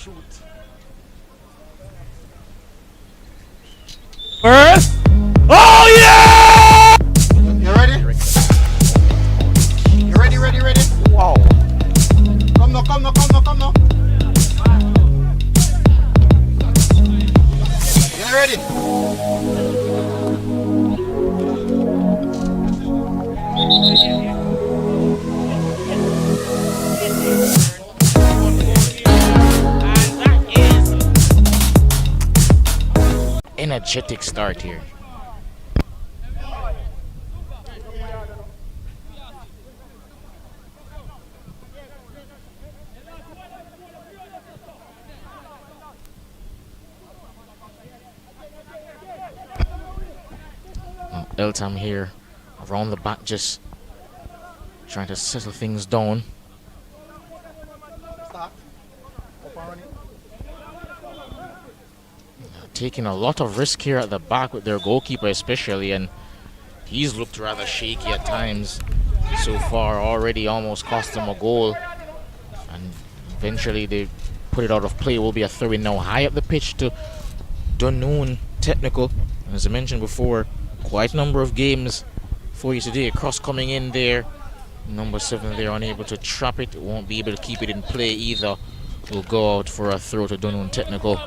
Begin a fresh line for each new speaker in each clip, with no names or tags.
First. Oh yeah!
You ready? You ready, ready, ready?
Wow.
Come now, come now, come now, come now. You ready?
Energetic start here. Eltham here around the back, just trying to settle things down.
Start. Up and running.
Taking a lot of risk here at the back with their goalkeeper especially, and he's looked rather shaky at times so far, already almost cost them a goal, and eventually they put it out of play. Will be a throw-in now high up the pitch to Dunoon Technical. As I mentioned before, quite a number of games for you today. Cross coming in there, number 7 there, unable to trap it, won't be able to keep it in play either. Will go out for a throw to Dunoon Technical.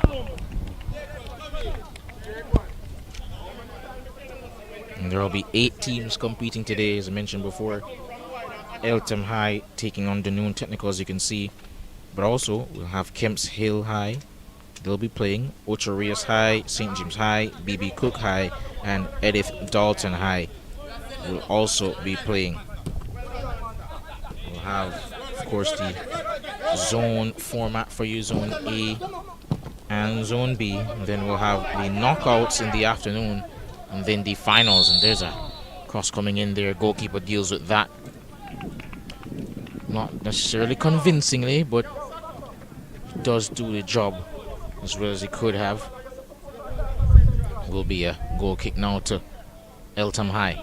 And there will be 8 teams competing today, as I mentioned before. Eltham High taking on Dunoon Technical, as you can see. But also, we'll have Kemps Hill High. They'll be playing Ocho Rios High, St. James High, BB Cook High, and Edith Dalton High will also be playing. We'll have, of course, the zone format for you, Zone A and Zone B. And then we'll have the knockouts in the afternoon, and then the finals. And there's a cross coming in there. Goalkeeper deals with that. Not necessarily convincingly, but does do the job as well as he could have. Will be a goal kick now to Eltham High.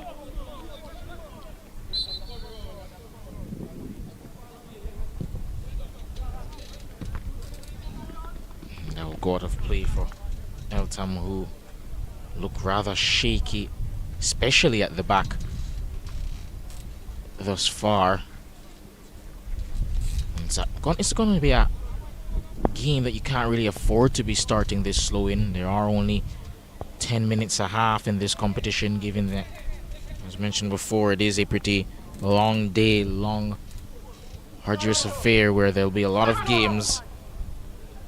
That will go out of play for Eltham, who look rather shaky, especially at the back thus far. It's going to be a game that you can't really afford to be starting this slow in. There are only 10 minutes a half in this competition, given that, as mentioned before, it is a pretty long day, long, arduous affair where there'll be a lot of games.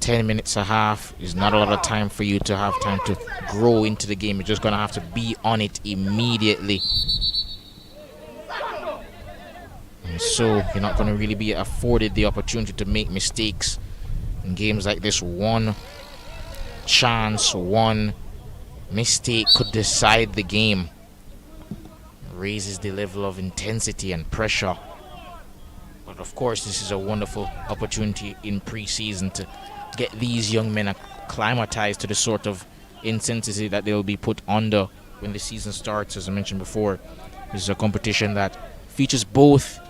10 minutes a half is not a lot of time for you to have time to grow into the game. You're just going to have to be on it immediately. And so you're not going to really be afforded the opportunity to make mistakes in games like this. One chance, one mistake could decide the game. Raises the level of intensity and pressure. But of course, this is a wonderful opportunity in pre-season to get these young men acclimatized to the sort of intensity that they'll be put under when the season starts. As I mentioned before, this is a competition that features both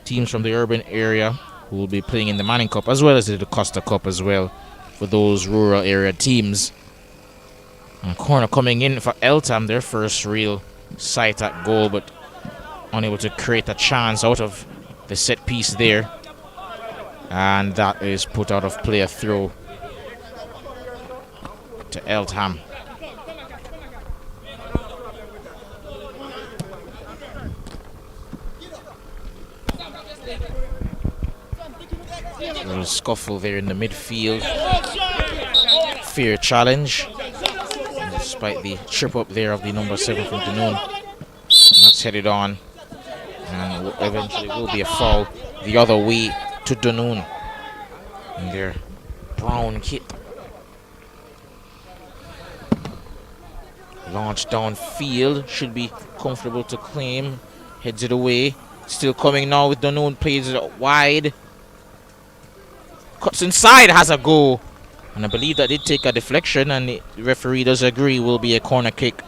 teams from the urban area who will be playing in the Manning Cup, as well as the Dacosta Cup as well for those rural area teams. And corner coming in for Eltham, their first real sight at goal, but unable to create a chance out of the set piece there. And that is put out of play, a throw to Eltham. A little scuffle there in the midfield. Fair challenge, despite the trip up there of the number 7 from Dunoon. That's headed on, and eventually will be a foul the other way to Dunoon in their brown kit. Launch downfield, should be comfortable to claim. Heads it away. Still coming now with Dunoon, plays it wide. Cuts inside, has a go. And I believe that did take a deflection, and the referee does agree will be a corner kick.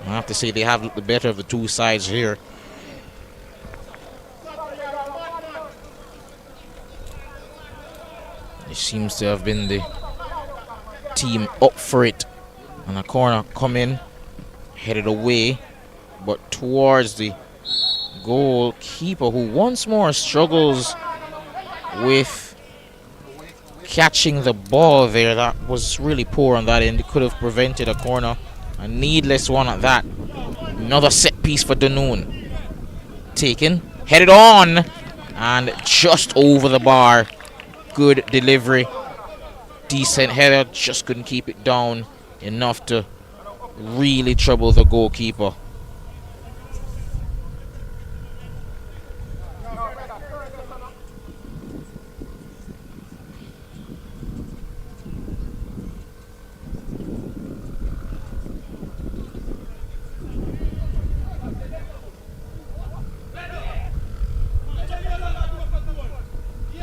I have to say they have the better of the two sides here. It seems to have been the team up for it. And a corner coming, headed away, but towards the goalkeeper, who once more struggles with catching the ball there. That was really poor on that end. It could have prevented a corner. A needless one at that. Another set piece for Dunoon. Taken, headed on, and just over the bar. Good delivery. Decent header, just couldn't keep it down enough to really trouble the goalkeeper.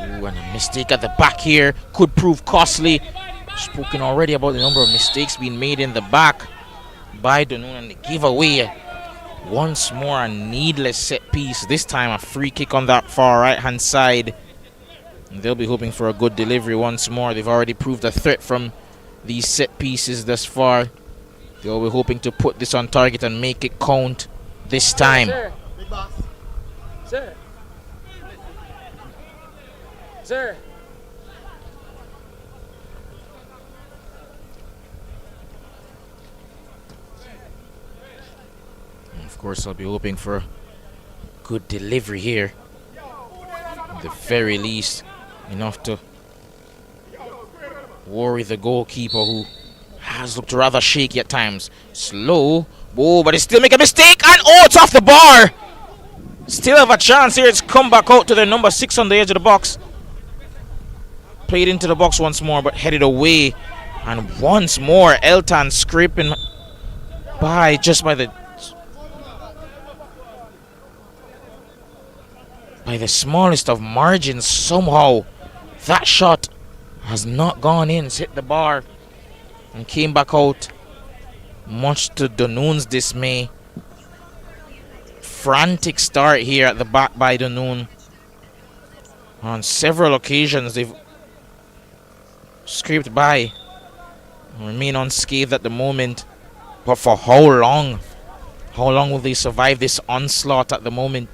Ooh, and a mistake at the back here could prove costly. Spoken already about the number of mistakes being made in the back by Dunoon, and they give away once more a needless set piece. This time a free kick on that far right hand side. And they'll be hoping for a good delivery once more. They've already proved a threat from these set pieces thus far. They'll be hoping to put this on target and make it count this time.
Sir. Sir. Sir.
And of course, I'll be hoping for a good delivery here. At the very least, enough to worry the goalkeeper, who has looked rather shaky at times. Slow. Oh, but they still make a mistake. And oh, it's off the bar. Still have a chance here. It's come back out to their number 6 on the edge of the box. Played into the box once more, but headed away. And once more, Elton scraping by just by the smallest of margins. Somehow that shot has not gone in. It's hit the bar and came back out, much to Dunoon's dismay. Frantic start here at the back by Dunoon. On several occasions they've scraped by and remain unscathed at the moment, but for how long? How long will they survive this onslaught at the moment?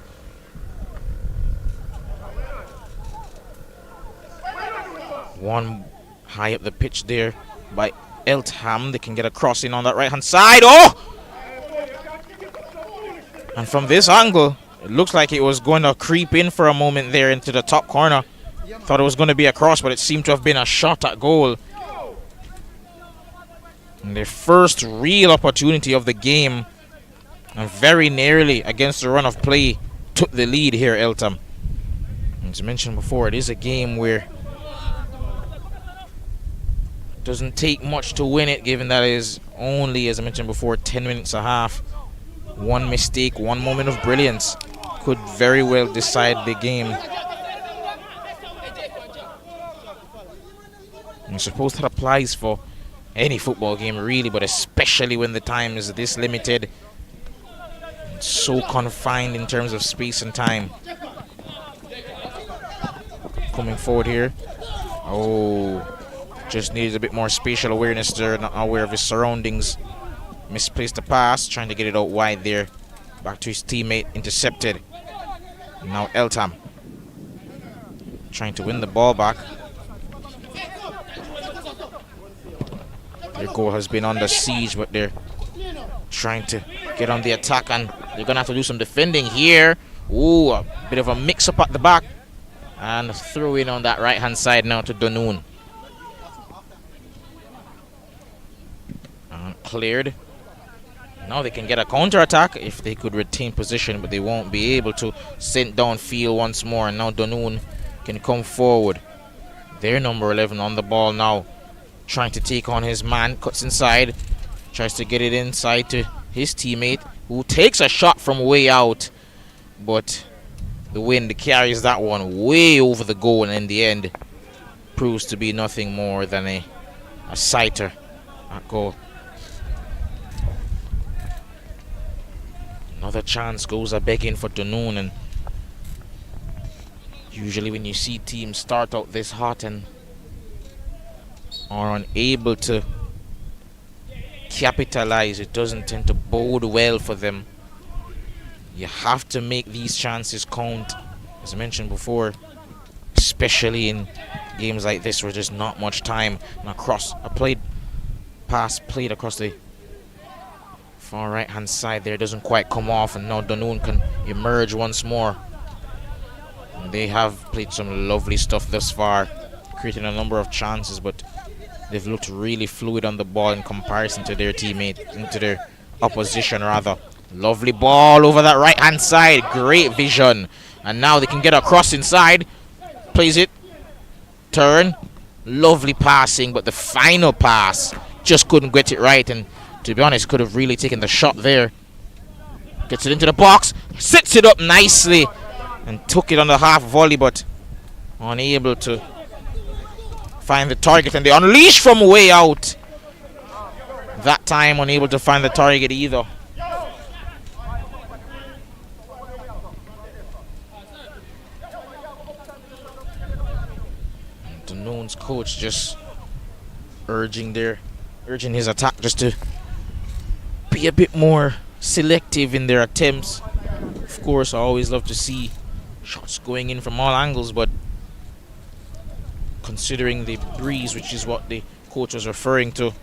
One high up the pitch there by Eltham. They can get a cross in on that right hand side. Oh! And from this angle, it looks like it was going to creep in for a moment there into the top corner. Thought it was going to be a cross, but it seemed to have been a shot at goal. And their first real opportunity of the game, and very nearly against the run of play, took the lead here, Eltham. As mentioned before, it is a game where it doesn't take much to win it, given that it is only, as I mentioned before, 10 minutes a half. One mistake, one moment of brilliance could very well decide the game. And I suppose that applies for any football game really, but especially when the time is this limited, so confined in terms of space and time. Coming forward here. Oh, just needs a bit more spatial awareness there, not aware of his surroundings. Misplaced the pass, trying to get it out wide there. Back to his teammate, intercepted. Now Eltham trying to win the ball back. Their goal has been under siege, but they're trying to get on the attack, and they're going to have to do some defending here. Ooh, a bit of a mix-up at the back. And throw in on that right-hand side now to Dunoon. Cleared. Now they can get a counter-attack if they could retain position, but they won't be able to. Sent downfield once more, and now Dunoon can come forward. Their number 11 on the ball now, trying to take on his man. Cuts inside, tries to get it inside to his teammate, who takes a shot from way out, but the wind carries that one way over the goal, and in the end proves to be nothing more than a sighter at goal. Another chance goes a begging for Dunoon, and usually when you see teams start out this hot and are unable to capitalize, it doesn't tend to bode well for them. You have to make these chances count, as I mentioned before, especially in games like this where there's not much time. And pass played across the far right hand side there doesn't quite come off, and now Dunoon can emerge once more. And they have played some lovely stuff thus far, creating a number of chances, but they've looked really fluid on the ball in comparison to their to their opposition rather. Lovely ball over that right hand side, great vision, and now they can get across inside. Plays it, turn, lovely passing, but the final pass just couldn't get it right, and to be honest, could have really taken the shot there. Gets it into the box, sets it up nicely, and took it on the half volley, but unable to find the target, and they unleash from way out. That time unable to find the target either. Dunoon's coach just urging his attack just to be a bit more selective in their attempts. Of course, I always love to see shots going in from all angles, but considering the breeze, which is what the coach was referring to,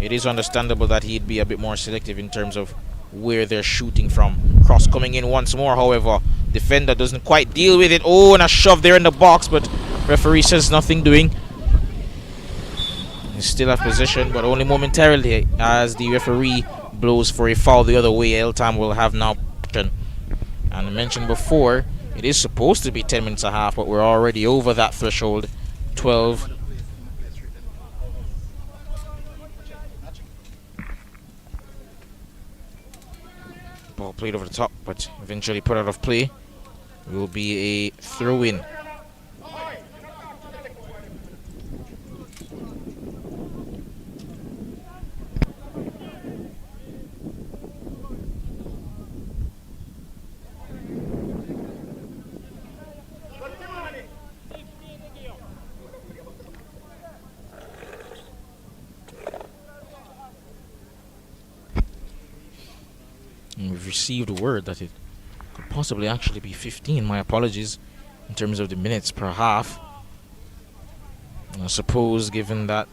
it is understandable that he'd be a bit more selective in terms of where they're shooting from. Cross coming in once more, however, defender doesn't quite deal with it. Oh, and a shove there in the box, but referee says nothing doing. They still have possession, but only momentarily, as the referee blows for a foul the other way. Eltham will have now possession. And I mentioned before, it is supposed to be 10 minutes and a half, but we're already over that threshold. 12. Ball played over the top, but eventually put out of play. It will be a throw-in. And we've received word that it could possibly actually be 15. My apologies in terms of the minutes per half. I suppose given that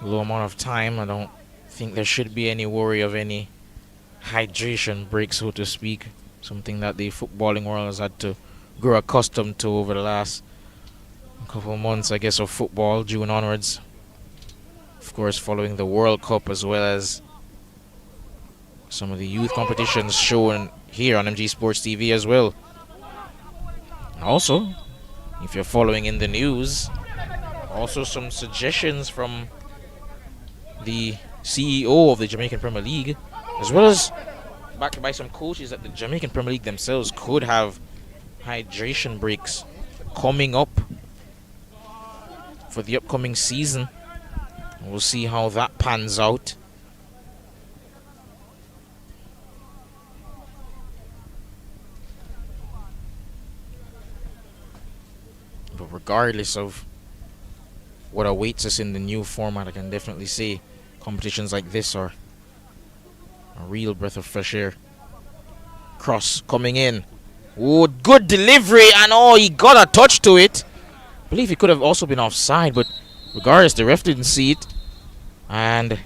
low amount of time, I don't think there should be any worry of any hydration break, so to speak. Something that the footballing world has had to grow accustomed to over the last couple of months, I guess, of football, June onwards. Of course, following the World Cup as well as some of the youth competitions shown here on MG Sports TV as well. Also, if you're following in the news, also some suggestions from the CEO of the Jamaican Premier League, as well as backed by some coaches that the Jamaican Premier League themselves could have hydration breaks coming up for the upcoming season. We'll see how that pans out. But regardless of what awaits us in the new format, I can definitely say competitions like this are a real breath of fresh air. Cross coming in. Oh, good delivery, and oh, he got a touch to it. I believe he could have also been offside, but regardless, the ref didn't see it. And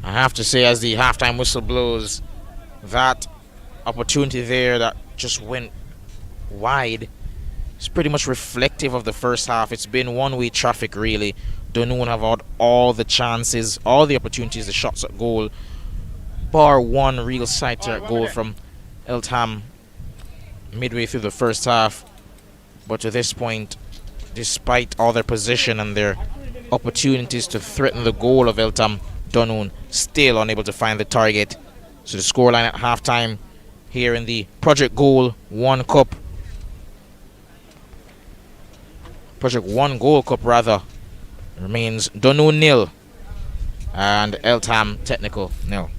I have to say, as the halftime whistle blows, that opportunity there that just went wide, it's pretty much reflective of the first half. It's been one-way traffic, really. Dunoon have had all the chances, all the opportunities, the shots at goal, bar one real sighter at goal from Eltham midway through the first half. But to this point, despite all their position and their opportunities to threaten the goal of Eltham, Dunoon still unable to find the target. So the scoreline at halftime here in the Project Goal 1 Cup. Project 1 Goal Cup rather remains Dunoon 0 and Eltham Technical 0.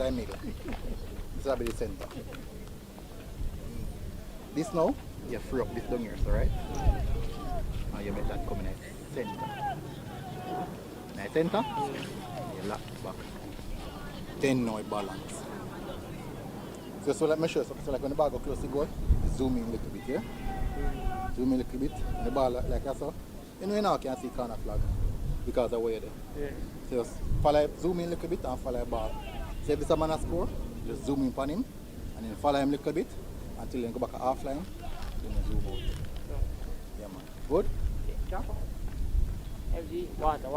the middle. This will be the center. This now, you free up this down here, so right? And you make that come in the center. In the center, you lock back. Then now it balance. So let me show you. So like when the ball go close to goal, zoom in a little bit here. Zoom in a little bit. And the ball like that so. You know you now can see corner flag because of where you're there.
Yeah.
So just follow, zoom in a little bit and follow the ball. So if it's a man a score, just zoom in on him and then follow him a little bit until you go back a half line. Then you zoom out. Yeah man. Good?
FG, water.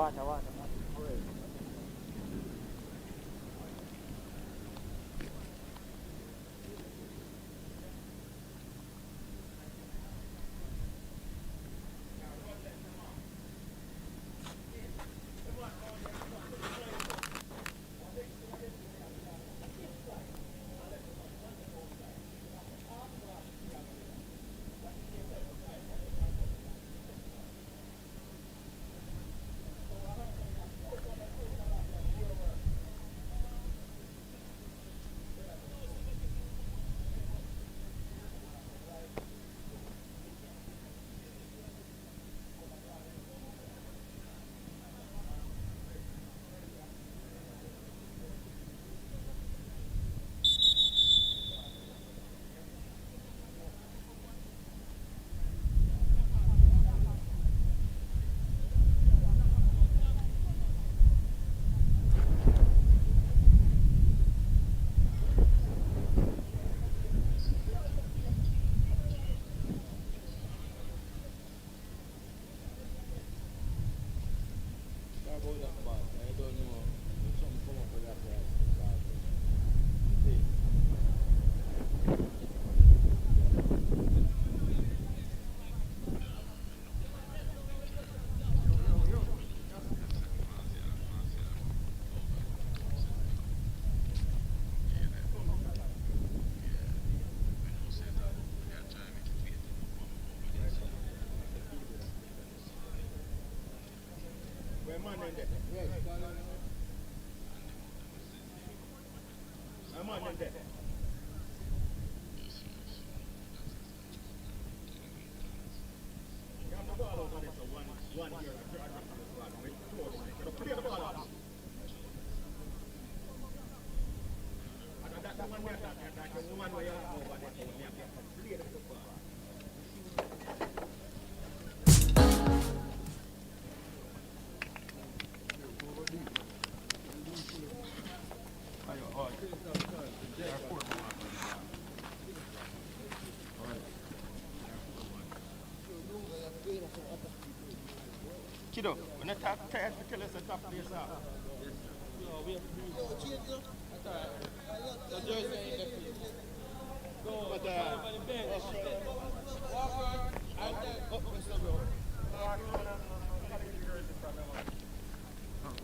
Kiddo, when I talk tired to tell us the top place out.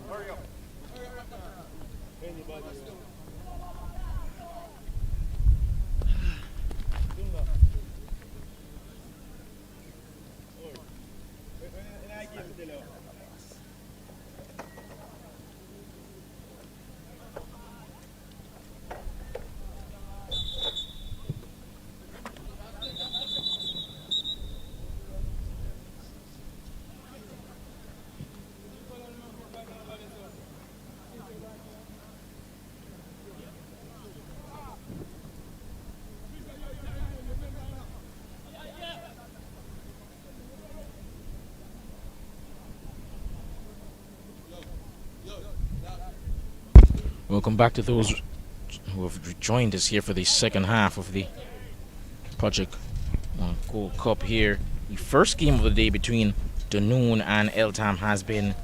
Hurry up. Anybody?
Welcome back to those who have joined us here for the second half of the Project Gold Cup here. The first game of the day between Dunoon and Eltham has been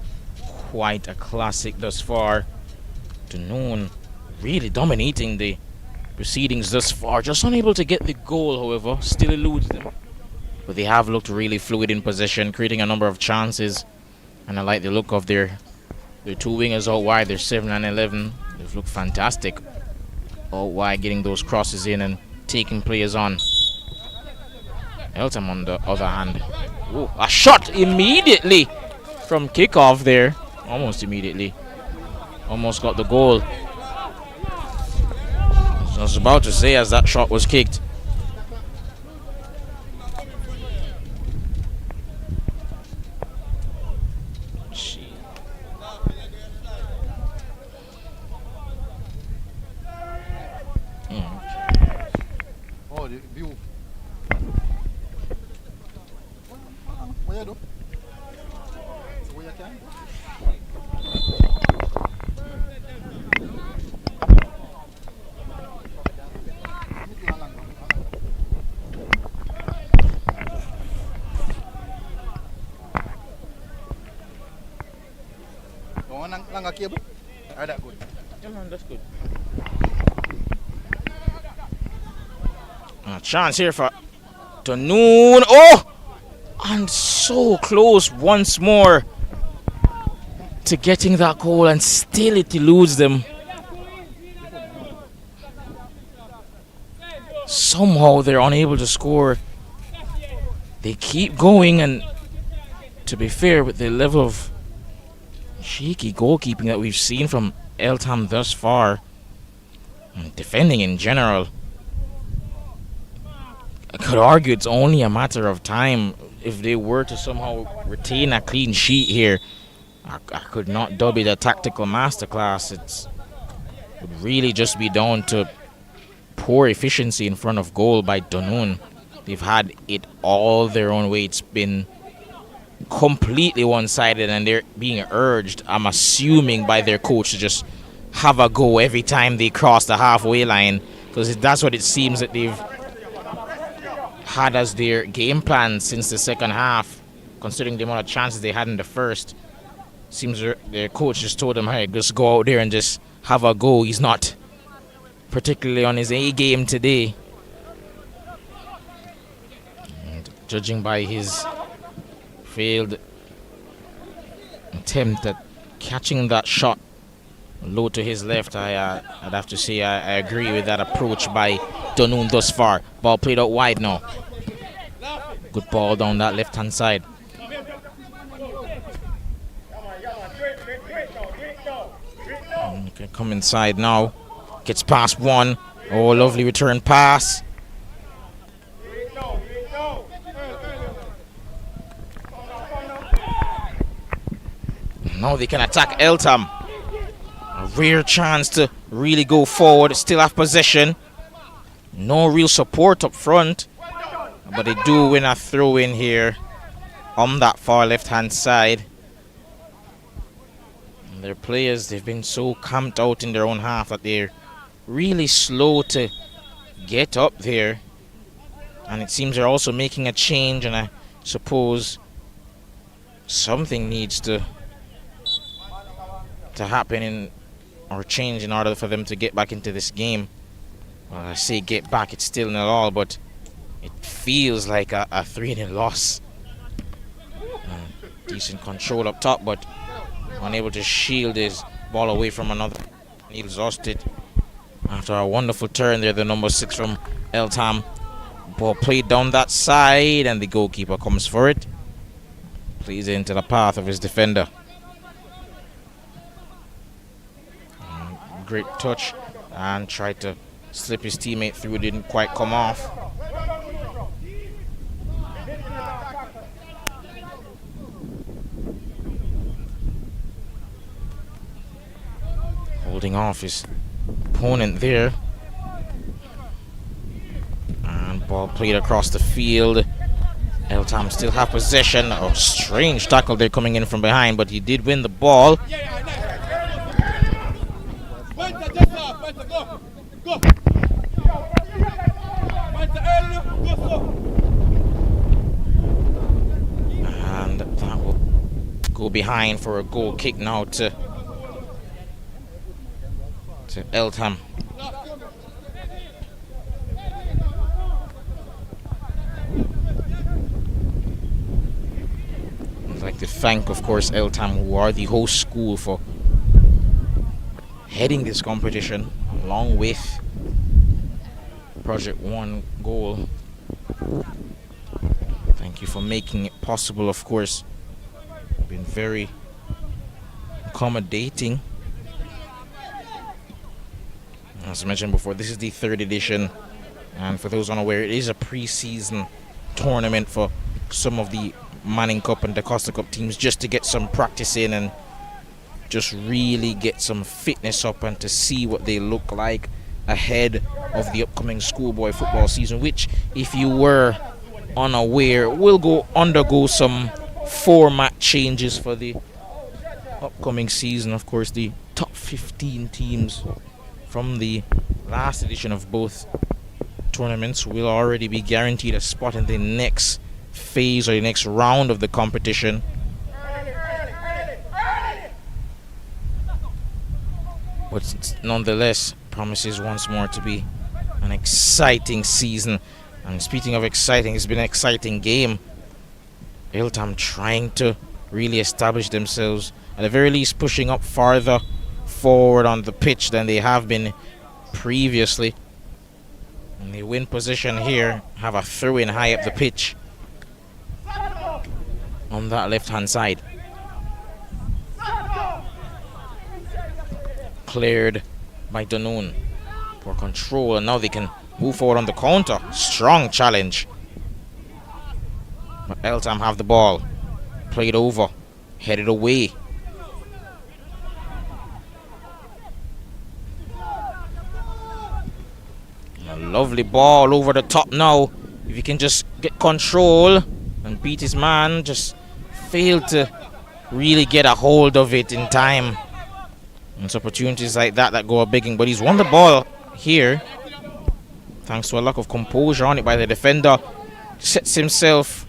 quite a classic thus far. Dunoon really dominating the proceedings thus far, just unable to get the goal, however, still eludes them. But they have looked really fluid in possession, creating a number of chances, and I like the look of their two wingers out wide. They're 7 and 11. They've looked fantastic out wide, getting those crosses in and taking players on. Eltham, on the other hand, ooh, a shot immediately from kickoff there. Almost immediately. Almost got the goal. was about to say as that shot was kicked.
Oh, the view. Where you do? Where you can? Oh, nang cable? Are that good?
Yeah, man, that's good. A chance here for Danoon. Oh! And so close once more to getting that goal, and still it eludes them. Somehow they're unable to score. They keep going, and to be fair, with the level of shaky goalkeeping that we've seen from Eltham thus far, and defending in general, I could argue it's only a matter of time if they were to somehow retain a clean sheet here. I could not dub it a tactical masterclass. It would really just be down to poor efficiency in front of goal by Dunoon. They've had it all their own way. It's been completely one-sided, and they're being urged, I'm assuming, by their coach to just have a go every time they cross the halfway line, because that's what it seems that they've had as their game plan since the second half, considering the amount of chances they had in the first. Seems their coach just told them, hey, just go out there and just have a go. He's not particularly on his A game today. And judging by his failed attempt at catching that shot low to his left, I'd have to say I agree with that approach by Dunoon thus far. Ball played out wide now. Good ball down that left hand side. Okay, come inside now. Gets past one. Oh, lovely return pass. Now they can attack Eltham. A rare chance to really go forward. Still have possession. No real support up front, but they do win a throw in here on that far left hand side. And their players, they've been so camped out in their own half that they're really slow to get up there. And it seems they're also making a change, and I suppose something needs to happen or change in order for them to get back into this game. Well, I say get back, it's still 0-0, but it feels like a 3-0 loss. Decent control up top, but unable to shield his ball away from another. Exhausted after a wonderful turn there, the number 6 from Eltham. Ball played down that side, and the goalkeeper comes for it. Plays into the path of his defender. Great touch, and tried to slip his teammate through, didn't quite come off. Holding off his opponent there. And ball played across the field. Eltham still have possession. Oh, strange tackle there coming in from behind, but he did win the ball. And that will go behind for a goal kick now to Eltham. I'd like to thank, of course, Eltham, who are the host school, for heading this competition along with Project One Goal. Thank you for making it possible, of course. Been very accommodating. As I mentioned before, this is the third edition, and for those unaware, it is a pre-season tournament for some of the Manning Cup and Dacosta Cup teams, just to get some practice in and just really get some fitness up and to see what they look like ahead of the upcoming schoolboy football season, which, if you were unaware, will undergo some format changes for the upcoming season. Of course, the top 15 teams from the last edition of both tournaments will already be guaranteed a spot in the next phase or the next round of the competition. But nonetheless, promises once more to be an exciting season. And speaking of exciting, it's been an exciting game. Eltham trying to really establish themselves, at the very least pushing up farther forward on the pitch than they have been previously. And they win position here, have a throw-in high up the pitch on that left-hand side. Cleared by Dunoon. Poor control, and now they can move forward on the counter. Strong challenge. But Eltham have the ball. Played over. Headed away. A lovely ball over the top now. If he can just get control and beat his man, just failed to really get a hold of it in time. And it's opportunities like that go a bigging, but he's won the ball here thanks to a lack of composure on it by the defender. Sets himself,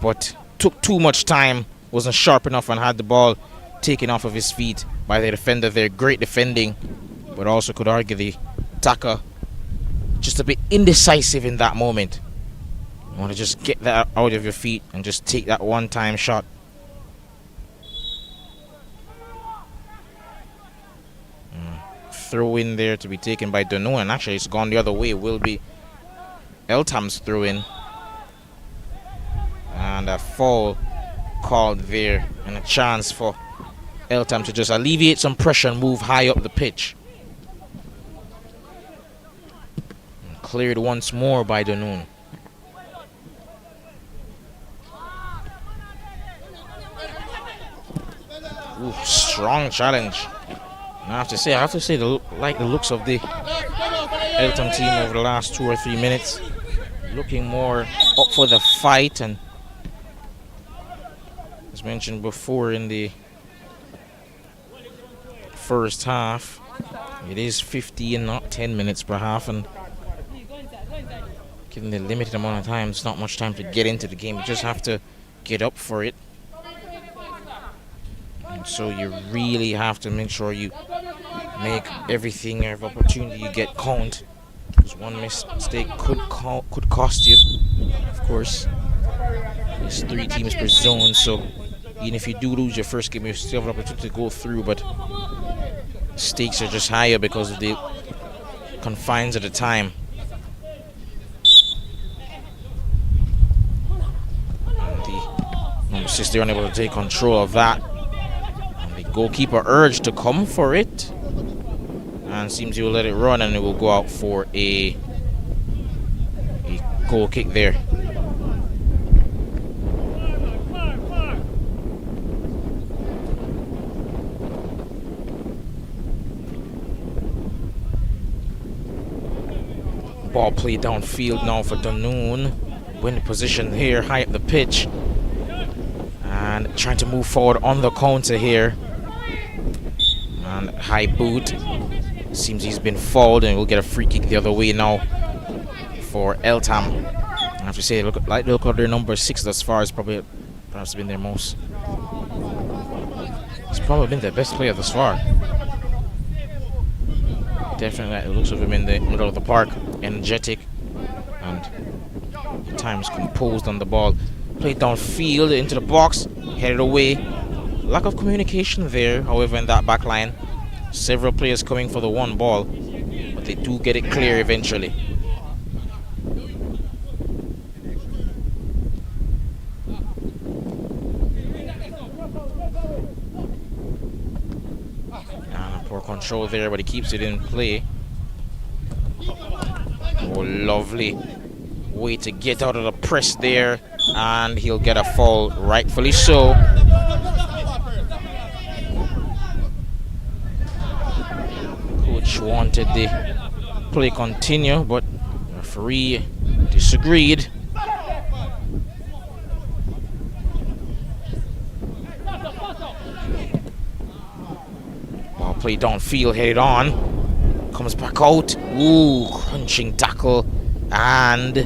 but took too much time, wasn't sharp enough, and had the ball taken off of his feet by the defender there. Great defending, but also could argue the attacker just a bit indecisive in that moment. You want to just get that out of your feet and just take that one-time shot. Throw in there to be taken by Dunoon, and actually it's gone the other way. Will be Eltham's throw in, and a foul called there, and a chance for Eltham to just alleviate some pressure and move high up the pitch. And cleared once more by Dunoon. Ooh, strong challenge. I have to say, like the looks of the Eltham team over the last 2 or 3 minutes, looking more up for the fight, and as mentioned before in the first half, it is 50 and not 10 minutes per half, and given the limited amount of time, it's not much time to get into the game. You just have to get up for it. And so you really have to make sure you make everything every opportunity you get count, because one mistake could cost you. Of course, there's 3 teams per zone, so even if you do lose your first game, you still have an opportunity to go through, but stakes are just higher because of the confines of the time. And the number 6, they're unable to take control of that. Goalkeeper urged to come for it, and seems he will let it run, and it will go out for a goal kick there. Ball played downfield now for Dunoon. Win the position here, high up the pitch, and trying to move forward on the counter here. And high boot. Seems he's been fouled, and we'll get a free kick the other way now for Eltham. I have to say, look at their number 6 thus far. It's perhaps been their most. It's probably been their best player thus far. Definitely, it looks of him in the middle of the park, energetic and at times composed on the ball. Played downfield into the box, headed away. Lack of communication there, however, in that back line. Several players coming for the one ball, but they do get it clear eventually. And poor control there, but he keeps it in play. lovely way to get out of the press there, and he'll get a foul, rightfully so. Coach wanted the play continue, but referee disagreed. Ball play downfield, headed on. Comes back out. Ooh, crunching tackle. And I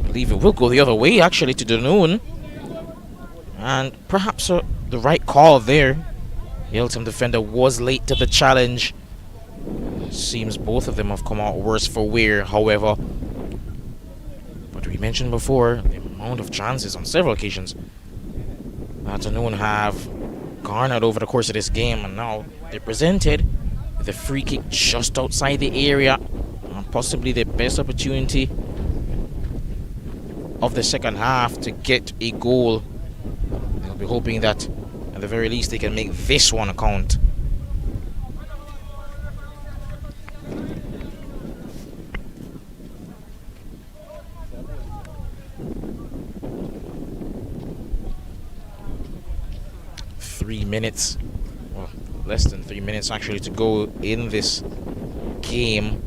believe it will go the other way, actually, to Danoon. And perhaps the right call there. The Eltham defender was late to the challenge. Seems both of them have come out worse for wear, however. But we mentioned before, the amount of chances on several occasions that Danoon have garnered over the course of this game, and now they're presented with a free kick just outside the area, and possibly the best opportunity of the second half to get a goal. They'll be hoping that at the very least they can make this one count. Well, less than 3 minutes actually to go in this game.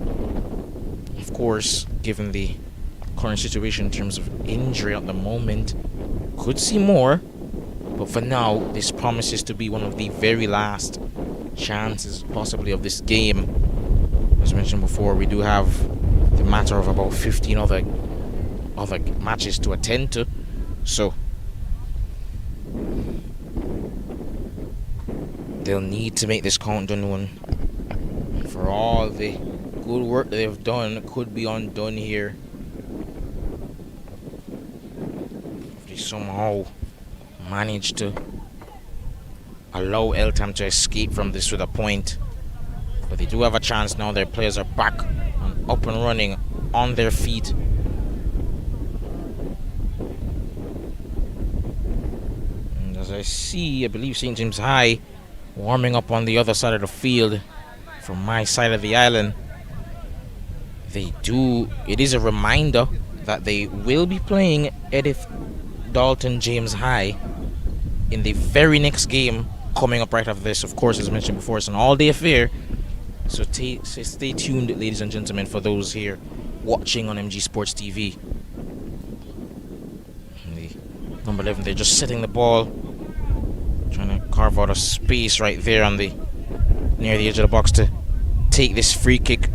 Of course, given the current situation in terms of injury at the moment, could see more, but for now this promises to be one of the very last chances possibly of this game. As mentioned before, we do have the matter of about 15 other matches to attend to, so they'll need to make this count, Danoon. For all the good work that they've done, could be undone here. If they somehow manage to allow Eltham to escape from this with a point. But they do have a chance now. Their players are back and up and running on their feet. And as I see, I believe St. James High warming up on the other side of the field from my side of the island. It is a reminder that they will be playing Edith Dalton James High in the very next game coming up right after this. Of course, as mentioned before, it's an all-day affair, so stay tuned, ladies and gentlemen, for those here watching on MG Sports TV. And the number 11, they're just setting the ball, trying to carve out a space right there on near the edge of the box to take this free kick.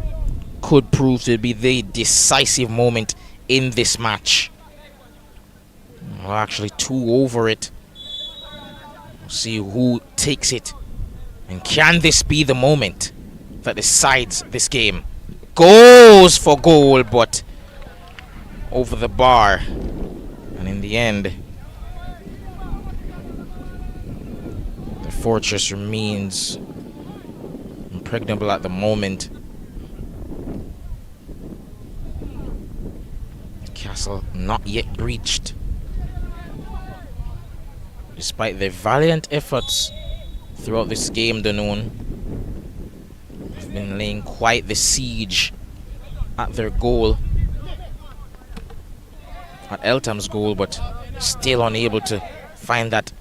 Could prove to be the decisive moment in this match. Well, actually, 2 over it. We'll see who takes it, and can this be the moment that decides this game? Goes for goal, but over the bar, and in the end, the fortress remains impregnable at the moment. Castle not yet breached, despite their valiant efforts throughout this game. Danoon have been laying quite the siege at their goal, at Eltham's goal, but still unable to find that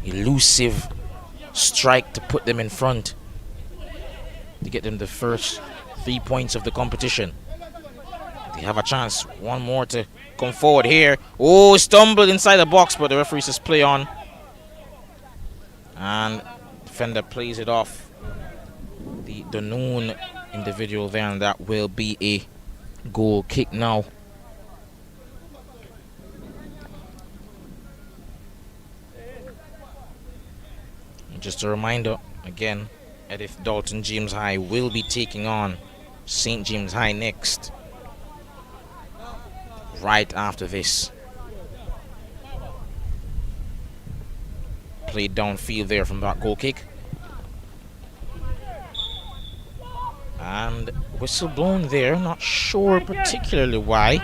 elusive strike to put them in front, to get them the first 3 points of the competition. They have a chance, one more to come forward here. Oh, stumbled inside the box, but the referee says play on, and defender plays it off the Danoon individual there, and that will be a goal kick now. And just a reminder again, Edith Dalton James High will be taking on St. James High next, right after this. Played downfield there from that goal kick, and whistle blown there. Not sure particularly why.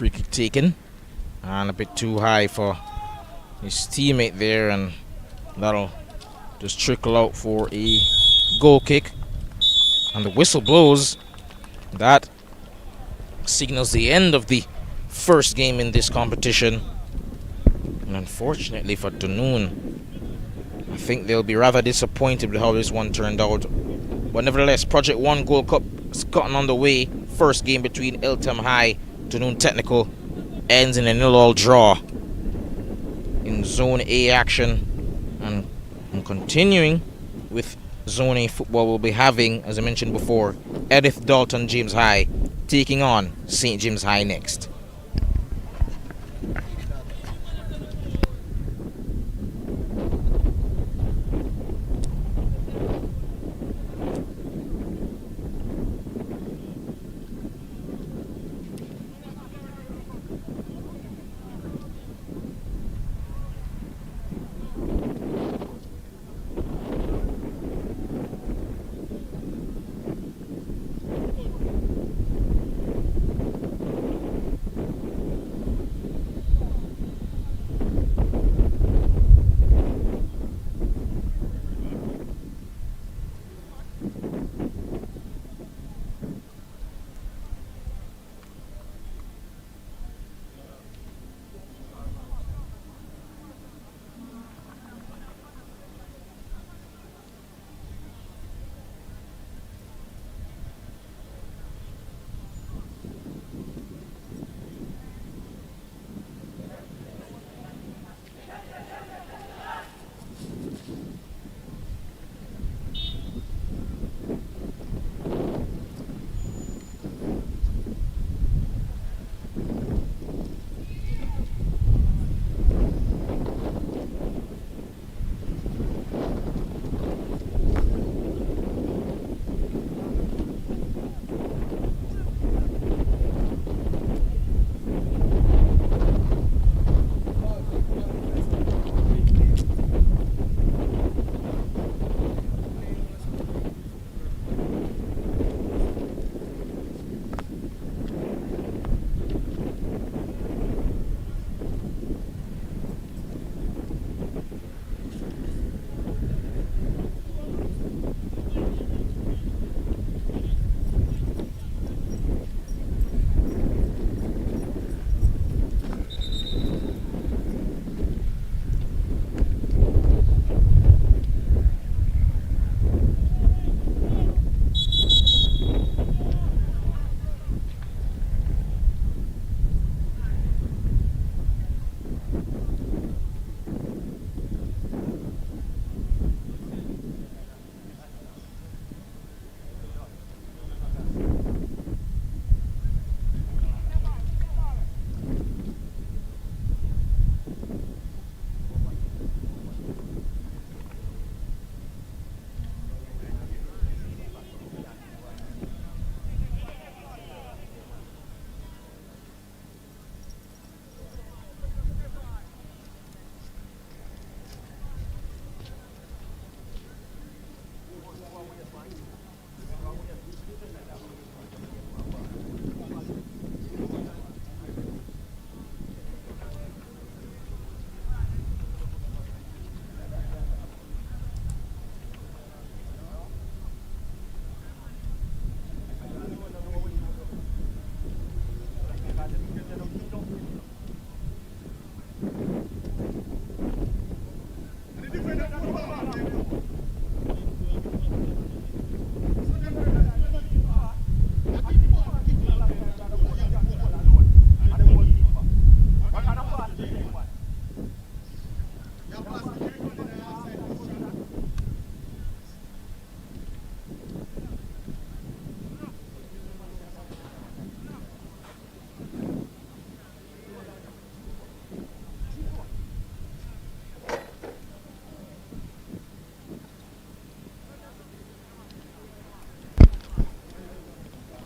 Free kick taken. And a bit too high for his teammate there, and that'll just trickle out for a goal kick. And the whistle blows. That signals the end of the first game in this competition. And unfortunately for Dunoon, I think they'll be rather disappointed with how this one turned out. But nevertheless, Project 1 Gold Cup has gotten underway. First game between Eltham High, Dunoon Technical ends in a 0-0 draw in Zone A action. And continuing with Zone A football, we'll be having, as I mentioned before, Edith Dalton James High taking on St. James High next.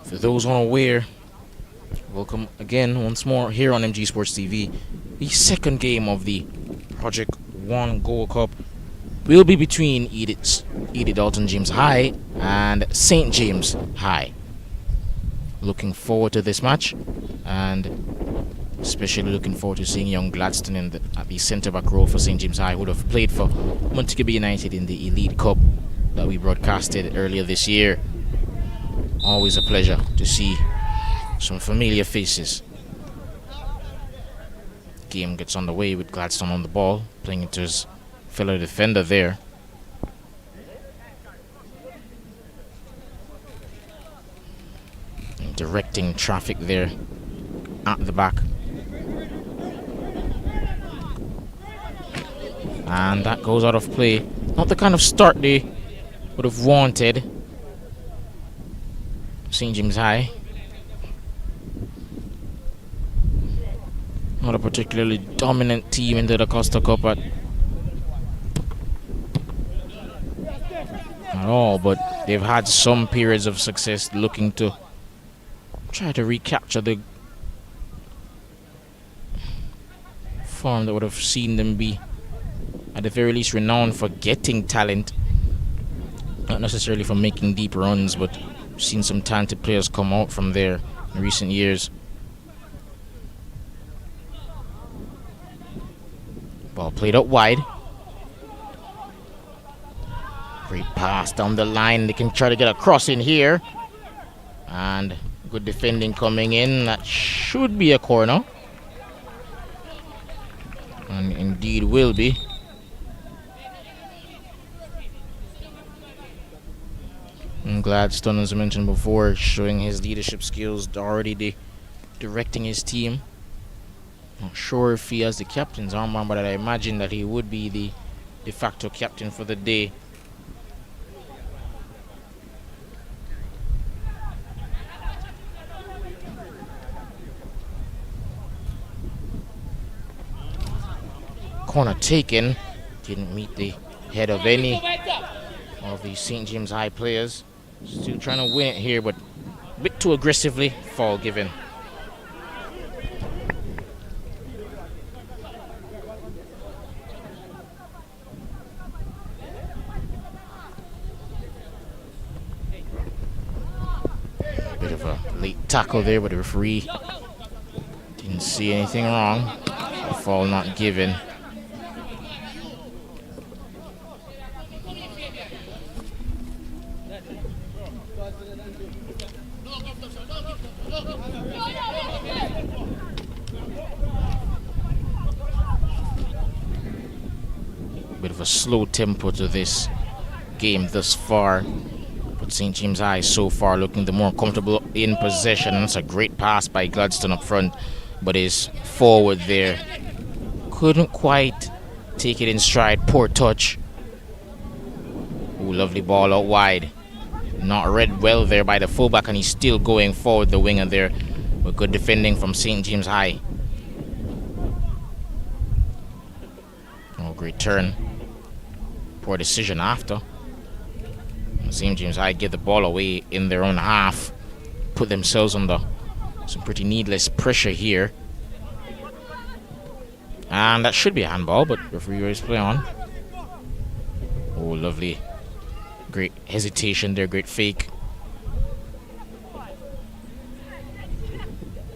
For those unaware, welcome again once more here on MG Sports TV. The second game of the Project 1 Gold Cup will be between Edith Dalton James High and St. James High. looking forward to this match, and especially looking forward to seeing young Gladstone at the centre-back role for St. James High, who would have played for Montego Bay United in the Elite Cup that we broadcasted earlier this year. Always a pleasure to see some familiar faces. Game gets underway with Gladstone on the ball, playing into his fellow defender there. And directing traffic there at the back. And that goes out of play. Not the kind of start they would have wanted. St. James High. Not a particularly dominant team in the Dacosta Cup at all, but they've had some periods of success looking to try to recapture the form that would have seen them be at the very least renowned for getting talent, not necessarily for making deep runs, but seen some talented players come out from there in recent years. Ball played up wide. Great pass down the line. They can try to get a cross in here. And good defending coming in. That should be a corner. And indeed will be. And Gladstone, as I mentioned before, showing his leadership skills, already directing his team. Not sure if he has the captain's armband, but I imagine that he would be the de facto captain for the day. Corner taken. Didn't meet the head of any of the St. James High players. Still trying to win it here, but a bit too aggressively. Foul given. Bit of a late tackle there, but the referee didn't see anything wrong. A foul not given. Bit of a slow tempo to this game thus far, but St. James High so far looking the more comfortable in possession. That's a great pass by Gladstone up front, but is forward there. Couldn't quite take it in stride. Poor touch. Ooh, lovely ball out wide. Not read well there by the fullback, and he's still going forward, the winger there. But good defending from St. James High. Oh, great turn. Poor decision after. St. James High get the ball away in their own half. Put themselves under some pretty needless pressure here. And that should be a handball, but referee race play on. Oh, lovely. Great hesitation there, great fake.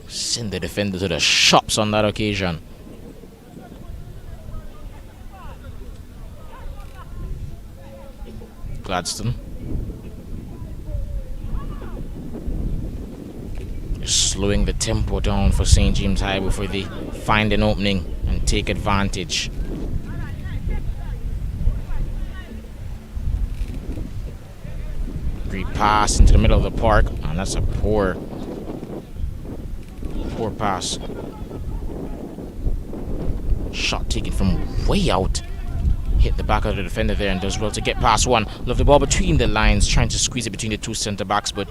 Send the defender to the shops on that occasion. Gladstone. Just slowing the tempo down for St. James High before they find an opening and take advantage. Great pass into the middle of the park, and that's a poor pass. Shot taken from way out. Hit the back of the defender there and does well to get past one. Love the ball between the lines, trying to squeeze it between the two centre backs, but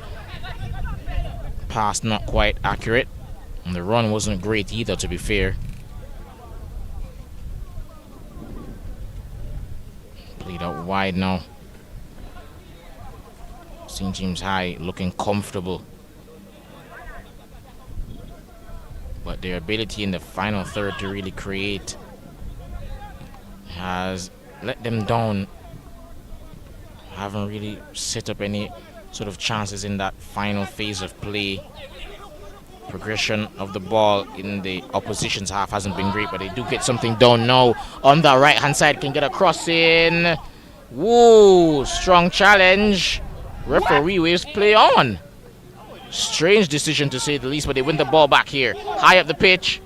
pass not quite accurate. And the run wasn't great either, to be fair. Played out wide now. St. James High looking comfortable. But their ability in the final third to really create has let them down. Haven't really set up any sort of chances in that final phase of play. Progression of the ball in the opposition's half hasn't been great, but they do get something done now. On the right hand side, can get a cross in. Woo! Strong challenge. Referee waves play on. Strange decision to say the least, but they win the ball back here. High up the pitch.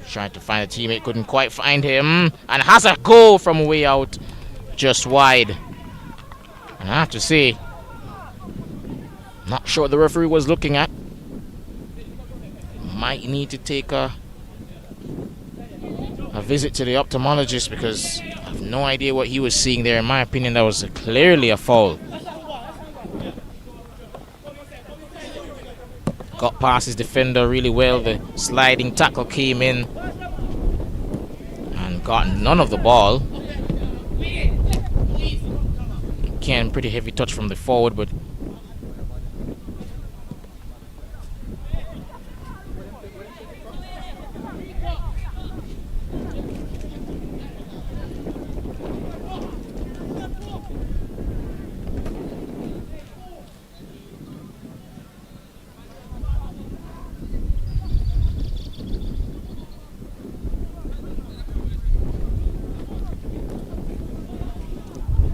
Trying to find a teammate, couldn't quite find him. And has a goal from way out. Just wide. And I have to say, not sure what the referee was looking at. Might need to take a visit to the ophthalmologist because I have no idea what he was seeing there. In my opinion, that was clearly a foul. Got past his defender really well. The sliding tackle came in and got none of the ball. Again, pretty heavy touch from the forward, but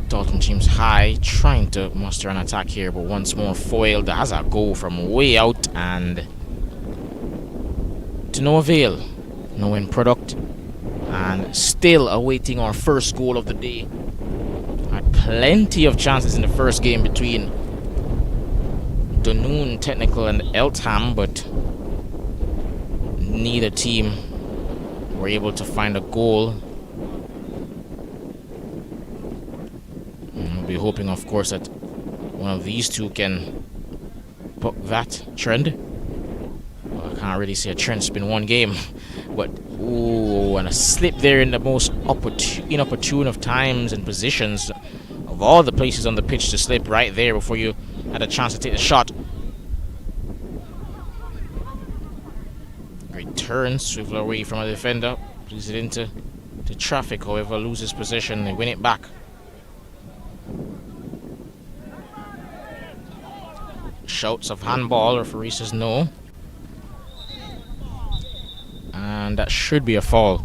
Dalton James High trying to muster an attack here, but once more foiled. Has a goal from way out and to no avail. No end product. And still awaiting our first goal of the day. Had plenty of chances in the first game between Dunoon Technical and Eltham, but neither team were able to find a goal. We'll be hoping, of course, that one of these two can buck that trend. Well, I can't really say a trend's been one game, but ooh, and a slip there in the most inopportune of times and positions of all the places on the pitch to slip right there before you had a chance to take the shot. Great turn, swivel away from a defender, plays it into traffic, however, loses possession, they win it back. Shouts of handball, referee says no. And that should be a foul.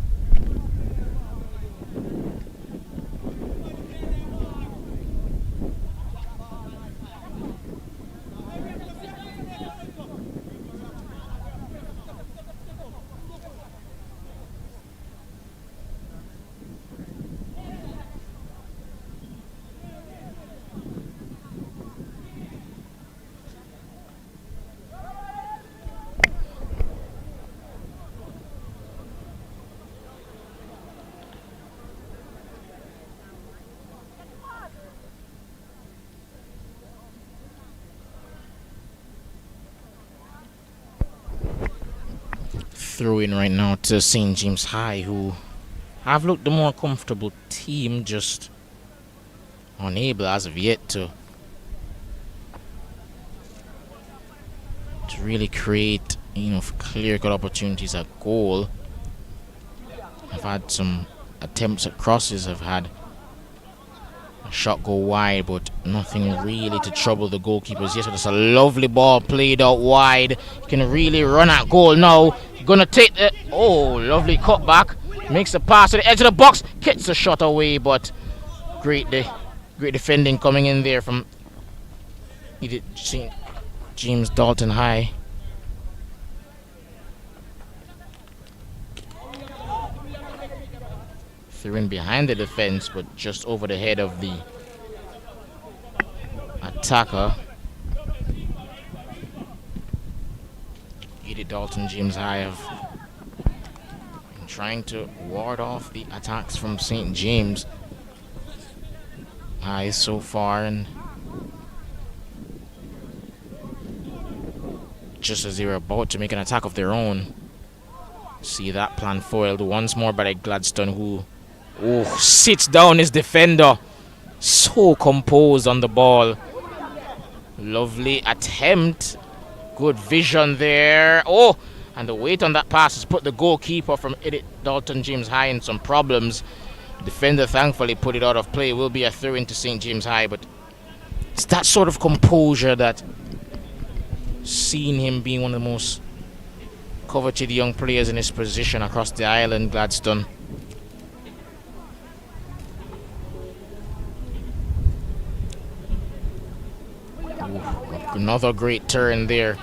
Throw in right now to St. James High, who have looked the more comfortable team, just unable as of yet to really create, clear-cut opportunities at goal. I've had some attempts at crosses, I've had a shot go wide, but nothing really to trouble the goalkeepers. Yes, it's a lovely ball played out wide. You can really run at goal now. Gonna take the lovely cutback, makes a pass to the edge of the box, gets the shot away, but great defending coming in there from St. James Dalton High. Threw in behind the defense, but just over the head of the attacker. Dalton James High have been trying to ward off the attacks from St. James High so far, and just as they were about to make an attack of their own, see that plan foiled once more by Gladstone, who sits down his defender, so composed on the ball. Lovely attempt. Good vision there. And the weight on that pass has put the goalkeeper from Dalton James High in some problems. Defender thankfully put it out of play. Will be a throw into St. James High, but It's that sort of composure that seen him being one of the most coveted young players in his position across the island, Gladstone. Ooh, another great turn there.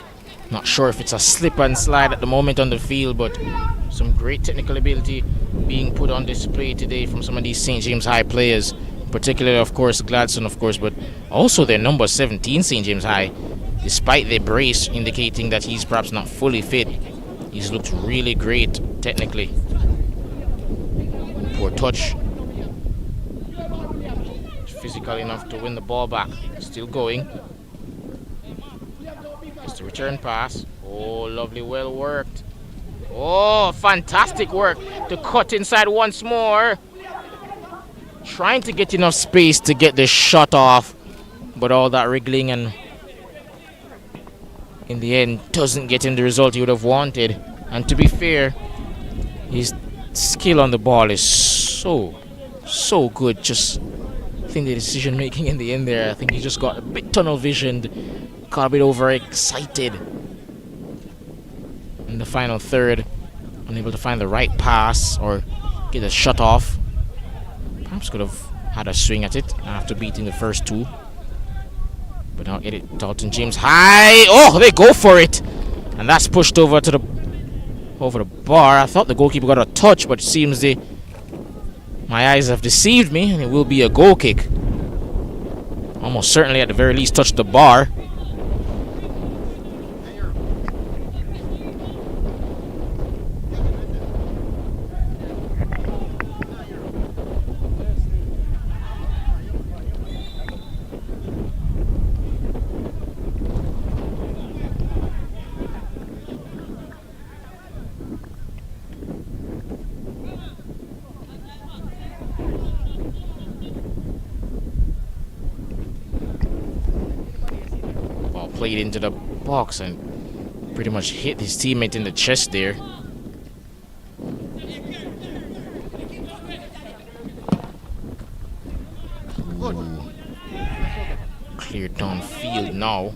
Not sure if it's a slip and slide at the moment on the field, but some great technical ability being put on display today from some of these St. James High players, particularly, of course, Gladstone, of course, but also their number 17, St. James High. Despite the brace indicating that he's perhaps not fully fit, he's looked really great technically. Poor touch. Physical enough to win the ball back. Still going. It's the return pass. Oh, lovely, well worked. Oh, fantastic work to cut inside once more. Trying to get enough space to get the shot off, but all that wriggling and in the end doesn't get him the result he would have wanted. And to be fair, his skill on the ball is so good. Just I think the decision making in the end there, I think he just got a bit tunnel visioned, got a bit overexcited in the final third, unable to find the right pass or get a shot off. Perhaps could have had a swing at it after beating the first two. But now get it, Dalton James High. Oh, they go for it, and that's pushed over to the bar. I thought the goalkeeper got a touch, but it seems my eyes have deceived me, and it will be a goal kick. Almost certainly, at the very least, touched the bar. Played into the box and pretty much hit his teammate in the chest there. Ooh. Cleared downfield now.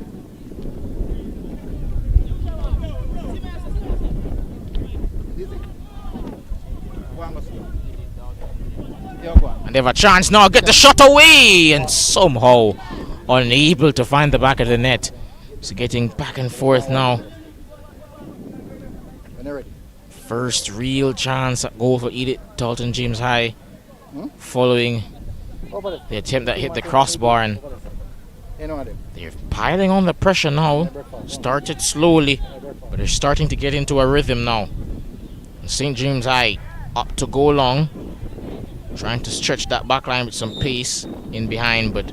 And they have a chance now, get the shot away, and somehow unable to find the back of the net. So getting back and forth now. First real chance at goal for Edith Dalton James High, following the attempt that hit the crossbar, and they're piling on the pressure now. Started slowly, but they're starting to get into a rhythm now. St. James High up to go long, trying to stretch that back line with some pace in behind, but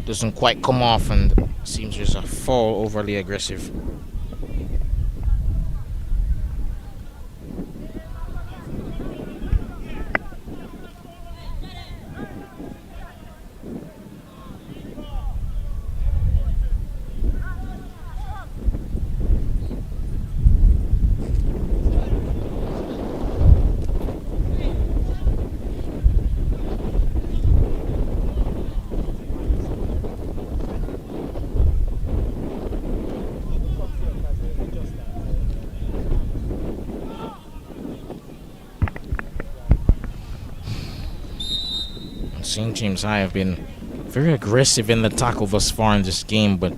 doesn't quite come off, and seems there's a fall, overly aggressive. St. James High have been very aggressive in the tackle thus far in this game, but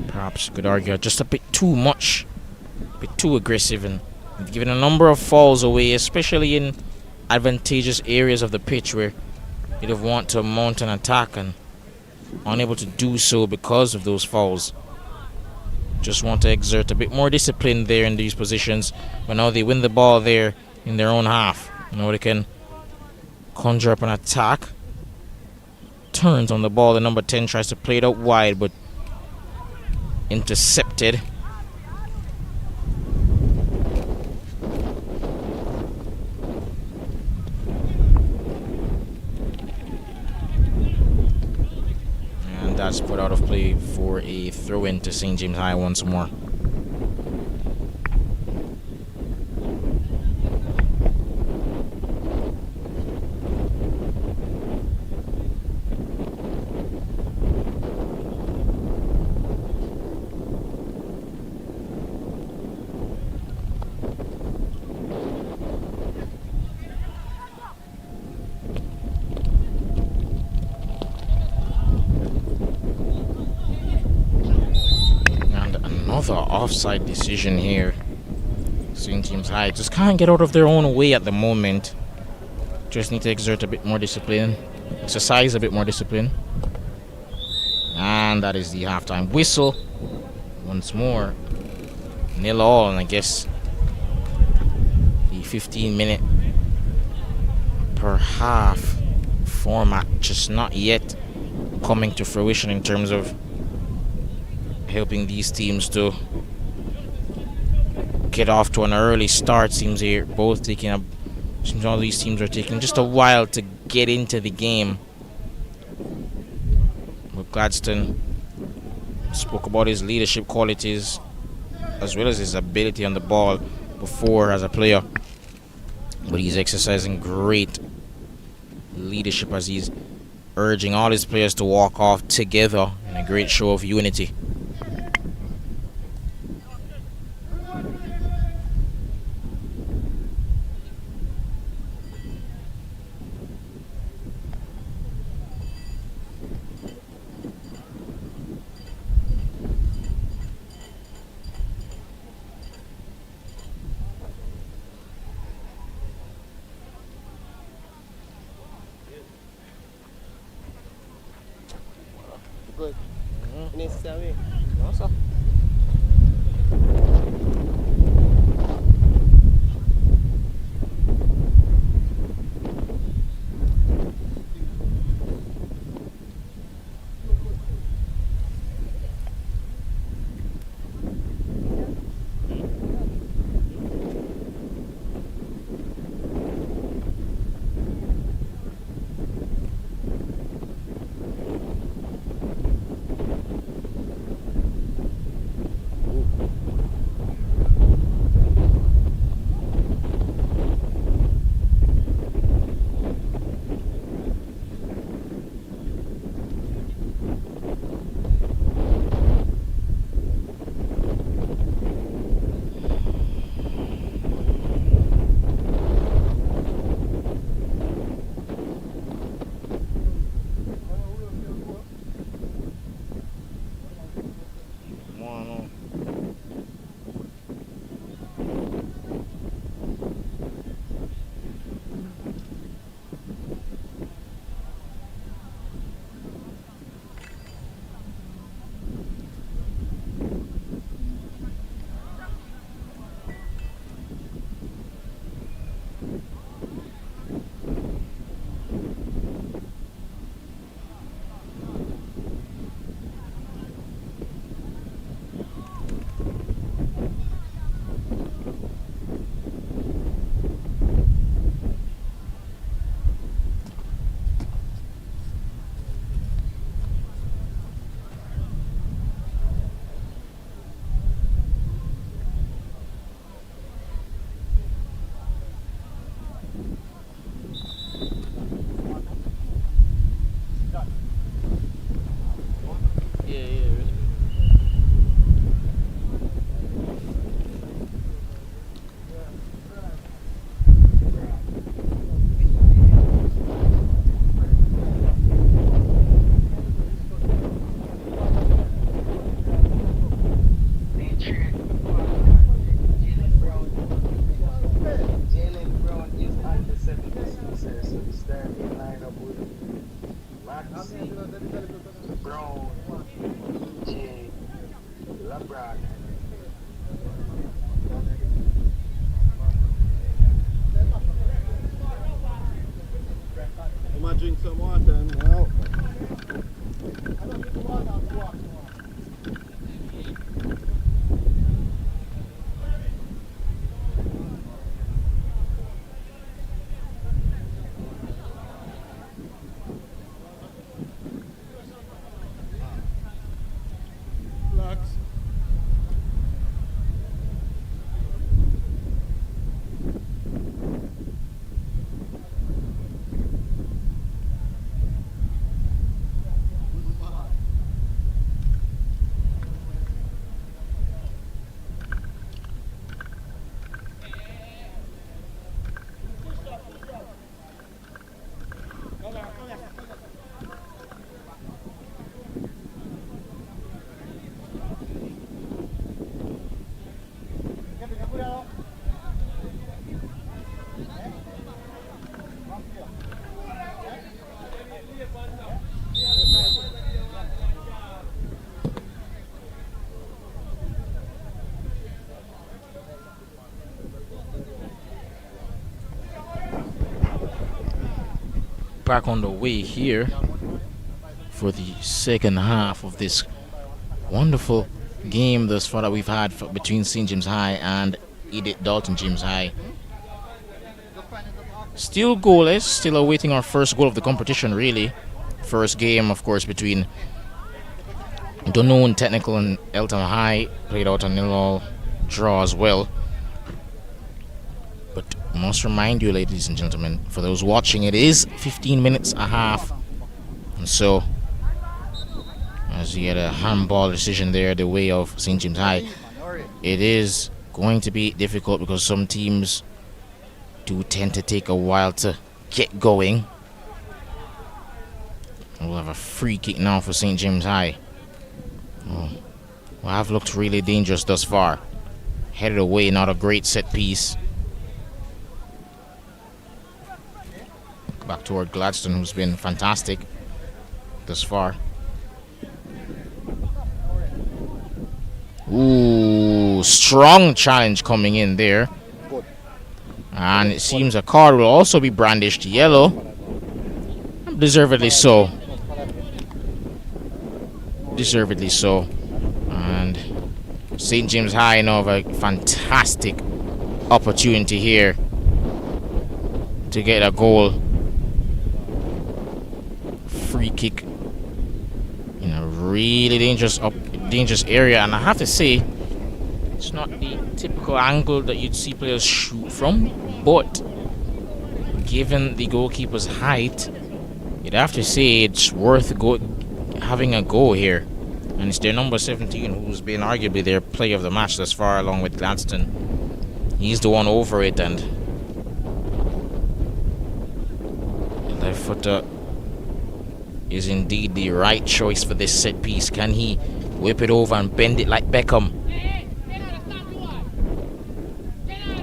perhaps you could argue just a bit too much, a bit too aggressive, and given a number of falls away, especially in advantageous areas of the pitch where you'd have want to mount an attack and unable to do so because of those falls. Just want to exert a bit more discipline there in these positions, but now they win the ball there in their own half. You know, they can conjure up an attack. Turns on the ball. The number 10 tries to play it out wide, but intercepted. And that's put out of play for a throw-in to St. James High once more. another offside decision here. Seeing teams high just can't get out of their own way at the moment. Just need to exert a bit more discipline, exercise a bit more discipline. And that is the halftime whistle. Once more, 0-0, and I guess the 15-minute per half format just not yet coming to fruition in terms of helping these teams to get off to an early start. Seems all these teams are taking just a while to get into the game. But Gladstone spoke about his leadership qualities as well as his ability on the ball before as a player. But he's exercising great leadership as he's urging all his players to walk off together in a great show of unity.
Good. Necessary.
No, sir.
Drink some water and well.
back on the way here for the second half of this wonderful game thus far that we've had between St. James High and Edith Dalton James High. Still goalless, still awaiting our first goal of the competition, really. First game, of course, between Dunoon Technical and Eltham High, played out a 0-0 draw as well. But I must remind you, ladies and gentlemen, for those watching, it is 15 minutes a half. And so, as you get a handball decision there, the way of St. James High, it is going to be difficult because some teams do tend to take a while to get going. We'll have a free kick now for St. James High. Oh, well, I've looked really dangerous thus far. Headed away, not a great set piece. Back toward Gladstone, who's been fantastic thus far. Ooh, strong challenge coming in there. And it seems a card will also be brandished yellow. Deservedly so. Deservedly so. And St. James High now have a fantastic opportunity here to get a goal. Free kick in a really dangerous area, and I have to say it's not the typical angle that you'd see players shoot from, but given the goalkeeper's height, you'd have to say it's worth having a go here. And it's their number 17 who's been arguably their player of the match thus far, along with Gladstone. He's the one over it, and the left footer is indeed the right choice for this set piece. Can he whip it over and bend it like Beckham?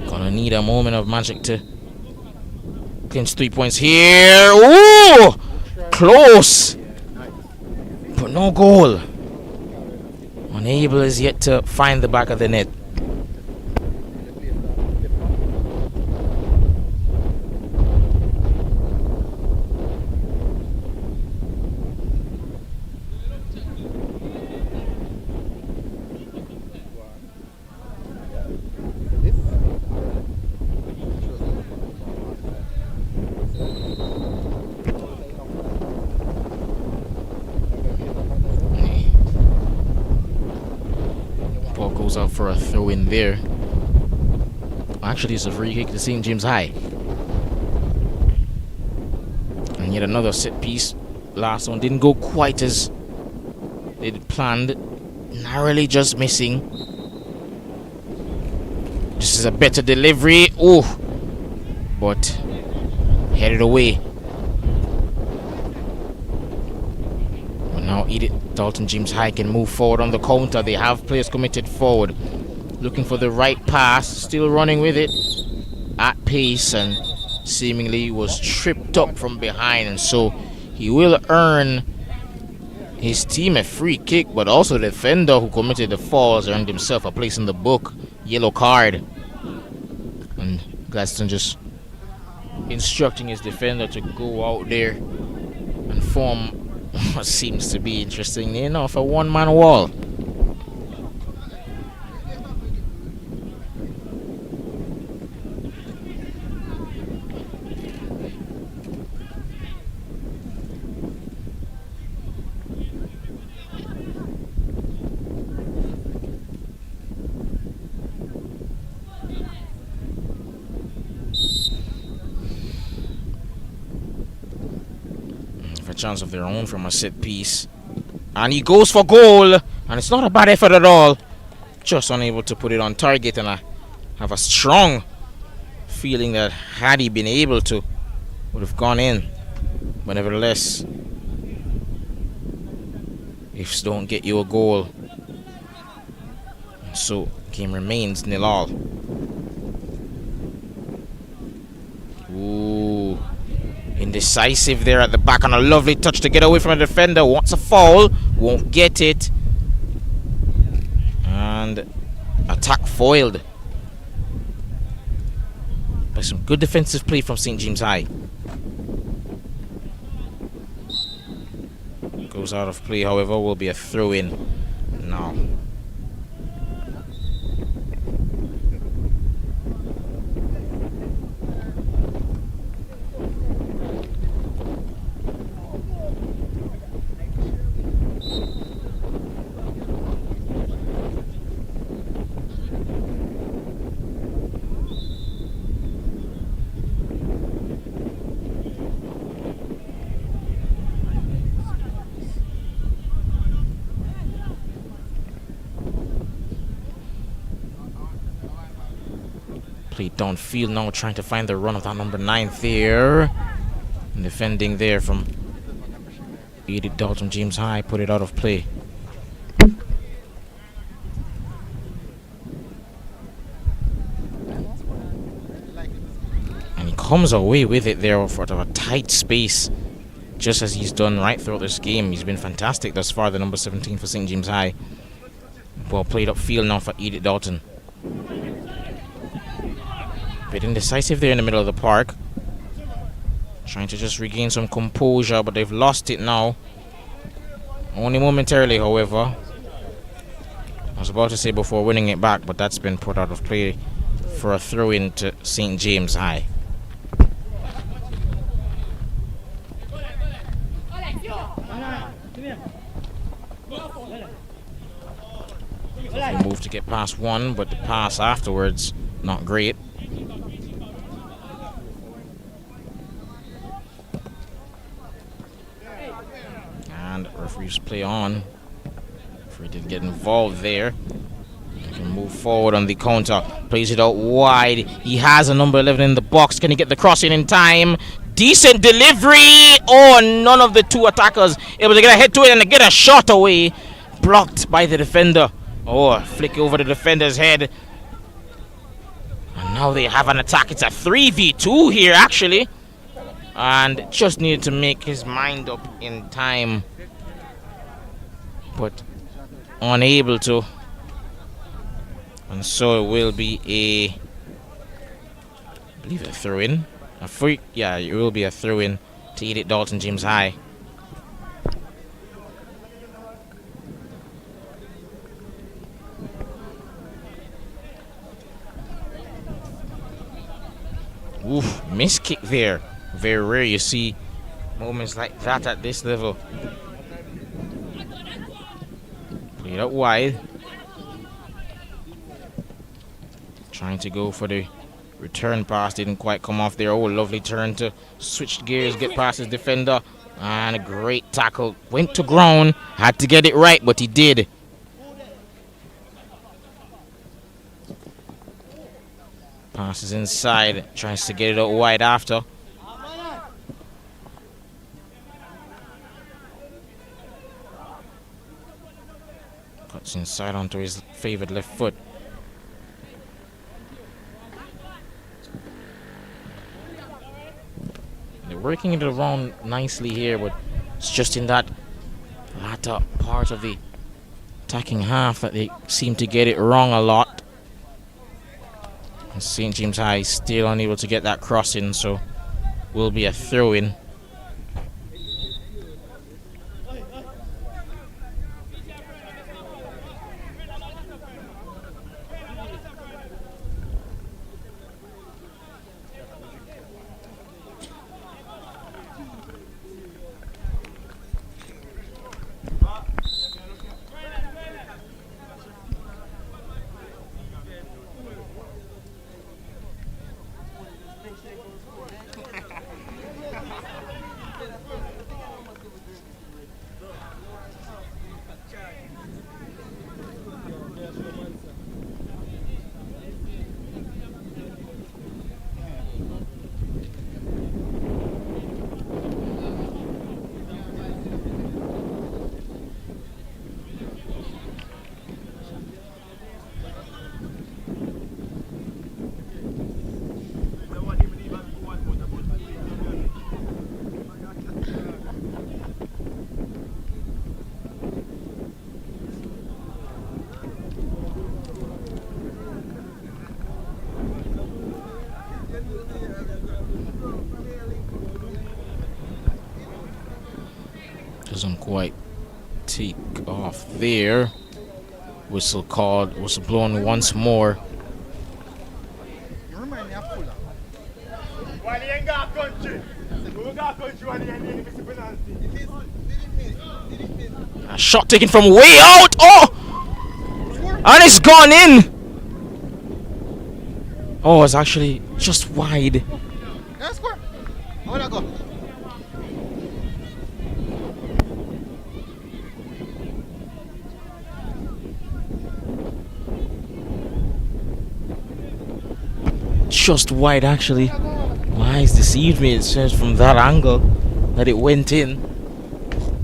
Gonna need a moment of magic to clinch 3 points here. Ooh! Close! But no goal. Unable as yet to find the back of the net. Out for a throw in there. Actually, it's a free kick to St. James High. And yet another set piece. Last one didn't go quite as they'd planned. Narrowly just missing. This is a better delivery. Oh, but headed away. Now Edith Dalton James High can move forward on the counter. They have players committed forward, looking for the right pass, still running with it at pace, and seemingly was tripped up from behind, and so he will earn his team a free kick, but also the defender who committed the fall has earned himself a place in the book. Yellow card. And Gladstone just instructing his defender to go out there and form what seems to be, interestingly enough, a one-man wall. Chance of their own from a set piece, and he goes for goal, and it's not a bad effort at all, just unable to put it on target. And I have a strong feeling that had he been able to, would have gone in, but nevertheless, ifs don't get you a goal, so game remains 0-0. Ooh, indecisive there at the back, on a lovely touch to get away from a defender. Wants a foul, won't get it, and attack foiled by some good defensive play from St. James High. Goes out of play, however, will be a throw-in now. Play downfield now, trying to find the run of that number 9 there. And defending there from Edith Dalton James High, put it out of play. And he comes away with it there out of a tight space, just as he's done right throughout this game. He's been fantastic thus far, the number 17 for St. James High. Ball played upfield now for Edith Dalton. Bit indecisive there in the middle of the park. Trying to just regain some composure, but they've lost it now. Only momentarily, however. I was about to say before winning it back, but that's been put out of play for a throw-in to St. James High. They move to get past one, but the pass afterwards, not great. And referees play on. Referee did get involved there. He can move forward on the counter. Plays it out wide. He has a number 11 in the box. Can he get the crossing in time? Decent delivery. Oh, none of the two attackers able to get a head to it and get a shot away. Blocked by the defender. Oh, flick over the defender's head. And now they have an attack. It's a 3v2 here, actually. And just needed to make his mind up in time, but unable to. And so it will be I believe a throw-in. A free, yeah, it will be a throw-in to Edith Dalton James High. Oof, miss kick there. Very rare you see moments like that at this level. Played out wide. Trying to go for the return pass. Didn't quite come off there. Oh, lovely turn to switch gears, get past his defender. And a great tackle. Went to ground. Had to get it right, but he did. Passes inside. Tries to get it out wide after. Cuts inside onto his favored left foot. They're working it around nicely here, but it's just in that latter part of the attacking half that they seem to get it wrong a lot. And St. James High still unable to get that crossing, so will be a throw-in. Doesn't quite take off there. Whistle called, whistle blown once more.
You remind me of Fuller.
Why they ain't got country? Who got country when they ain't miss penalty?
A shot taken from way out. Oh! And it's gone in. Oh, it's actually just wide.
Yeah, score. How would that go?
Just wide, actually. My eyes deceived me. It says from that angle that it went in.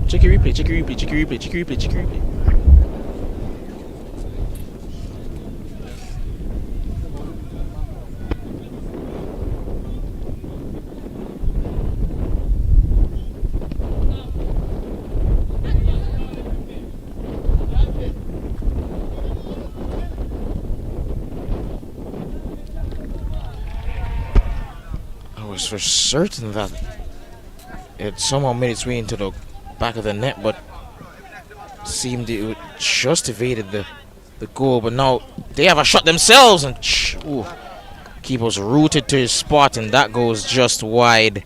Check your replay, check your replay, check your replay, check your replay, check your replay. I was for certain that it somehow made its way into the back of the net, but seemed it just evaded the goal. But now they have a shot themselves, and ooh, keeper's rooted to his spot, and that goes just wide.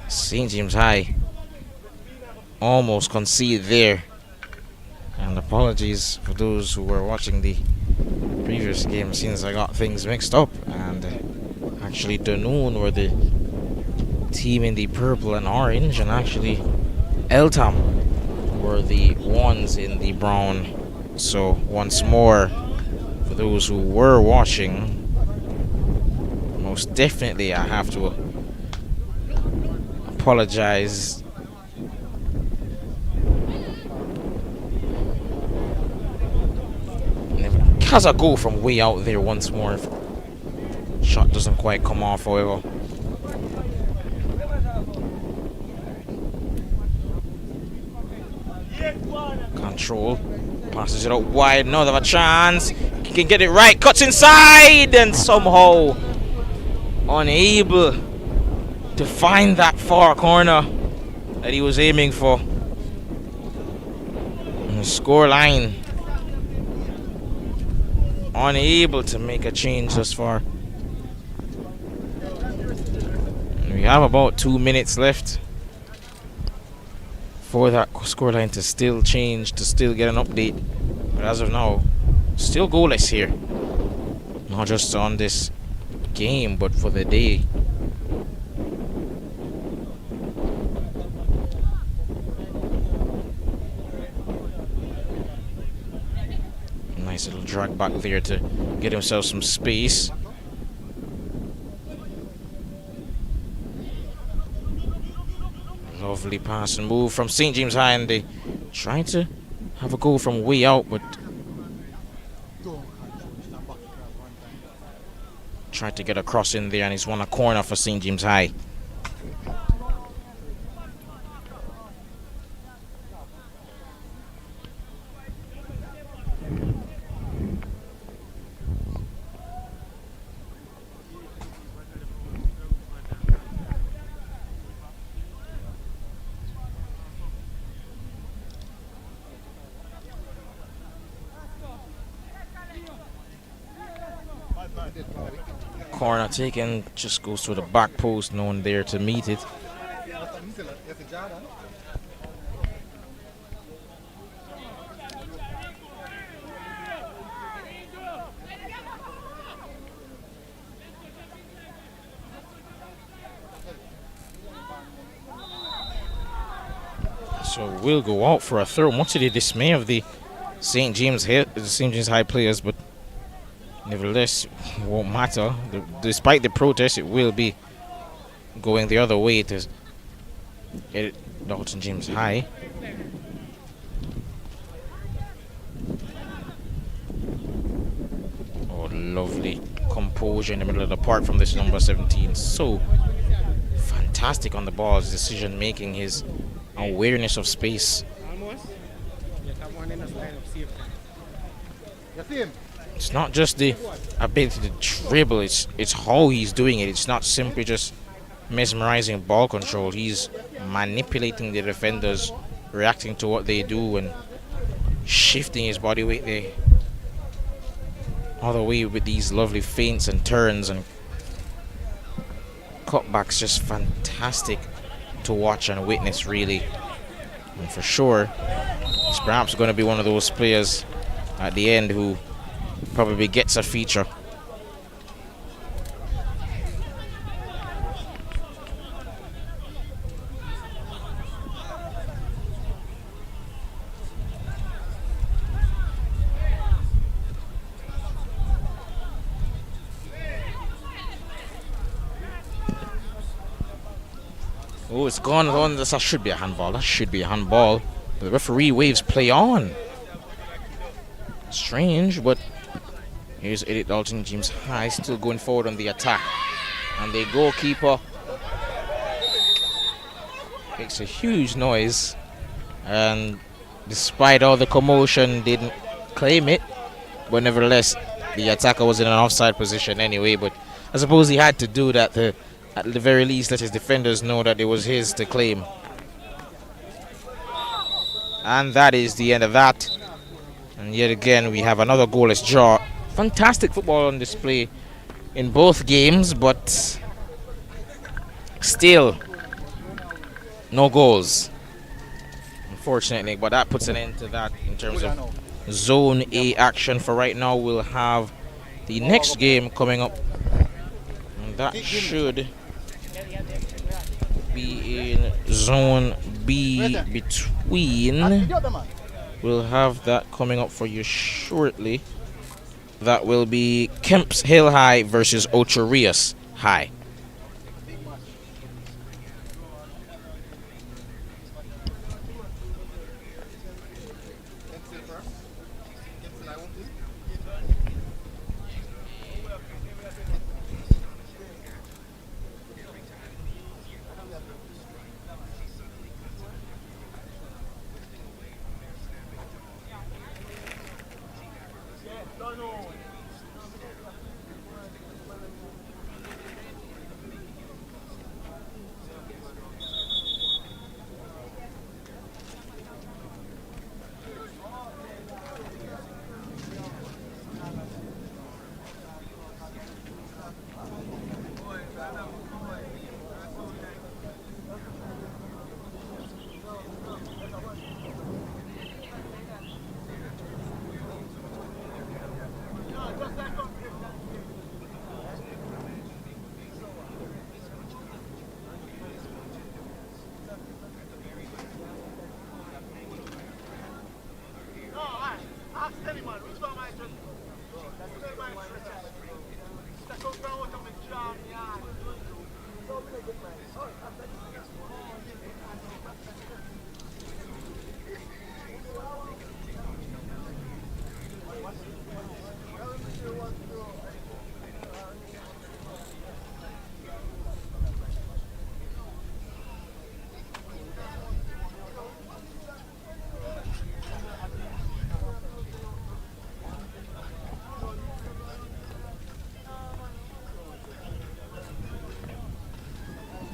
St. James High almost concede there. And apologies for those who were watching the previous game, since I got things mixed up. And actually Dunoon were the team in the purple and orange, and actually Eltham were the ones in the brown. So once more, for those who were watching, most definitely I have to apologize. Has a goal from way out there once more. Shot doesn't quite come off, however. Control. Passes it out wide. Now they have a chance. He can get it right. Cuts inside. And somehow unable to find that far corner that he was aiming for. And the score line. Unable to make a change thus far. And we have about 2 minutes left for that scoreline to still change, to still get an update. But as of now, still goalless here. Not just on this game, but for the day. Nice little drag back there to get himself some space. Lovely pass and move from St. James High, and they trying to have a goal from way out, but tried to get a cross in there, and he's won a corner for St. James High. Corner taken, just goes to the back post, no one there to meet it. So we'll go out for a throw, much to the dismay of the St. James High players, but nevertheless, won't matter. Despite the protest, it will be going the other way to get it out to James High. Oh, lovely composure in the middle of the park from this number 17. So fantastic on the ball, his decision making, his awareness of space. It's not just the ability to dribble, it's how he's doing it. It's not simply just mesmerizing ball control. He's manipulating the defenders reacting to what they do and shifting his body weight there all the way with these lovely feints and turns and cutbacks. Just fantastic to watch and witness, really. And for sure, he's perhaps going to be one of those players at the end who probably gets a feature. Oh, it's gone. That should be a handball. That should be a handball. The referee waves play on. Strange, but here's Edith Dalton James High still going forward on the attack. And the goalkeeper makes a huge noise. And despite all the commotion, didn't claim it. But nevertheless, the attacker was in an offside position anyway. But I suppose he had to do that to, at the very least, let his defenders know that it was his to claim. And that is the end of that. And yet again, we have another goalless draw. Fantastic football on display in both games, but still no goals, unfortunately. But that puts an end to that in terms of Zone A action for right now. We'll have the next game coming up, and that should be in Zone B between. We'll have that coming up for you shortly. That will be Kemps Hill High versus Ocho Rios High.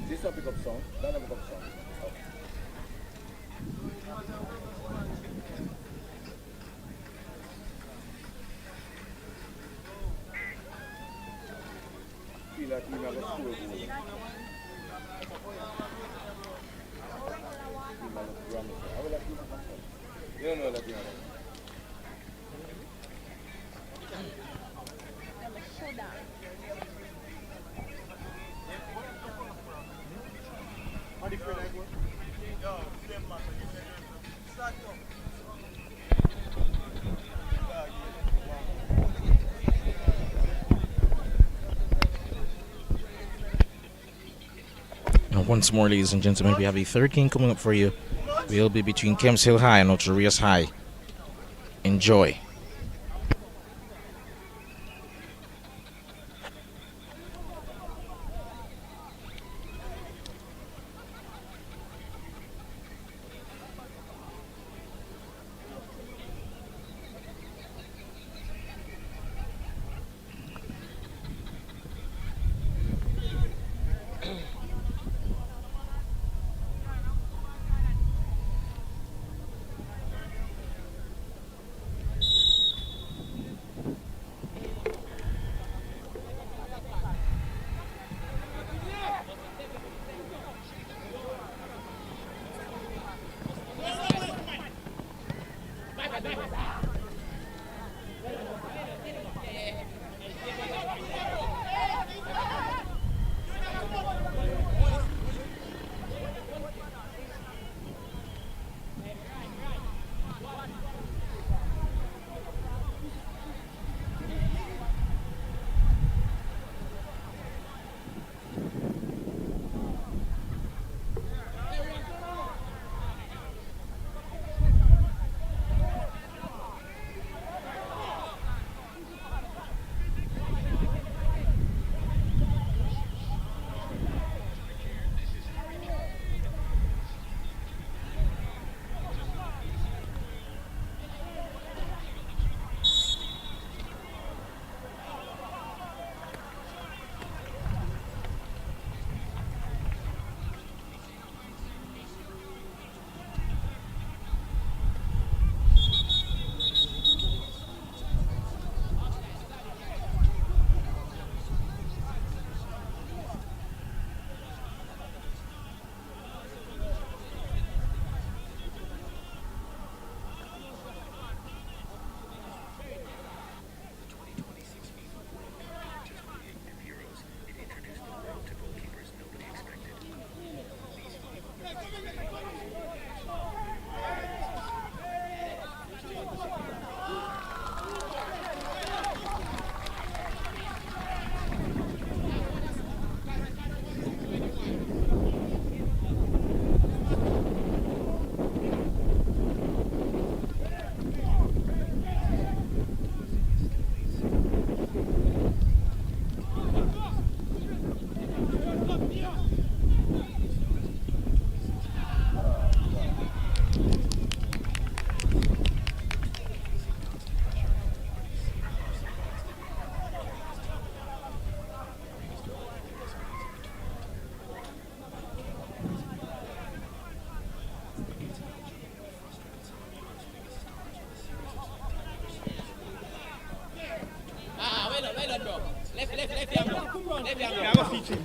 This will pick up sound, that will pick up sound. Feel like we have a score goal. You don't know that you have a
Now, once more, ladies and gentlemen, we have a third game coming up for you. We'll be between Kemps Hill High and Ocho Rios High. Enjoy.
Yeah, I go feature him.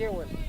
game one.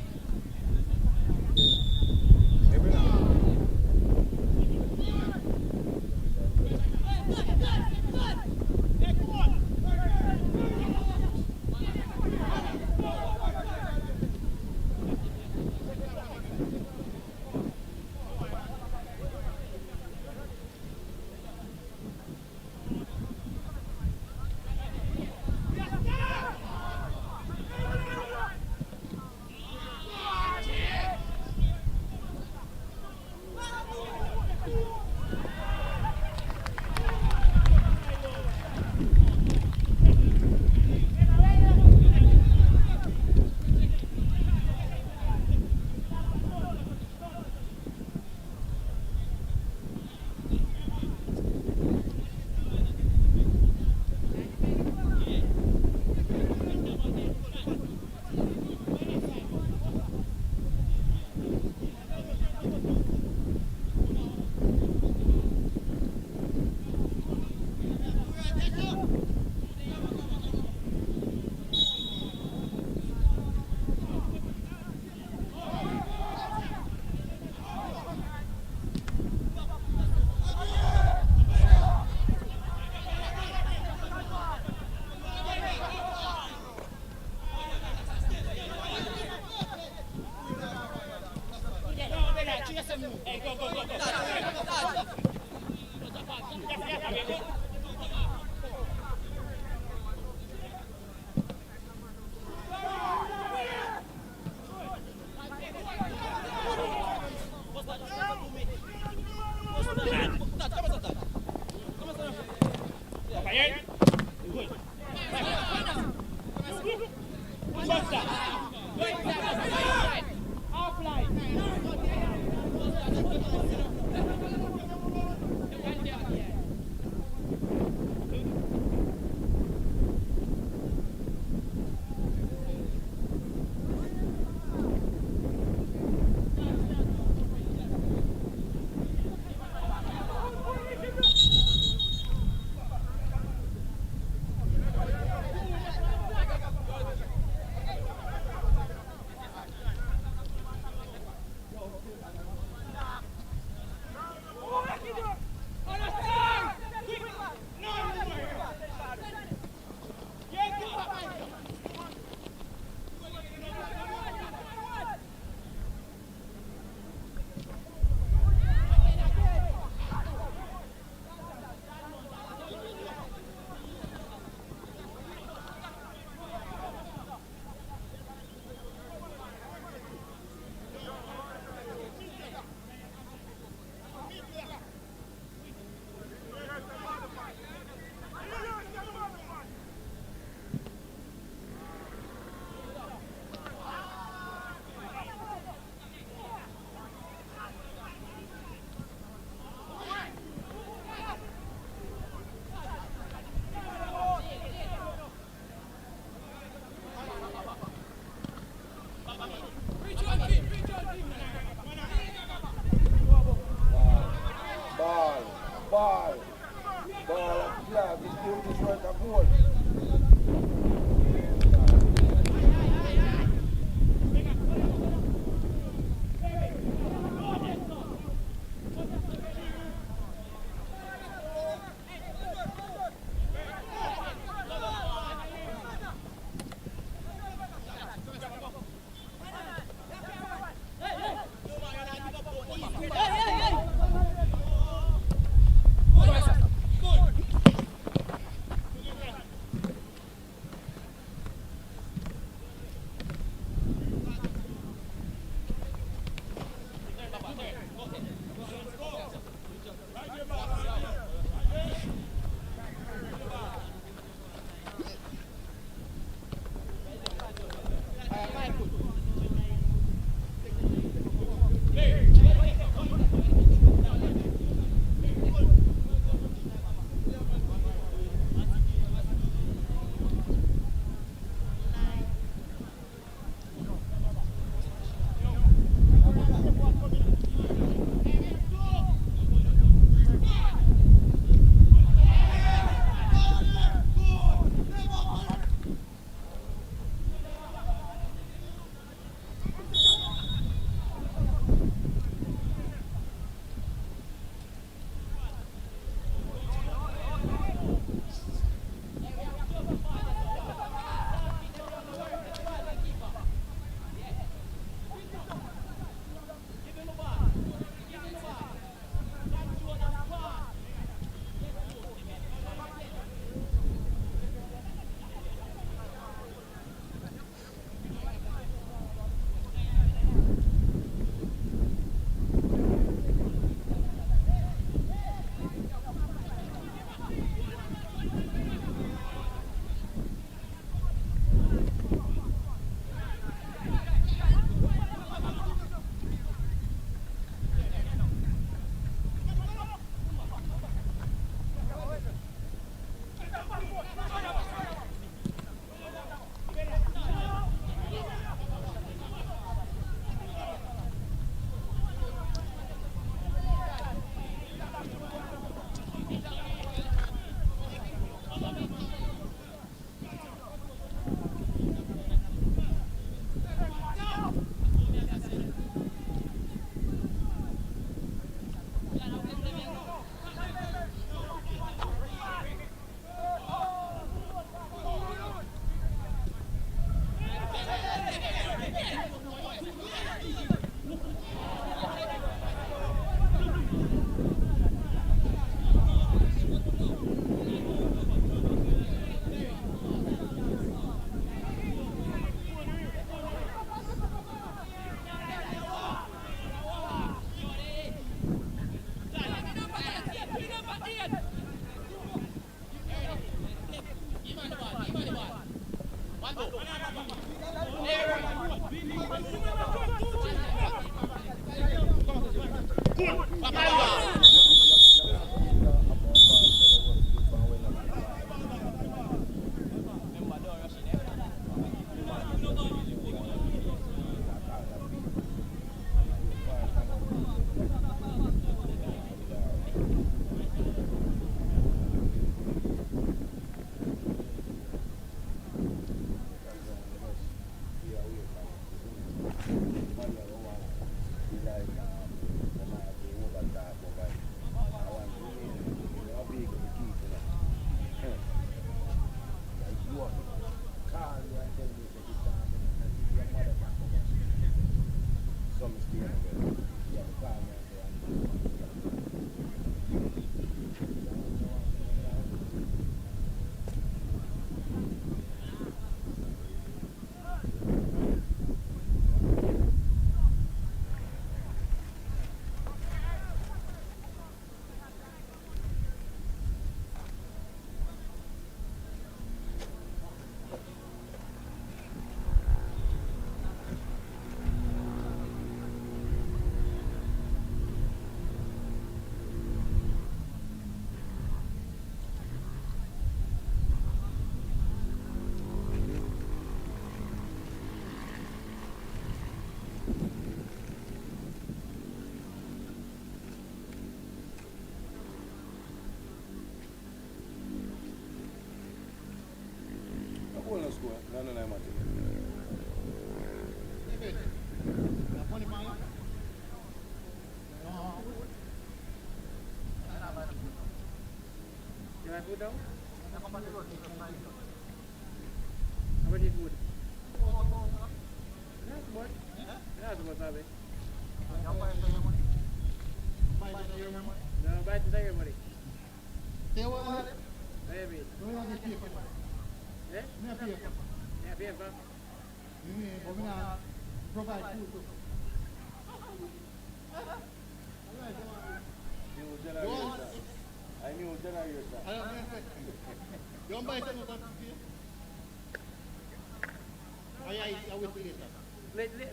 Later.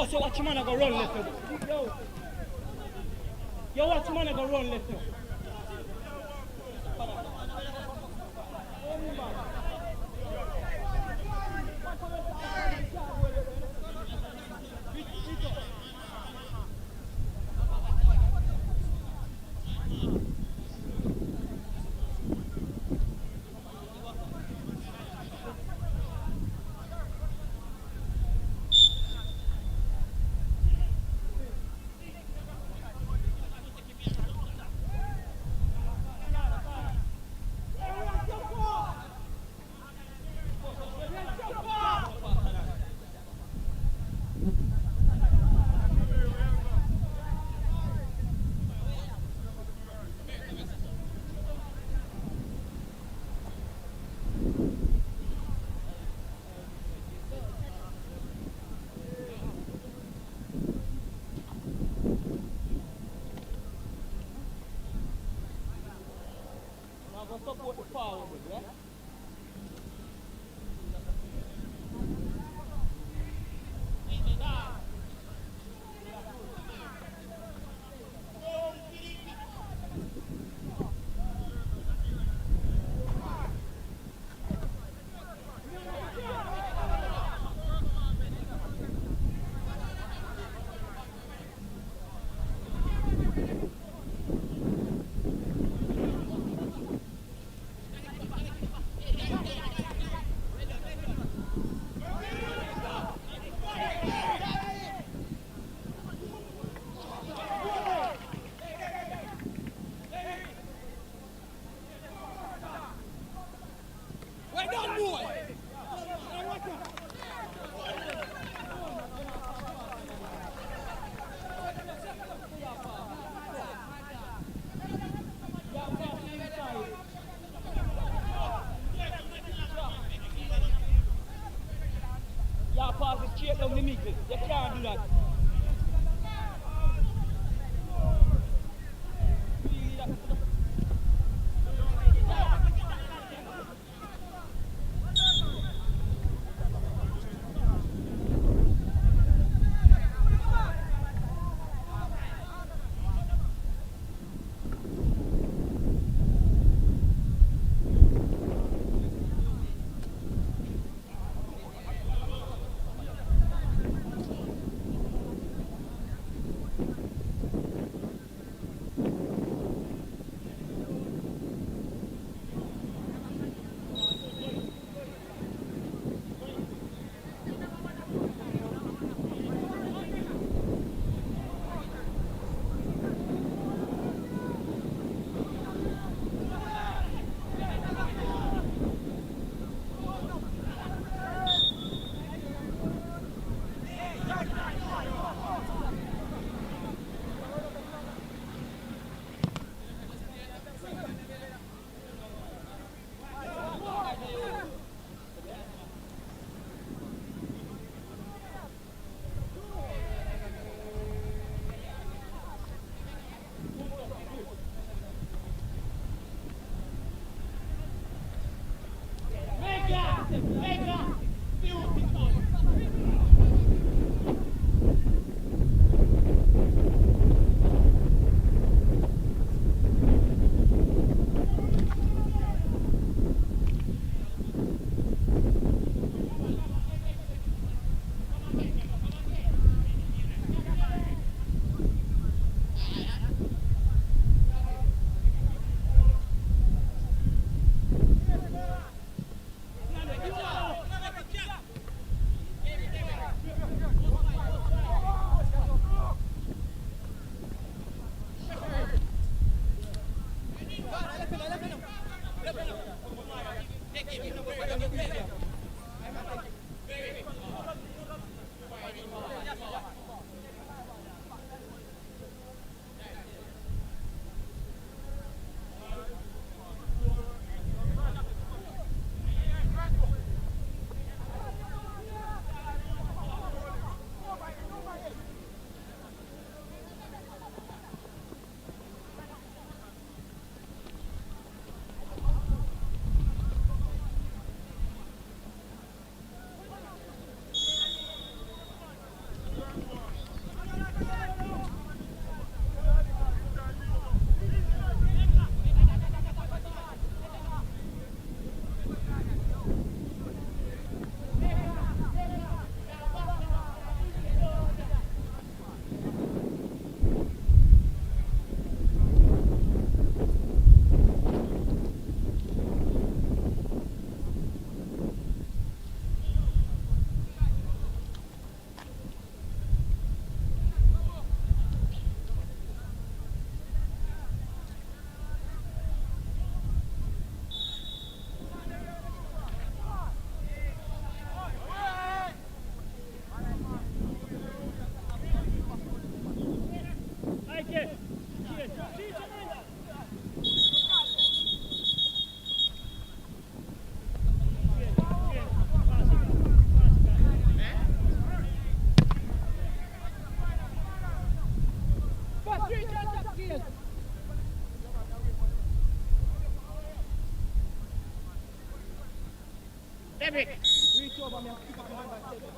Boss, you watch your man go run left. Yo, watch your man go run left. support the forward, yeah? Y'all pass it straight down the middle. You can't do that. Reach over me and pick up your hand and take it.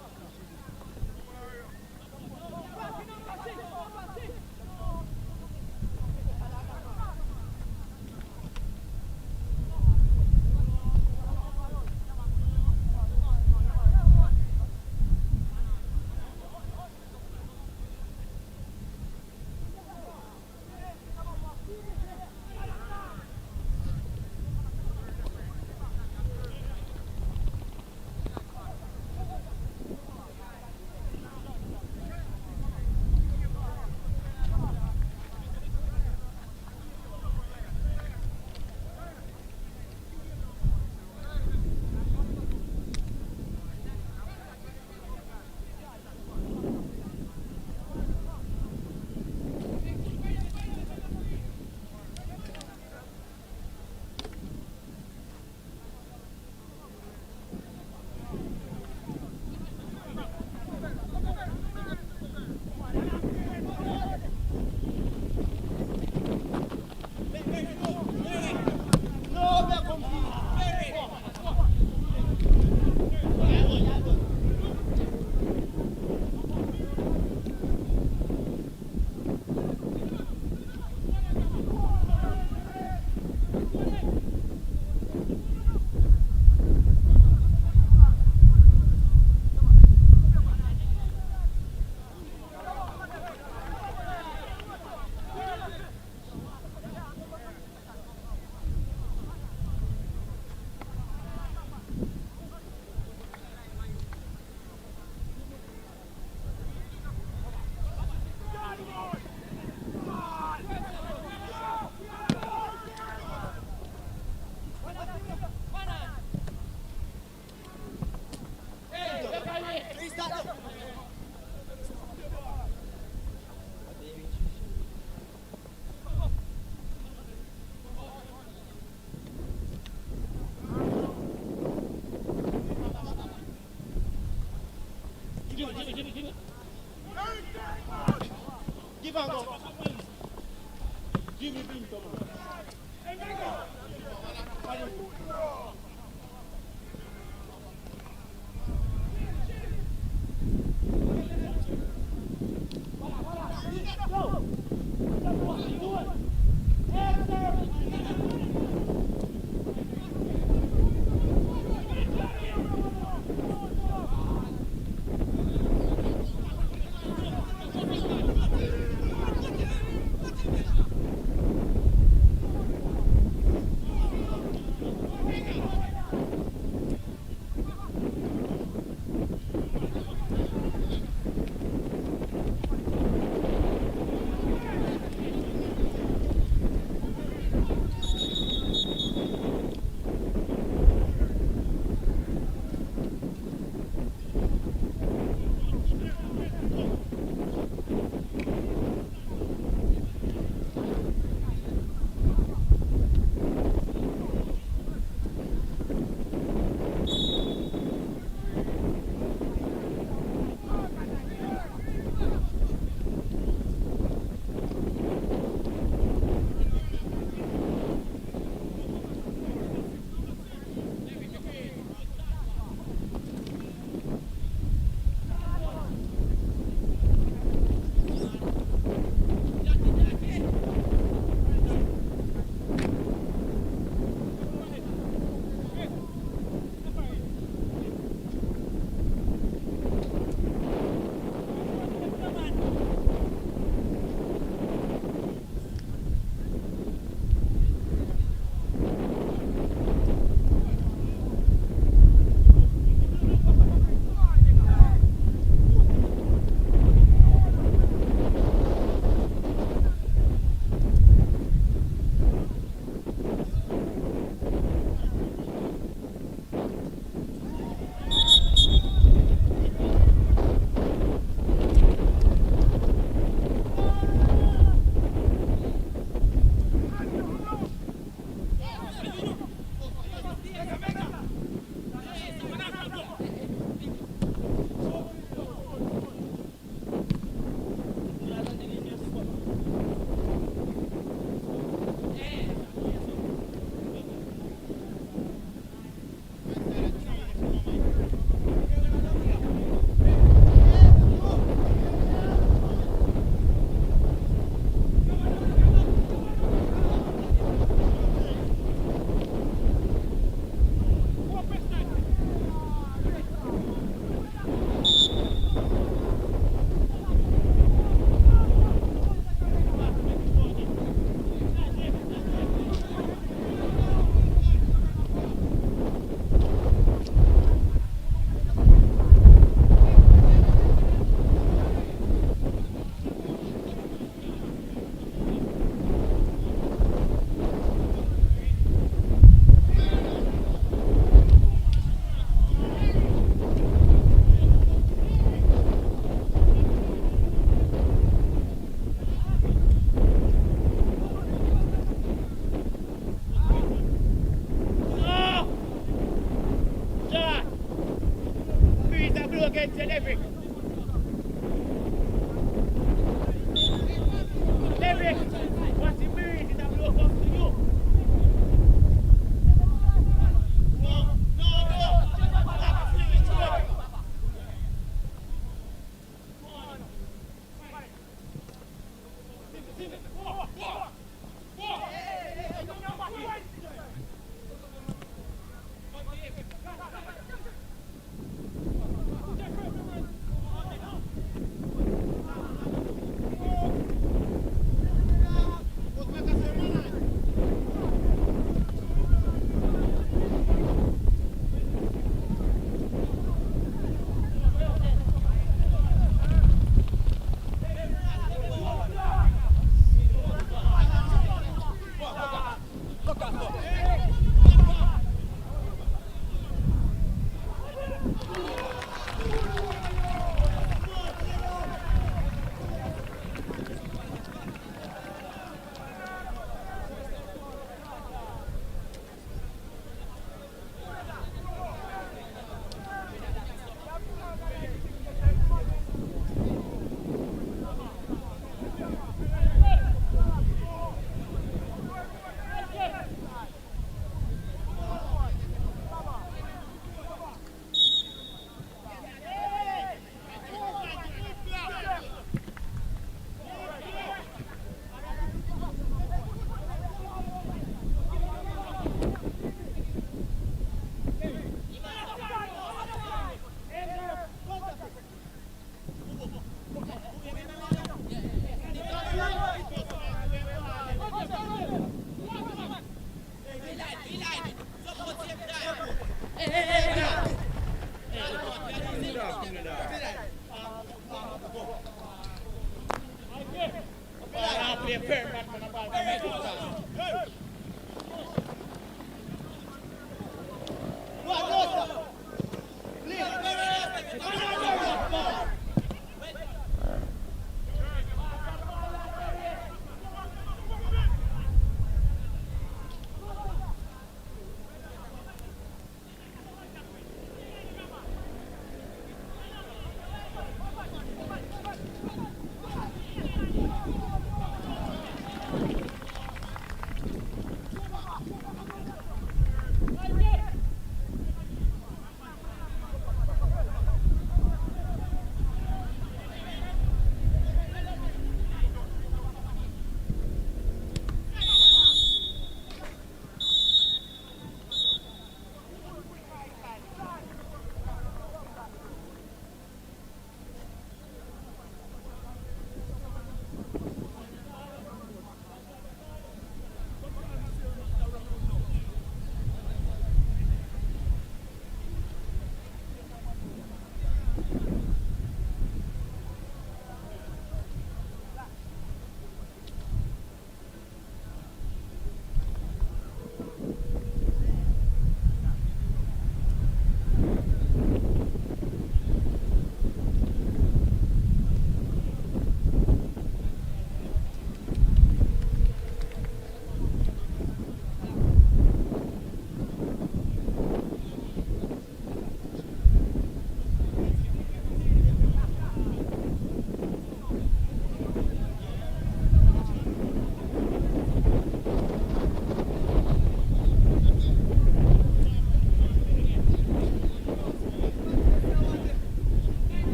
Give and go. Give me bean, Thomas.
Hey!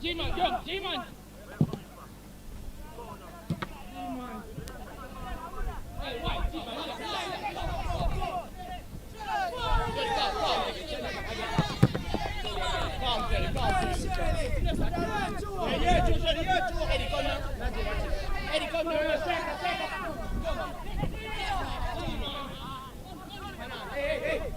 G-Man, yo, G-Man. Hey, why? G-Man, Eddie, come now. Hey.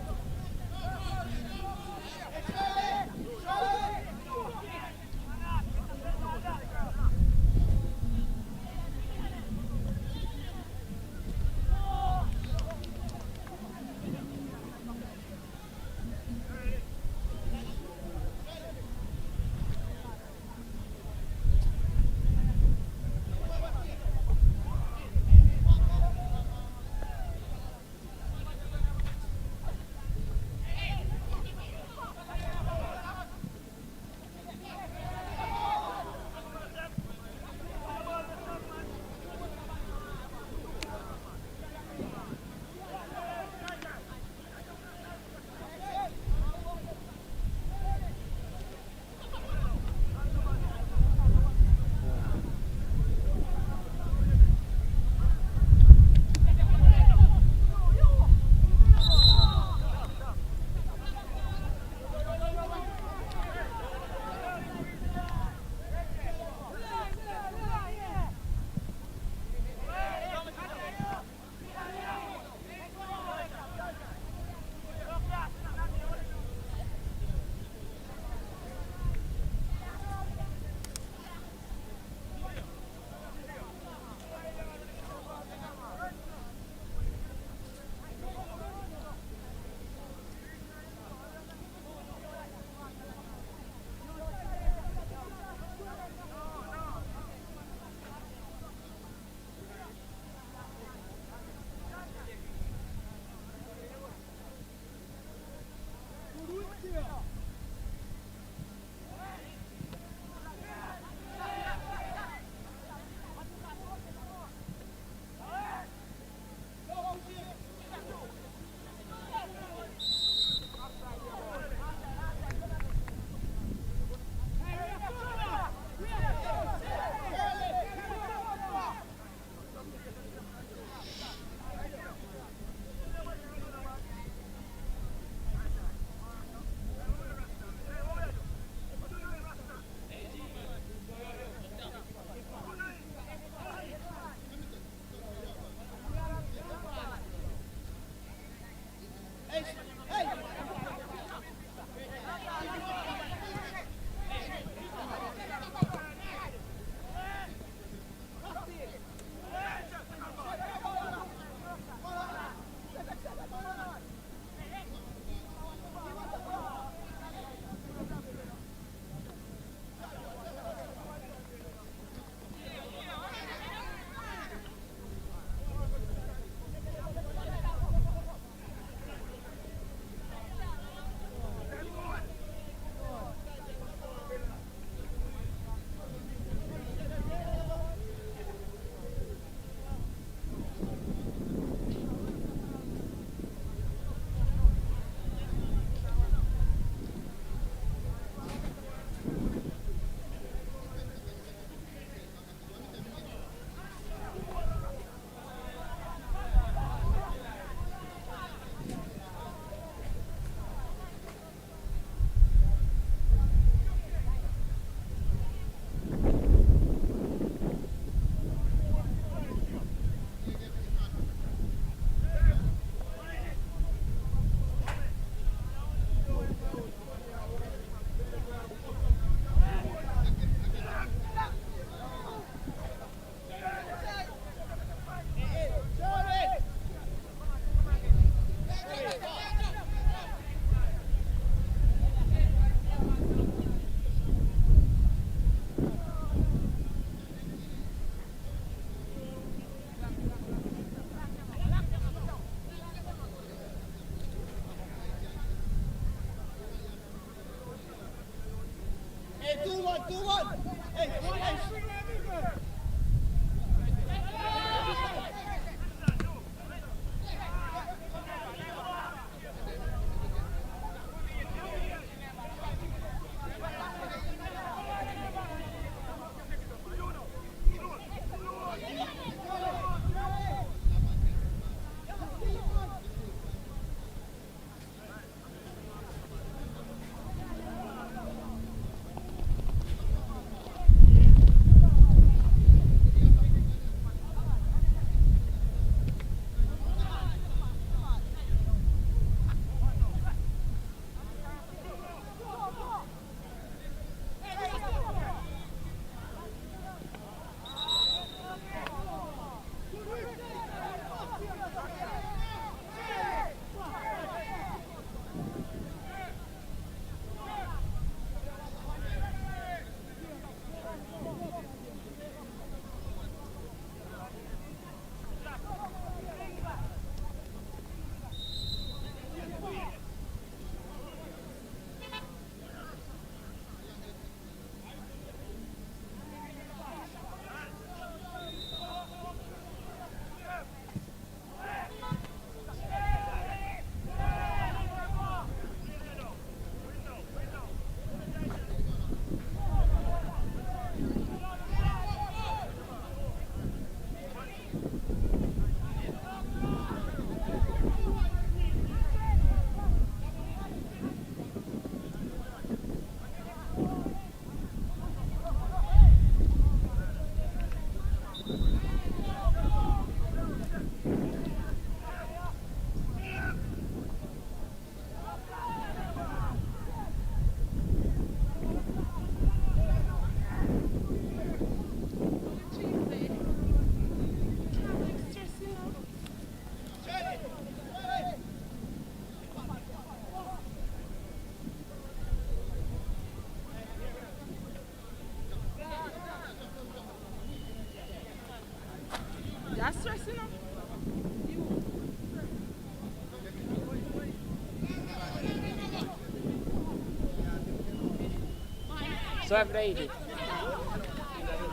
So I'm ready.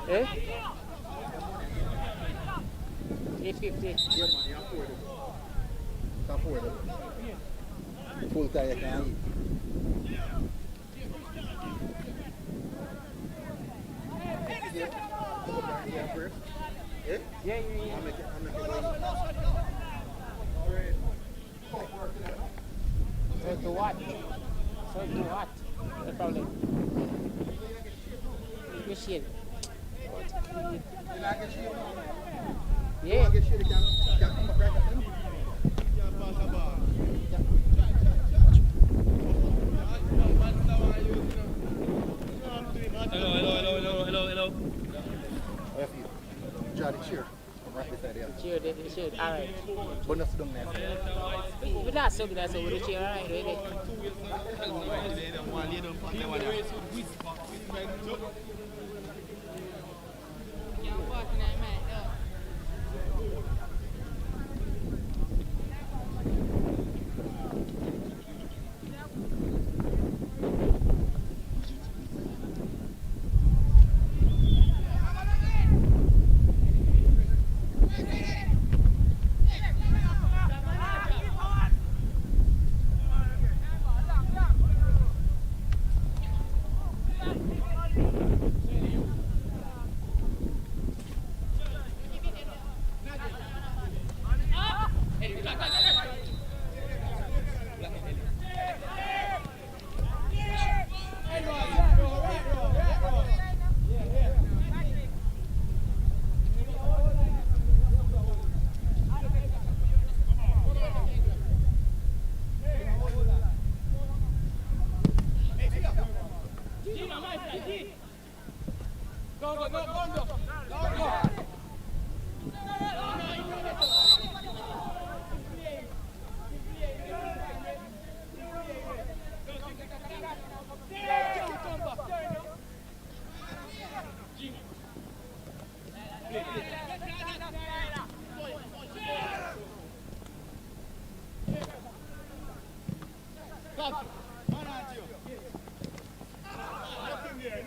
Eh? 850.
Yeah, man, you afford it. You afford it. Full time you can eat. Yeah. Come up there, yeah, first. Eh?
Yeah.
I'll make it go.
So to what? The problem. Machine.
You like a shit?
Yeah.
You get shit, you can come back right at them.
Hello.
How you feel? Jolly cheer. I'm right beside you.
Sure. All right.
Bonus down there.
But that's so good. That's over the chair. All right, ready?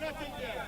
Nothing there.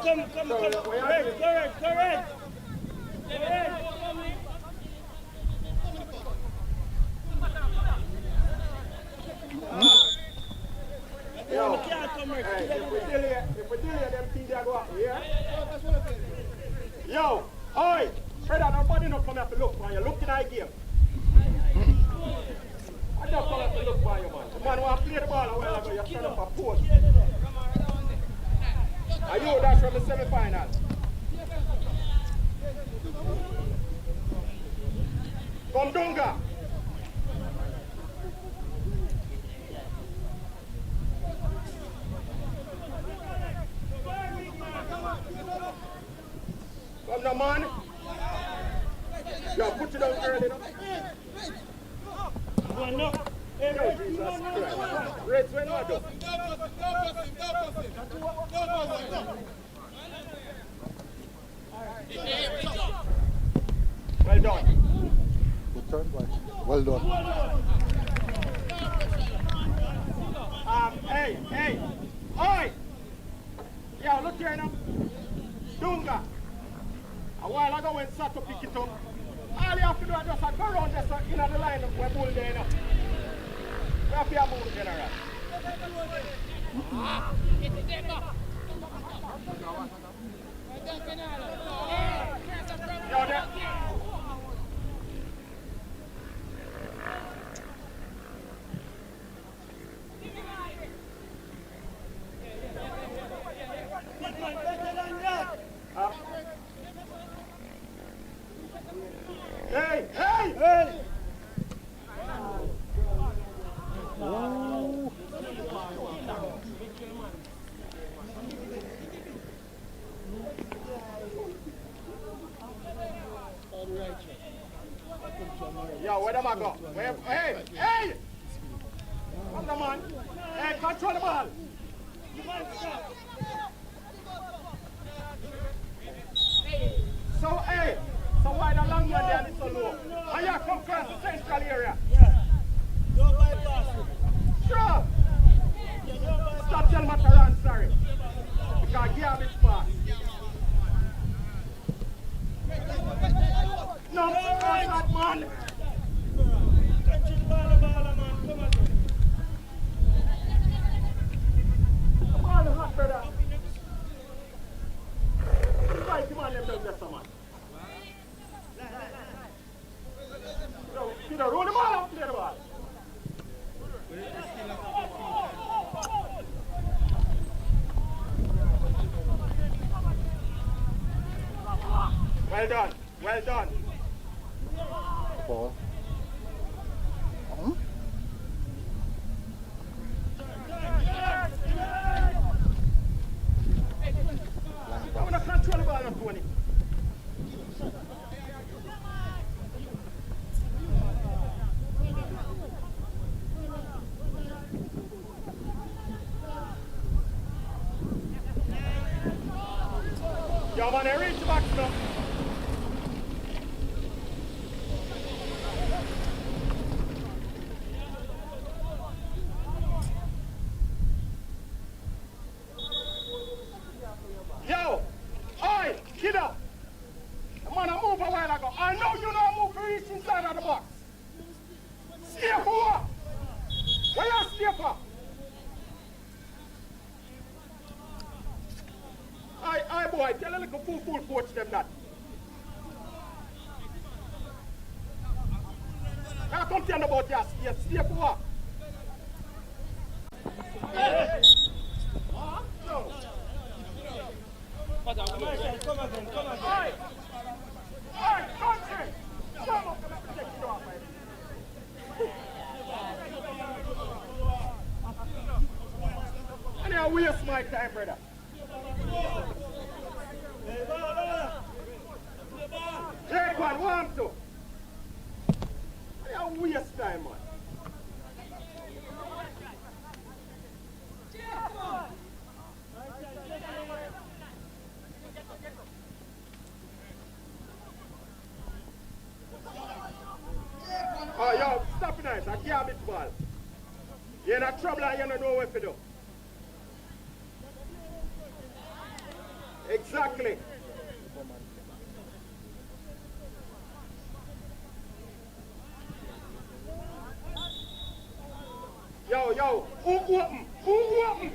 come. Correct.
Yo, hey, if we delay them things they go up here. Yo, oi, Fred, nobody not come here to look for you. Look in our game. I just come here to look for you, man. The man want to play the ball a while ago, you stand up a post. Are you that's from the semi-final? From Dunga. Come now, man. Yo, put it down early now. Yo, Jesus Christ. Reds, when you do? Well done.
Good turn, boy. Well done.
Hey. Oi! Yo, look here now. Dunga. A while ago when Sato pick it up, all you have to do is just go around there in the line where bull there now. We have to have bull general. Yo, there. Hey! Yo, where them I go? Hey! Come on, man. Hey, control the ball. So why the long one there is so low? And you come across the central area.
Don't bypass it.
Sure. Stop telling me to run, sorry. Because garbage pass. No, not man.
Catch the ball, man. Come on.
The ball is hot, brother. Invite him on them down there, man. You know, roll the ball out, play the ball. Well done.
Ball.
I'm going to control the ball now, Tony. Yo, man, they reach back now. Yo, oi, get up. Man, I moved a while ago. I know you know move to reach inside of the box. Stay for what? Where you stay for? Aye, boy, tell a little fool coach them that. Now come tell about your stay for what? Hey. No.
Come again.
Aye, country! Come up and take it off, man. And I waste my time, brother. Take one, two. I waste time, man. Oh, yo, stop it nice. I can't beat ball. You're in trouble and you don't know what to do. Exactly. Yo, who open? Who open?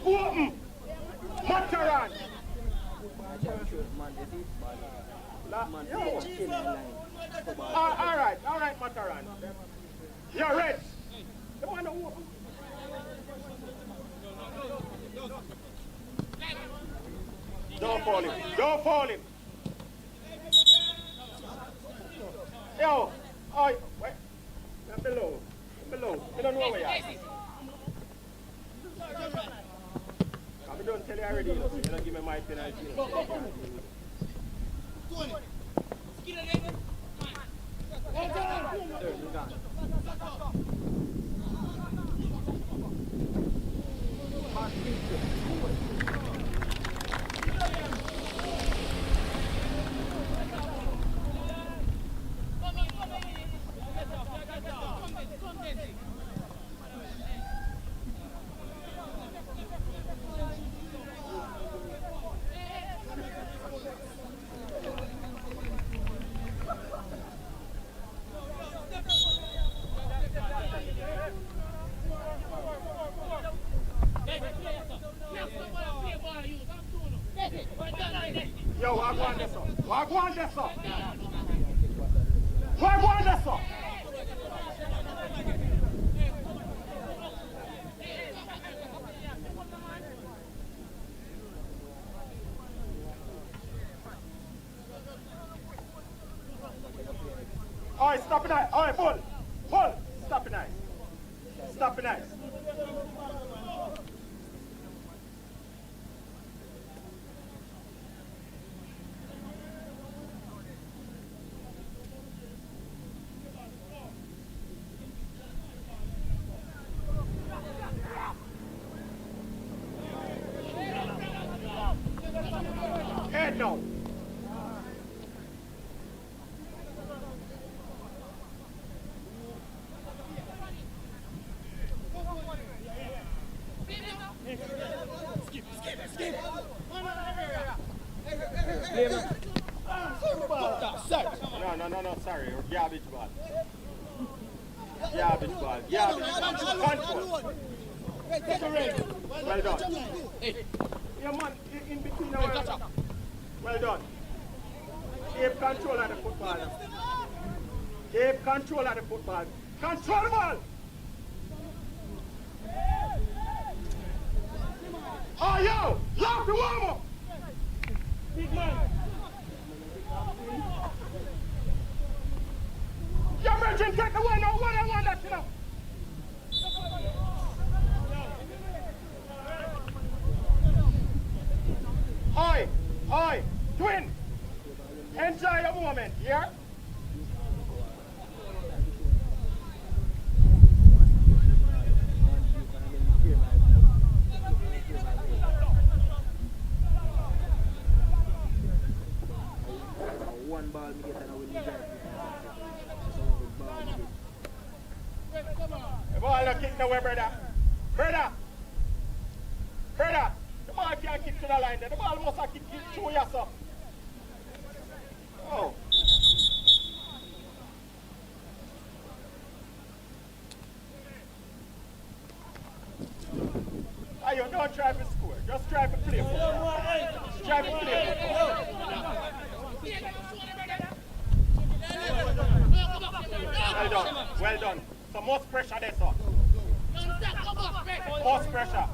Who open? Mataran. All right, Mataran. You're red. The one who open. Don't fall him. Don't fall him. Yo, wait. Below. I don't know where you are. I don't tell you already, you don't give me my penalty. Yo, I want this up. Alright, stop it nice. Alright, bull. Stop it nice. Head no. No, sorry. Garbage ball. Control. Well done. Yeah, man, in between our... Well done. Keep control of the football. Control the ball. Oh, yo! Love the warm up! Big man. Your virgin, take the one. No, one I want that, you know. Oi, twin. Enjoy your moment, yeah?
One ball, me get an away.
The ball not kick nowhere, brother. The ball can't kick to the line there. The ball must have kicked through yourself. Oh. Ayo, don't try to score. Just try to play football. Try to play football. Well done. So most pressure there, sir. Most pressure.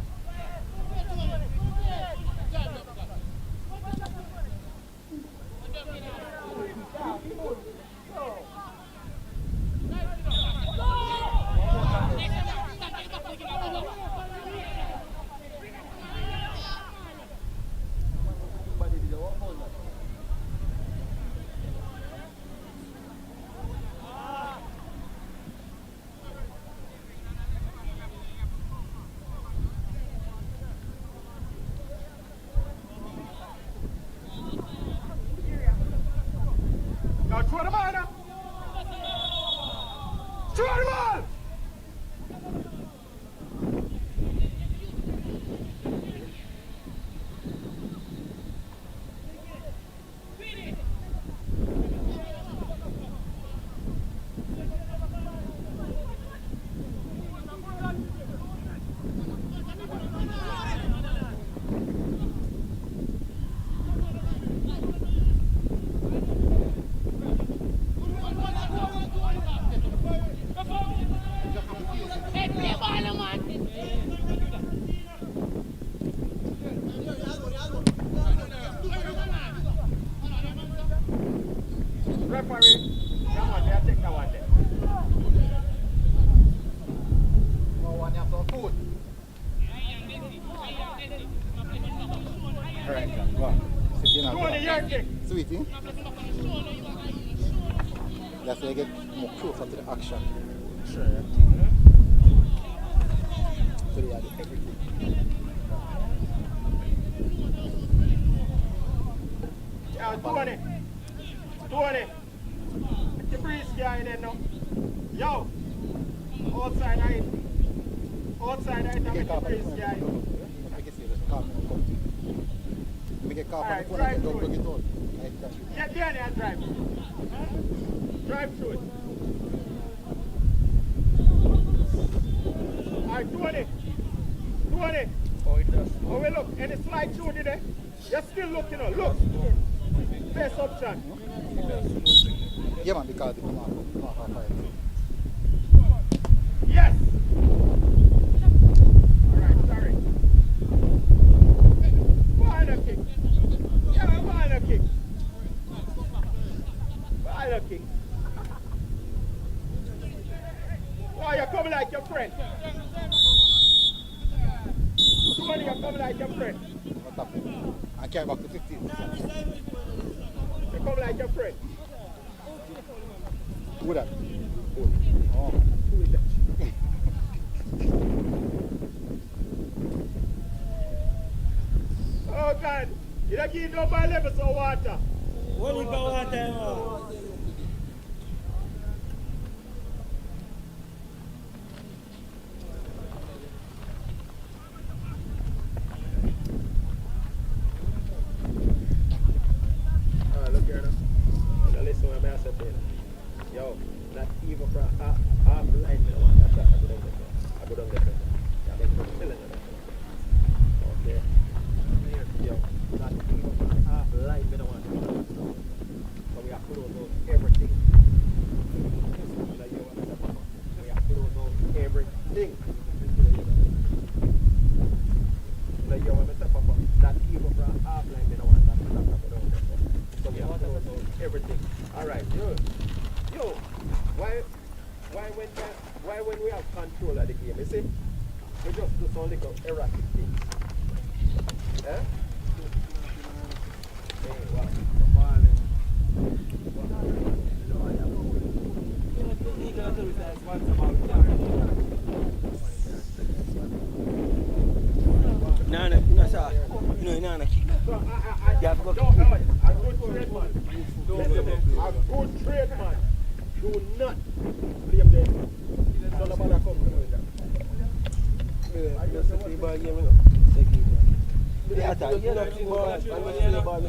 Now throw the shoot.
Alright, John, go on. Sit in
Shoot the yard kick.
Sweetie. That's why you get more closer to the action.
Sure.
So they are the everything.
Yeah, 20. 20. Get your breeze guy in there now. Yo. Outside height. Outside height, I'm
Get
your
caught on the
breeze
corner,
guy.
I can see this car come to you. Let me get caught on the
Alright,
corner and
drive
don't
through
bring
it.
it out. Right, catch it.
Get there and drive. Drive through it. Alright, 20. 20.
Oh, it does.
Oh, wait, look. Any slide through today? You're still looking up. Look. Best option.
Yeah, man, because they come off fire.
Yes. Alright, sorry. Final kick. Yeah, final kick. Final kick. Oh, you're coming like your friend. 20, you're coming like your friend.
What's up? And carry back to 15.
You're coming like your friend.
Who that? Oh.
Who is that? Oh, God. You don't give no by levels of water.
What we go out there?
Look here now. Now listen what I'm saying. Yo, not even for half line, me no want that shot. I go down there. Yeah, make sure you're chilling on that. Okay. Yo, not even for half line, me no want that shot. So we have to close out everything. Like you want that. We have to close out everything. Like you want that, Papa. Not even for half line, me no want that shot. I go down there. So we have to close out everything. All right, yo, why when we have control of the game, you see, we just do some little erratic things. Eh? Hey, wow.
No, sir. No, kick.
So
You have to go
don't
kick.
a good trade man. A good trade man. Do not blame them. Don't about that company with that.
Just a free ball game, you know. Yeah, attack. You know, free ball. And when you play ball,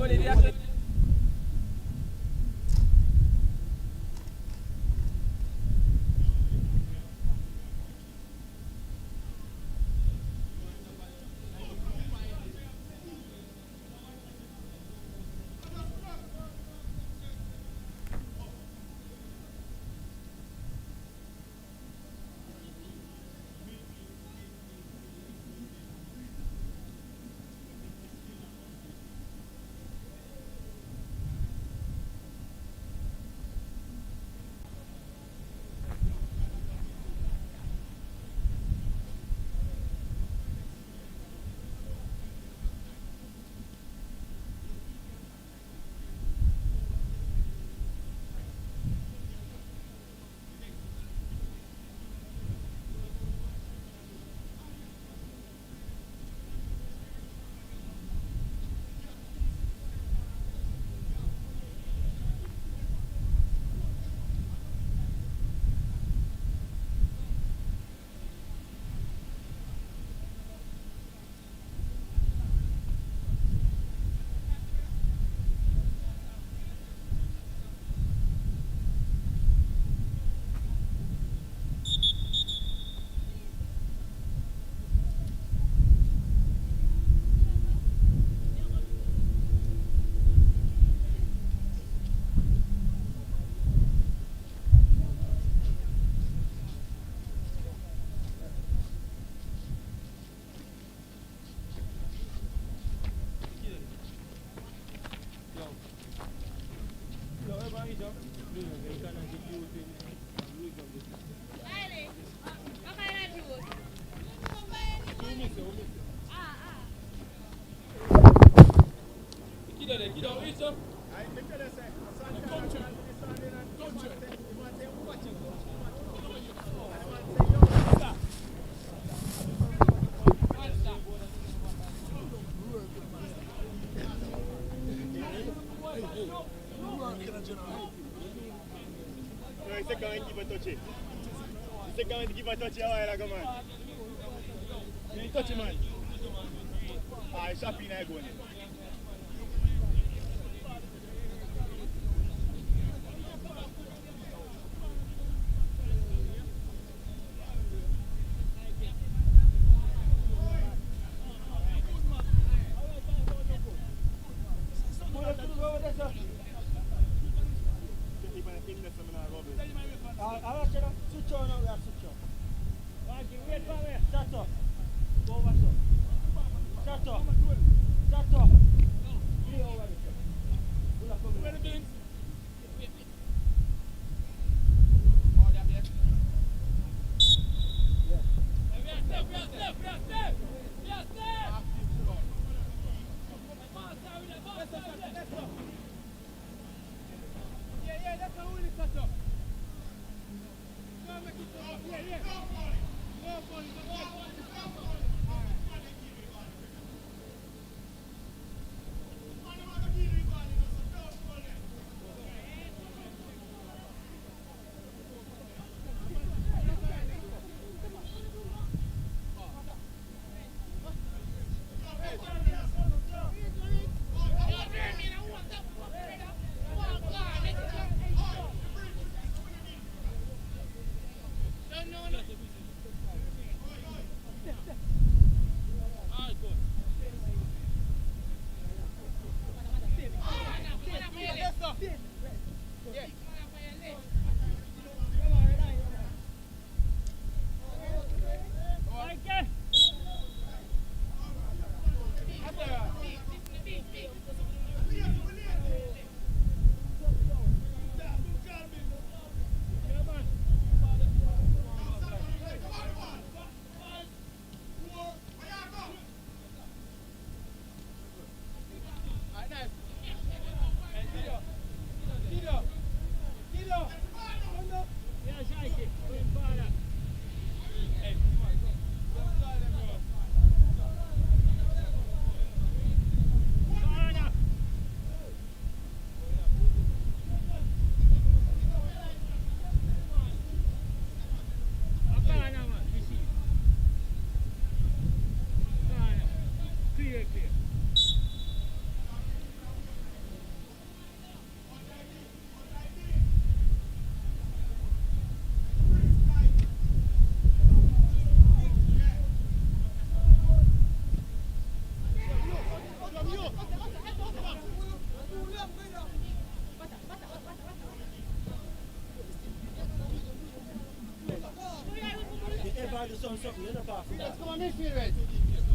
Something, you don't pass the ball. Let's come on midfield, right?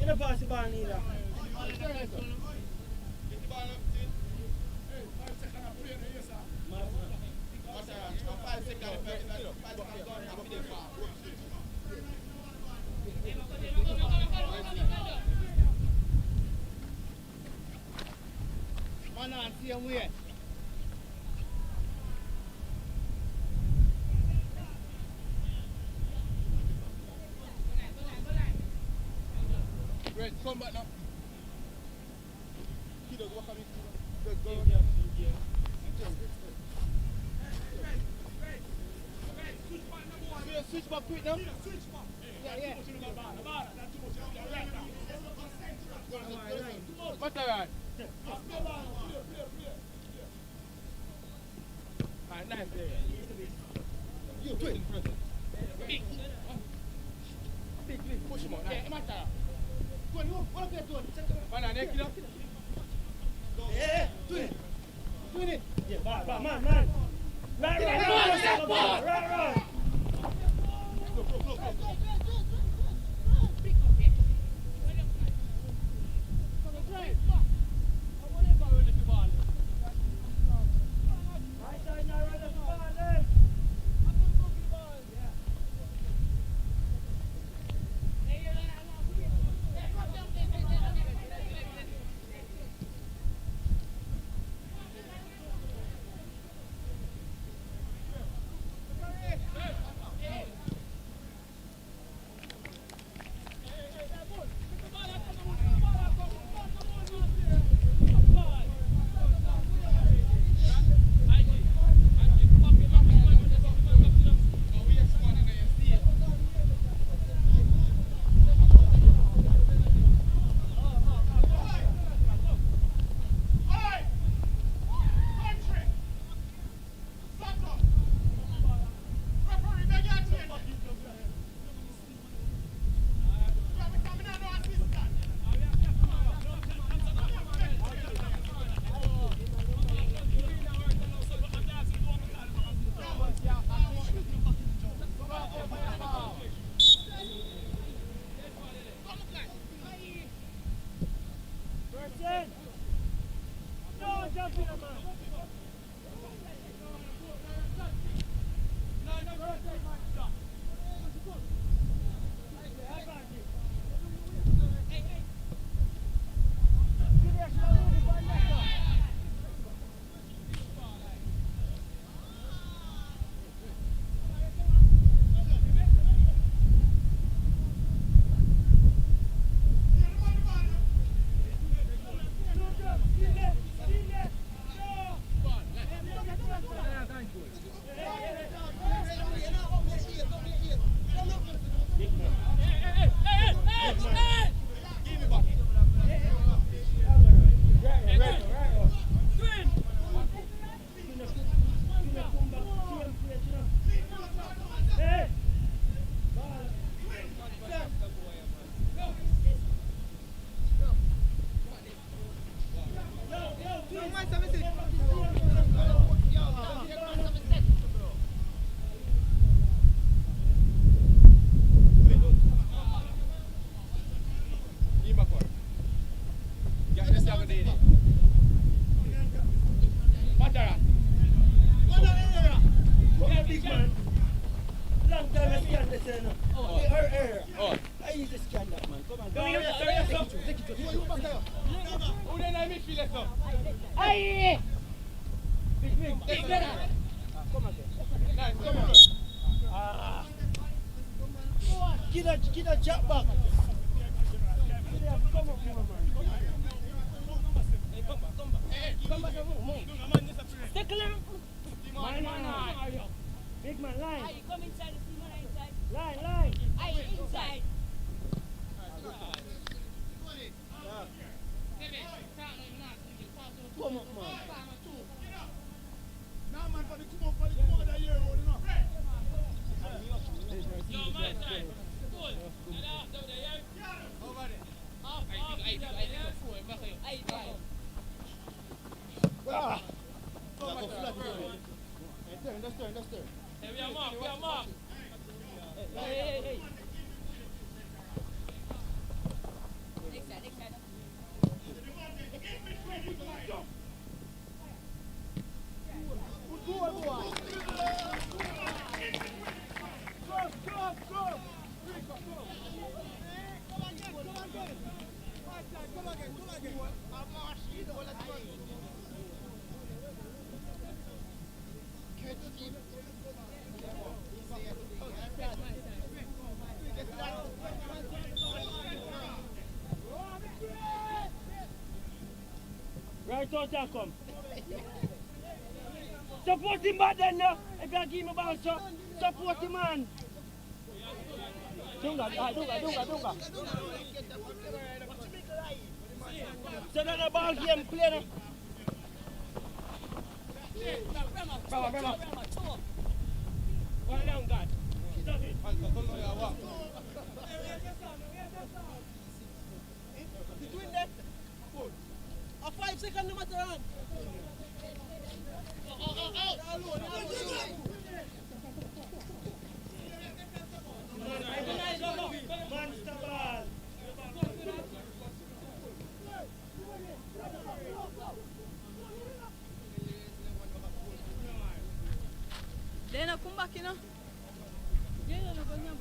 You don't pass the ball neither. Man on, same way. Right, come back now. He does walk on me. Let's go. Switch back quick now. Yeah. What's that right? Alright, nice there. You do it. Big. Push him out. Yeah, come on. Go on, what up there, do it. Man, neck it up. Yeah, do it. Doing it. Yeah, man. Right. Look.
Matara.
Big man. Long time I scan this here now. Oh. I used to scan that, man. Come on. Come here.
Who then I midfielder, sir?
Aye!
Big man. Come on.
Nice, come on.
Get a jump back. Come on, man. Come back and move. Stick along. Big man, line.
Aye, come inside the team and inside.
Line.
Aye, inside.
Come up, man.
Now, man, for the come up for the other year, you know. Over there. That's turn.
Hey, we are marked. Hey. Next side.
Right out there, come. Support him back then, no? If you give him a bounce, support him, man. Dunga. So that the ball game clear now. Brother. One down, God. Stop it. Between them. A 5 second no matter on. Monster ball.
Then I come back, you know. Yeah, no, go now.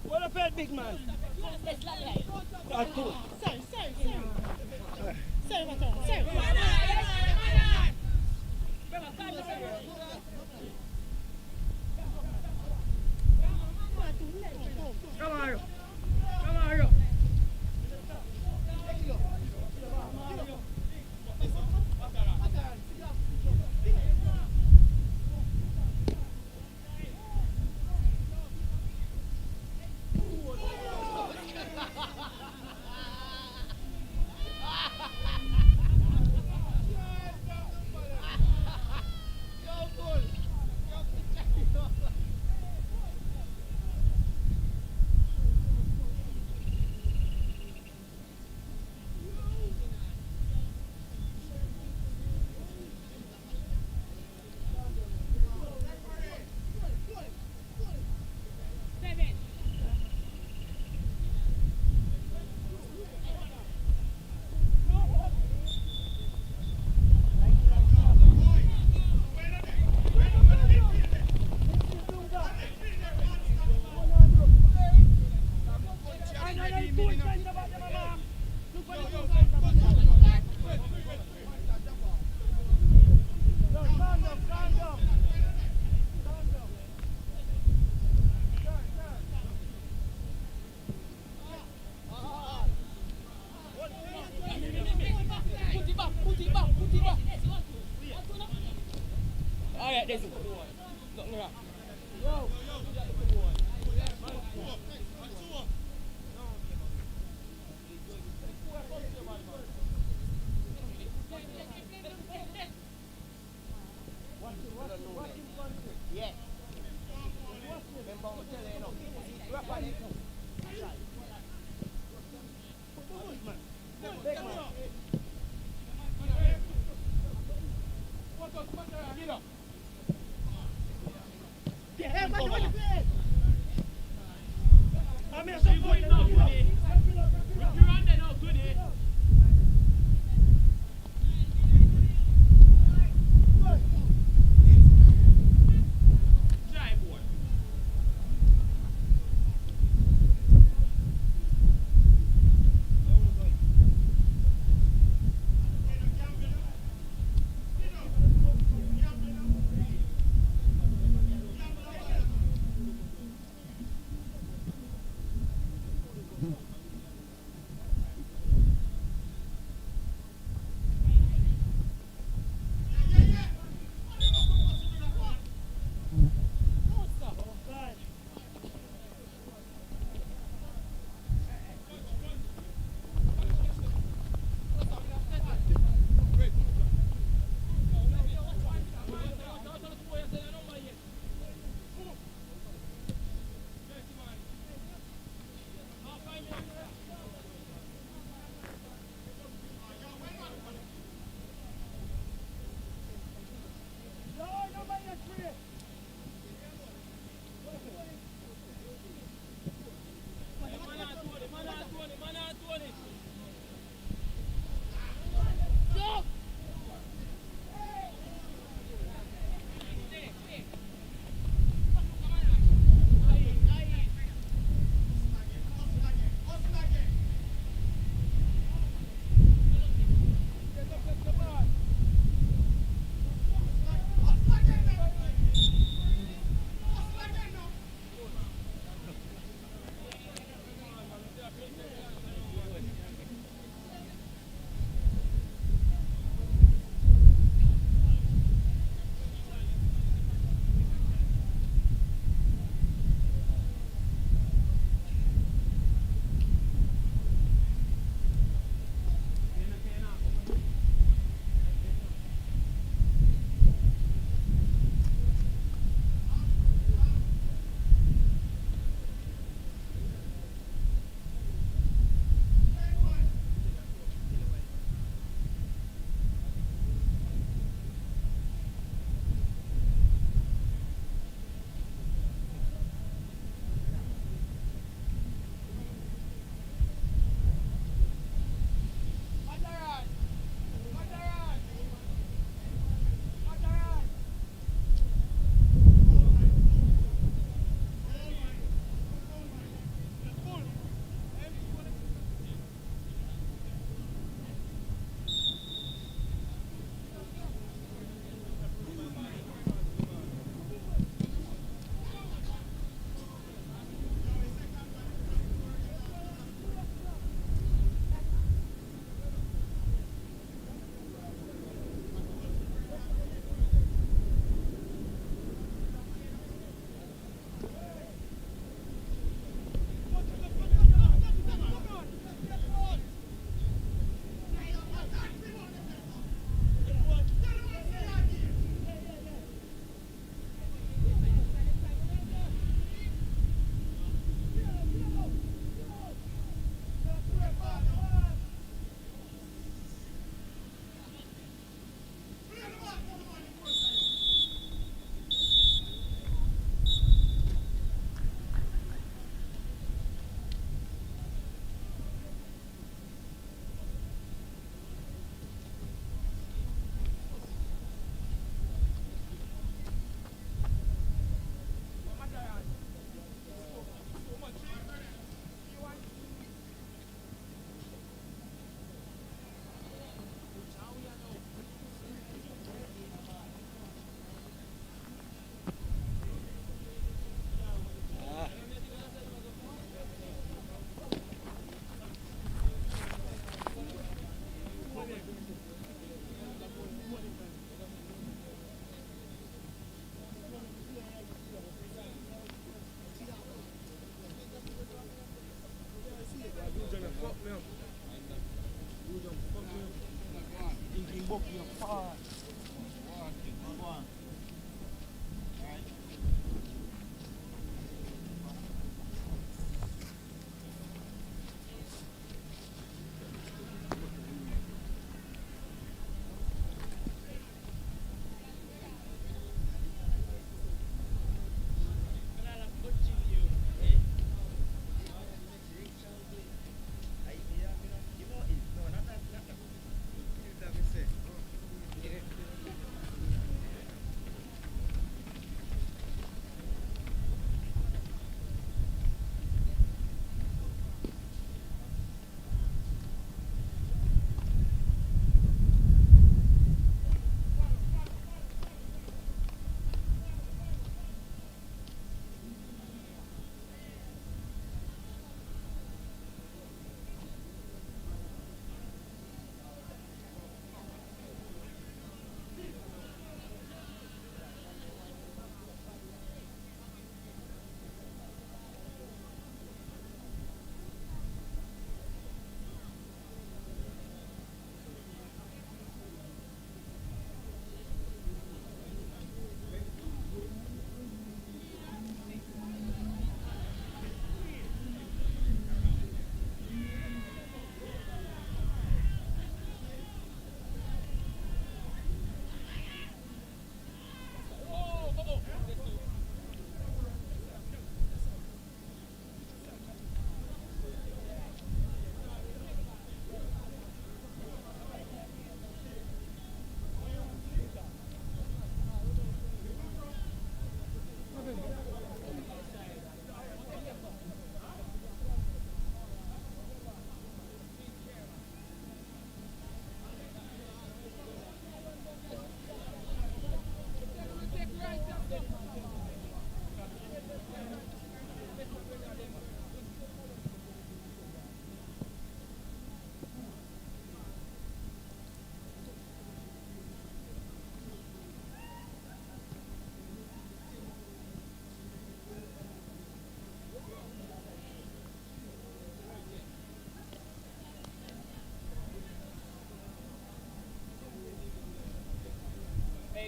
What up, big man? That's cool. Come on. Alright, Desi. Nothing wrong. Yeah. Remember what I'm telling you now. Rap on it. Big man. Get up. Yeah,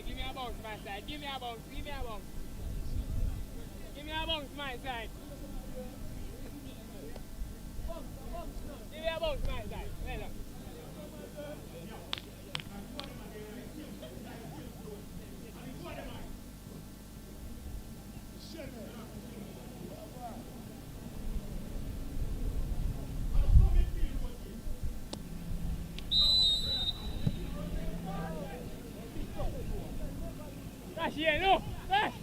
Give me a bounce my side. Give me a bounce. Give me a bounce. Give me a bounce my side. Give me a bounce my side. Well done. Rush here, no! Rush!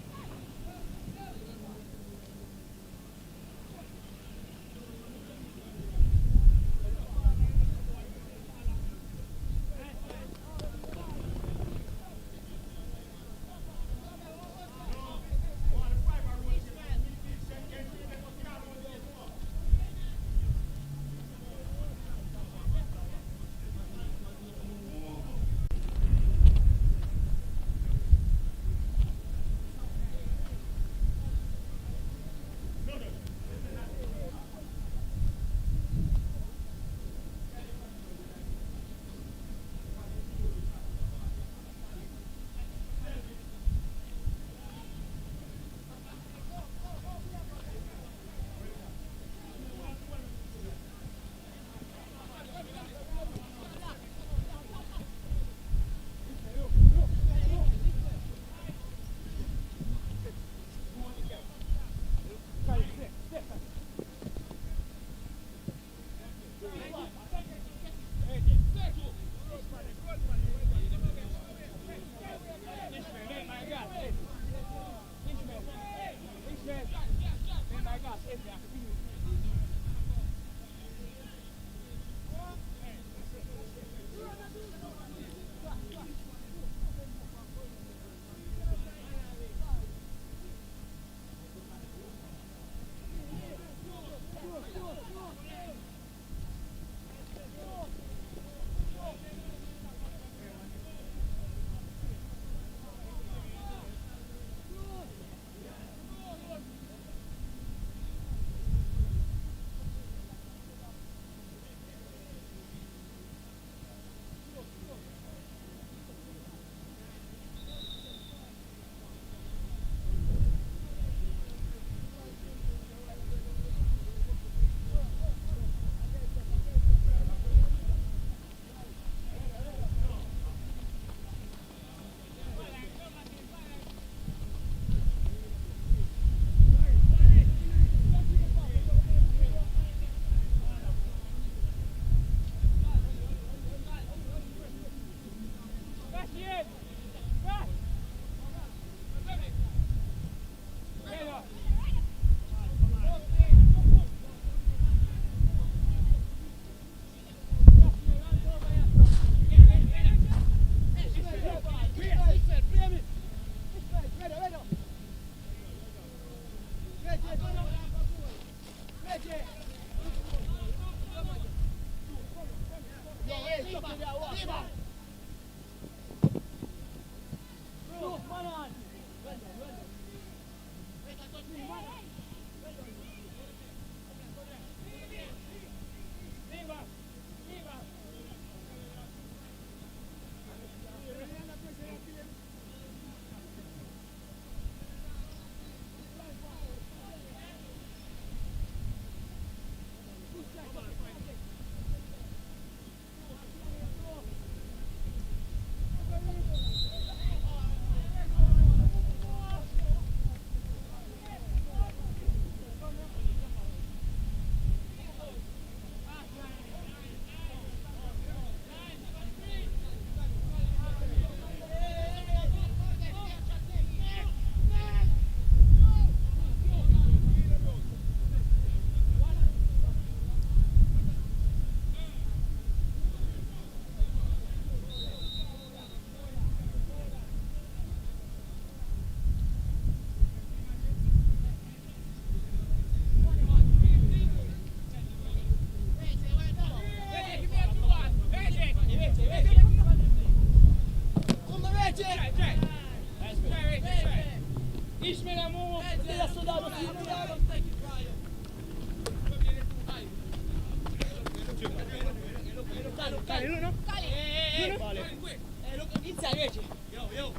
Try. Try. Ishmael, move. Look inside, Reggie. Yo. Go.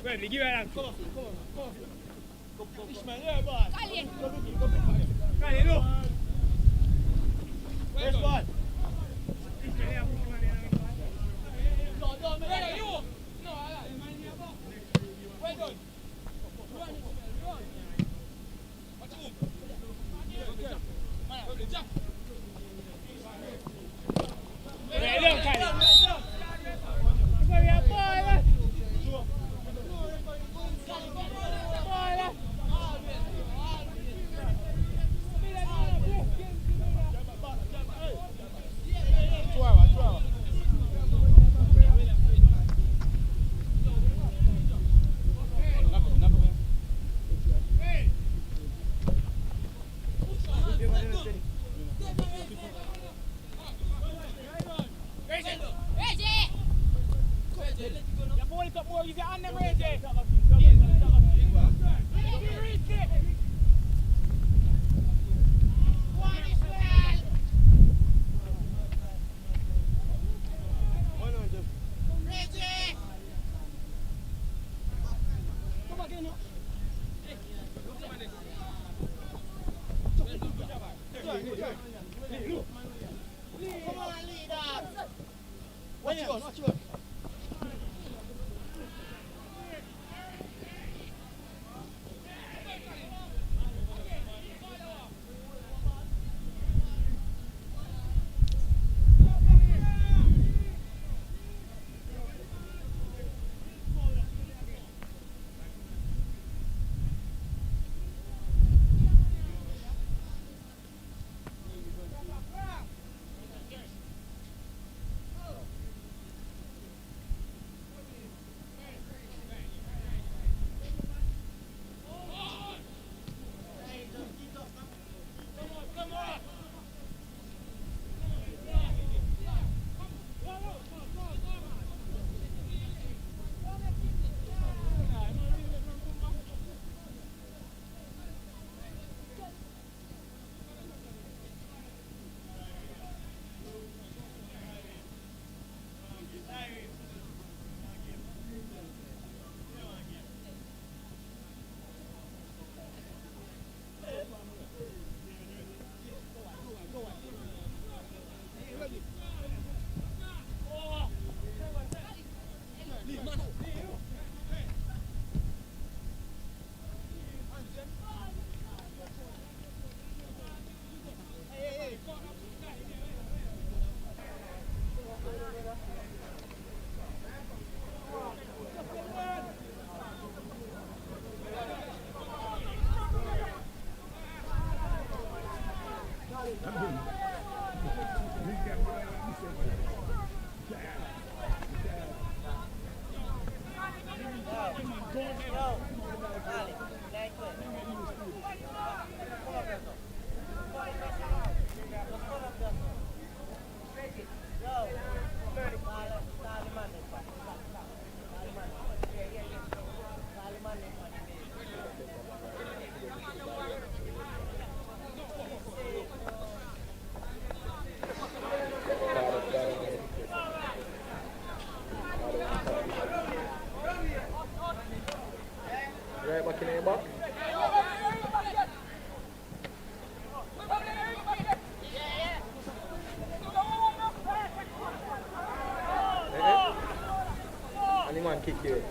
Wait, give it a hand. Come on. Ishmael, there, boy. Kali, look. Where's ball? Watch you.
Right back in the back. And the man kick you.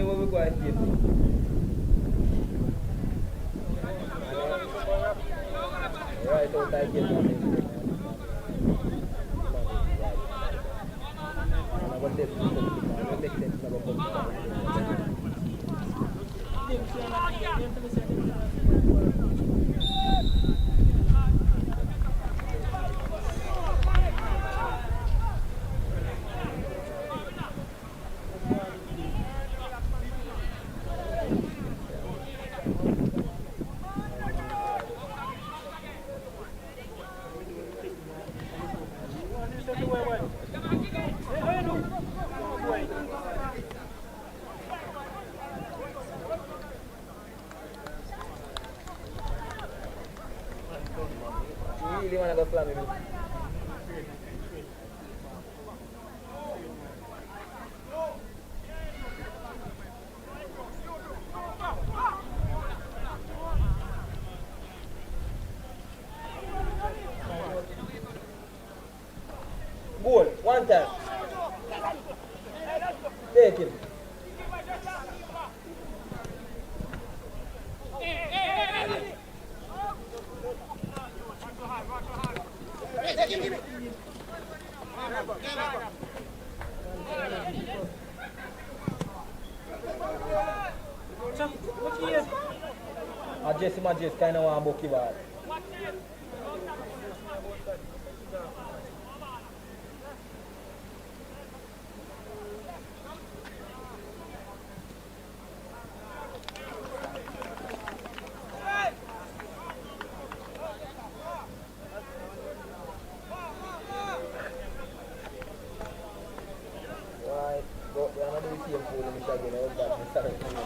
where we go and get. Right out I get. Really want to go fly me. Goal, one time. Take him. Jesse Majest kind of want to book you ball. Right, go. We are not doing the same food in the again. I was back in Saturday.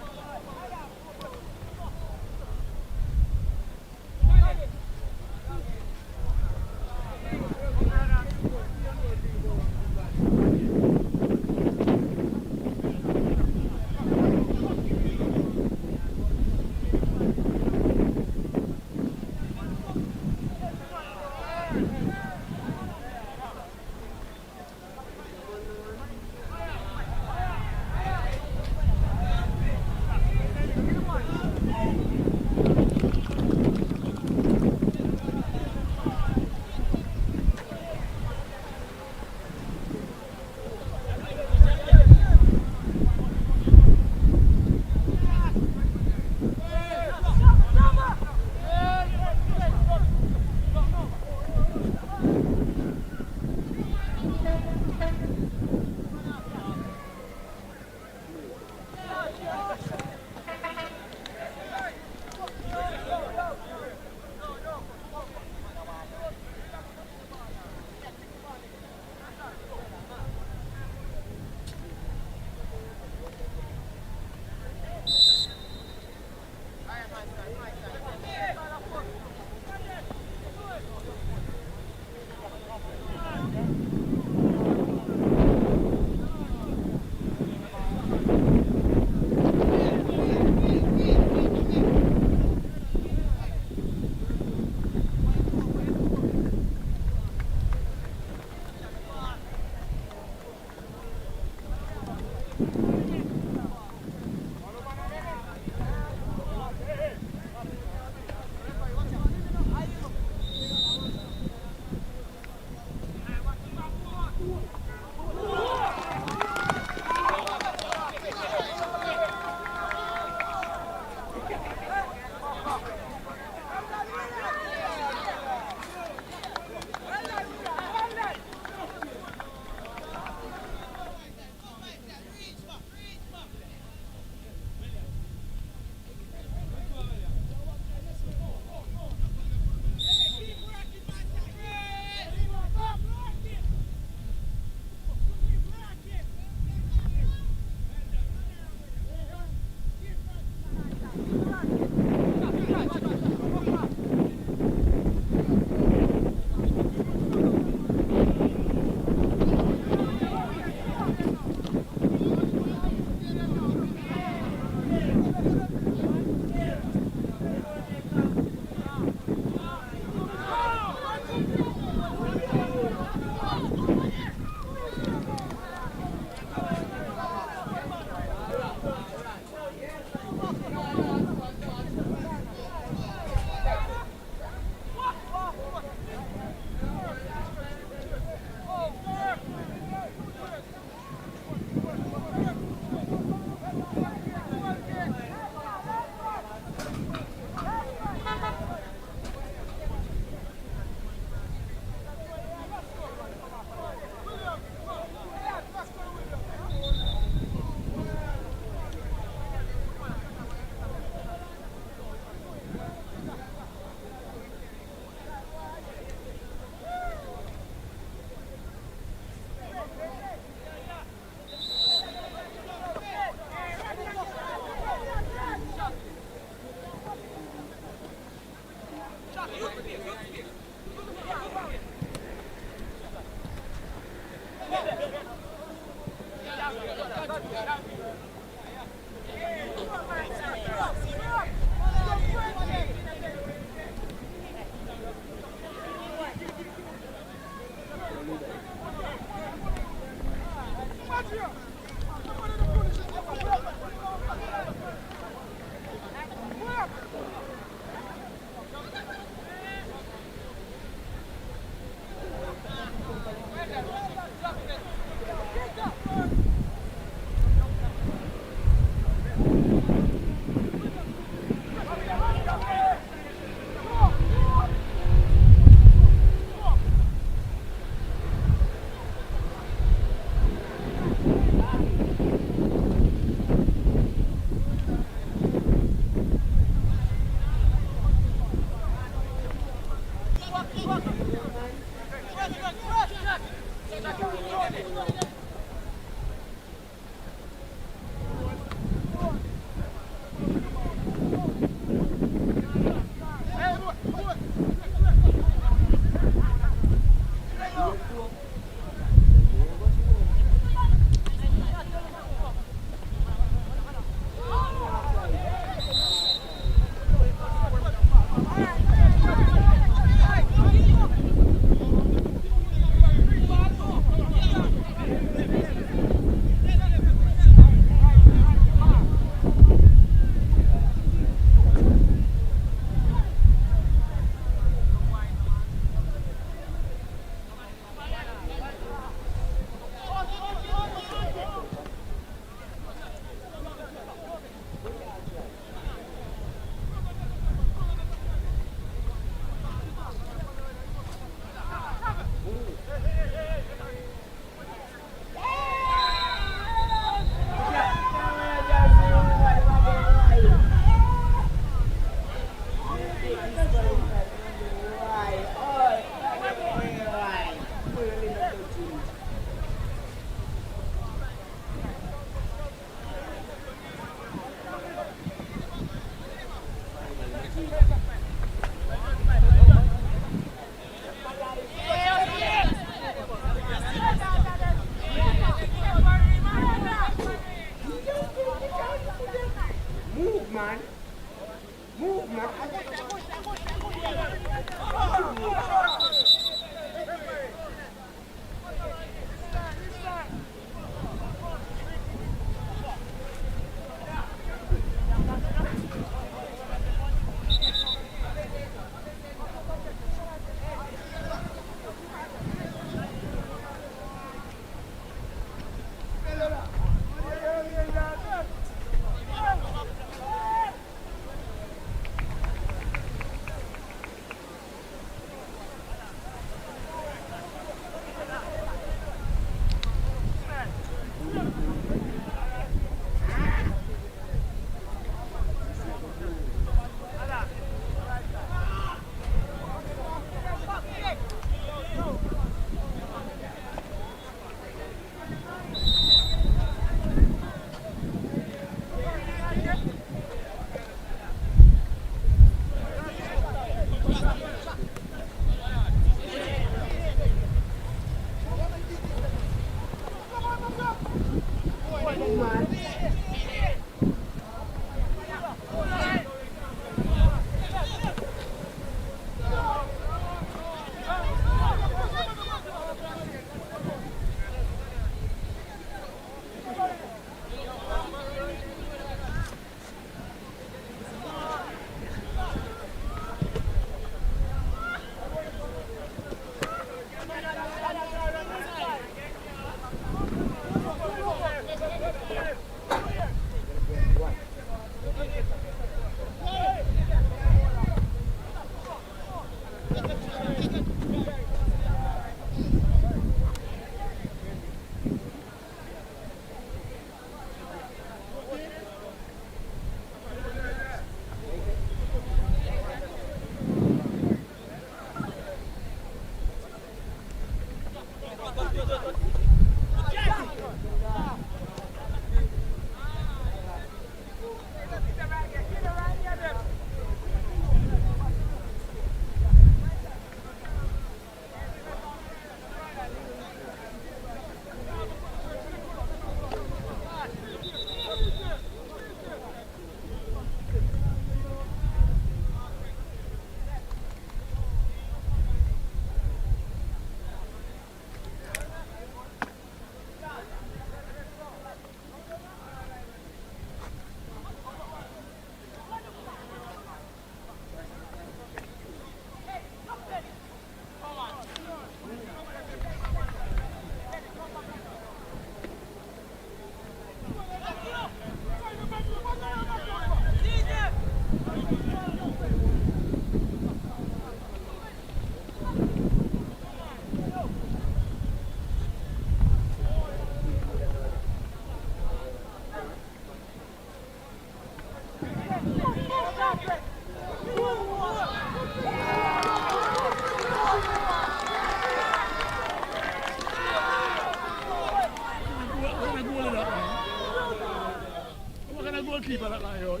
goalkeeper that line out.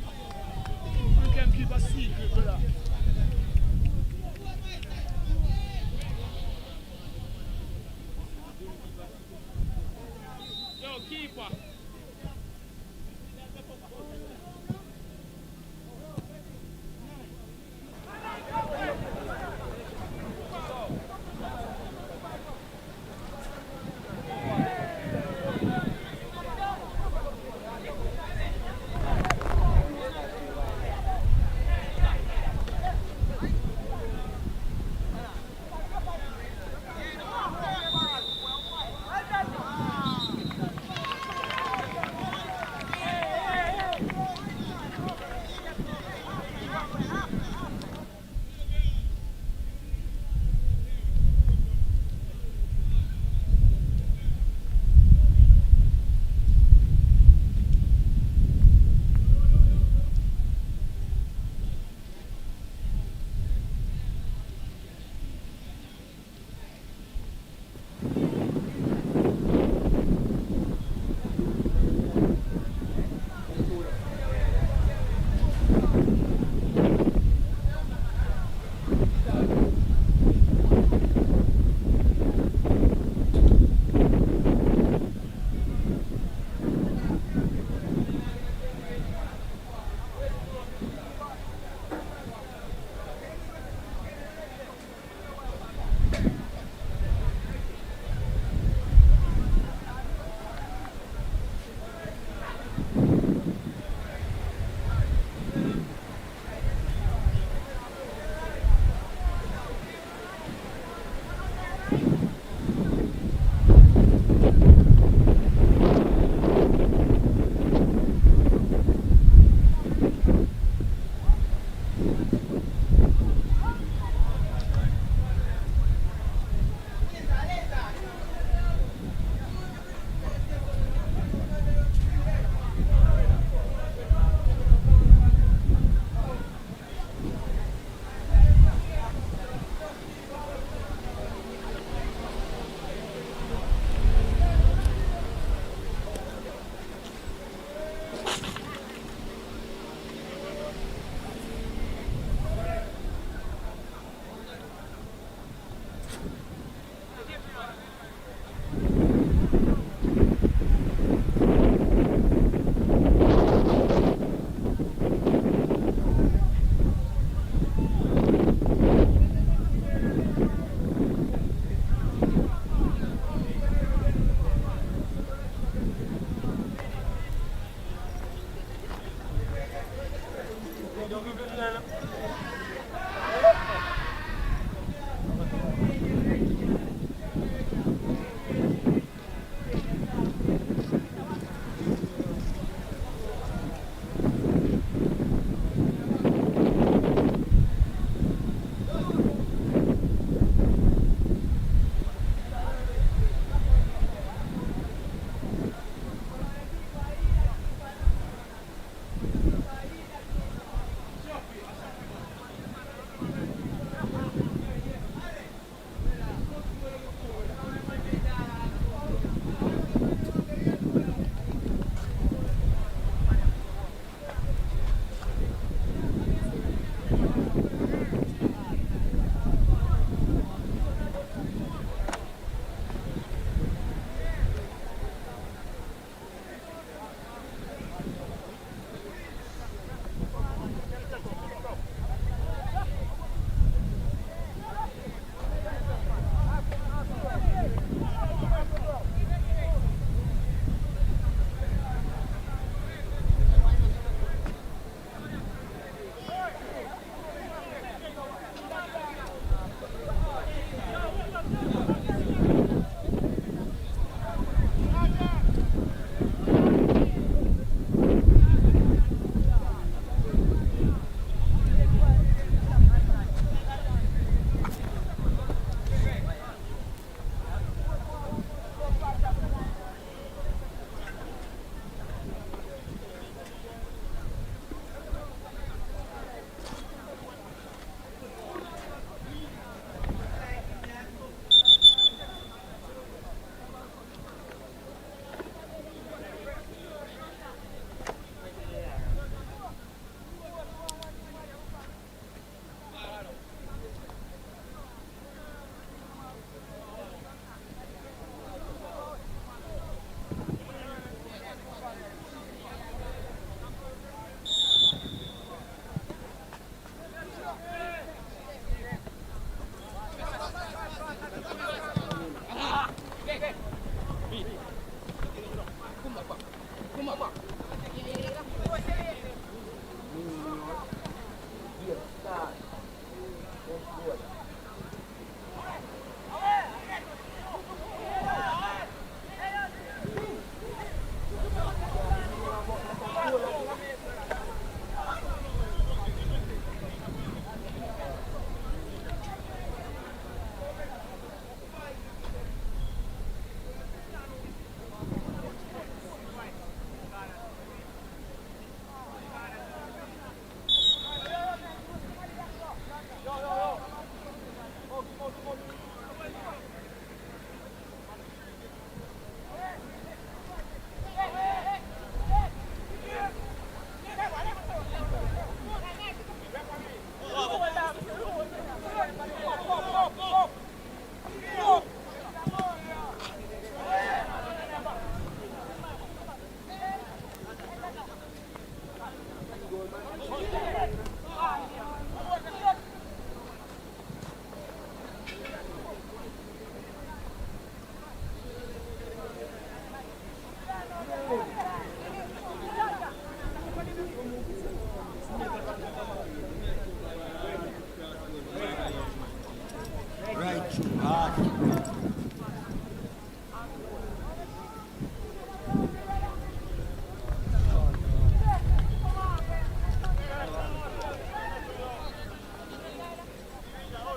You can keep a secret with that.
Yo, keeper.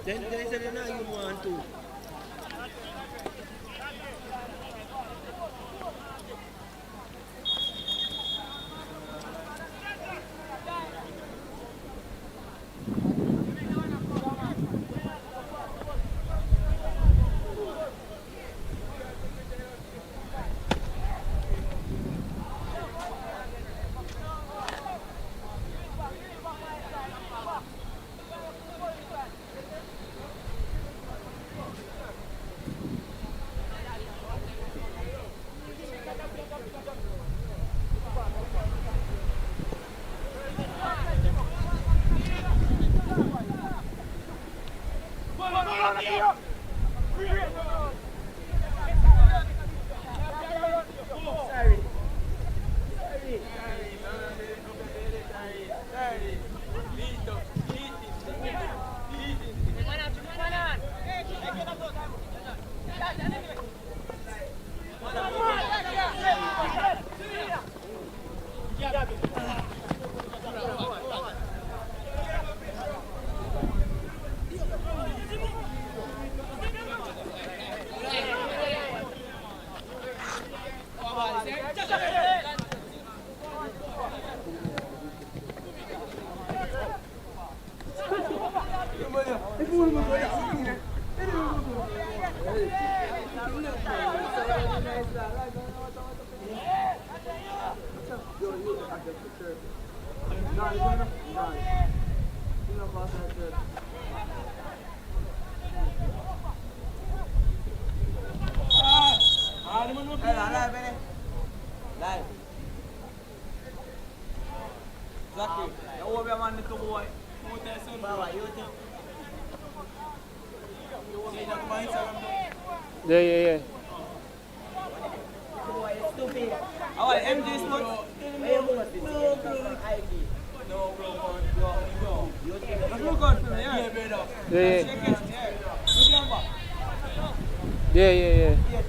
Then said you know you want to.
Yeah. Yeah.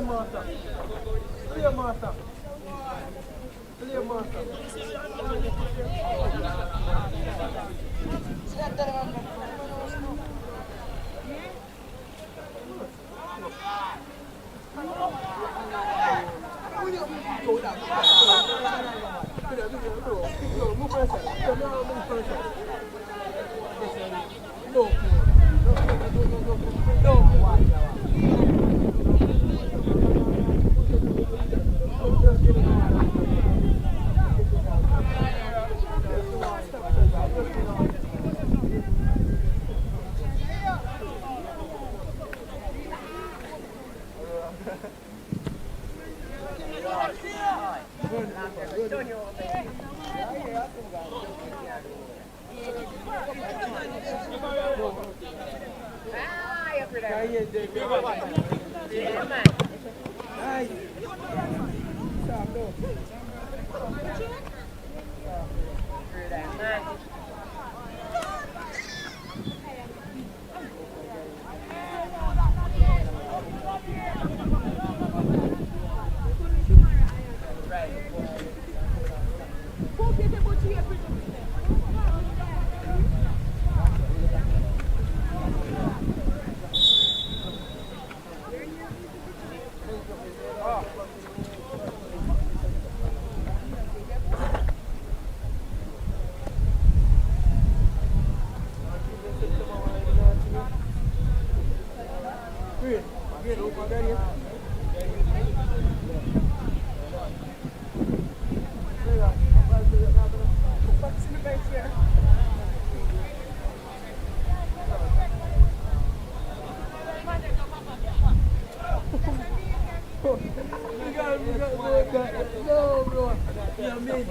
master. Play master. Play master. No, bro. Yeah, mate.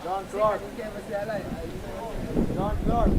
John Clark. John Clark.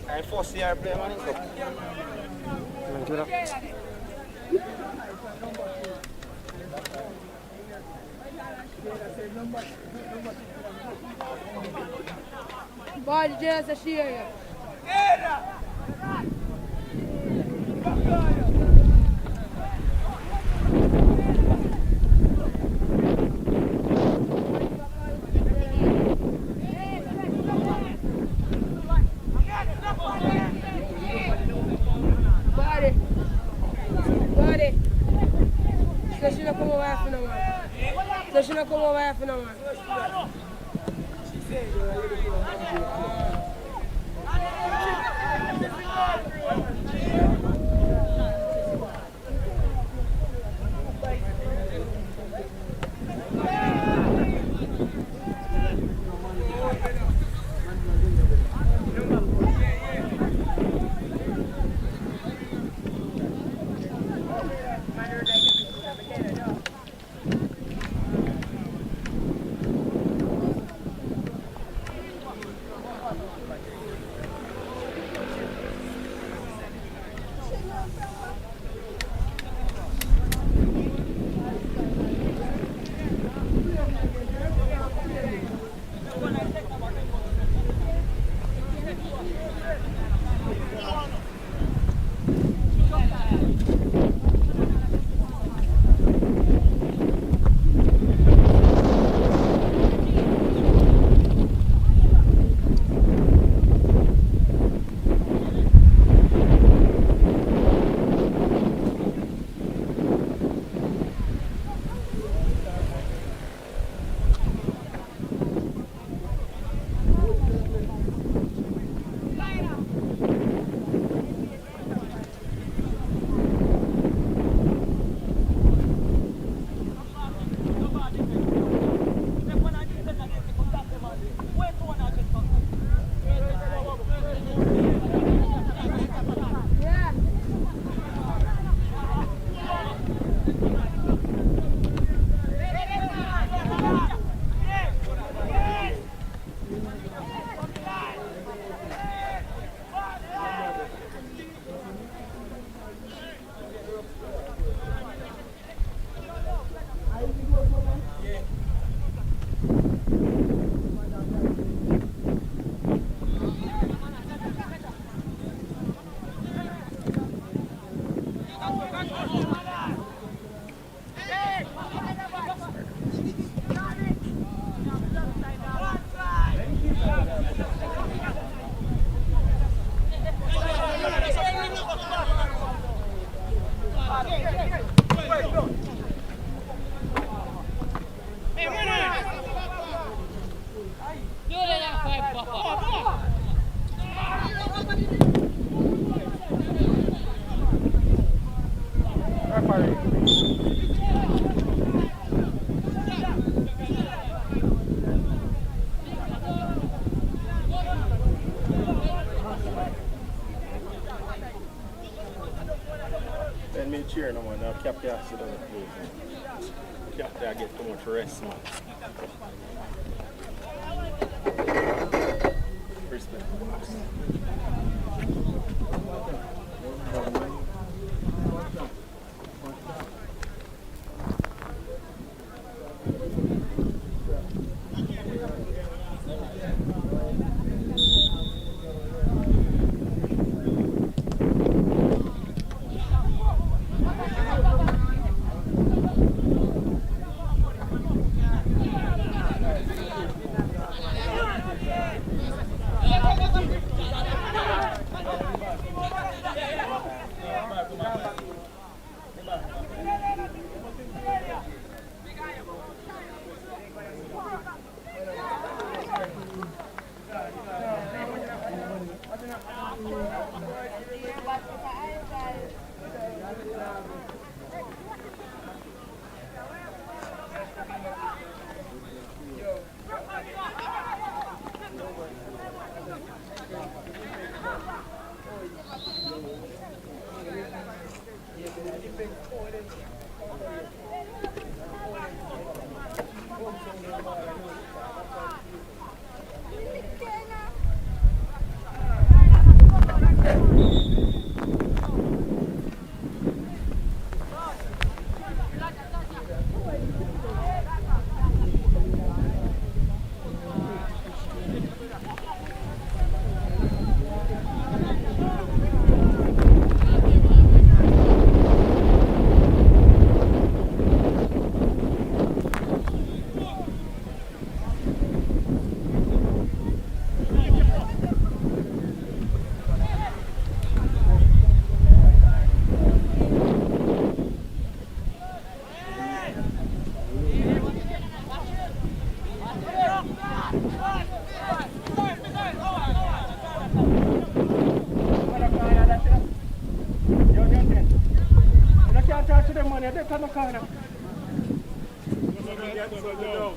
I force the airplane on it.
Body just a share. Como vai afinal, mano?
Then me cheer no man, now captain has to do it. Captain get too much rest man. Respect.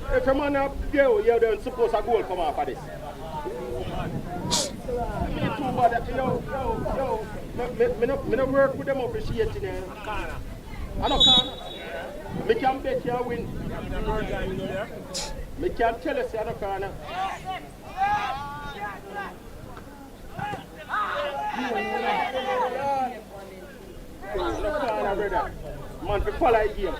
If a man up go, you're then supposed a goal come off of this. Me no work with them appreciating it. I don't can. Me can bet you win. Me can tell you say I don't can. Brother. Man, for follow the game.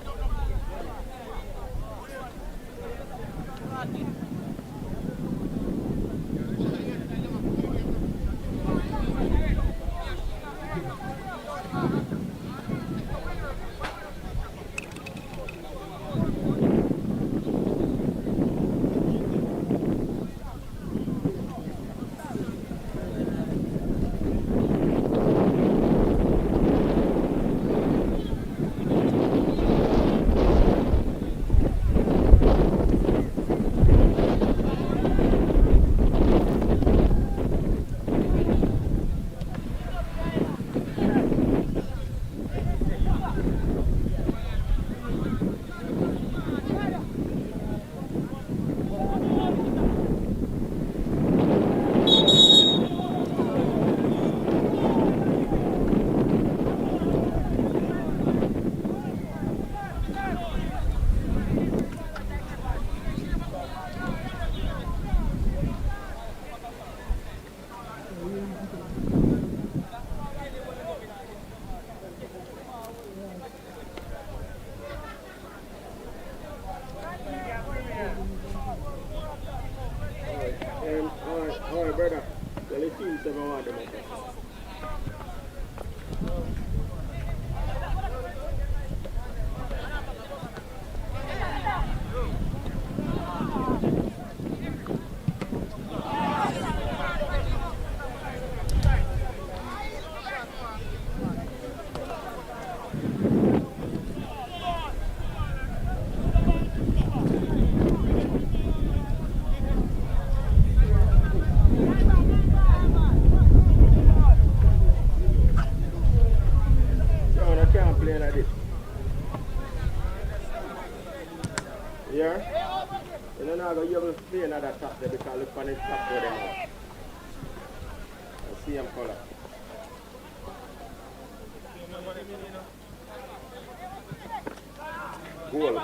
Brother, well, it seems to want them. Yeah? You know, now you will play another top there because look on the top for them out. I see them color. Goal.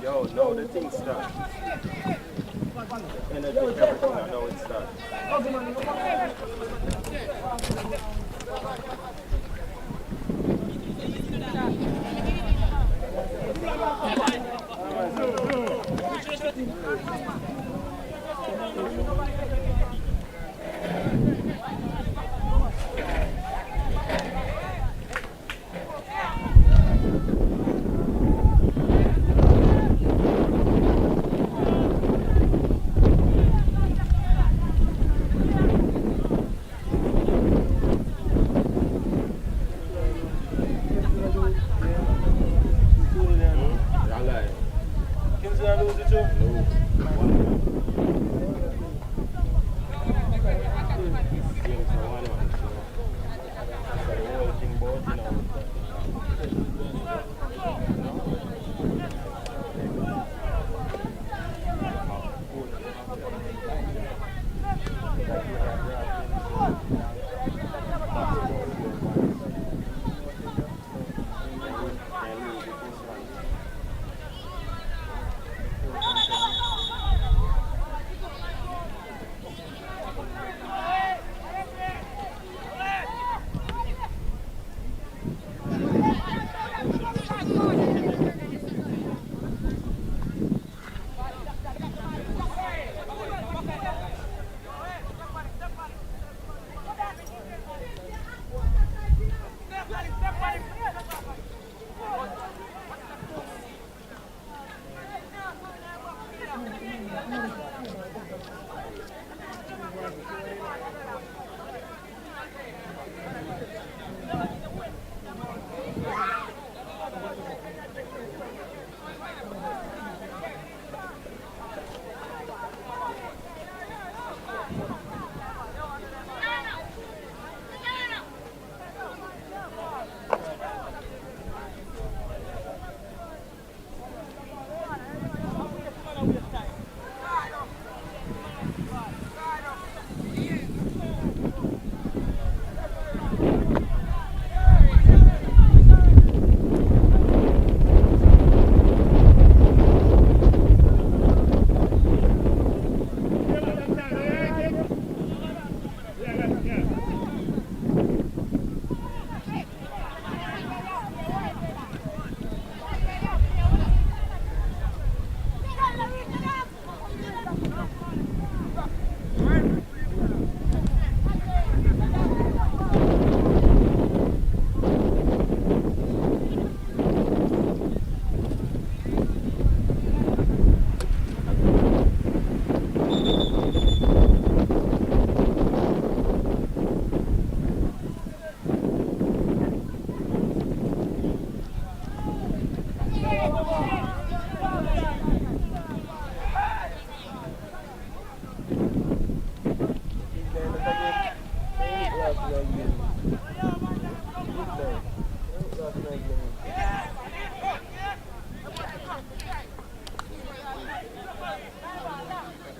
Yo, no, the thing start. Energy, everything, I know it start.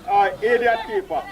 Alright, idiot keeper.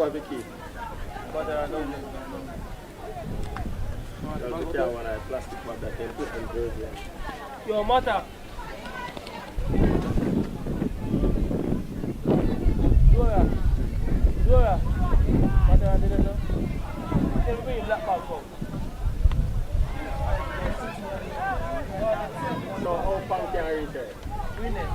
Who have the key? But no. That's the car when I plastic bag that they put in jersey.
Yo, Mata. Zora. Mata, I didn't know. They bring you black bag home.
So how far can I reach there?
Win it.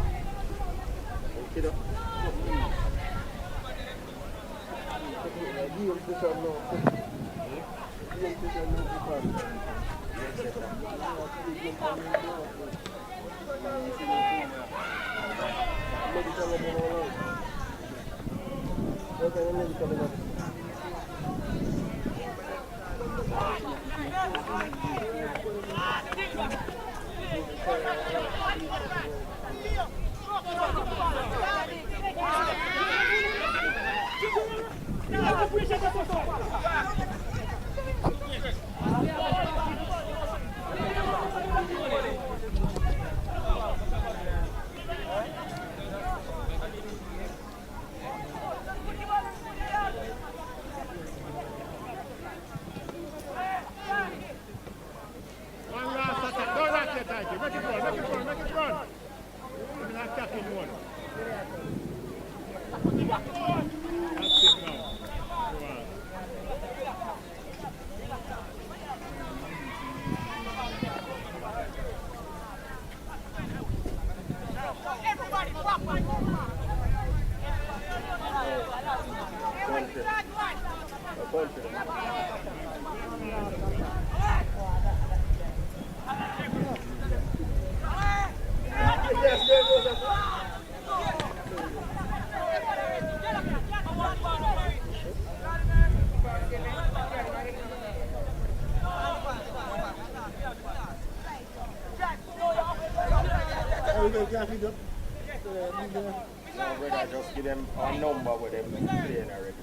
Okay, I just give them a number with them playing already.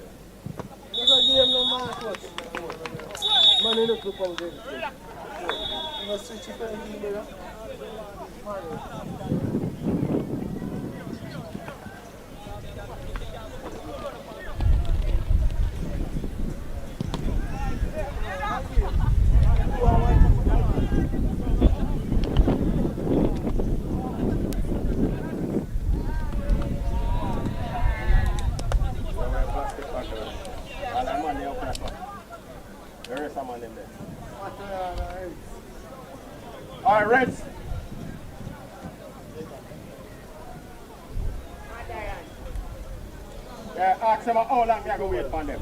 Give them no man. Man, you look for gonna switch it for anything, brother.
All right, Reds. Yeah, ask them how long they are going to wait for them.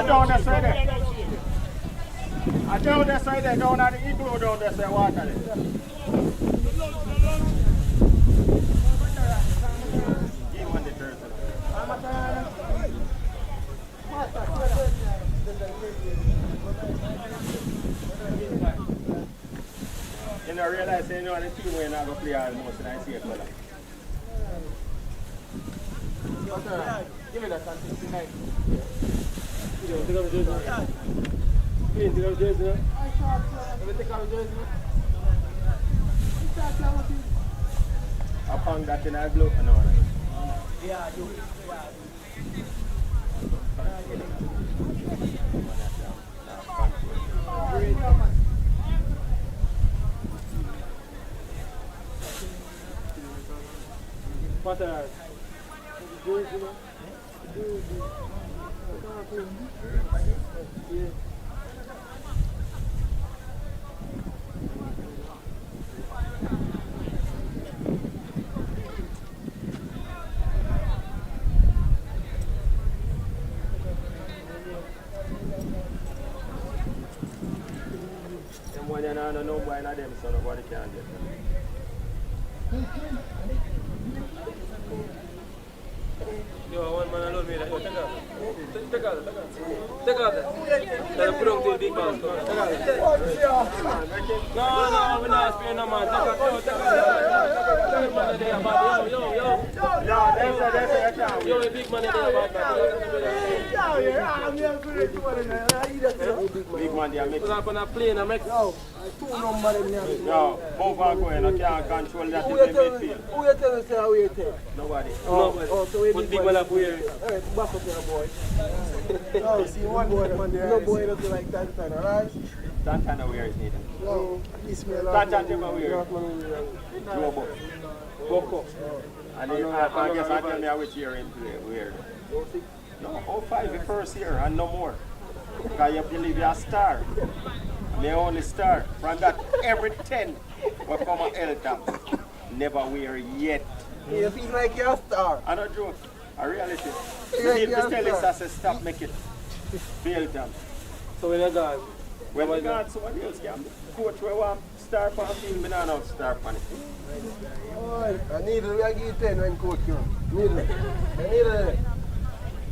Down there, sir, there. I down there, sir, there. Down at the igloo down there, sir. Water there. Give one the dirt. You know, realize, you know, the team we're not going to play almost, and I see a color. Give me that 69.
Take out the jersey. Take out the jersey.
Take out the jersey. I found that in our blue. No.
Yeah, you. What are jersey?
No boy in them, so nobody can get them.
Yo, one man alone made that. Yo, take out. Take out. Take out. Then put on to the big man. Take out. No, we're not spending no man. Take out. Yo, the big man there
Big man there,
because I'm on a plane, I'm like, yo, two numbers in there.
Yo, both are going, I can't control that in the midfield.
Who you tell us how we tell?
Nobody.
Oh, so we big man up here. Alright, back up here, boy. No, see one boy, no boy doesn't like that, alright?
That kind of wear is needed.
No, this way.
That kind of wear. No, Boko. And I guess I tell me which year in play, wear. No, 05 the first year and no more. Because you believe you're a star. The only star. From that, every 10 will come a L-top. Never wear yet.
You feel like you're a star.
I don't joke. A reality. You need to tell us I say stop making L-top.
So when you're gone?
When you're gone, somebody else can. Coach, we want star for a field, we don't know star for it.
Oh, I need to give you 10 when coach comes. I need it.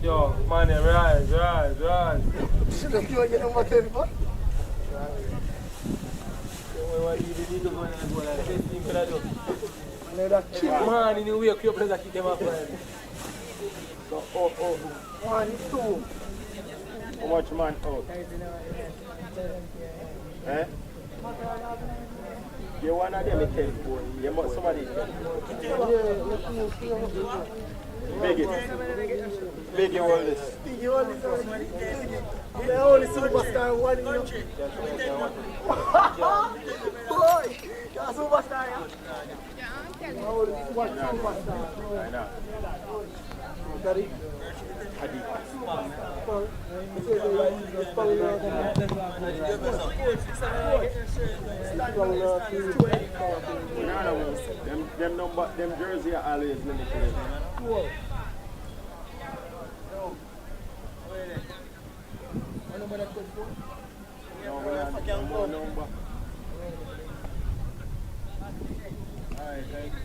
Yo, man, rise. Should have given you number 10, boy. What you need to go and go like this thing for that. Man, in the way you play that kick him up. So, 1, 2.
How much man out? Eh?
You one of them in 10 boy. You must somebody. Big it. Big you all this.
You only the only superstar one in your boy, you're a superstar, yeah? What superstar?
I know.
Daddy?
Them number, them jersey are always limited. No number. Alright, thanks.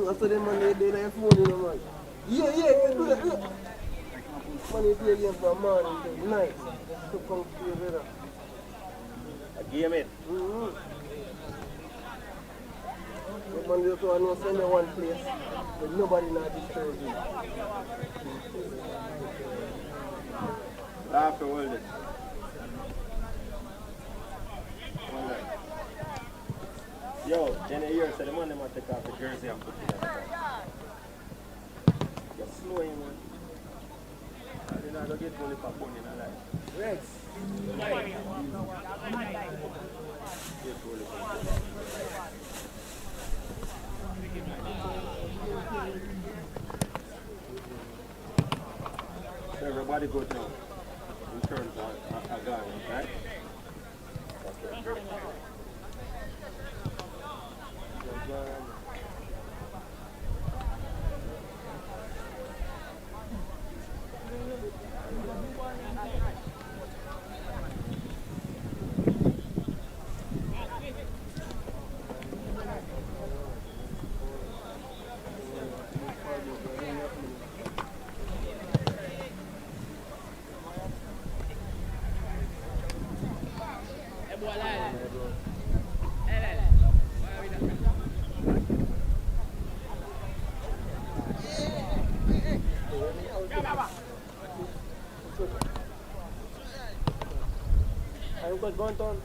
After them man, they like phone, you know, man. Yeah, you do that. Man, you play game from morning to night. To come play with us.
A game it.
But man, just want to send me one place, but nobody not disturb you.
Laugh to hold it. Yo, Jenny here said the man them take off the jersey and put it on the back. You're slow in man. You're not going to get only for fun in a life.
Rex.
So everybody good now in terms of garden, right? Okay.
Go on, Tom.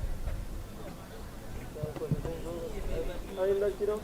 Are you like, you know?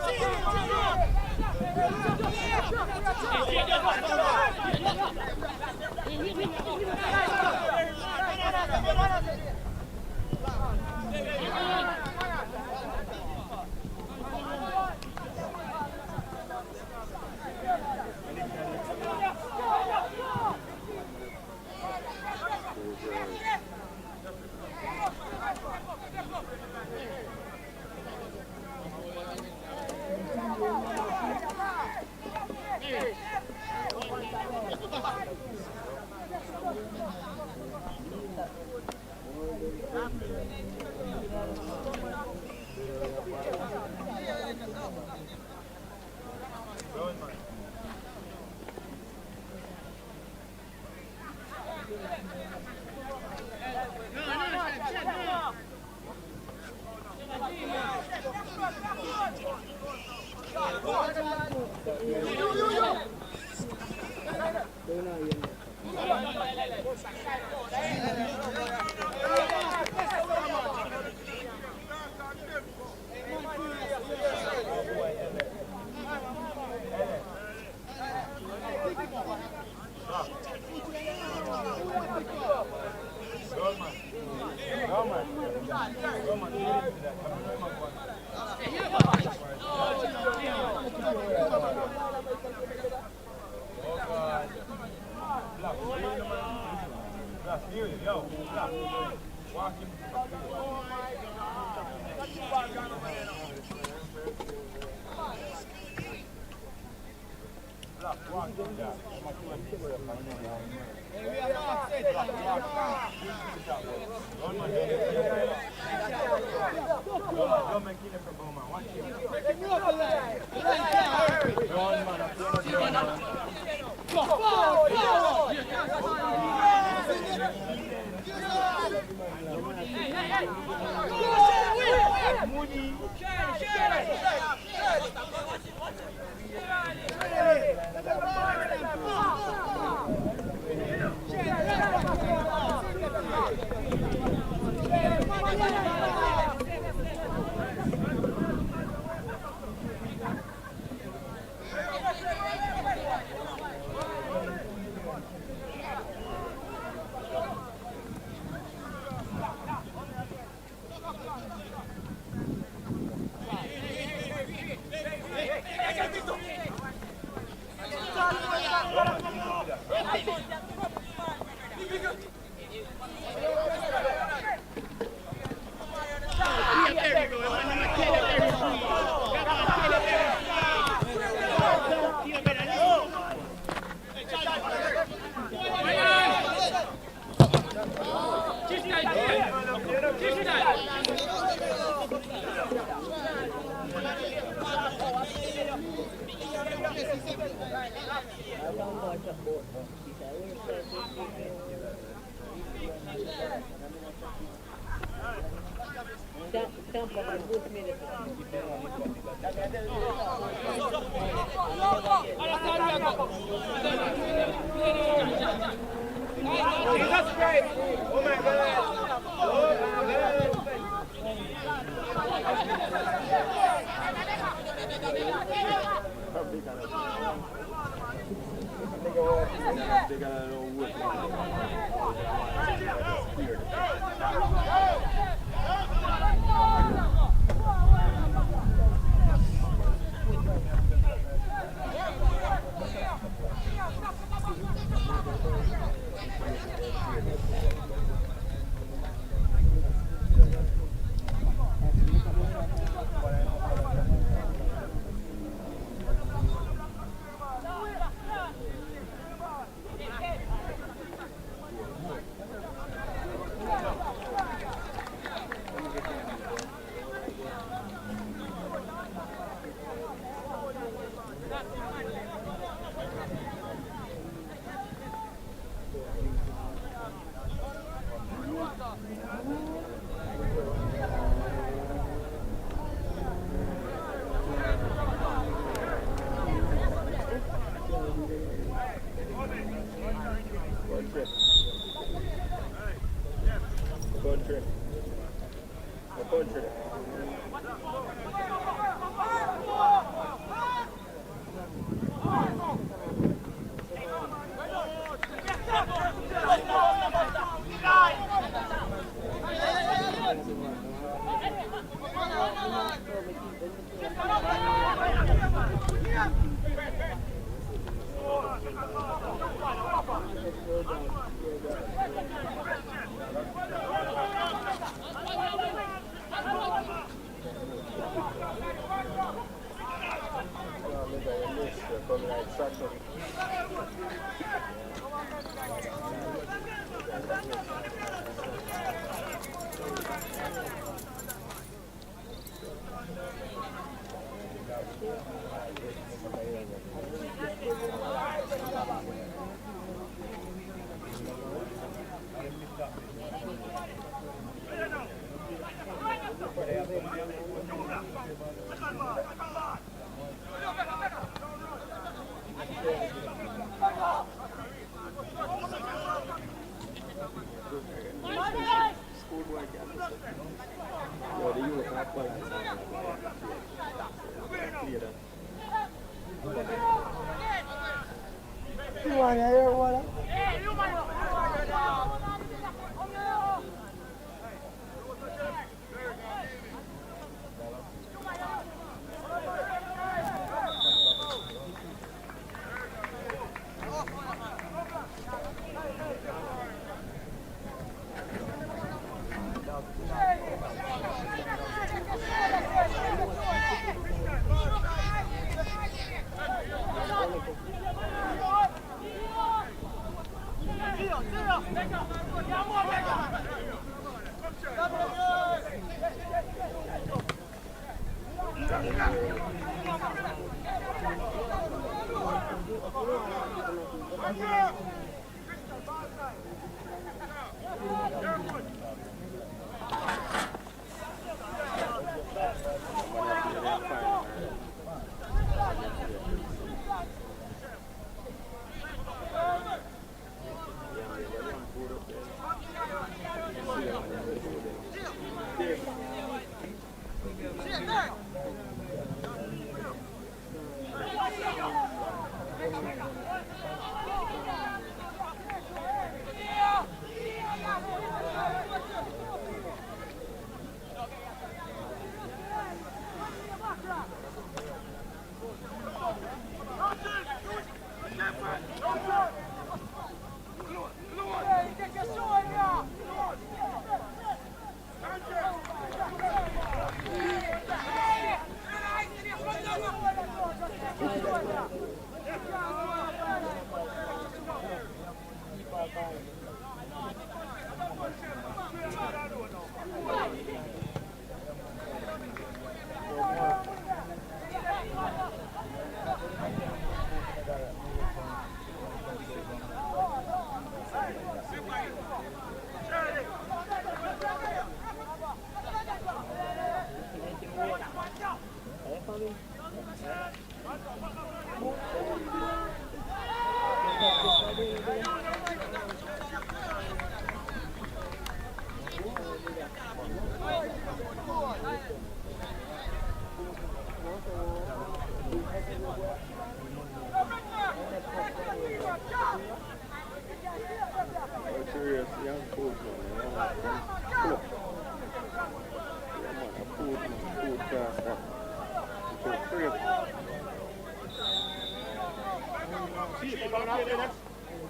See you.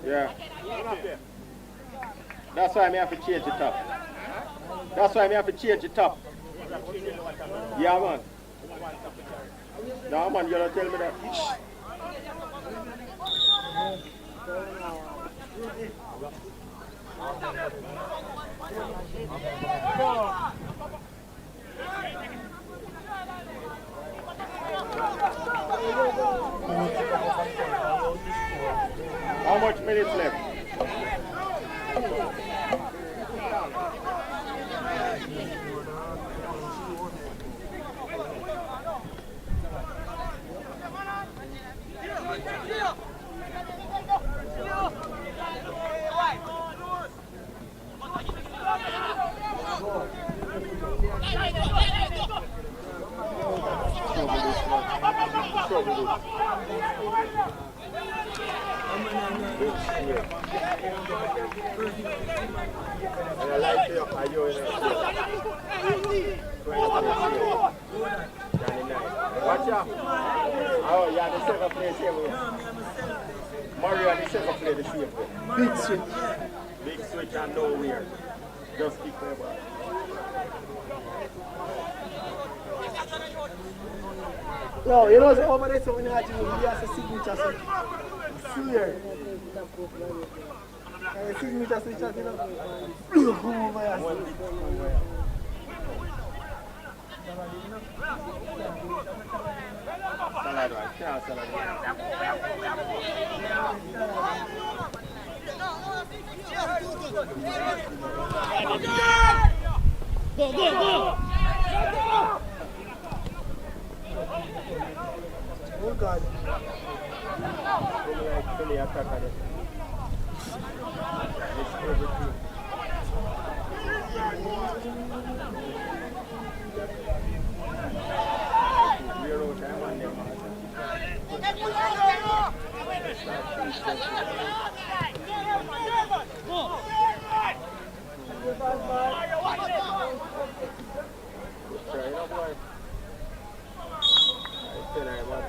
Yeah. That's why I have to change it up. That's why I have to change it up. Yeah, man. No, man, you don't tell me that. How much minutes left? Watch out. Oh, yeah, the second place here. Mario and the second play the same way. Big switch. Big switch and nowhere. Just keep the ball.
No, you know, over there, so when you have to do a signature switch. Swear. Signature switch, you know. Oh, my God.
Salad one, salad
Go, go, go! Oh, God.
Fully attack on it. It's everything. Zero time on them. Try it up, boy. I feel like what?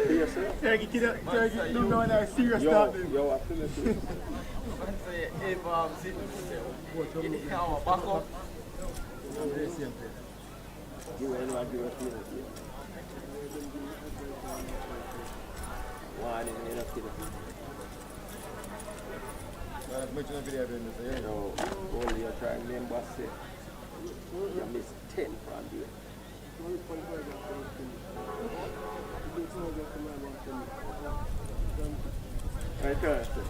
Yes, sir.
Take it, do know when I serious start.
Yo, absolutely.
If I'm back up.
You ain't want to do a few. One in the field.
Much of the video doing this,
So, only you try and remember, say, you miss 10 from there. Right there, sir.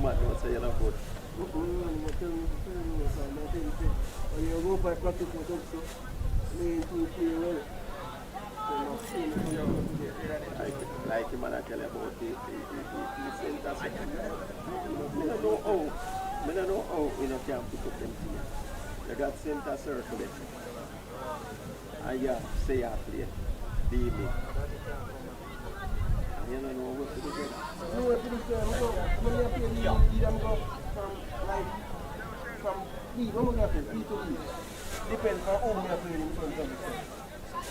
Matt, don't say you're not good.
When you go for practice, you don't so.
Like him and I tell you about the center. I don't know how we don't can pick up them things. You got center circle there. And you say you play. Leave me. And you don't know what to do.
No, what to do, sir. When you play lead, you don't go from lead. When you play lead to lead. Depends on how you play in front of the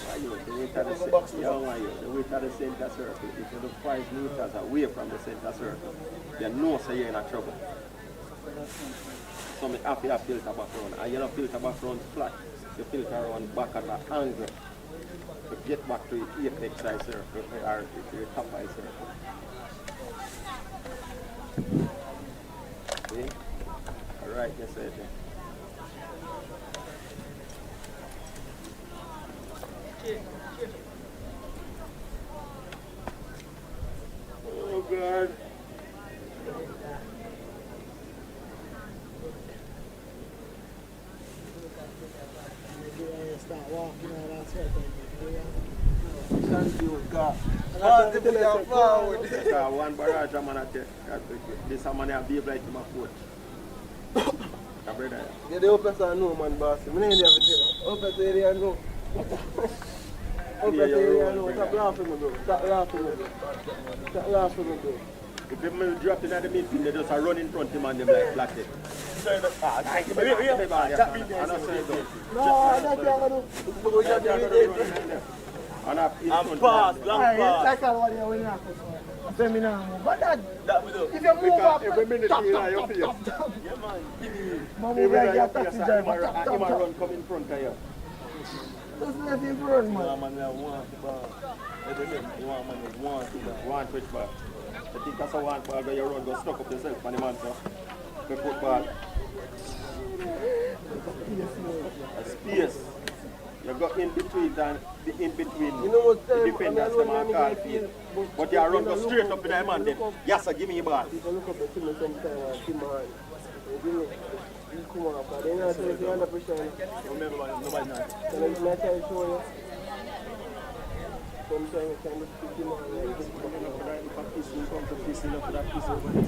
The weight of the center circle, if you're 5 meters away from the center circle, you know so you're in trouble. So you have to filter back around. And you don't filter back around flat, you filter around back at an angle to get back to the apex side circle or the top side circle. See? Alright, yes, sir. Oh God.
start walking out that circle.
One barrage man at this man have behave like him a coach.
Yeah, the open side no man boss. I need to tell. Open area no. Open area no. Stop laughing me bro. Stop laughing me bro. Stop laughing me bro.
If them drop in at the midfield, they just run in front of him and them like flatted.
No, that's what
I'm
I'm pass, long pass. Like I want to win Feminine. But that we do. If you move up,
every minute you hear your face.
Yeah, man. Mama, we are taxi driver.
He might run come in front of you.
Just let him run, man.
You want which ball? I think that's a one ball where you run, go stuck up yourself on the man, so. The football. A space. You go in between and the in between.
You know what
the defenders come and call field. But you run go straight up in the man then. Yes, give me a ball.
People look up at him sometimes, Tim man. You come up, but then I tell you under pressure.
Remember, nobody knows.
So let me try to show you. Sometimes you can look at him and
if a piece will come to piece enough for that piece over there.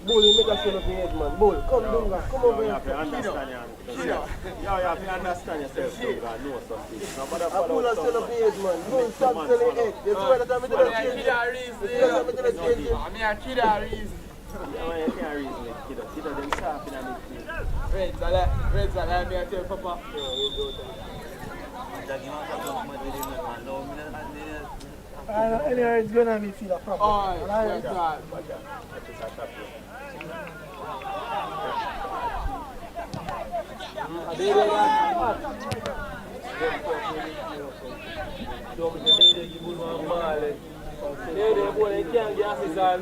Bull, you make a shell of your head, man. Bull, come, Dunga. Come over here.
You have to understand yourself, Dunga, know something.
A bull has shell of your head, man. Bull, stop selling your head. You swear that I'm going to change it. You swear that I'm going to change it.
I'm a kid a reason.
Yeah, you can't reason it, kiddo. Kiddo, them sharp in the midfield.
Reds, I me a tell Papa.
Anyway, it's going to be feel a problem.
Oh, yes, God.
They boy, they can't get assist now,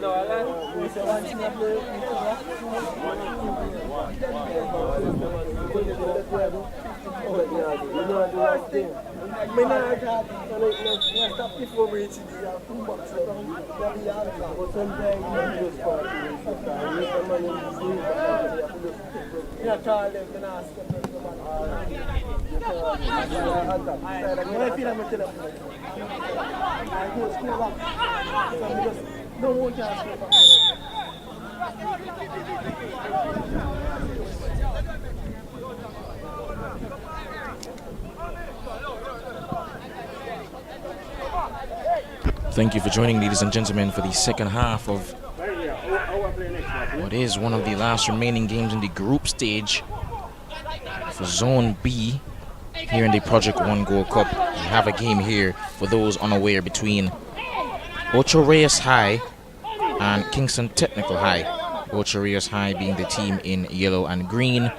Stop before we reach the 2 bucks. But sometimes you just party. You call them and ask them. When I feel I'm a telephone, I go school back. So I just don't want to ask you.
Thank you for joining, ladies and gentlemen, for the second half of what is one of the last remaining games in the group stage for Zone B here in the Project 1 Gold Cup. We have a game here, for those unaware, between Ocho Reyes High and Kingston Technical High. Ocho Reyes High being the team in yellow and green,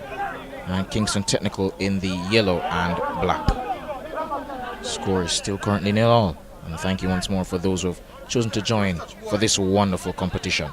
and Kingston Technical in the yellow and black. Score is still currently 0-0. And thank you once more for those who have chosen to join for this wonderful competition.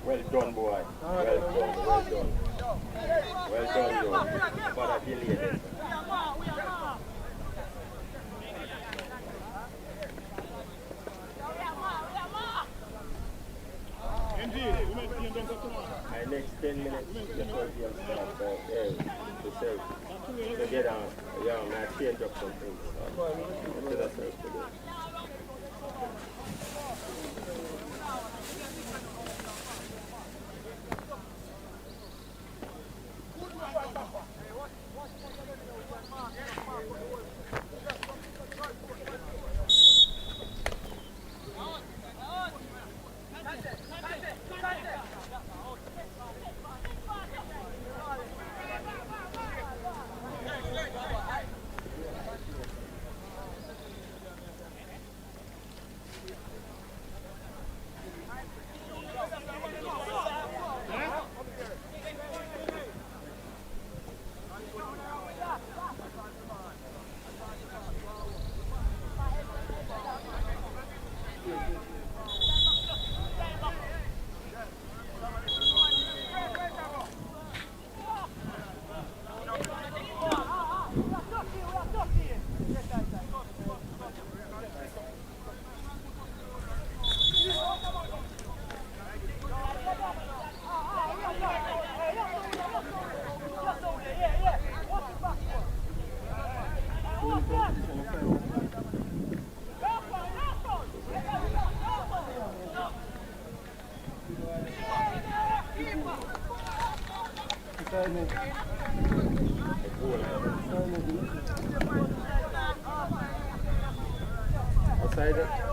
Well done, boy. Well done, well done. Well done, Joe. But I delayed it. My next 10 minutes before the game starts, to serve. To get on, yeah, I change up some things. So that's what to do.
Outside that.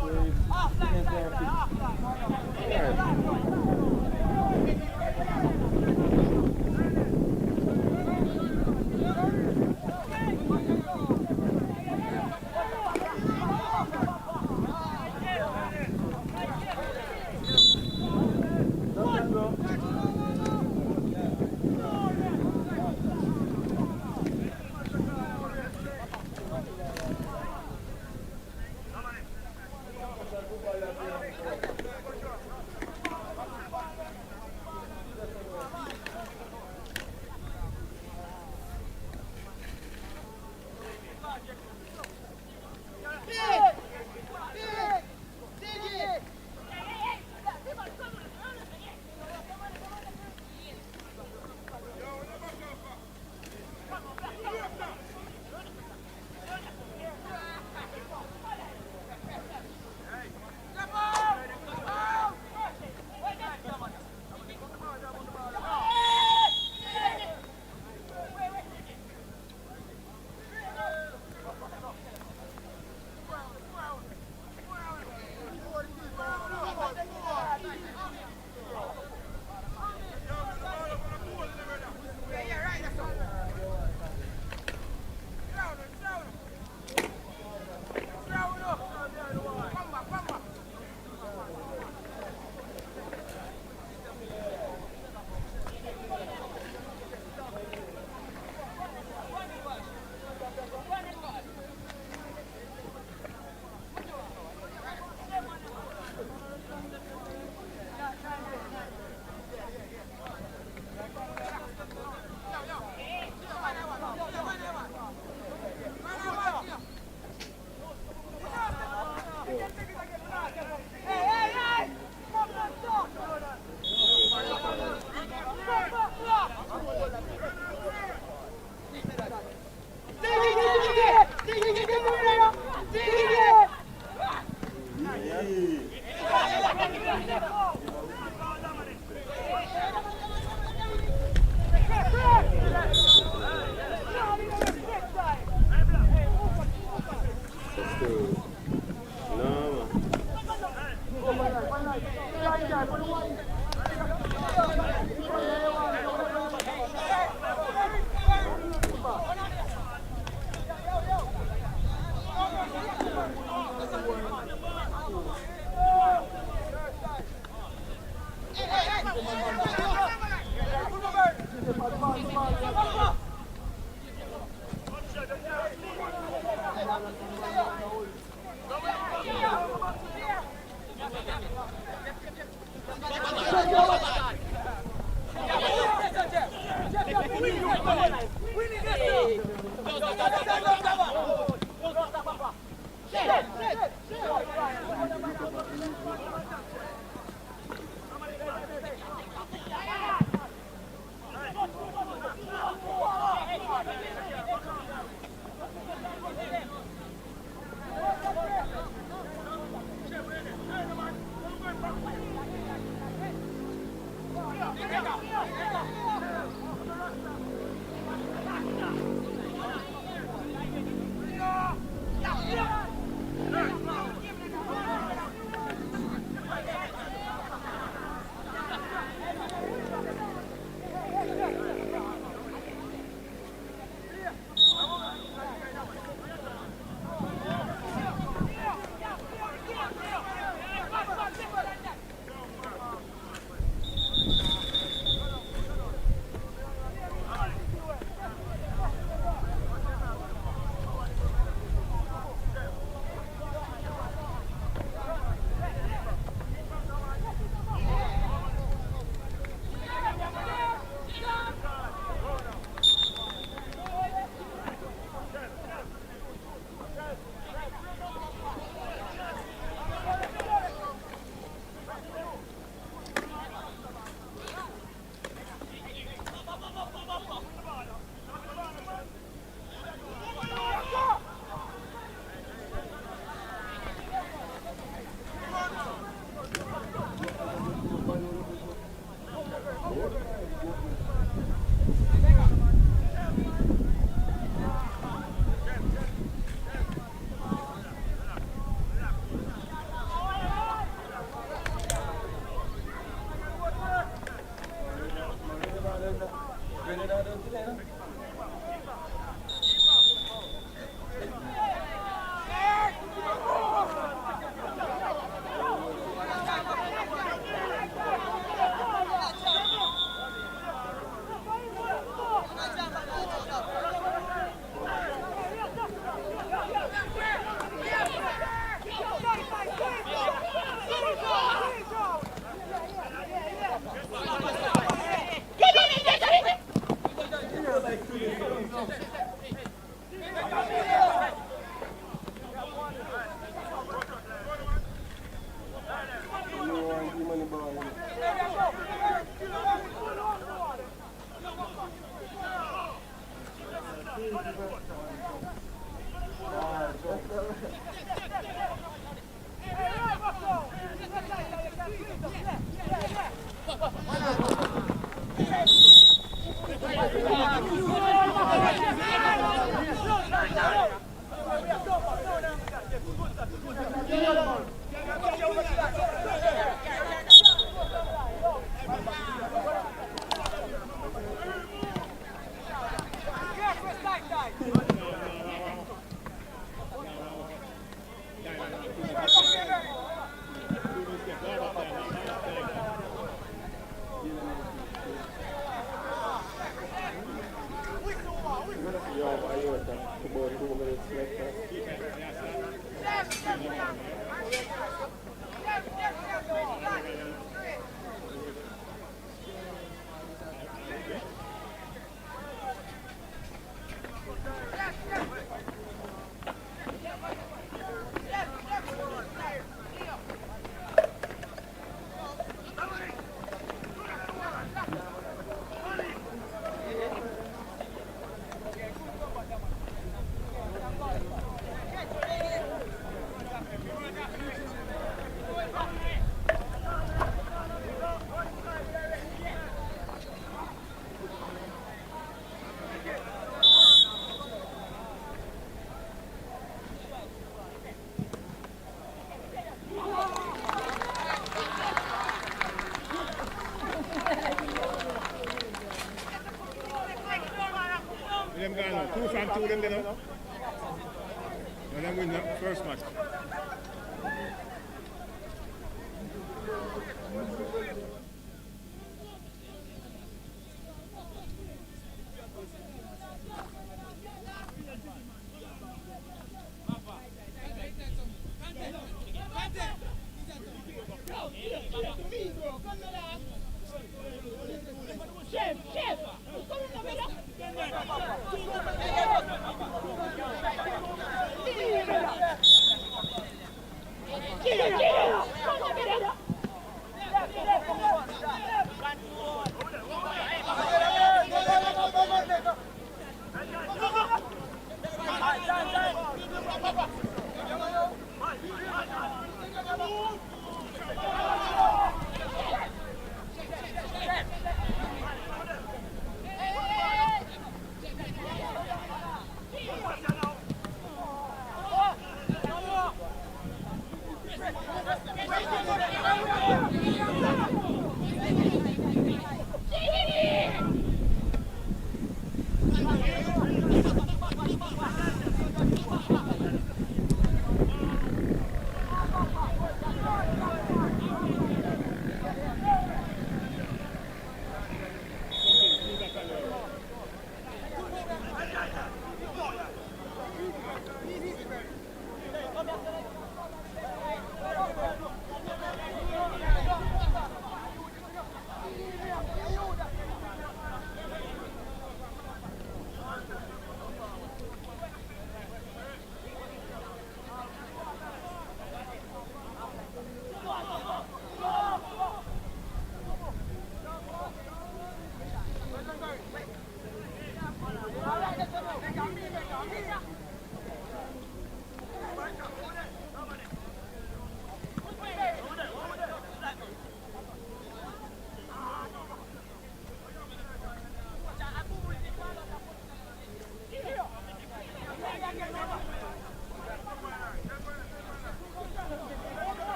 Them gone now. 2 from 2 them there now. Now them win the first match.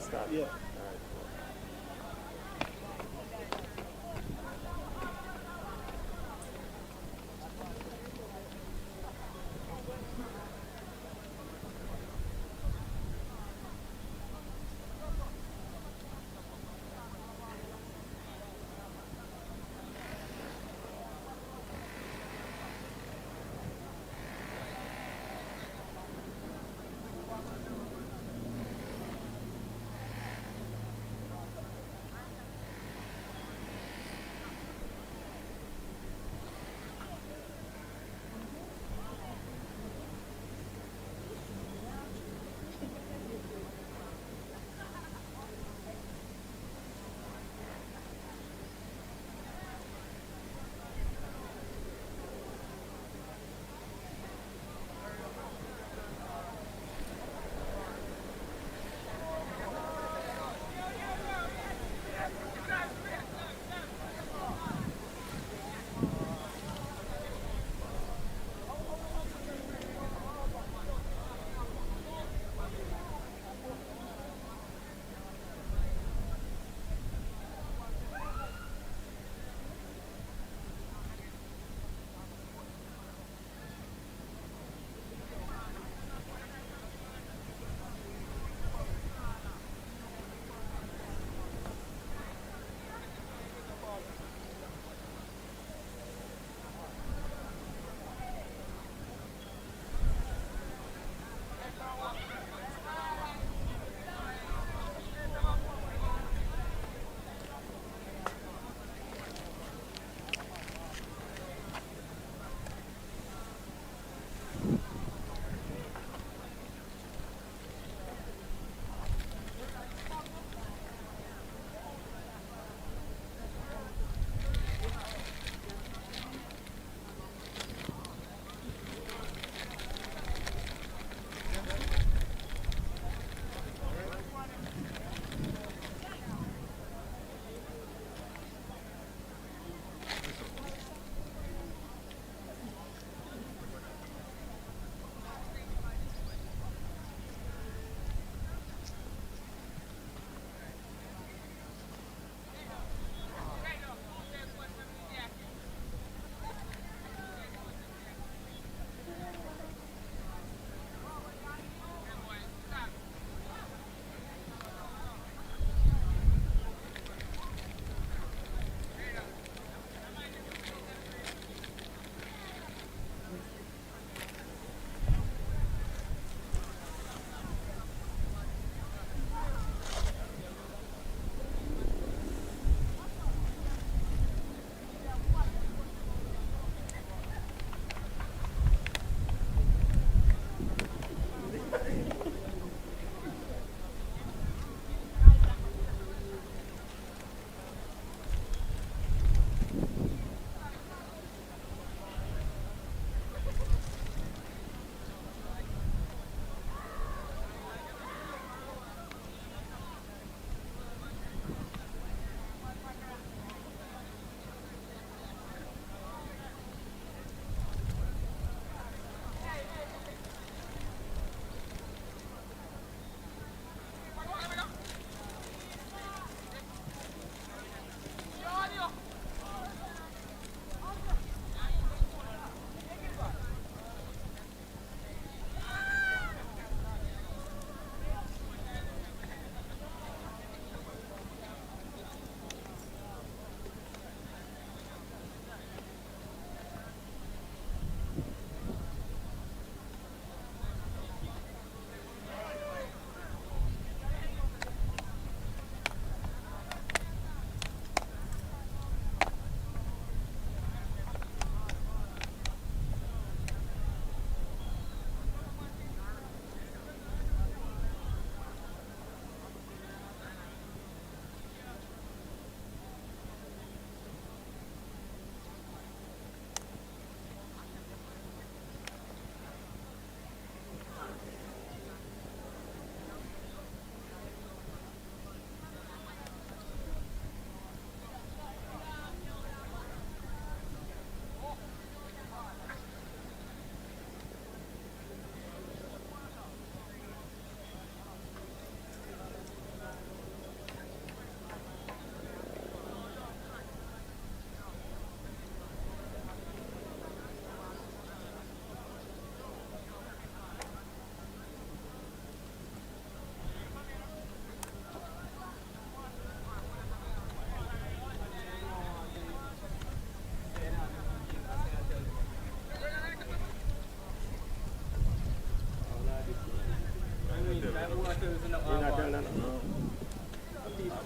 start.
Yeah.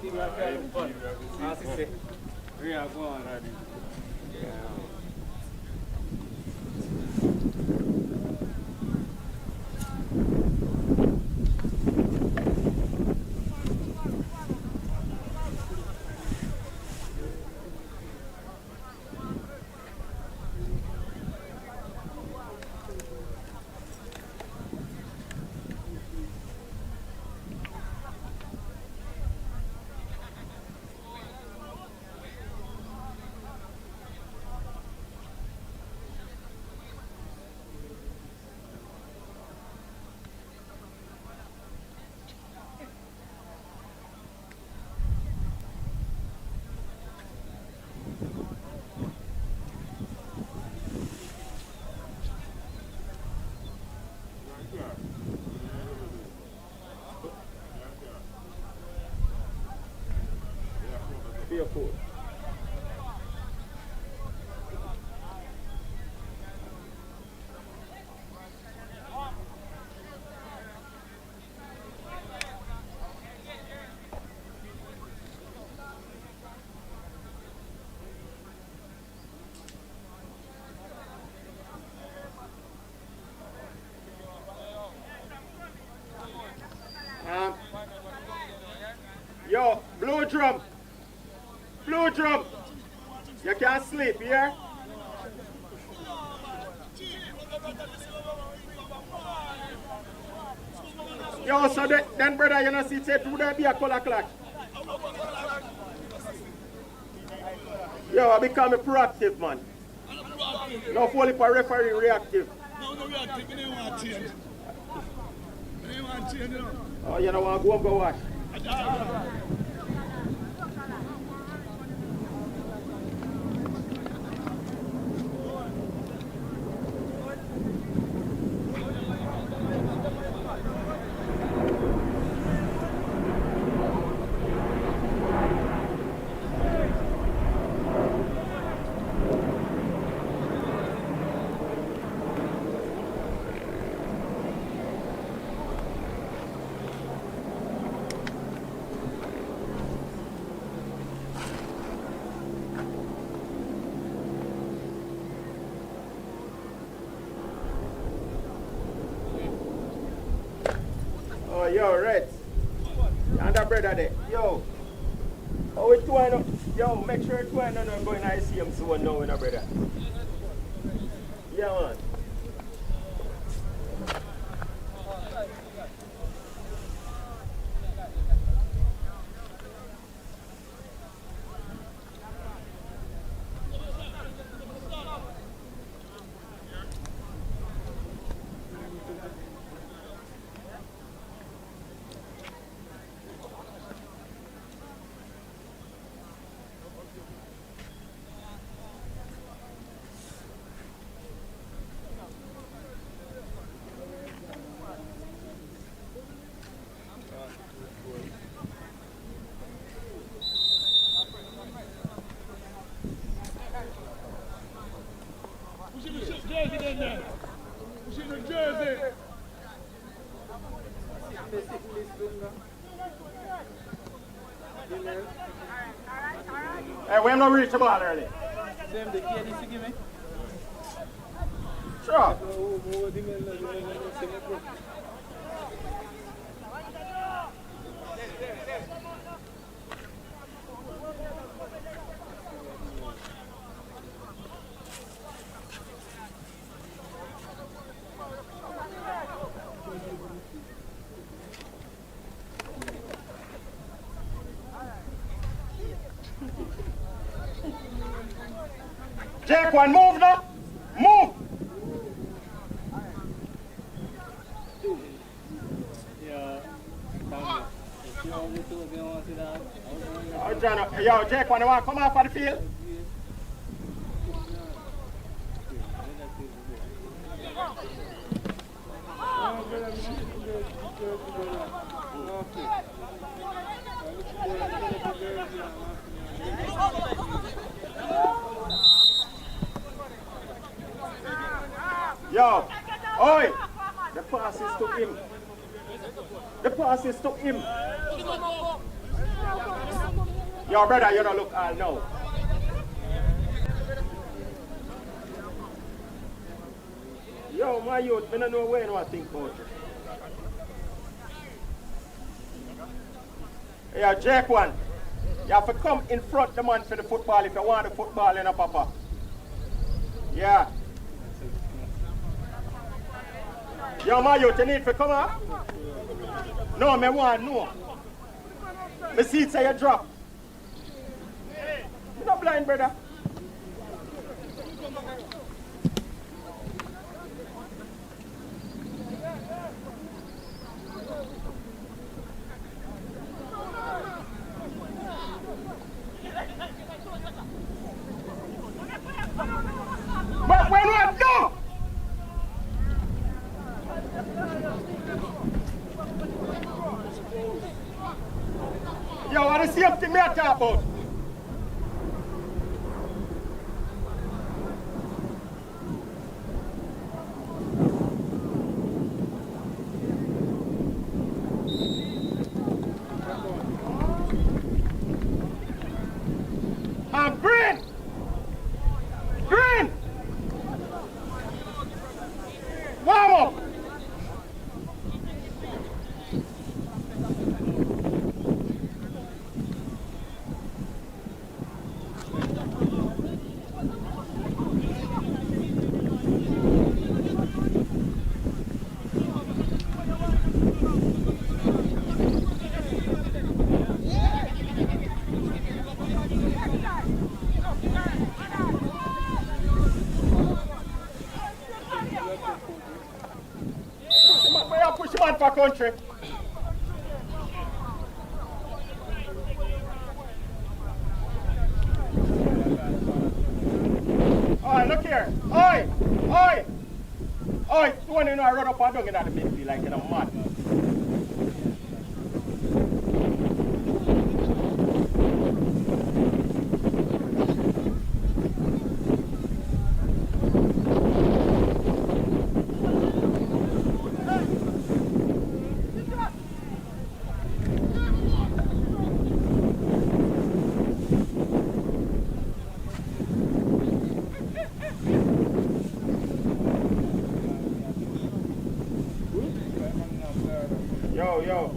Team like that, fun. As I say.
We are going already.
Fearful.
Yo, blue drum. Blue drum. You can't sleep here. Yo, so then brother, you know, see, say, would there be a color clock? Yo, I become a proactive, man. No fully for referee reactive.
No, reactive. We don't want to change. We don't want to change, you know.
Oh, you don't want to go and go watch? Oh, yo, Red. And that brother there. Yo. Oh, it's one. Yo, make sure it's one. No, going to see him soon now, with a brother. Yeah, man.
Jersey then there. Pushing the jersey.
Hey, we have not reached the ball early.
Them the key needs to give me.
Sure. Jake, one move now. Move. Yo, Jake, when you want to come off of the field? Yo, oi! The pass is to him. The pass is to him. Yo, brother, you don't look all now. Yo, my youth, I don't know where you think about it. Yeah, Jake one. You have to come in front the man for the football if you want the football in a papa. Yeah. Yo, my youth, you need to come up? No, me want no. Me see it say you drop. You're not blind, brother. But when we're done, yo, what the safety me I talk about? Green! Green! Warm up! Push him on for country. Alright, look here. Oi! Oi! Oi! You want to know I run up and down in the midfield like in a mad. Yo, yo.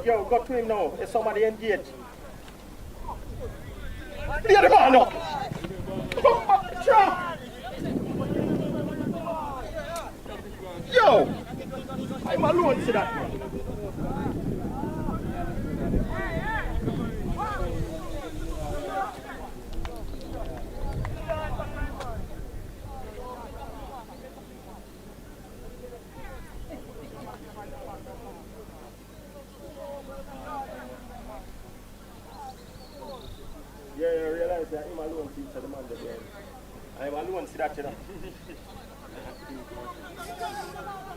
Yo, go to him now. Is somebody engaged? Clear the ball now. Yo! I'm alone to that man. Yeah, I realize that I'm alone to the man there. I'm alone to that, you know.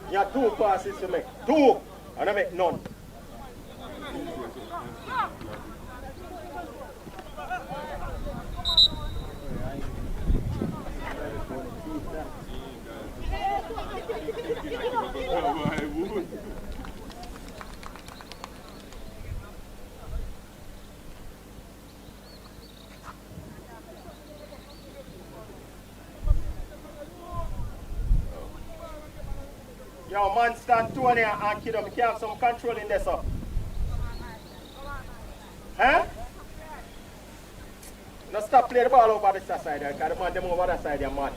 You have 2 passes to make. 2! And I make none. Yo, man, stand 2 on here and kid up. You can have some control in this up. Huh? Now stop playing the ball over this side, because the man them over that side, you're mad.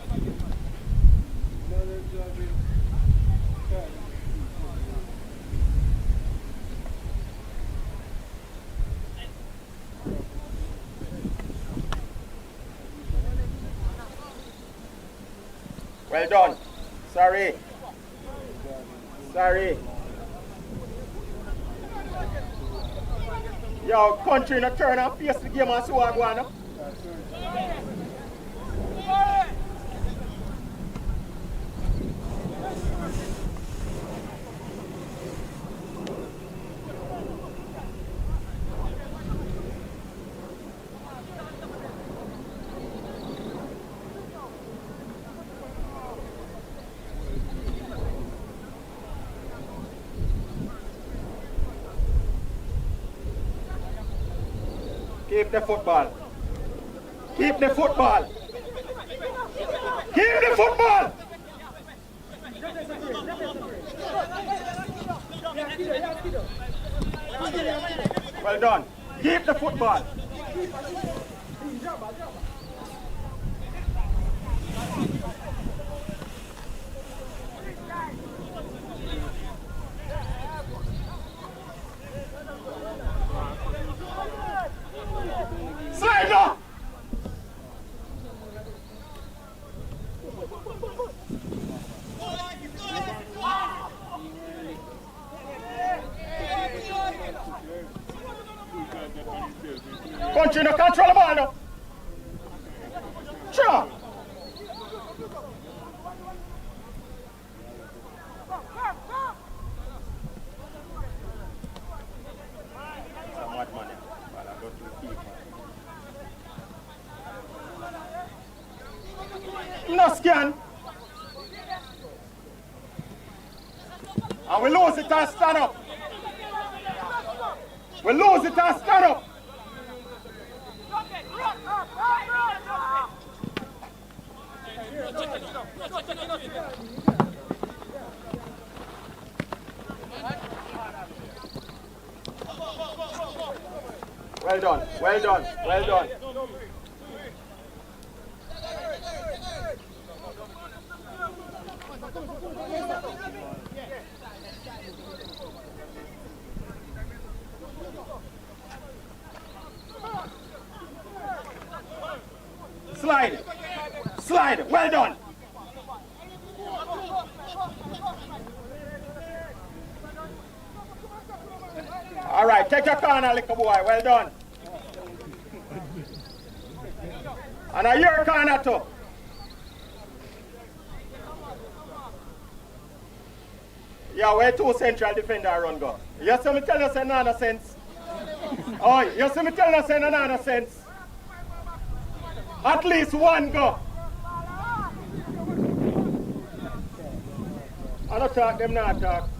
Well done. Sorry. Sorry. Yo, country in a turn and face the game and see what going on. Keep the football. Keep the football. Keep the football. Well done. Keep the football. Slide. Continue, control the ball now. Sure. No scan. And we lose it and stand up. We lose it and stand up. Well done, well done, well done. Slide, slide, well done. All right, take your corner, little boy, well done. And a your corner too. Yeah, where two central defender run go. You see me tell you say no sense. Oh, you see me tell you say no sense. At least one go. I don't talk, them not talk.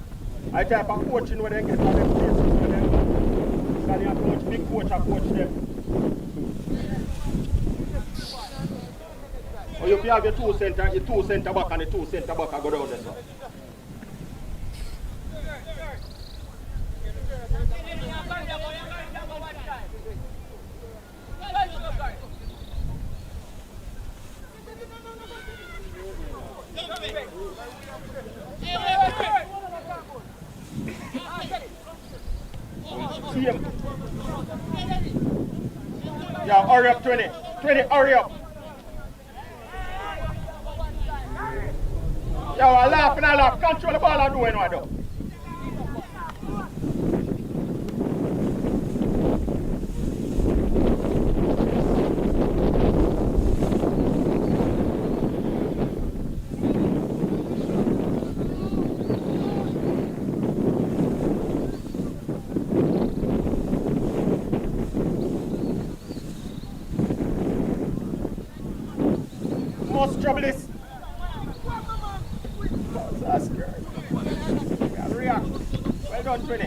I type of coaching where they get on them places where them. Because they have coach, big coach, I coach them. Or you have your two center back and the two center back I go down there. So. Yeah, hurry up, 20, hurry up. Yo, I laugh. Control the ball and do what I do. Most trouble is react. Well done, 20.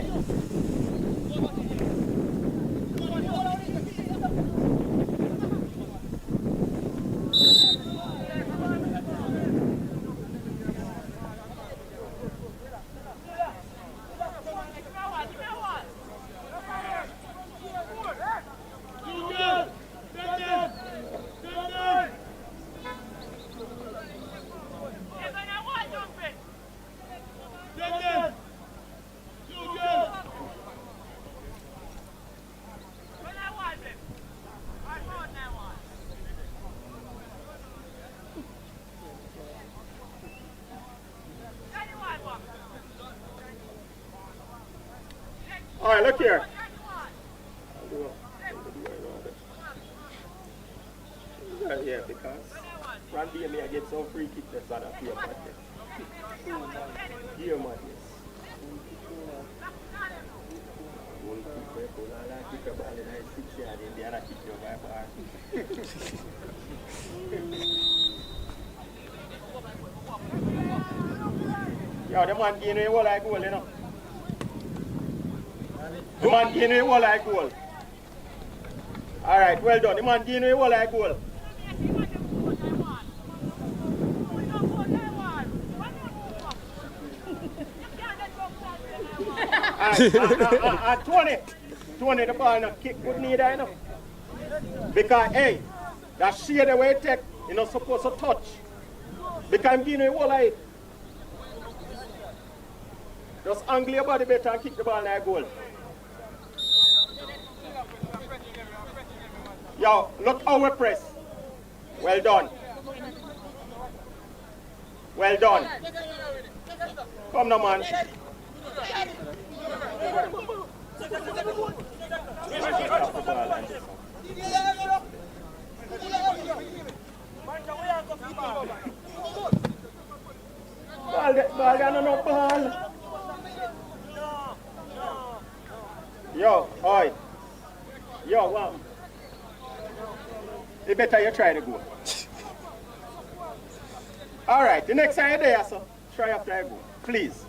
All right, look here. Yeah, because Randy may get some free kick that's not a pure madness. Pure madness. One kick a ball in a 6 yard and the other kick your by bar. Yo, the man gain away like goal, you know. The man gain away like goal. All right, well done. The man giving you a whole like goal. And 20 the ball not kick good neither, you know. Because, hey, that shade the way you take, you're not supposed to touch. Because I'm giving you a whole like. Just angle your body better and kick the ball in the goal. Yo, look how we press. Well done. Well done. Come now, man. Ball, no ball. Yo, oi. Yo, wow. It better you try to go. Alright, the next time you're there, so try after you go. Please.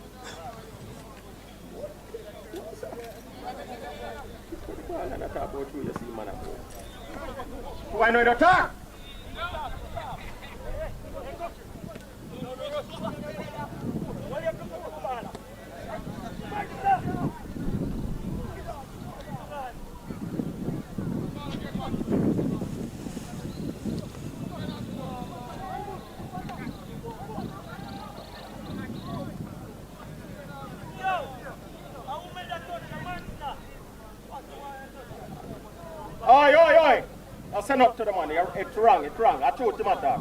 Why not attack? Oi. I'll send up to the man. It's wrong. I told him that.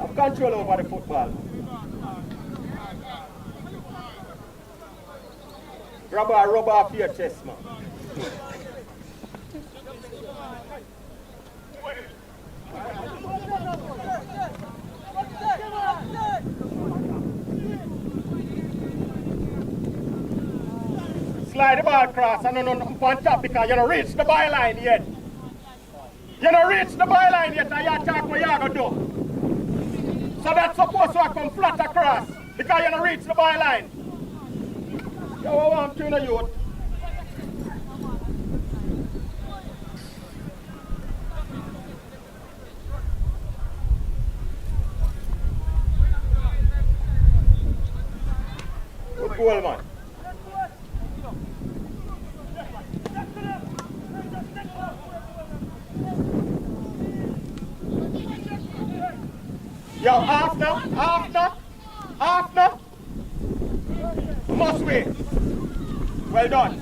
I've control over the football. Grab a rubber off your chest, man. Slide the ball across and on top because you don't reach the byline yet. You don't reach the byline yet and you attack what you're going to do. So that's supposed to come flat across because you don't reach the byline. You want to the youth. Good goal, man. Yo, after. Must wait. Well done.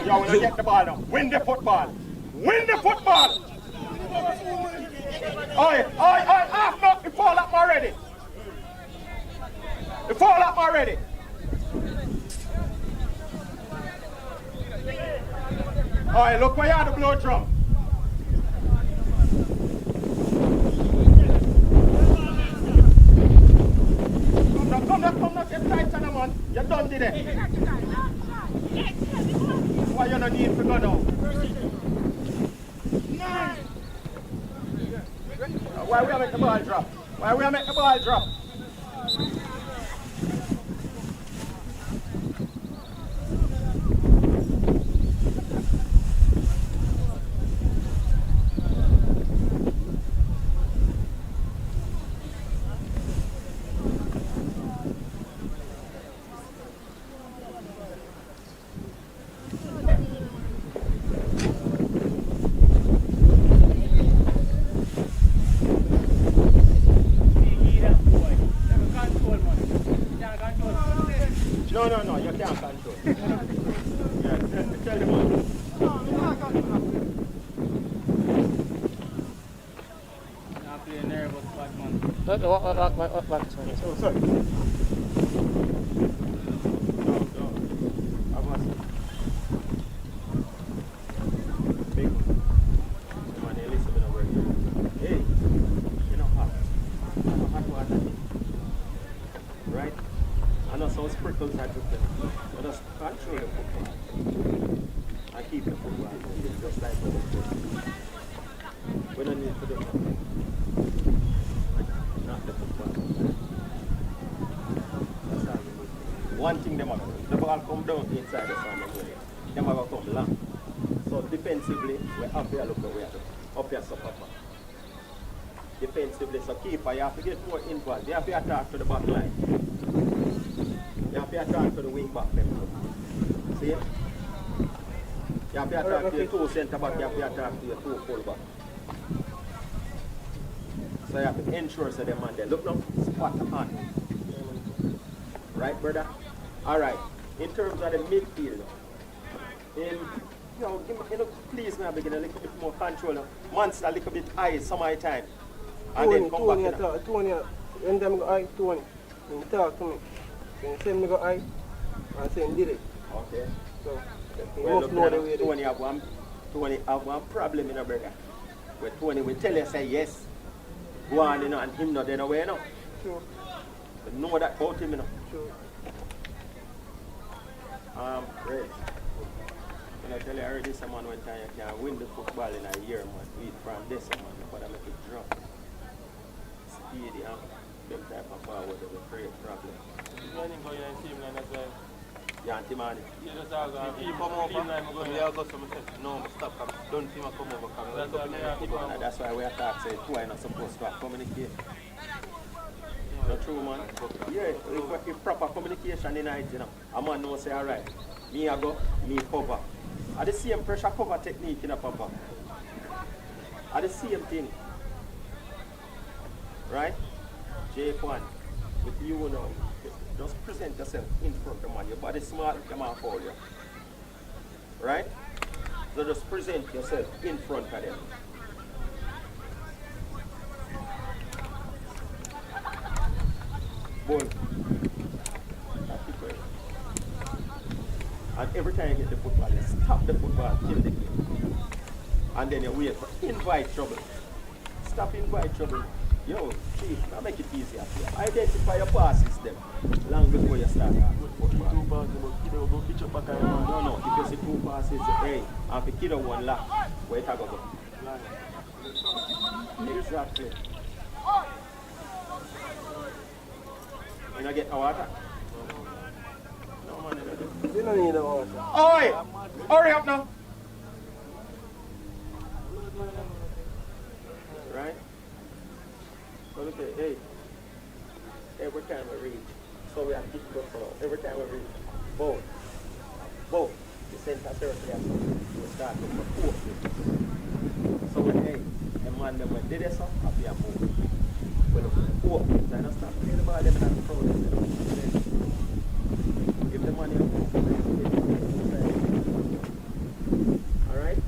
Yo, we'll get the ball now. Win the football. Oi, after. The fall up already. Alright, look where you are the blow drum. Come now, get tight on the man. You're done today. Why you don't need to go now? Why we make the ball drop? No, you can't control. Yeah, tell the man.
I'm playing nervous, back man.
What? Oh, sorry. No. I must. Big one. Come on, listen to the word. Hey, you're not hot. I'm not hot water. Right? I know some sprinkles type of thing. But just control the football. I keep the football. Just like that.
We don't need to do not the football. That's all we need. One thing them are going to do, the ball come down inside the sun, them are going to come long. So defensively, we have to look away up here support. Defensively, so keeper, you have to get more involved. You have to attack to the back line. You have to attack to the wing back. See? You have to attack to your two centre back, you have to attack to your two full back. So you have to ensure that them man there. Look now, spot on. Right, brother? Alright. In terms of the midfield, please now begin a little bit more control. Monster a little bit high some of the time. And then come back.
Tony, when them go high, Tony, when you talk to me, when you say me go high, I say did it.
Okay.
So,
well, look, Tony have one problem in a brother. Where Tony will tell you, say yes. Go on, you know, and him not then away, you know.
Sure.
But know that about him, you know.
Sure.
Great. When I tell you already, someone one time you can win the football in a year, man. We from this, man. But I make it drop. Speedy, huh? Them type of forward is a great problem. Yeah, Antimani. That's why we attack, say, who are not supposed to communicate. Not true, man. Yeah, if proper communication in it, you know, a man knows say, alright, me I go, me cover. Are the same pressure cover technique in a papa. Are the same thing. Right? J1, with you now, just present yourself in front of the man. Your body smart, come on for you. Right? So just present yourself in front of them. Ball. That's the question. And every time you get the football, you stop the football, kill the game. And then you wait for invite trouble. Stop invite trouble. Yo, chief, now make it easier for you. Identify your passes them long before you start with football. No, if you see two passes, hey, and if you kid one lap, where it go? Exactly. You not get no water? No man,
you don't need no water.
Oi! Hurry up now! Right? So look at, hey, every time we reach, so we have to keep going for every time we reach, both, the center circle has we start to for 4. So when, hey, the man that went did this up, I'll be a move. We look for 4, I don't stop playing the ball, them and the crowd, give the money up, alright?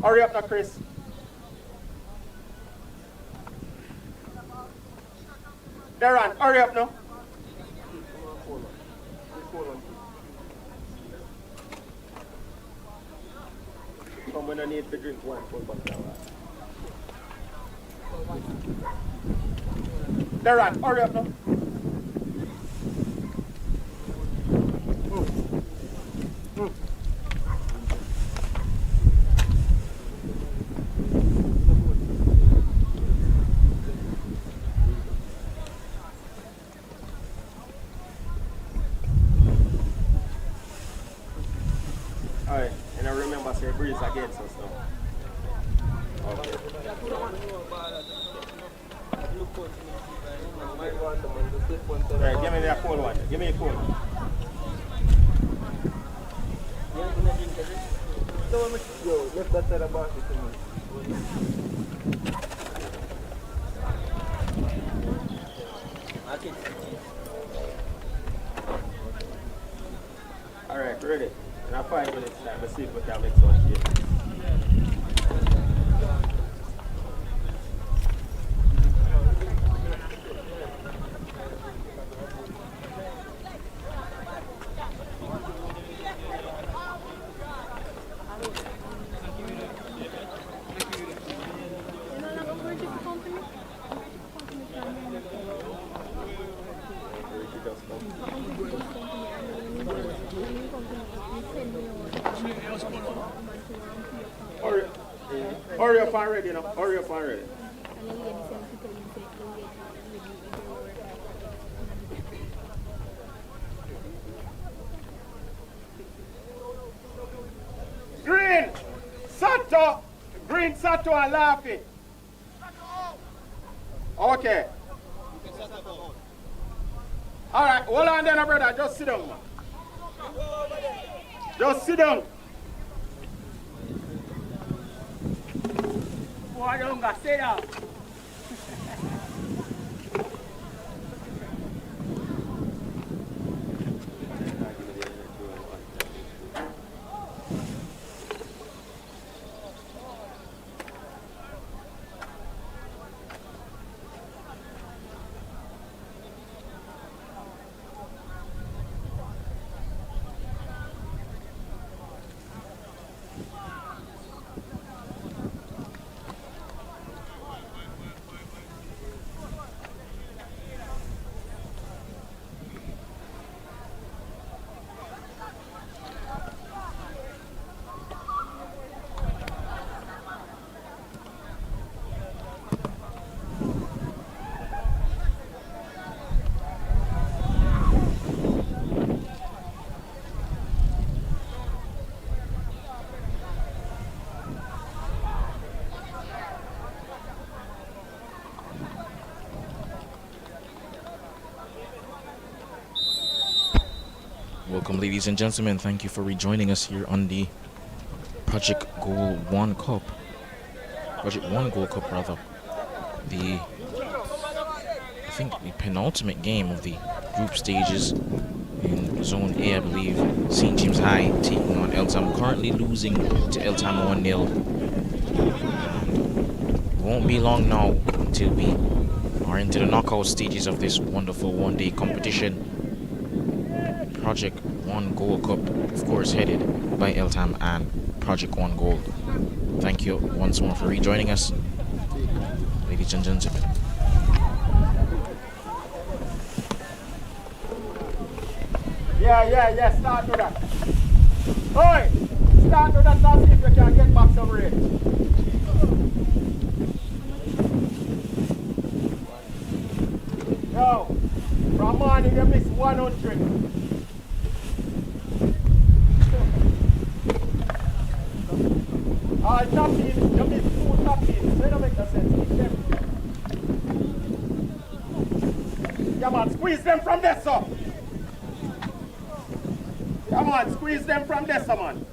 Hurry up now, Chris. Darren, hurry up now. Come when I need to drink one full bottle of water. Darren, hurry up now. Alright, and I remember say breeze against us now. Okay. Right, give me that cold water. Give me a cold one.
Yo, left that side of the basket to me.
Alright, ready. In 5 minutes time, let's see if we can make some shit.
Hurry up and ready, you know. Hurry up and ready. Green, Sato, Green, Sato, and Laughing. Okay. All right, hold on then, brother. Just sit down, man. Just sit down.
Boy, don't go sit down.
Welcome, ladies and gentlemen. Thank you for rejoining us here on the Project Goal 1 Cup. Project 1 Goal Cup, rather. I think the penultimate game of the group stages in Zone A, I believe. St. James High taking on Eltham, currently losing to Eltham 1-0. Won't be long now until we are into the knockout stages of this wonderful one-day competition. Project 1 Goal Cup, of course, headed by Eltham and Project 1 Gold. Thank you once more for rejoining us, ladies and gentlemen.
Yeah, start with that. Oi, start with that and see if you can get back some range. Yo, from morning you miss 100. Alright, tap in, you miss 2 tap in, so it don't make no sense. Keep them. Yeah man, squeeze them from there, sir. Come on, squeeze them from there, sir, man.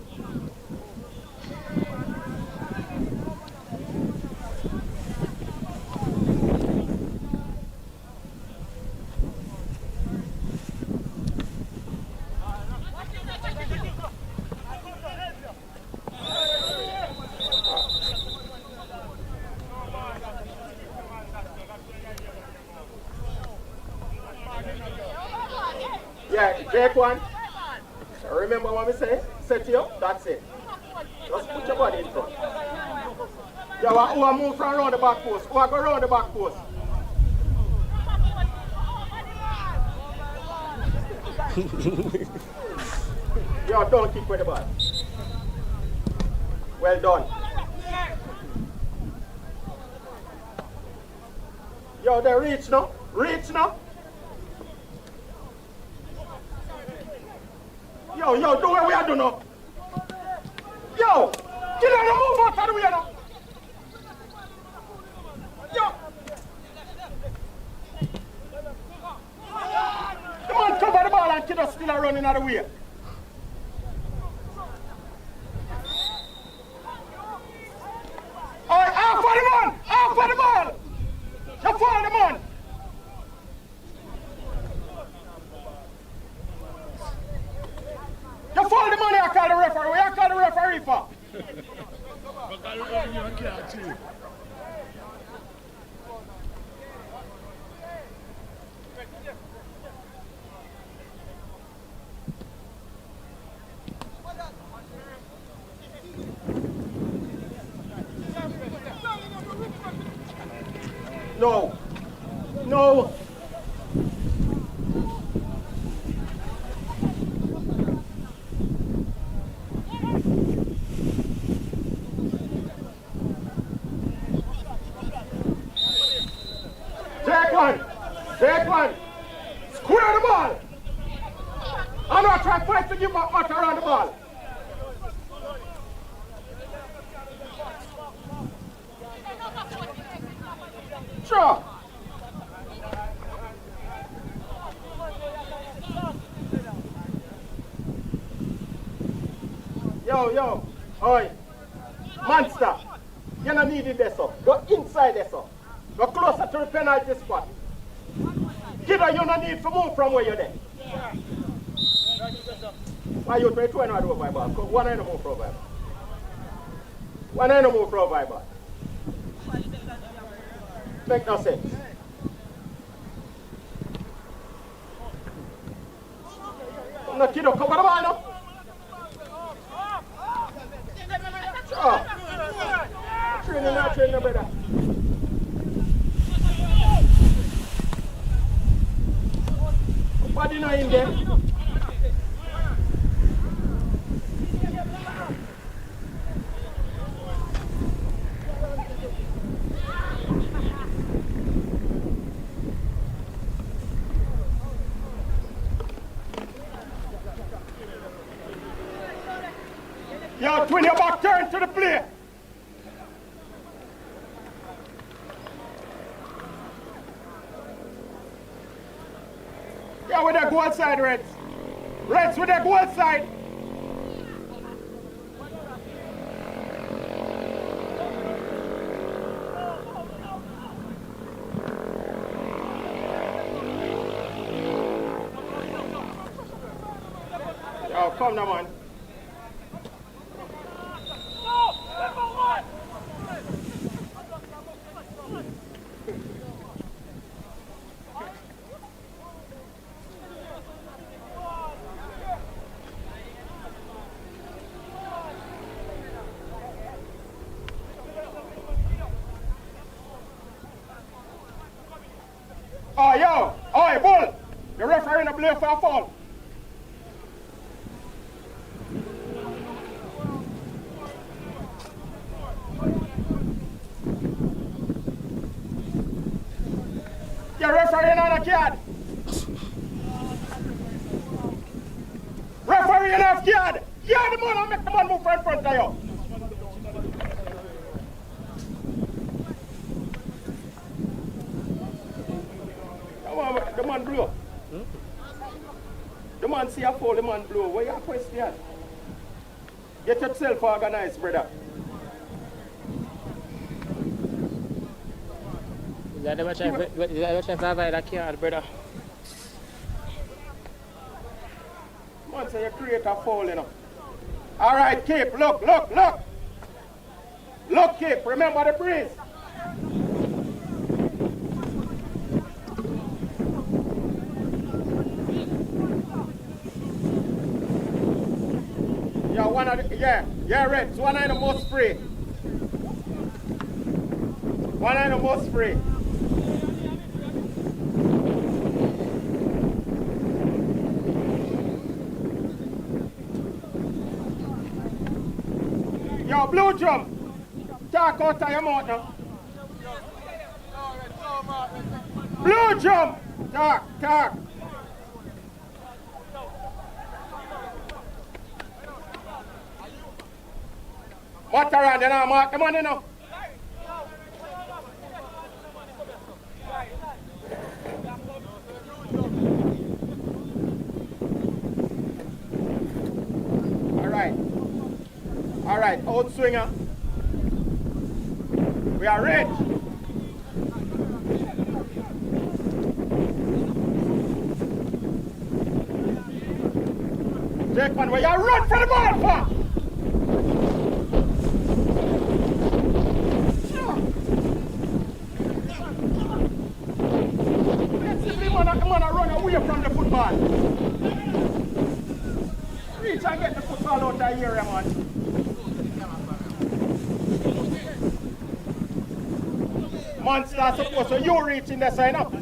Yeah, take one. Remember what we say? Set you up, that's it. Just put your body in front. Yeah, who will move from around the back post? Who will go around the back post? Yo, don't kick with the ball. Well done. Yo, they reach now. Reach now. Yo, do what we are doing now. Yo, get on the move out of the way now. Yo. Come on, cover the ball and kid us still running out of the way. All right, off for the man! Off for the ball! You follow the man! You follow the man, I call the referee. Where you call the referee for? No. No. Take one. Square the ball. I'm not trying to fight to give back Matt around the ball. Sure. Yo. Oi. Monster. You don't need it there, sir. Go inside there, sir. Go closer to the penalty spot. Kiddo, you don't need to move from where you're there. Why you try to not over by ball? One ain't move from by ball. One ain't move from by ball. Make no sense. No, kiddo, cover the ball now. Sure. Training, brother. Body not in there. Yo, twin your back, turn to the play. Yeah, with the goal side, Reds. Reds with the goal side. Yo, come now, man. Oh, yo! Oh, Bull! The referee in the blue for a foul. The referee on the card. Referee in the card. Yeah, the man, make the man move in front of you. The man blow. The man see a foul, the man blow. What you question? Get yourself organized, brother.
Yeah, they were trying to avoid a card, brother.
Man say you create a foul, you know. All right, keep. Look. Look, keep. Remember the breeze. Yeah, Reds. One eye the most free. One eye the most free. Yo, blue drum. Talk out of your mouth now. Blue drum. Talk. What around, you know, mark the money now. All right, out swinger. We are ready. Take one, where you run for the ball for? Man, run away from the football. Reach and get the football out of the area, man. Monster supposed to you reaching the sign up.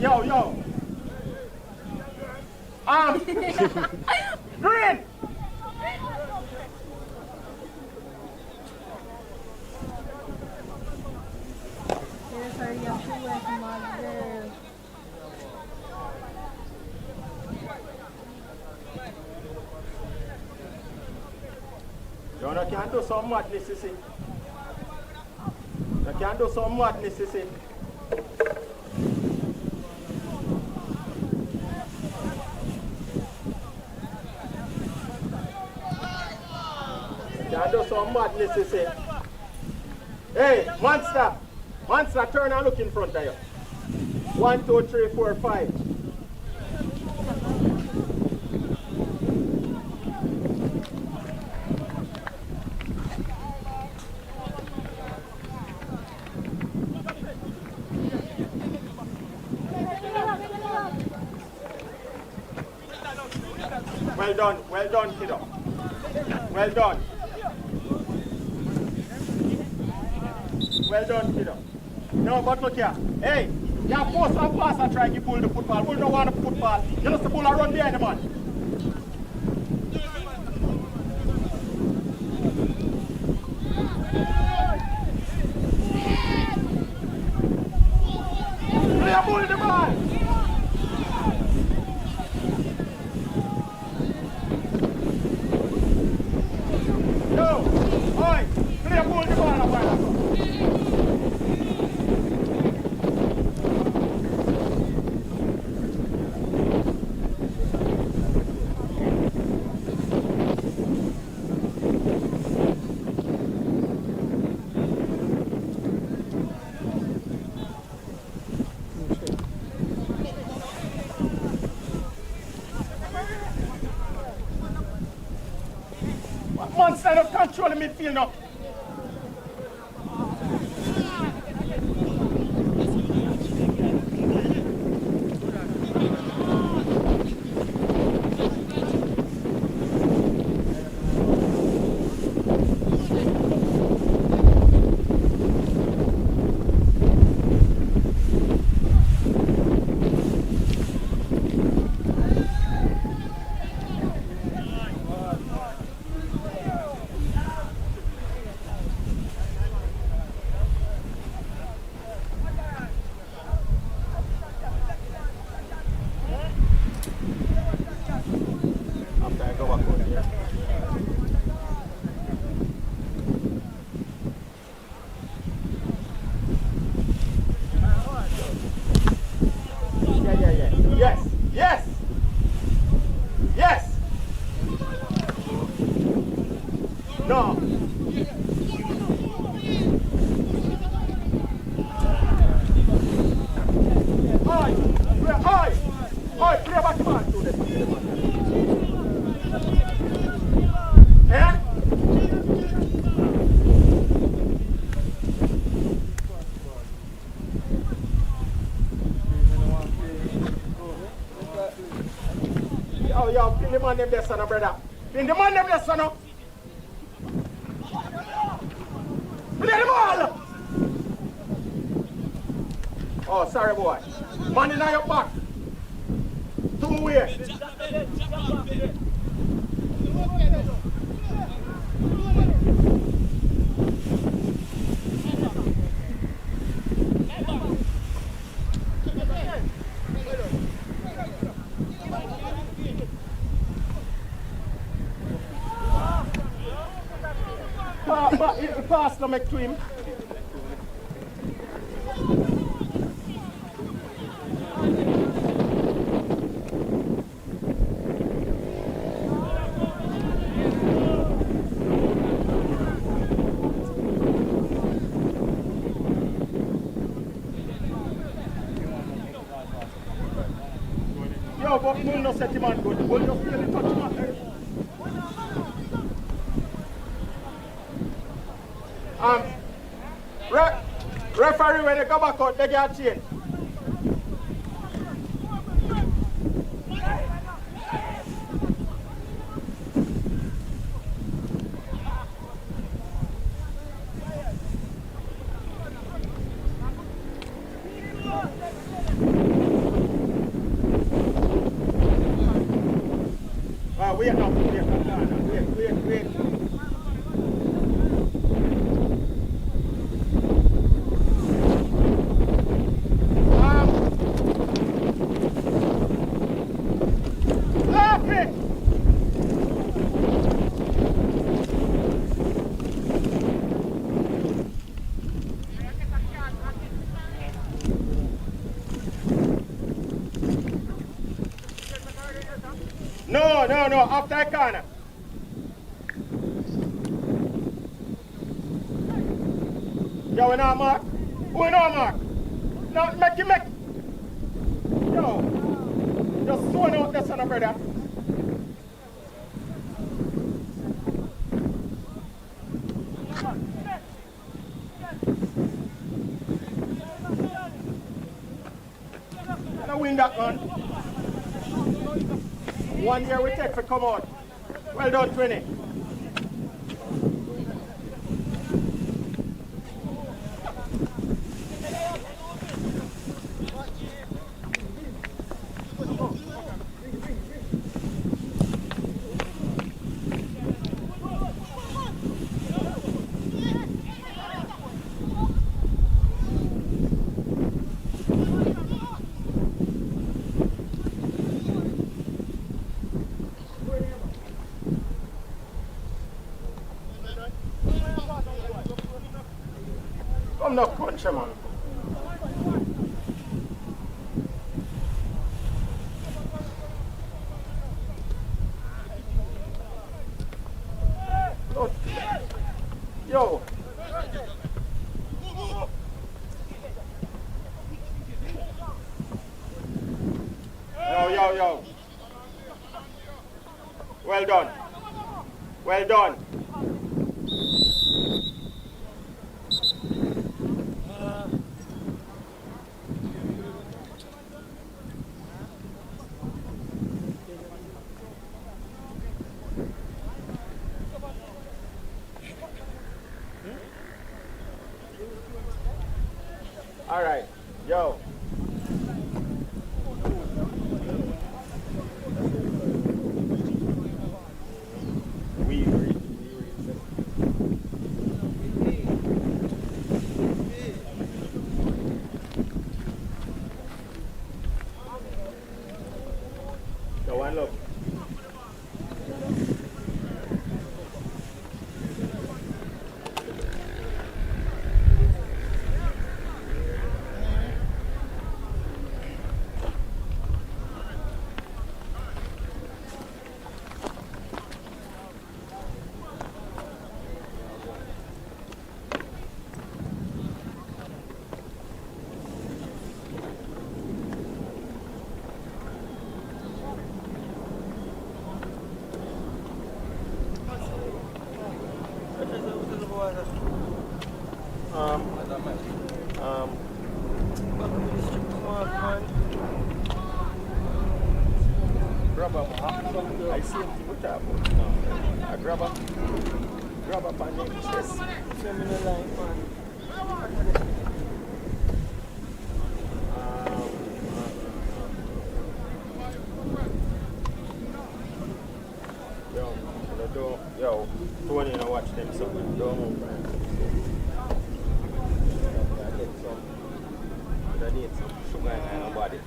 Yo. Green.
Yes, sir, you have to work my girl.
You can't do some madness, you see. You can't do some madness, you see. You can't do some madness, you see. Hey, monster! Monster, turn and look in front of you. 1, 2, 3, 4, 5. Well done, kiddo. Well done. Well done, kiddo. No, but look here. Hey, you have force and pass and try to pull the football. Bull don't want the football. You just the bull and run behind the man. Play a bull in the ball. Monster of control the midfield now. Yes. No. Oi, play back the ball to them. Eh? Yo, pin the man them there, son, brother. Pin the man them there, son. Play the ball! Oh, sorry, boy. Man in your back. 2 ways. Pass to make to him. Yo, but Bull no set him on good. Bull just really touch him on. Referee, when they go back out, they get change. wait now. Wait. Okay. No, after the corner. Yo, we not mark. We not mark. No, make. Yo, just throw out this one, brother. And I win that one. 1 year we take for come out. Well done, 20. Come now, country man. Look. Yo. Yo. Well done. All right, yo. Go one look. I see him with that one. I grab up on him chest. Send me the line, man. Yo, Tony, you know, watch them so good. Don't move, man. I need some sugar in my body.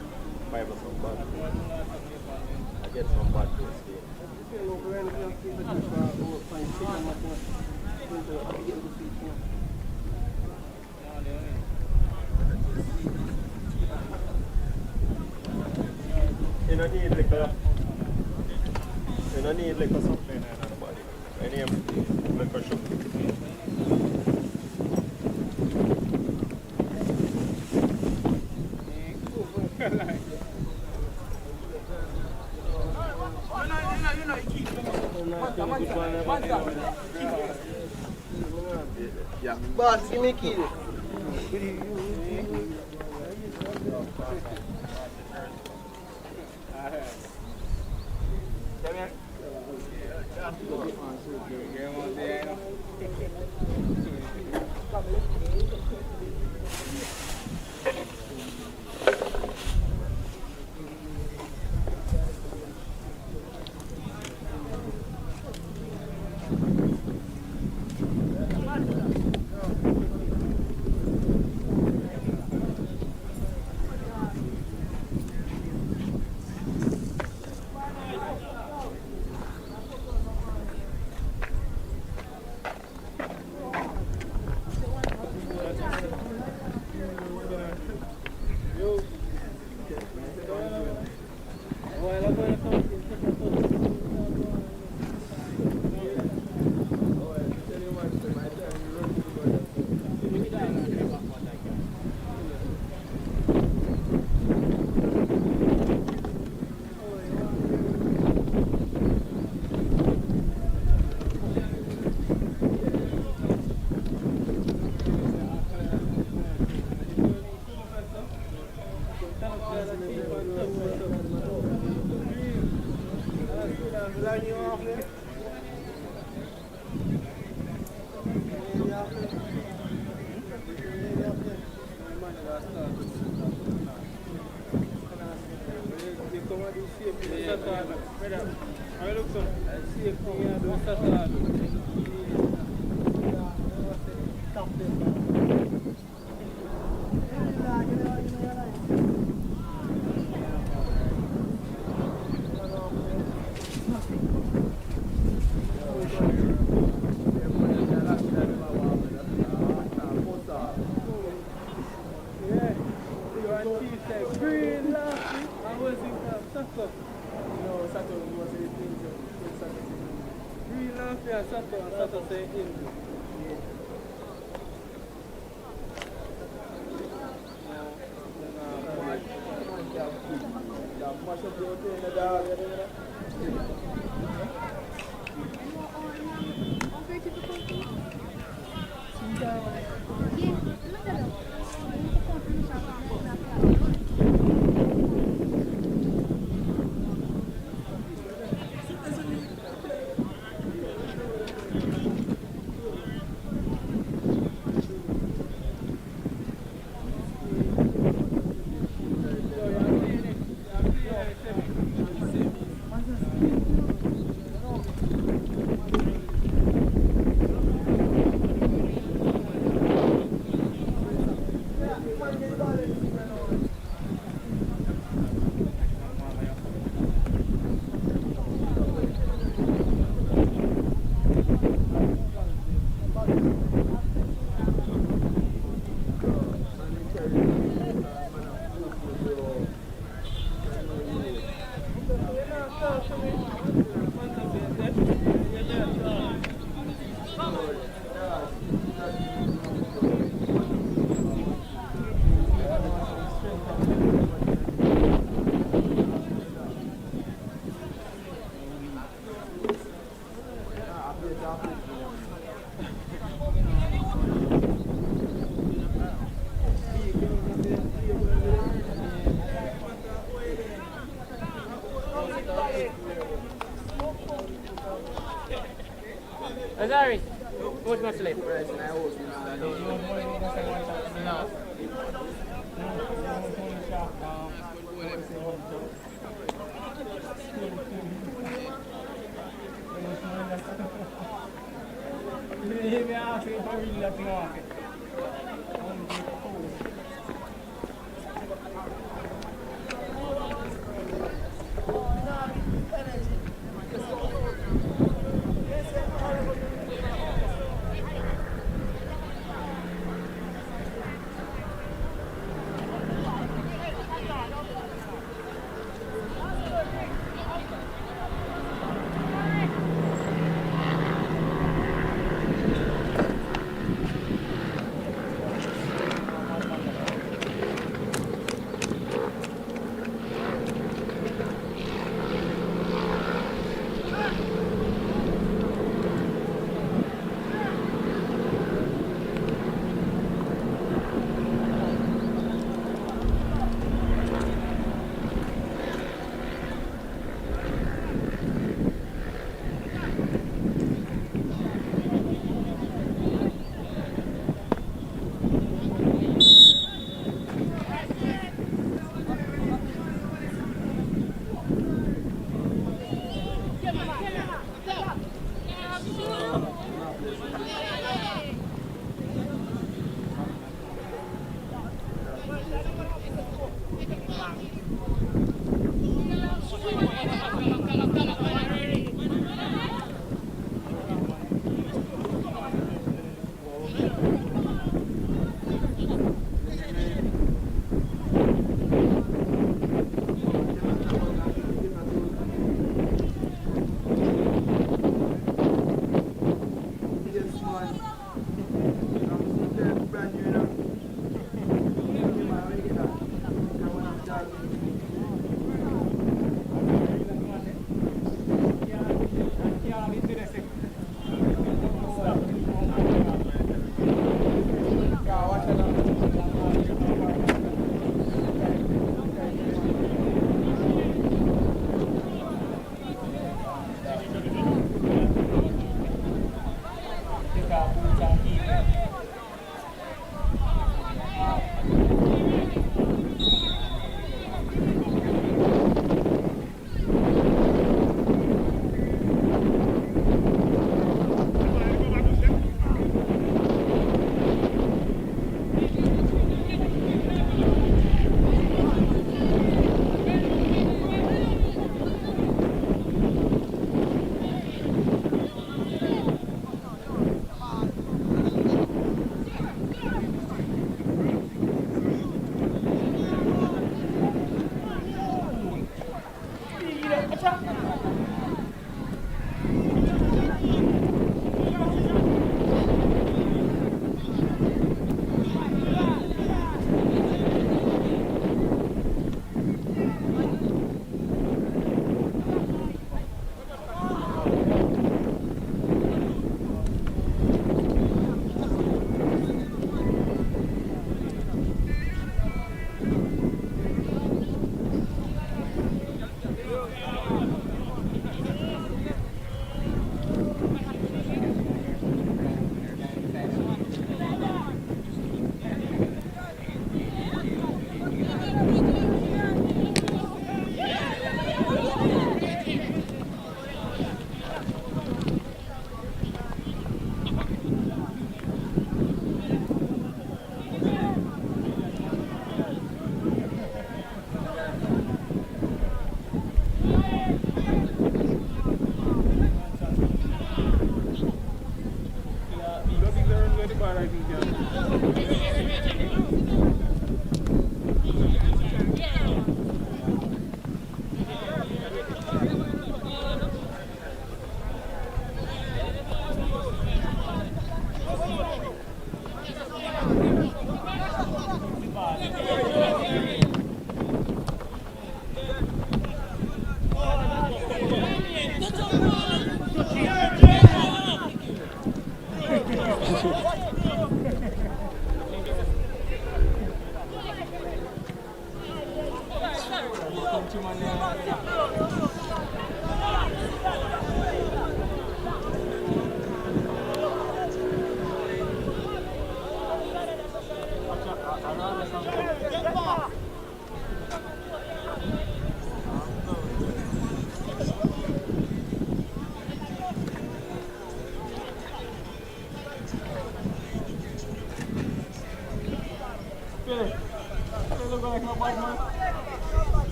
Fiber some bad. I get some bad things here. You don't need liquor something in the body. I need liquor sugar. Yeah.
Boss, give me a key. line you off there?
Sorry. What's my slip? No.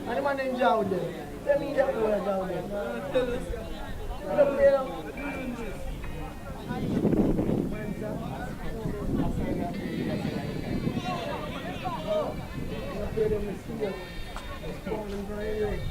Ano man yung jaw din? Tell me that boy down there. You don't play now? You play them in studio. It's falling very late.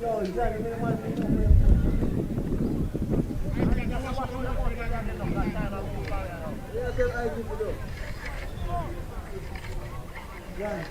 No, exactly. Yeah, that's I give it up. Yeah.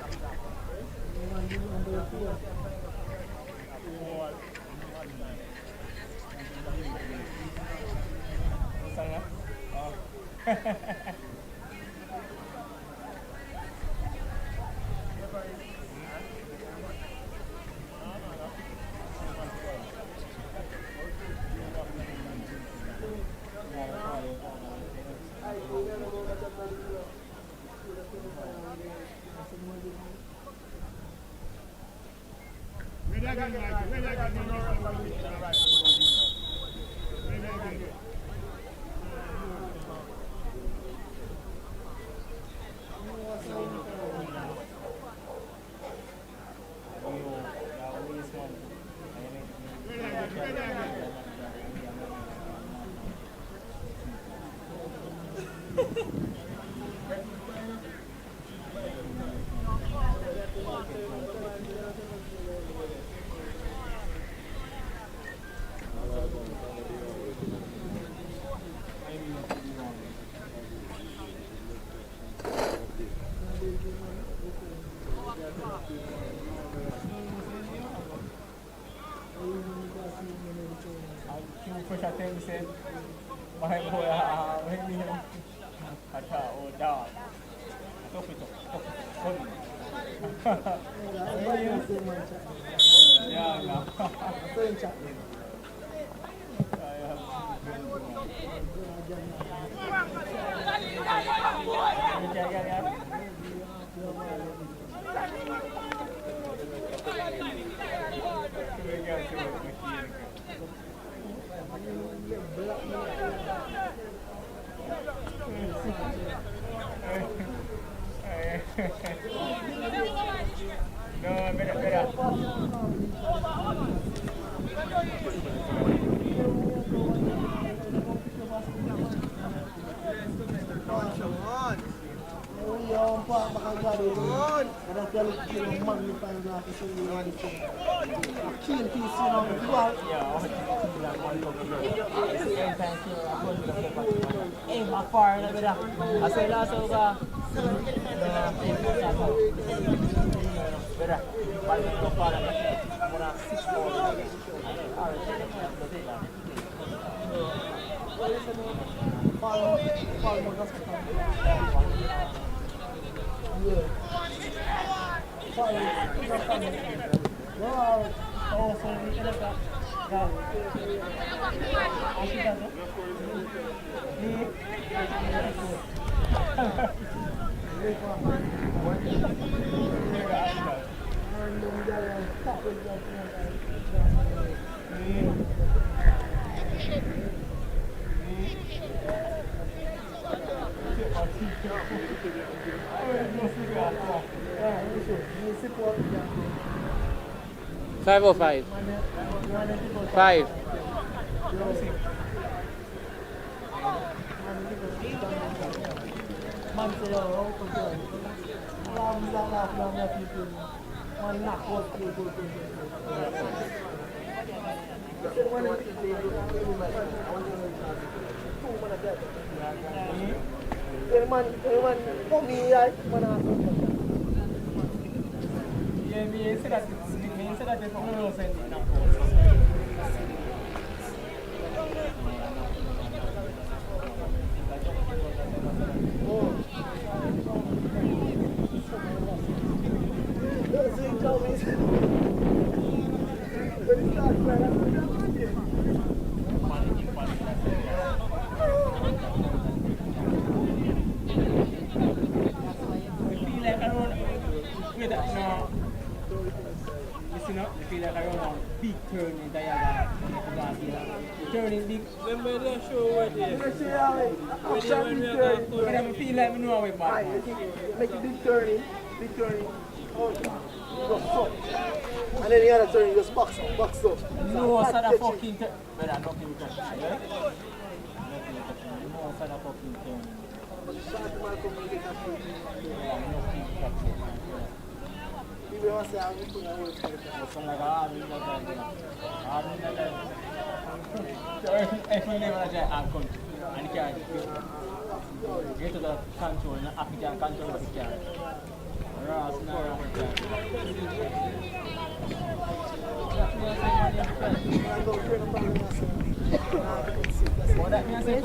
Push out there and said, my boy, maybe I thought, oh, dog. Stop it. Yeah, no. No, mira. Five or five? Five. Turning big. Remember the show where they feel like we know it back.
Make a big turning. Oh, just so. And then the other turning just box up.
No, it's not a fucking turn. But I'm not going to touch it. No, it's not a fucking turn.
People want to say, I'm going to work.
Every level of giant country, and you can get to the control, and African control of the car. Ross, no, what that means is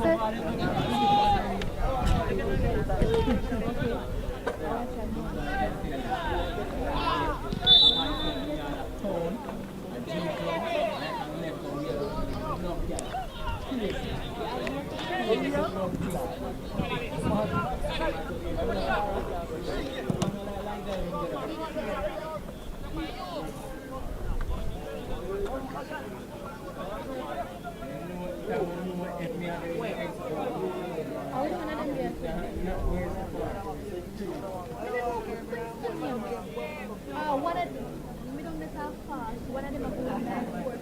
one of them, we don't miss how fast. One of them are going back and forth.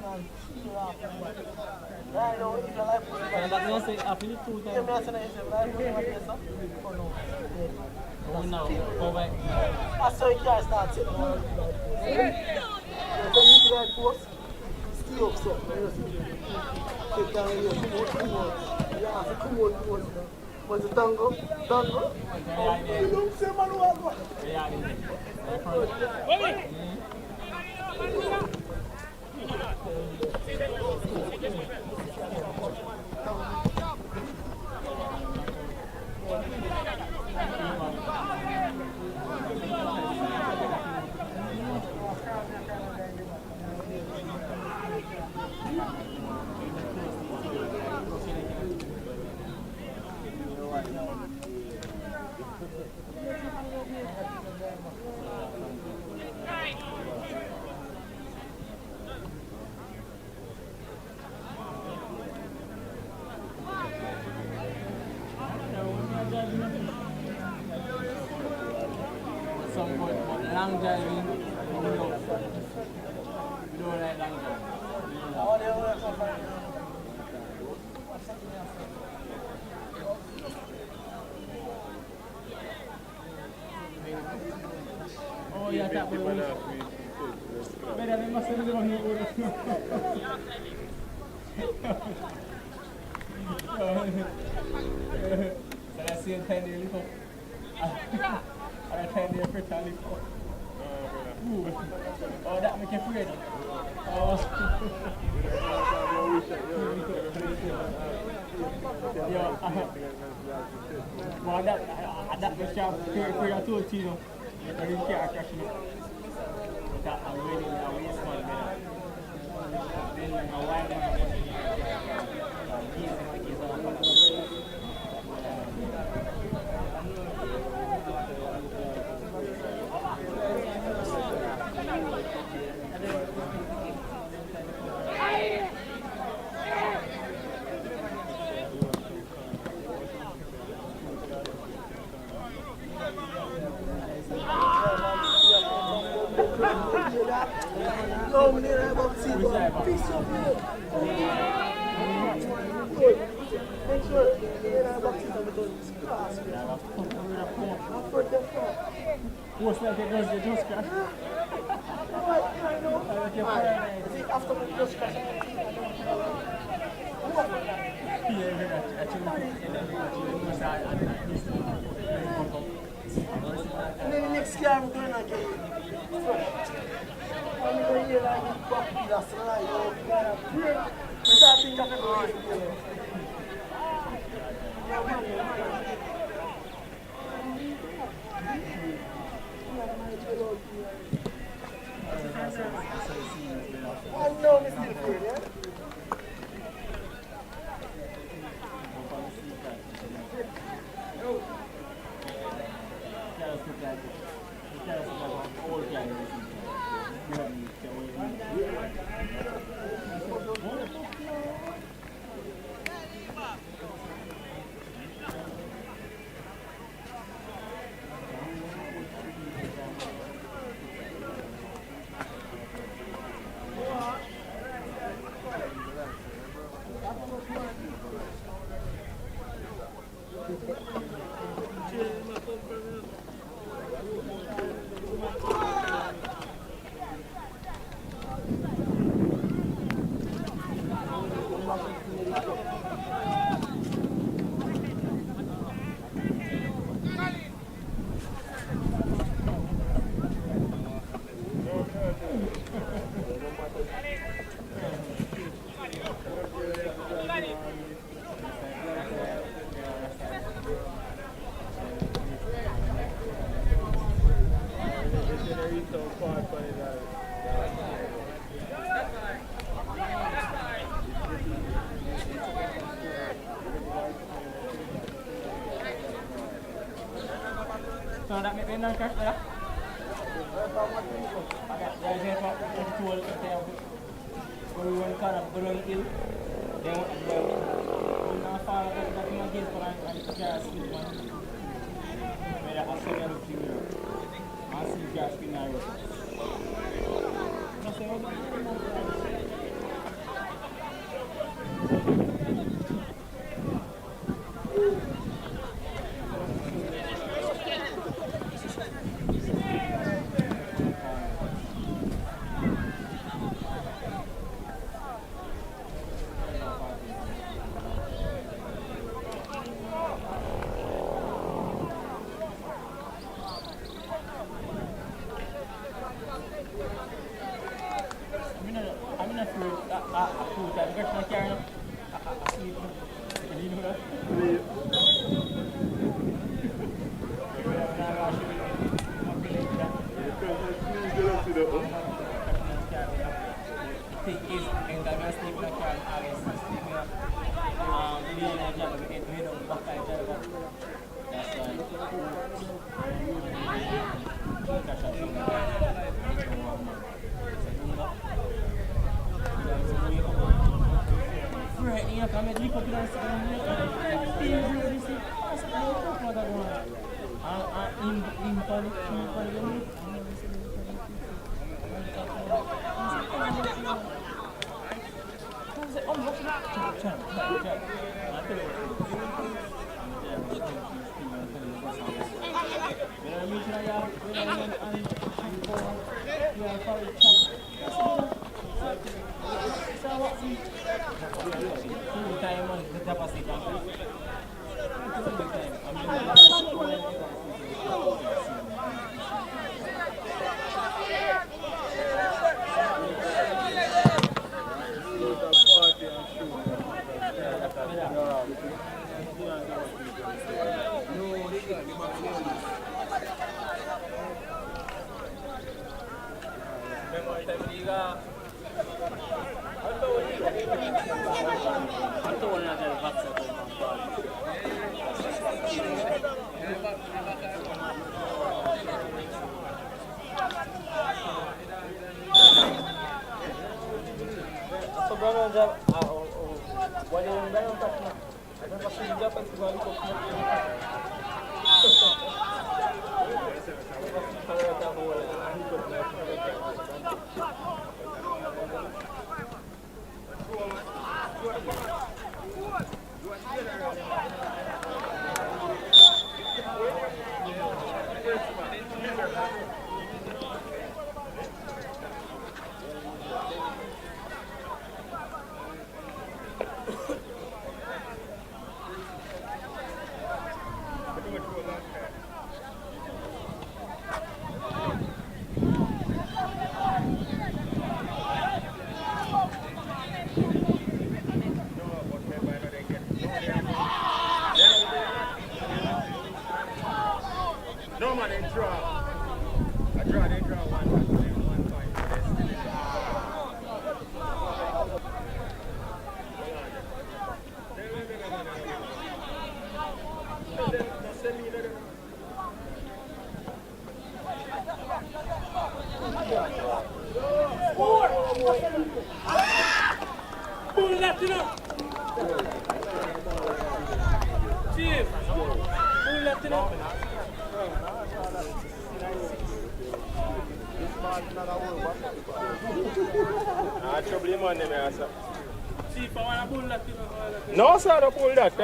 and feel off. Right now, if you like pushing back,
But you say after the 2
yeah,
times.
me I say that but I don't want to say for no.
Oh no, go back.
That's how you can start sitting on the bed. So you need to like post, stay up so. Take down your come on. Yeah, so come on, come on. What's the tango? Tango? You don't say man who are
some point, but long driving, we don't like long driving. Oh yeah, that was better than must have done so that's the 10 year live I 10 year for tally for. Oh, that make you afraid. Oh. Yeah, well, that was sharp for a tool, you know. I didn't care actually. That I'm really in a waste man. Then my wife
No, we need to have a seat. Peace of me. Good. Make sure you have a seat because it's class. I'm for the front.
what's like it does, you just crash.
I know. Is it after we just crash? And then the next car we're going to get I'm going to hear like the puppy that's right. Oh, God, I'm here. I start thinking of everything. I know I'm still good, yeah?
So that make me not crash there. We went kind of going ill. Then we now found out that we again for and gas speed one. Made a accident to you. I see gas speed now. I'm not sure that I'm going to carry up. You know that?
No man, they draw. I draw, they draw one point.
Pull left it up. Chief. Pull left it up.
Trouble him on them, sir.
Chief, I want to pull left it up.
No, sir, don't pull that.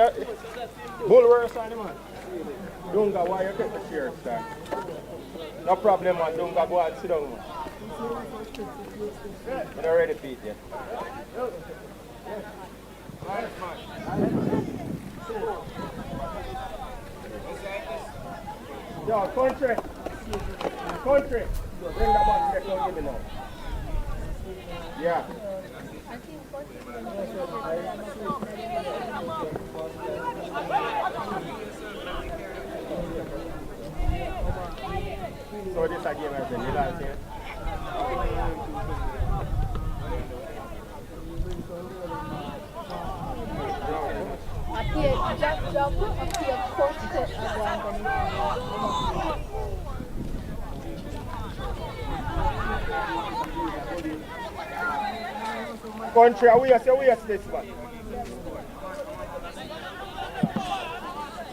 Bull worse on him, man. Dunga, why you take the shirt, sir? No problem, man. Dunga, go and sit down, man. I'm not ready, Pete, yet. Yo, country. Country. Bring that man here, don't give me now. Yeah. So this again has been realized here.
Aqui já jogo, aqui é corte agora.
Country, we are this one.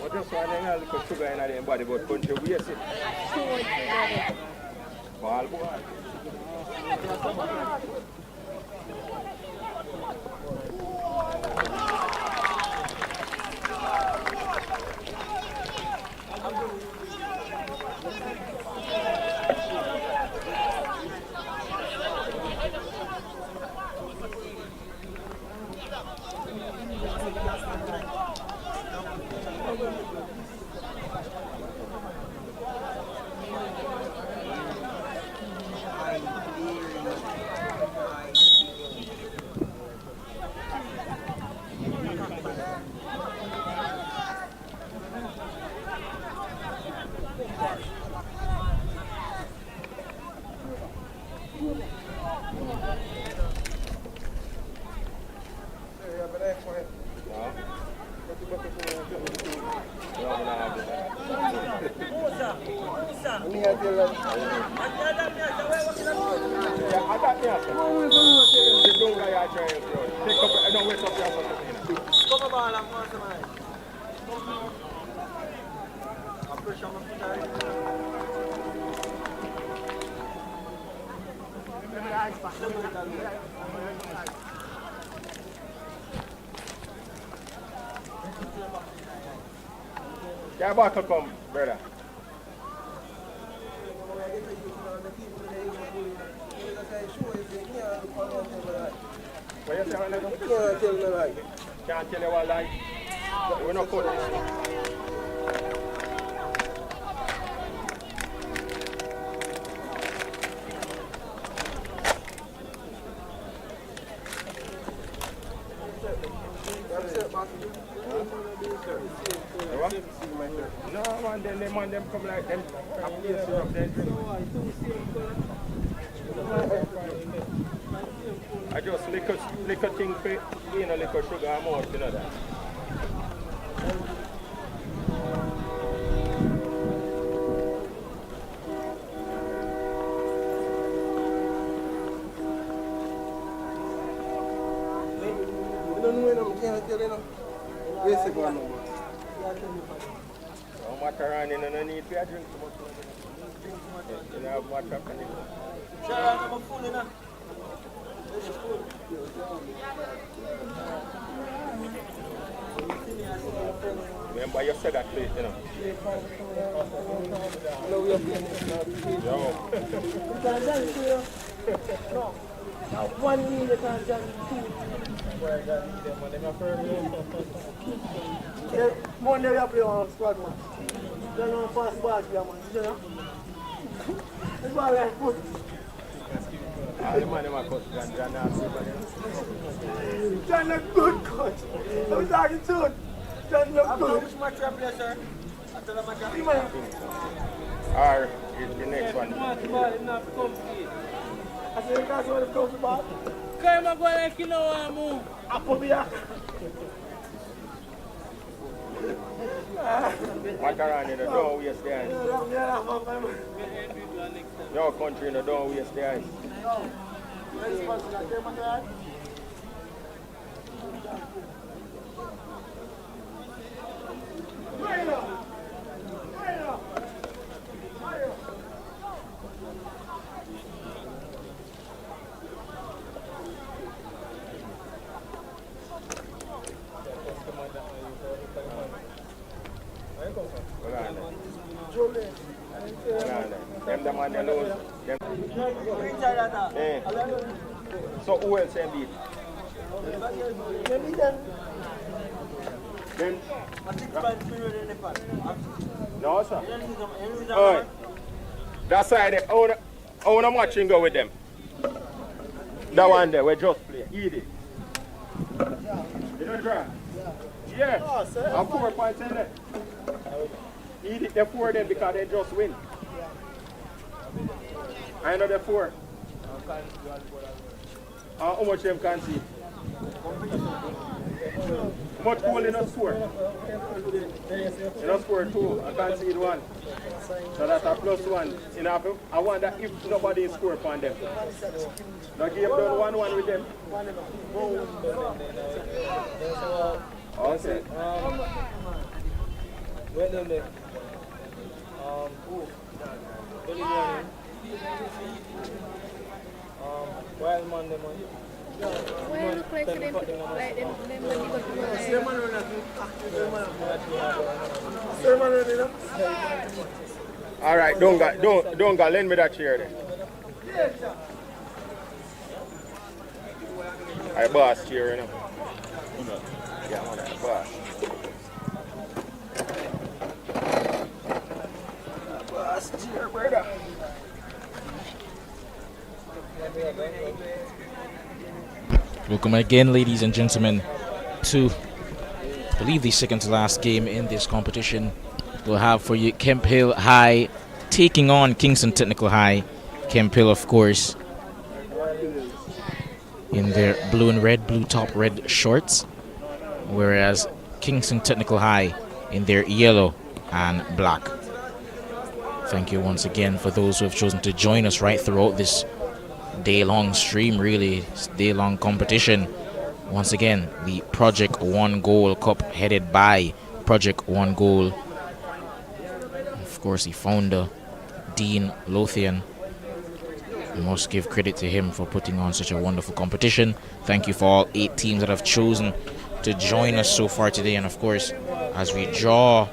What just one thing a little sugar in the body, but country, we are it. Ball boy. Yeah, back come, brother. What you say, can't tell you what lie. We're not caught this. No, man, them come like them. I just liquor thing for, liquor sugar and more, you know that. Macaroni, you don't need to drink too much. You have water up in it. I'm full enough. Remember you said that plate,
No. One meal you can't jam two. Monday we play on squad match. Then on fast ball here, man. You know? That's why we have put. John look good, coach. I'm talking soon. John look good. Which match you play, sir? After the match,
or the next one.
I said, you guys want to come to ball?
Come on, go like you know what I move.
Macaroni, don't waste the ice. No country, don't waste the ice. So who else beat? Them. No, sir. Alright. That's why I want to match and go with them. That one there, we just play. Eat it. You know the ground? Yeah. Oh, sir. I'm 4 points in there. Eat it, they're 4 then because they just win. I know they're 4. How much them can see? How much goal in a score? In a score 2, I can't see it 1. So that's a +1. I wonder if nobody score upon them. The game done 1-1 with them. Okay.
Where them there? Wild man, them man.
Why you look like them when you go to
All right, don't go. Lend me that chair there. I boss chair, you know. Yeah, man, boss. Boss chair, brother.
Welcome again, ladies and gentlemen, to I believe the second to last game in this competition. We'll have for you Kemp Hill High taking on Kingston Technical High. Kemp Hill, of course, in their blue and red, blue top, red shorts, whereas Kingston Technical High in their yellow and black. Thank you once again for those who have chosen to join us right throughout this day-long stream, really, day-long competition. Once again, the Project One Goal Cup headed by Project One Goal. Of course, the founder, Dean Lothian. We must give credit to him for putting on such a wonderful competition. Thank you for all 8 teams that have chosen to join us so far today. And of course, as we draw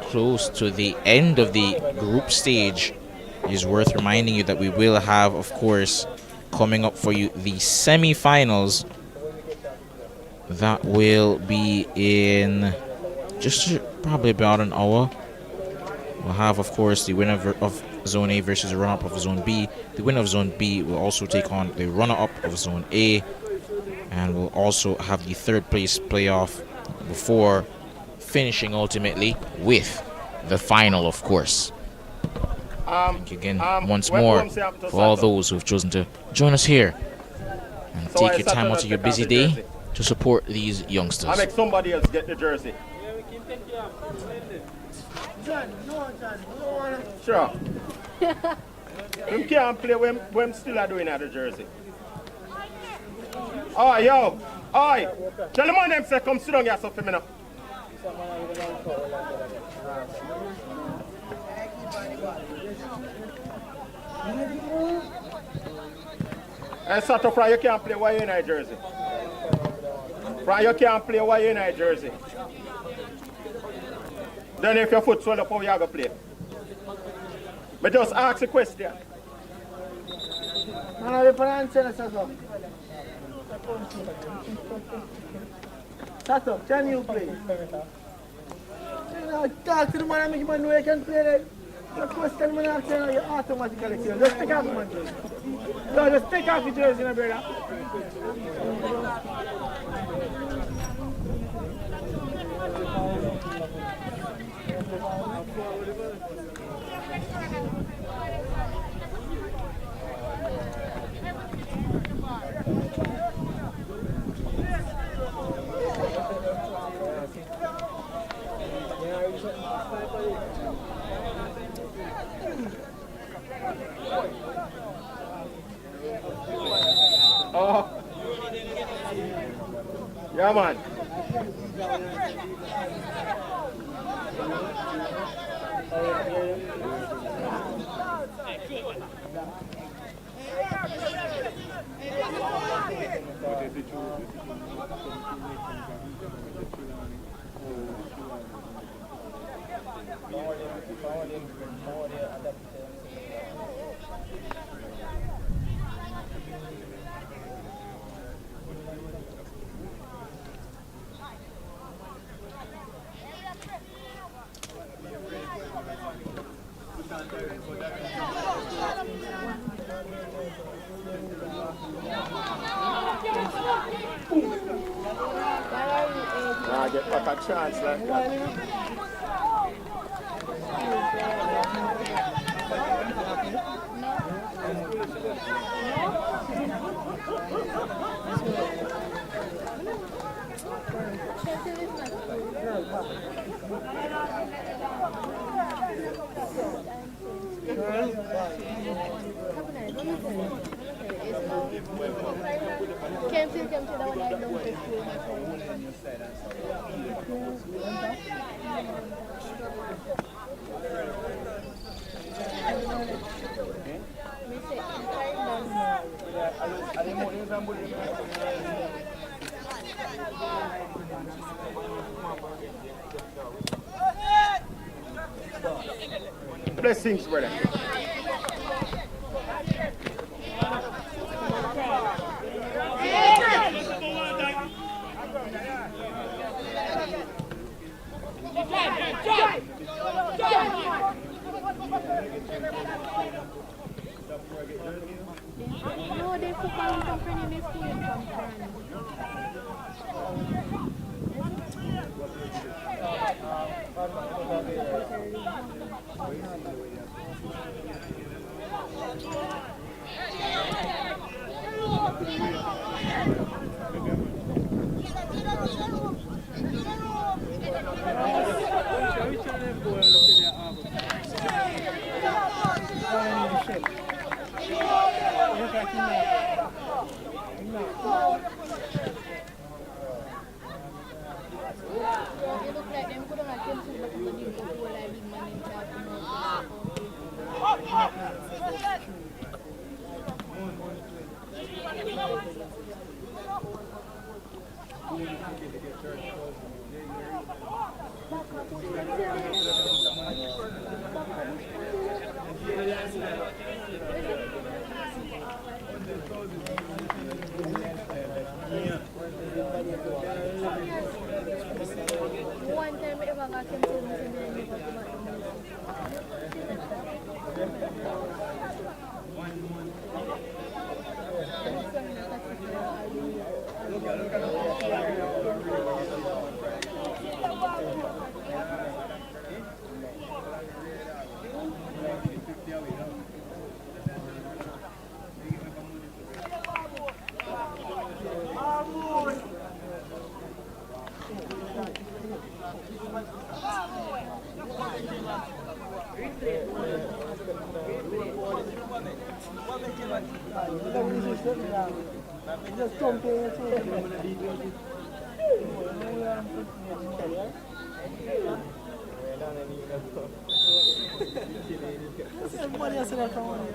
close to the end of the group stage, it is worth reminding you that we will have, of course, coming up for you the semi-finals. That will be in just probably about an hour. We'll have, of course, the winner of Zone A versus the runner-up of Zone B. The winner of Zone B will also take on the runner-up of Zone A. And we'll also have the third place playoff before finishing ultimately with the final, of course. Thank you again once more for all those who have chosen to join us here and take your time out of your busy day to support these youngsters.
I make somebody else get the jersey. Sure. Them can't play when still are doing at the jersey. Oh, yo. Oi. Tell them on them say come sit down here so for me now. And Sato Fry, you can't play why you in a jersey. Fry, you can't play why you in a jersey. Then if your foot swell up, how you going to play? But just ask a question.
Sato, can you play? Talk to the man and make him know you can play that. The question man asks you, you automatically say, just take off my jersey. No, just take off your jersey, my brother.
Oh. Yeah, man. I get back a chance like that. Blessings, brother.
No, they football company in this school from
look like them could have came to the big before like big man in charge. One time we ever got him to
Just jump in and everybody else in that phone.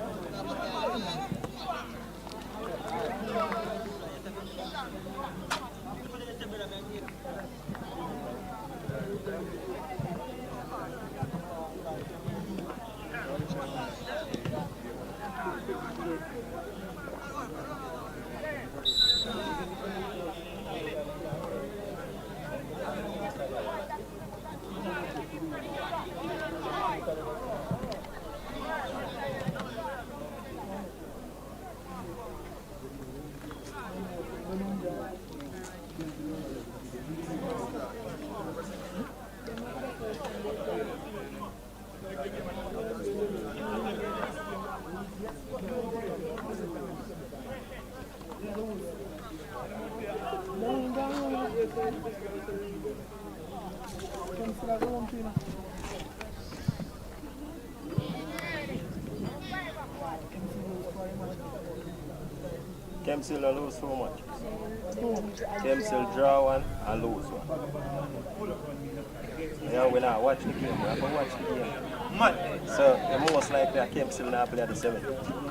Kemsil lose so much. Kemsil draw one and lose one. Yeah, we not watch the game. We have to watch the game. So the most likely Kemsil now play at the 7th.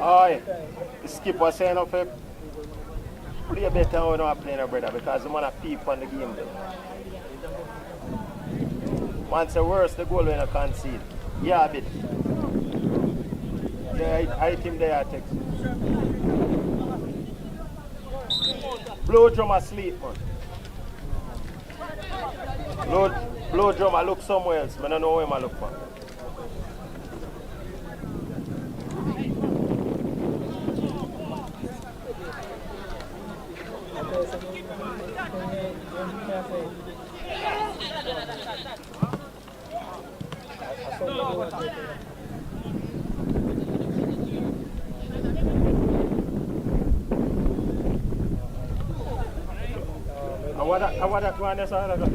Aye, the skip was saying up here. Play better when I'm playing, brother, because the man a peep on the game there. Once the worst, the goal when I concede. Yeah, a bit. Yeah, I think they are text. Blow drum asleep, man. Blow drum, I look somewhere else. I don't know where I look for. I want that one that's all I got.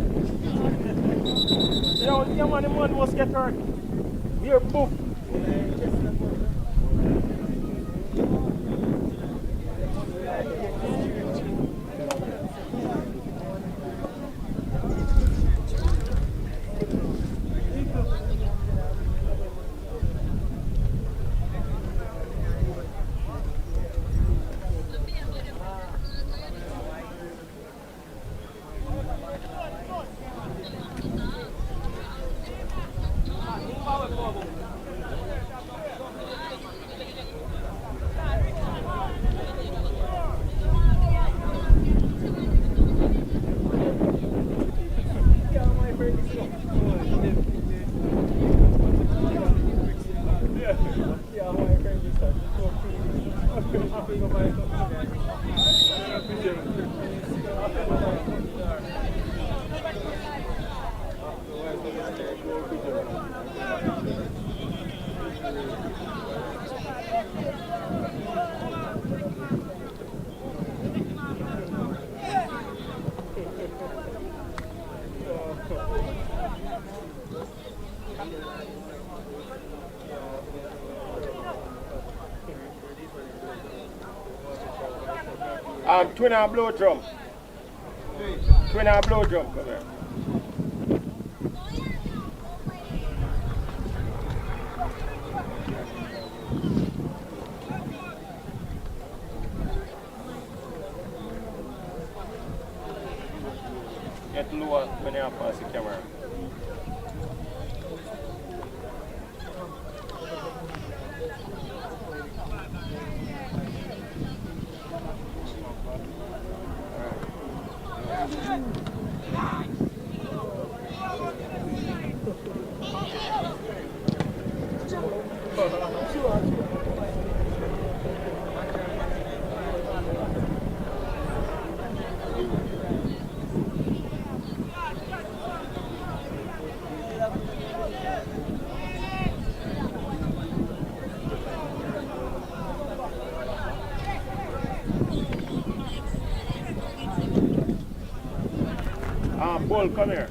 Yo, man, the man must get hurt. We're poof. Twin and blow drum. Twin and blow drum, come here. Get lower when you pass the camera. Bull, come here.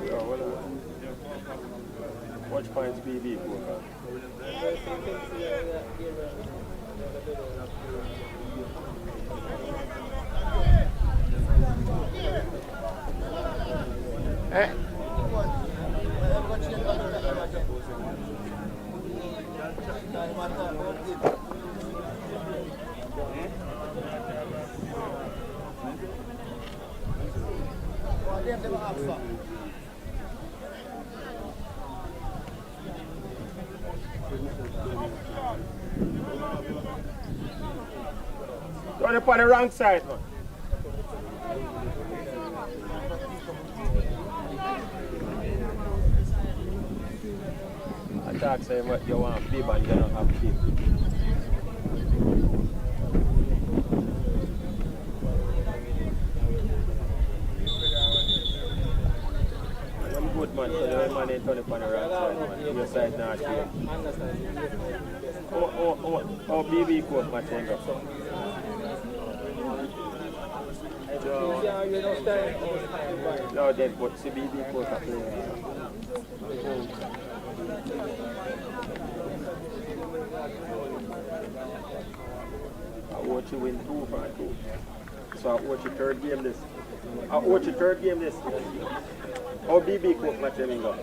Yeah, well, watch points BB poker. Eh? You're on the wrong side, man. Attack say what you want bib and you don't have bib. I'm good man, so the man ain't turn upon the right side, man. Your side not here. Oh, BB court match ain't got. No, then, but CBB court are playing. I watch you win 2-2. So I watch your third game this. How BB court match you got?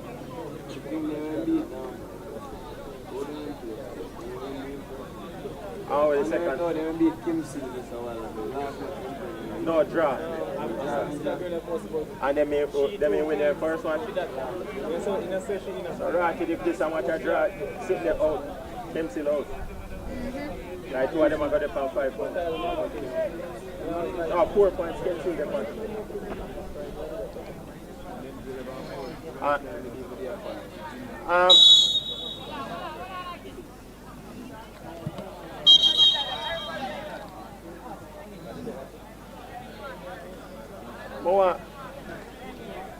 Oh, the second. No, they beat Kimsey this while ago. No, draw. And they may win their first one. So right, if this and what I draw, sit them out. Kimsey out. Like 2 of them are going to pound 5 points. Oh, 4 points, Kimsey them on.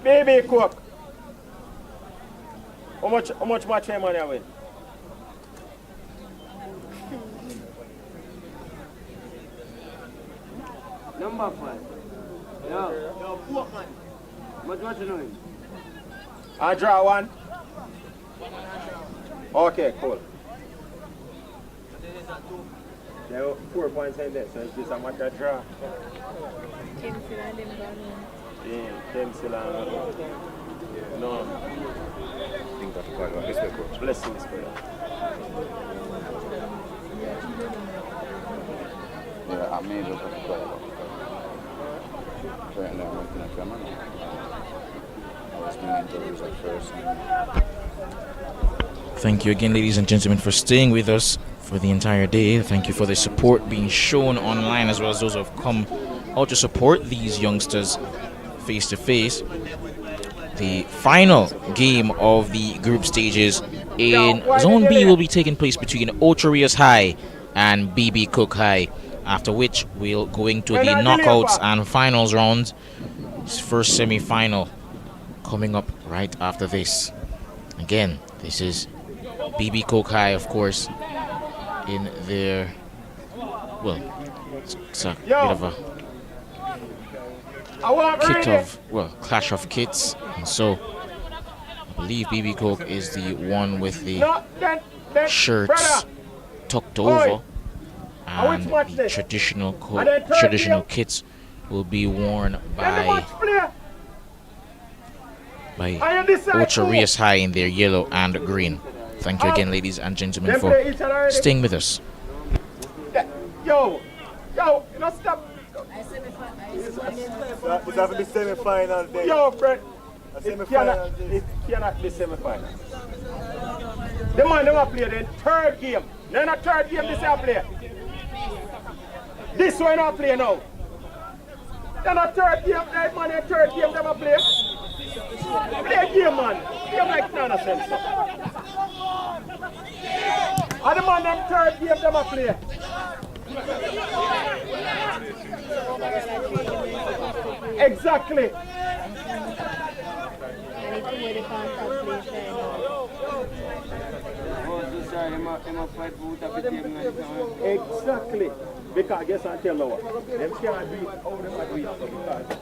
Baby cook. How much match money I win?
Number 5. Yo, 4 man. Much you know?
I draw 1. Okay, cool. There are 4 points in there, so it's just a matter of draw. Yeah, Temsil and no. I think that's quite right. This way, coach. Blessings for that.
Yeah, I made it quite a lot. Right now, I'm working at camera. I was being interviewed at first.
Thank you again, ladies and gentlemen, for staying with us for the entire day. Thank you for the support being shown online, as well as those who have come out to support these youngsters face to face. The final game of the group stages in Zone B will be taking place between Ocho Rios High and BB Cook High, after which we'll go into the knockouts and finals rounds. First semi-final coming up right after this. Again, this is BB Cook High, of course, in their, well, it's a bit of a kit of, well, clash of kits, and so I believe BB Coke is the one with the shirts tucked over, and the traditional kits will be worn by Ocho Rios High in their yellow and green. Thank you again, ladies and gentlemen, for staying with us.
Yo, no stop. It's have to be semi-final day. Yo, Brett. It cannot be semi-final. The man never play the third game. No, not third game this I play. This one I play now. They're not third game, that man in third game never play. Play a game, man. Game like nonsense. And the man in third game never play. Exactly.
try him a fight food a bit game.
Exactly. Because guess I tell you what, them can't do it, how them are do it, so because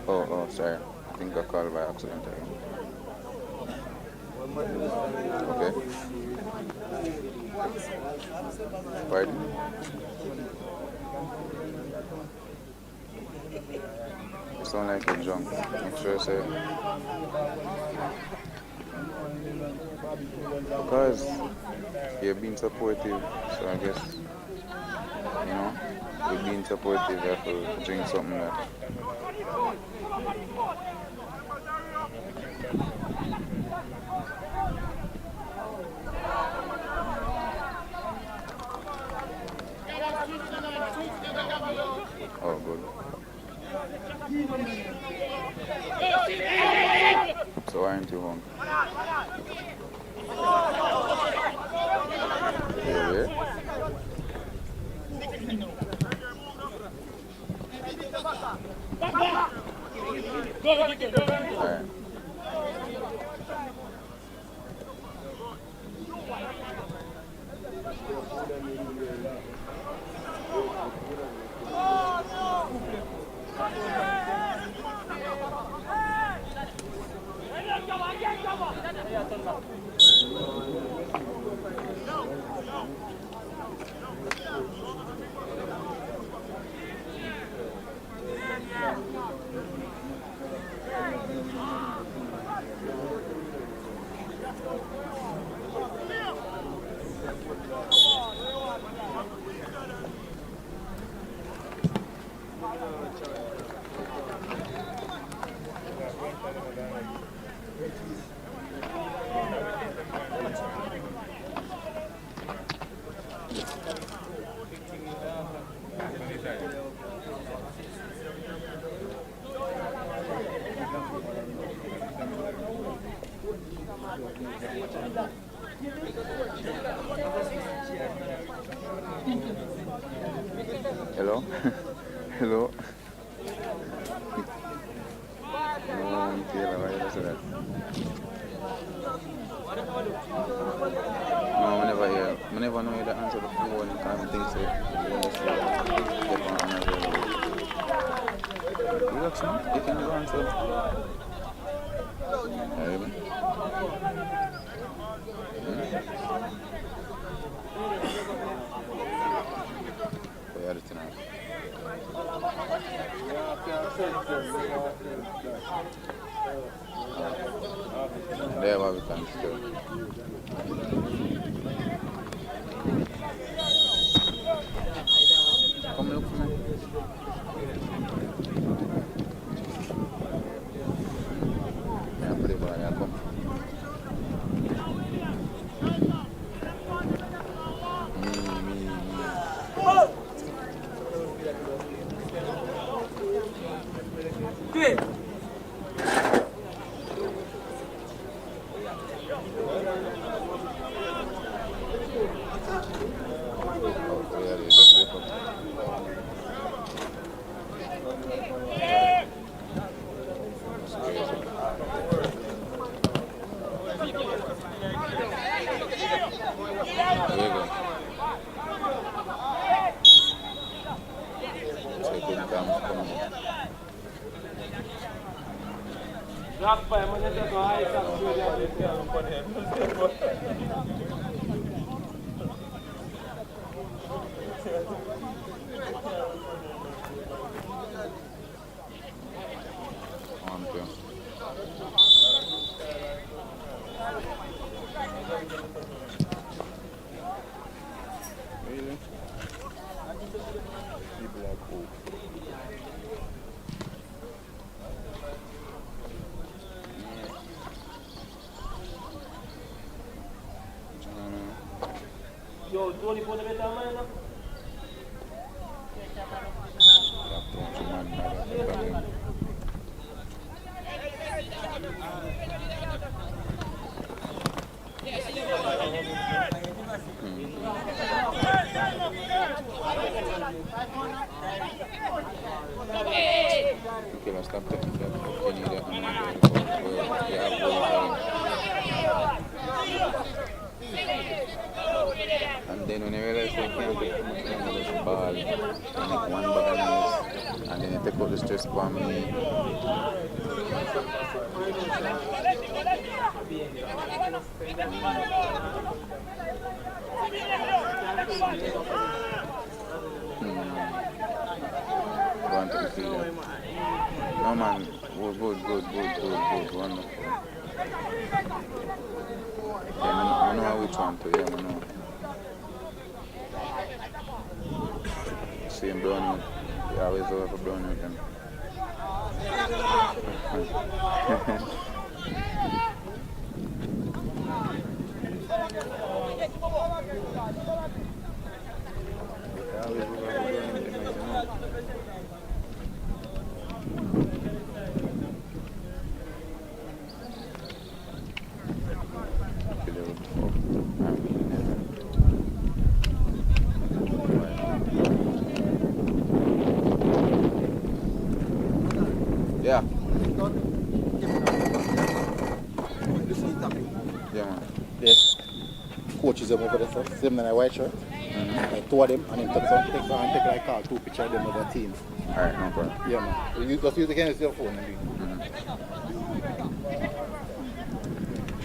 Oh, sorry. I think I called by accident. Okay. Pardon? You sound like you're drunk. Make sure I say. Because you're being supportive, so I guess, you know, you're being supportive, you have to drink something that. Oh, good. So aren't you home? Where? Alright. Hello? Hello? No, Taylor, why you say that? No, I never know you to answer the phone and kind of things that you want to say. Relax, man. You can never answer. Hey, man. Where are you tonight? There, what we can still. Come look for me. Yeah, pretty bad, yeah, come. Me.
Good. Drop by, man, that's a high top to
Really? People are cool.
Yo, Tony, put the better man now.
Okay, let's stop taking that. You need that and then when you realize you can't take too much time with the ball, you make one bag of noise, and then you take out the stress from me. Go on to the field. No man, good, wonderful. Yeah, I know which one to, yeah, I know. See him Brownie, he always over for Brownie with him. Yeah. Yeah, man.
Yeah. Coaches them over there, so them in a white shirt. Like two of them, and then take like call 2 pictures of them with their team.
Alright, no problem.
Yeah, man. You just use the camera your phone and do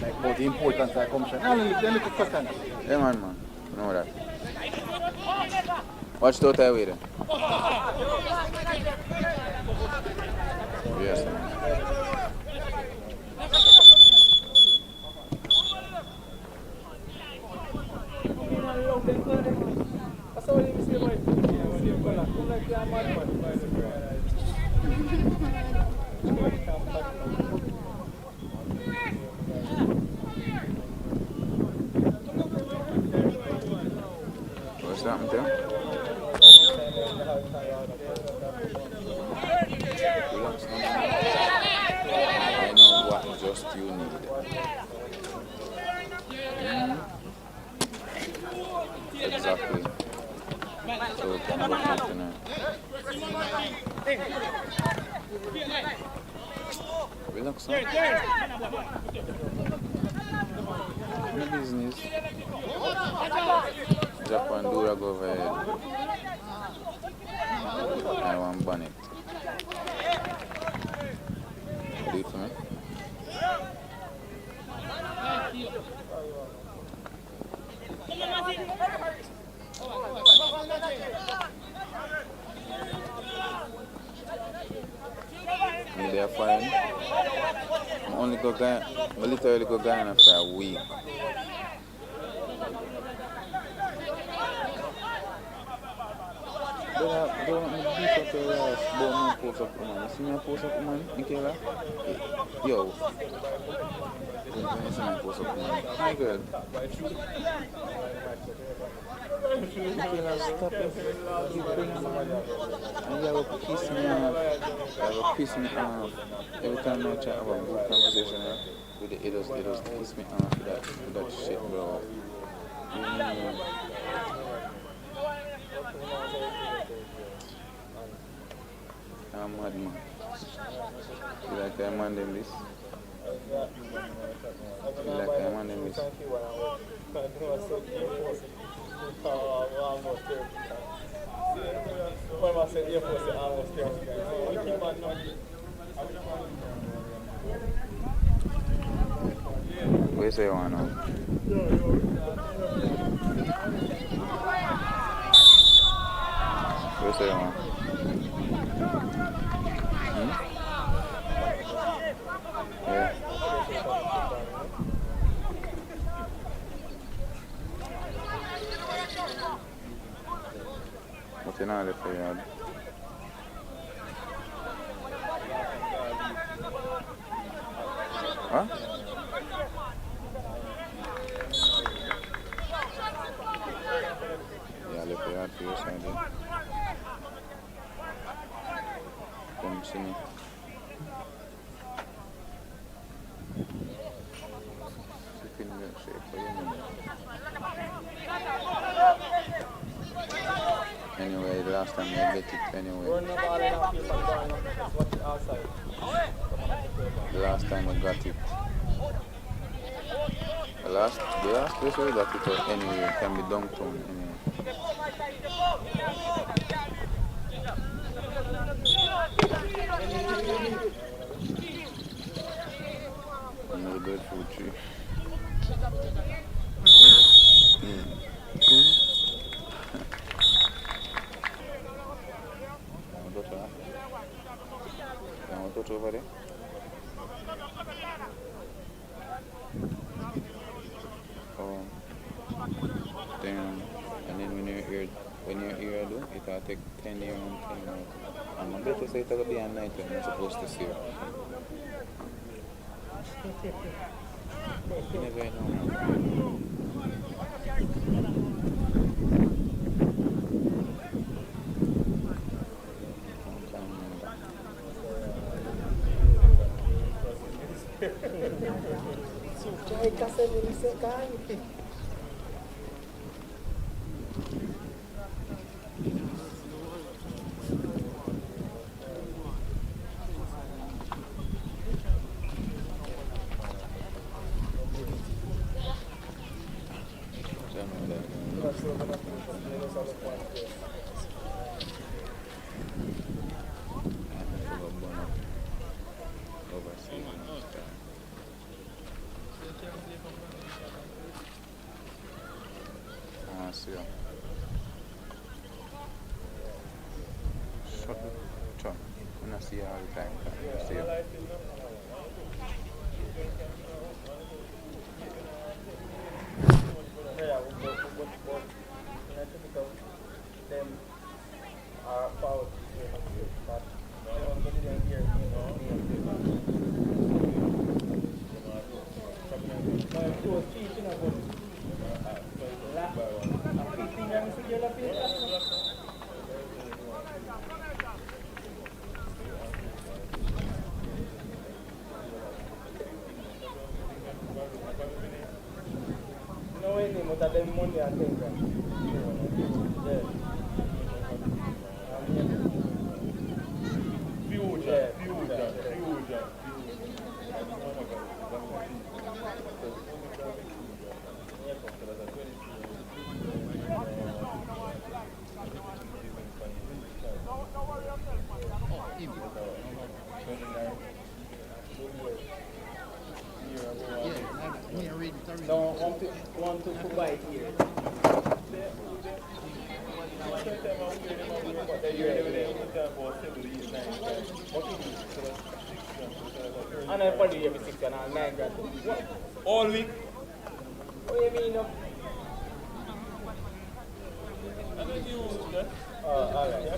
like about the importance of commission. Then look at question.
Yeah, man. You know that. Watch the other way then. Yes, man. What's happened there? Relax, no, I know what just you need. tonight. Relax, son. My business. Japan Dura go over here. I want bonnet. Do it for me. And they're fine. I literally go Ghana for a week. Don't want me to beat up your ass, but me post up, man. You see me post up, man, in Kayla? Yo. When you see me post up, man. My girl. Kayla, stop it. You bring man. And you have to piss me off. You have to piss me off. Every time I try to have a good conversation, with it does piss me off with that shit, bro. I'm mad, man. You like I'm on them this? You like I'm on them this? Where say you want now? Where say you want? Yeah. But you know left the yard. Huh? Yeah, left the yard for your side there. Come see me. Sipping milkshake for you, man. Anyway, the last time I get it anyway. The last time I got it. The last place we got it anyway, it can be downtown anyway. Another breadfruit tree. Touch over there. Oh, damn. And then when you're here do, it'll take 10 years and 10 minutes. And I bet you say it'll be a night when you're supposed to see her. You never know.
Jamaica 72nd. See you all the time. See you.
That them Monday I think. Yeah.
want to buy it here. And I probably every 6 and 9 grand.
All week.
What do you mean? Alright.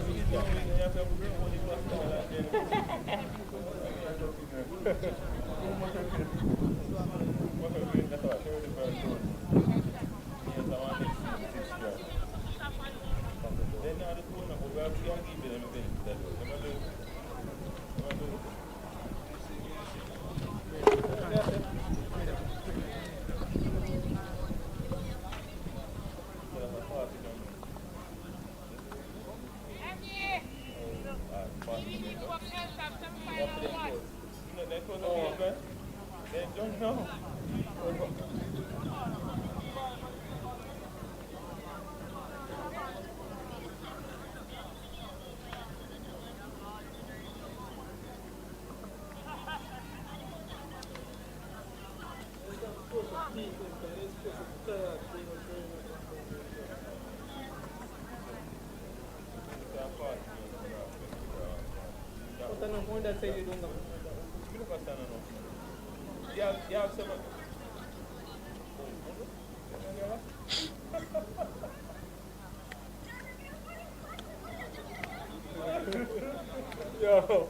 Yo,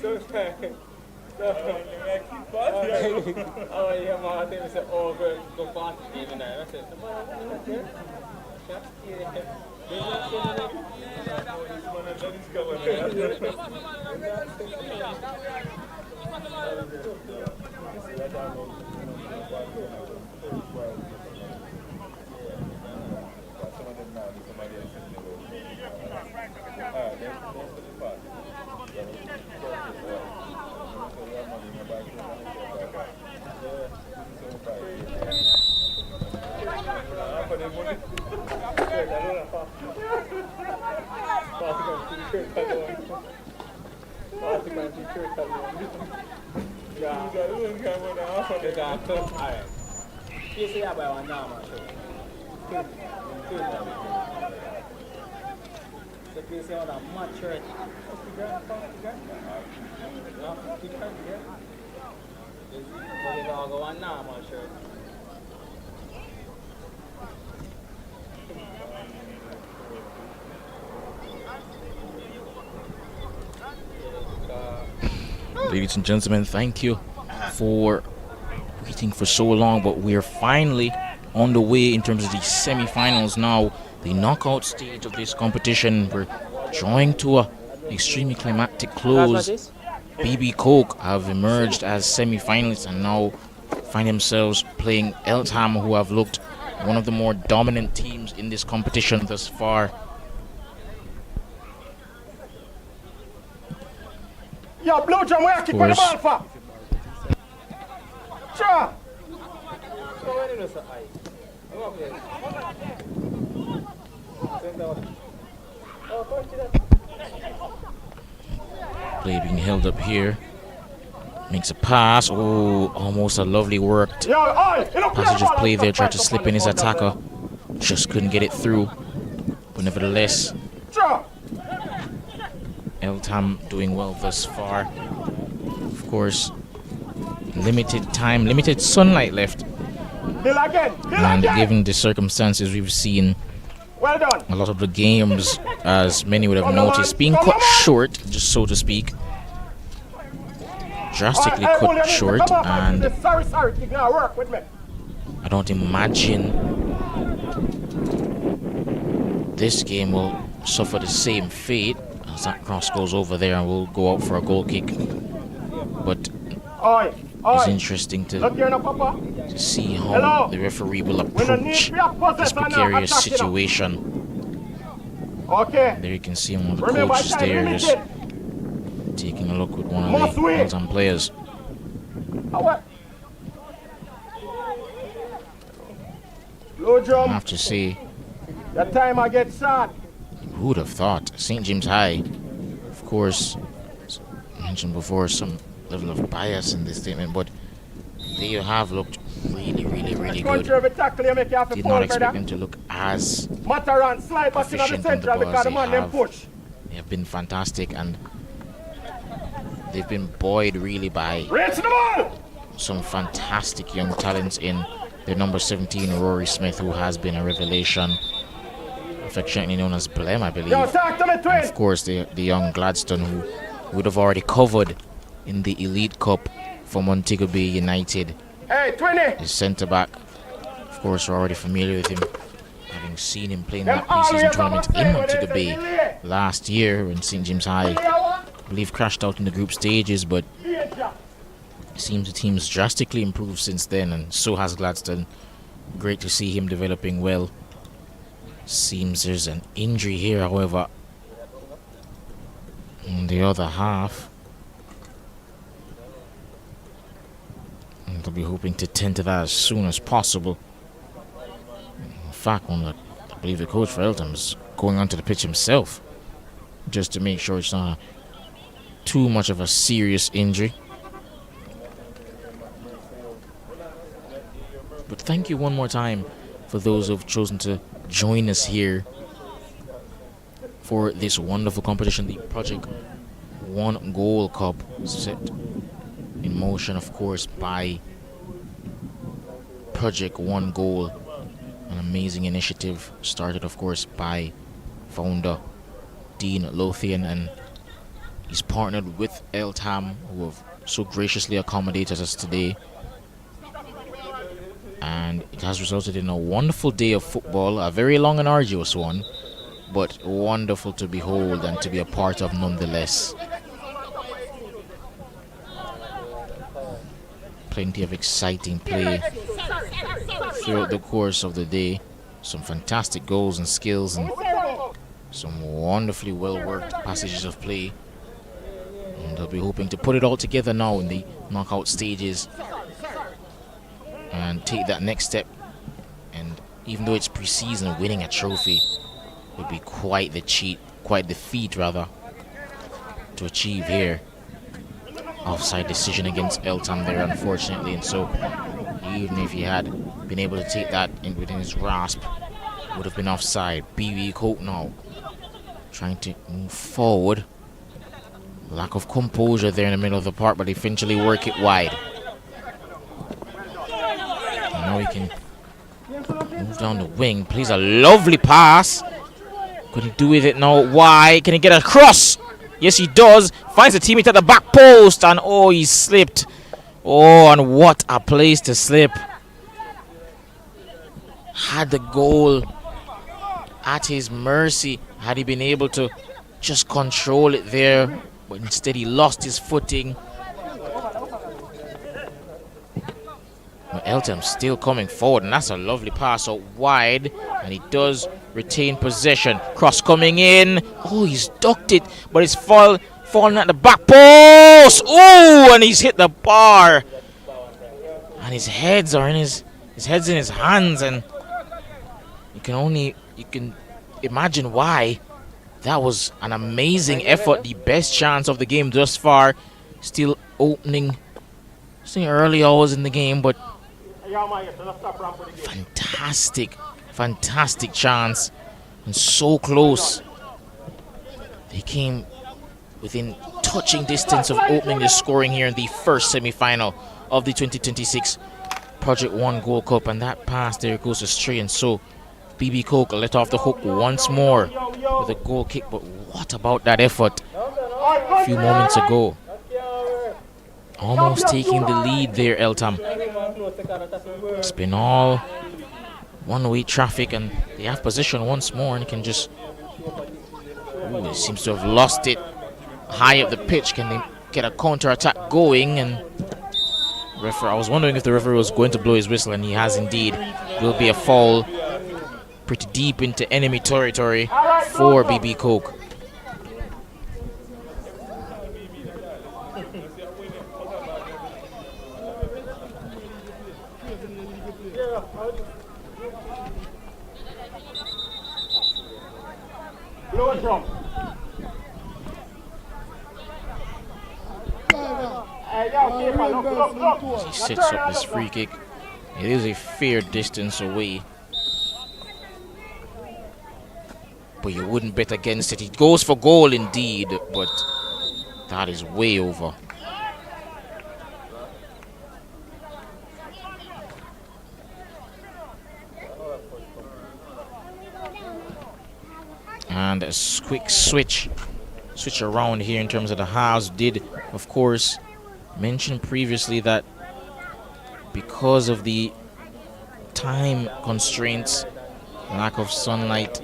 sometimes. Oh yeah, man, I think we said, oh, go party even now. I said,
Ladies and gentlemen, thank you for waiting for so long, but we're finally on the way in terms of the semi-finals now. The knockout stage of this competition, we're drawing to a extremely climactic close. BB Coke have emerged as semi-finalists and now find themselves playing Eltham, who have looked one of the more dominant teams in this competition thus far.
Yo, Blue Jam, where you kick on the ball for? Sure.
Play being held up here. Makes a pass. Oh, almost a lovely worked passage of play there. Tried to slip in his attacker. Just couldn't get it through. But nevertheless, Eltham doing well thus far. Of course, limited time, limited sunlight left. And given the circumstances, we've seen a lot of the games, as many would have noticed, being cut short, just so to speak. Drastically cut short, and I don't imagine this game will suffer the same fate as that cross goes over there and will go out for a goal kick. But it's interesting to see how the referee will approach this precarious situation. There you can see one of the coaches there just taking a look with one of the Eltham players. I have to say,
that time I get sad.
Who would have thought? St. James High, of course, as mentioned before, some level of bias in this statement, but they have looked really really good. Did not expect them to look as efficient on the ball as they have. They have been fantastic, and they've been buoyed really by some fantastic young talents in their number 17, Rory Smith, who has been a revelation, affectionately known as Blem, I believe. And of course, the young Gladstone, who would have already covered in the Elite Cup for Montego Bay United. His centre-back, of course, we're already familiar with him, having seen him playing that preseason tournament in Montego Bay last year when St. James High, I believe, crashed out in the group stages, but it seems the team's drastically improved since then, and so has Gladstone. Great to see him developing well. Seems there's an injury here, however, in the other half. And they'll be hoping to tend to that as soon as possible. In fact, I believe the coach for Eltham is going onto the pitch himself just to make sure it's not too much of a serious injury. But thank you one more time for those who've chosen to join us here for this wonderful competition, the Project One Goal Cup, set in motion, of course, by Project One Goal, an amazing initiative started, of course, by founder Dean Lothian, and he's partnered with Eltham, who have so graciously accommodated us today. And it has resulted in a wonderful day of football, a very long and arduous one, but wonderful to behold and to be a part of nonetheless. Plenty of exciting play throughout the course of the day. Some fantastic goals and skills, and some wonderfully well-worked passages of play. And they'll be hoping to put it all together now in the knockout stages and take that next step. And even though it's pre-season, winning a trophy would be quite the feat rather, to achieve here. Offside decision against Eltham there, unfortunately, and so even if he had been able to take that within his grasp, would have been offside. BB Coke now trying to move forward. Lack of composure there in the middle of the park, but eventually work it wide. Now he can move down the wing. Plays a lovely pass. Could he do with it now? Why? Can he get across? Yes, he does. Finds a teammate at the back post, and oh, he slipped. Oh, and what a place to slip. Had the goal at his mercy, had he been able to just control it there, but instead he lost his footing. Eltham still coming forward, and that's a lovely pass out wide, and he does retain possession. Cross coming in. Oh, he's ducked it, but it's falling at the back post. Oh, and he's hit the bar, and his head's in his hands, and you can imagine why. That was an amazing effort, the best chance of the game thus far. Still early hours in the game, but fantastic chance, and so close. They came within touching distance of opening the scoring here in the first semi-final of the 2026 Project One Goal Cup, and that pass there goes astray, and so BB Coke let off the hook once more with a goal kick. But what about that effort a few moments ago? Almost taking the lead there, Eltham. It's been all one-way traffic, and they have possession once more, and can just... Ooh, it seems to have lost it high up the pitch. Can they get a counter-attack going? And I was wondering if the referee was going to blow his whistle, and he has indeed. Will be a foul pretty deep into enemy territory for BB Coke. He sets up this free kick. It is a fair distance away. But you wouldn't bet against it. It goes for goal indeed, but that is way over. And a quick switch around here in terms of the halves. Did, of course, mention previously that because of the time constraints, lack of sunlight,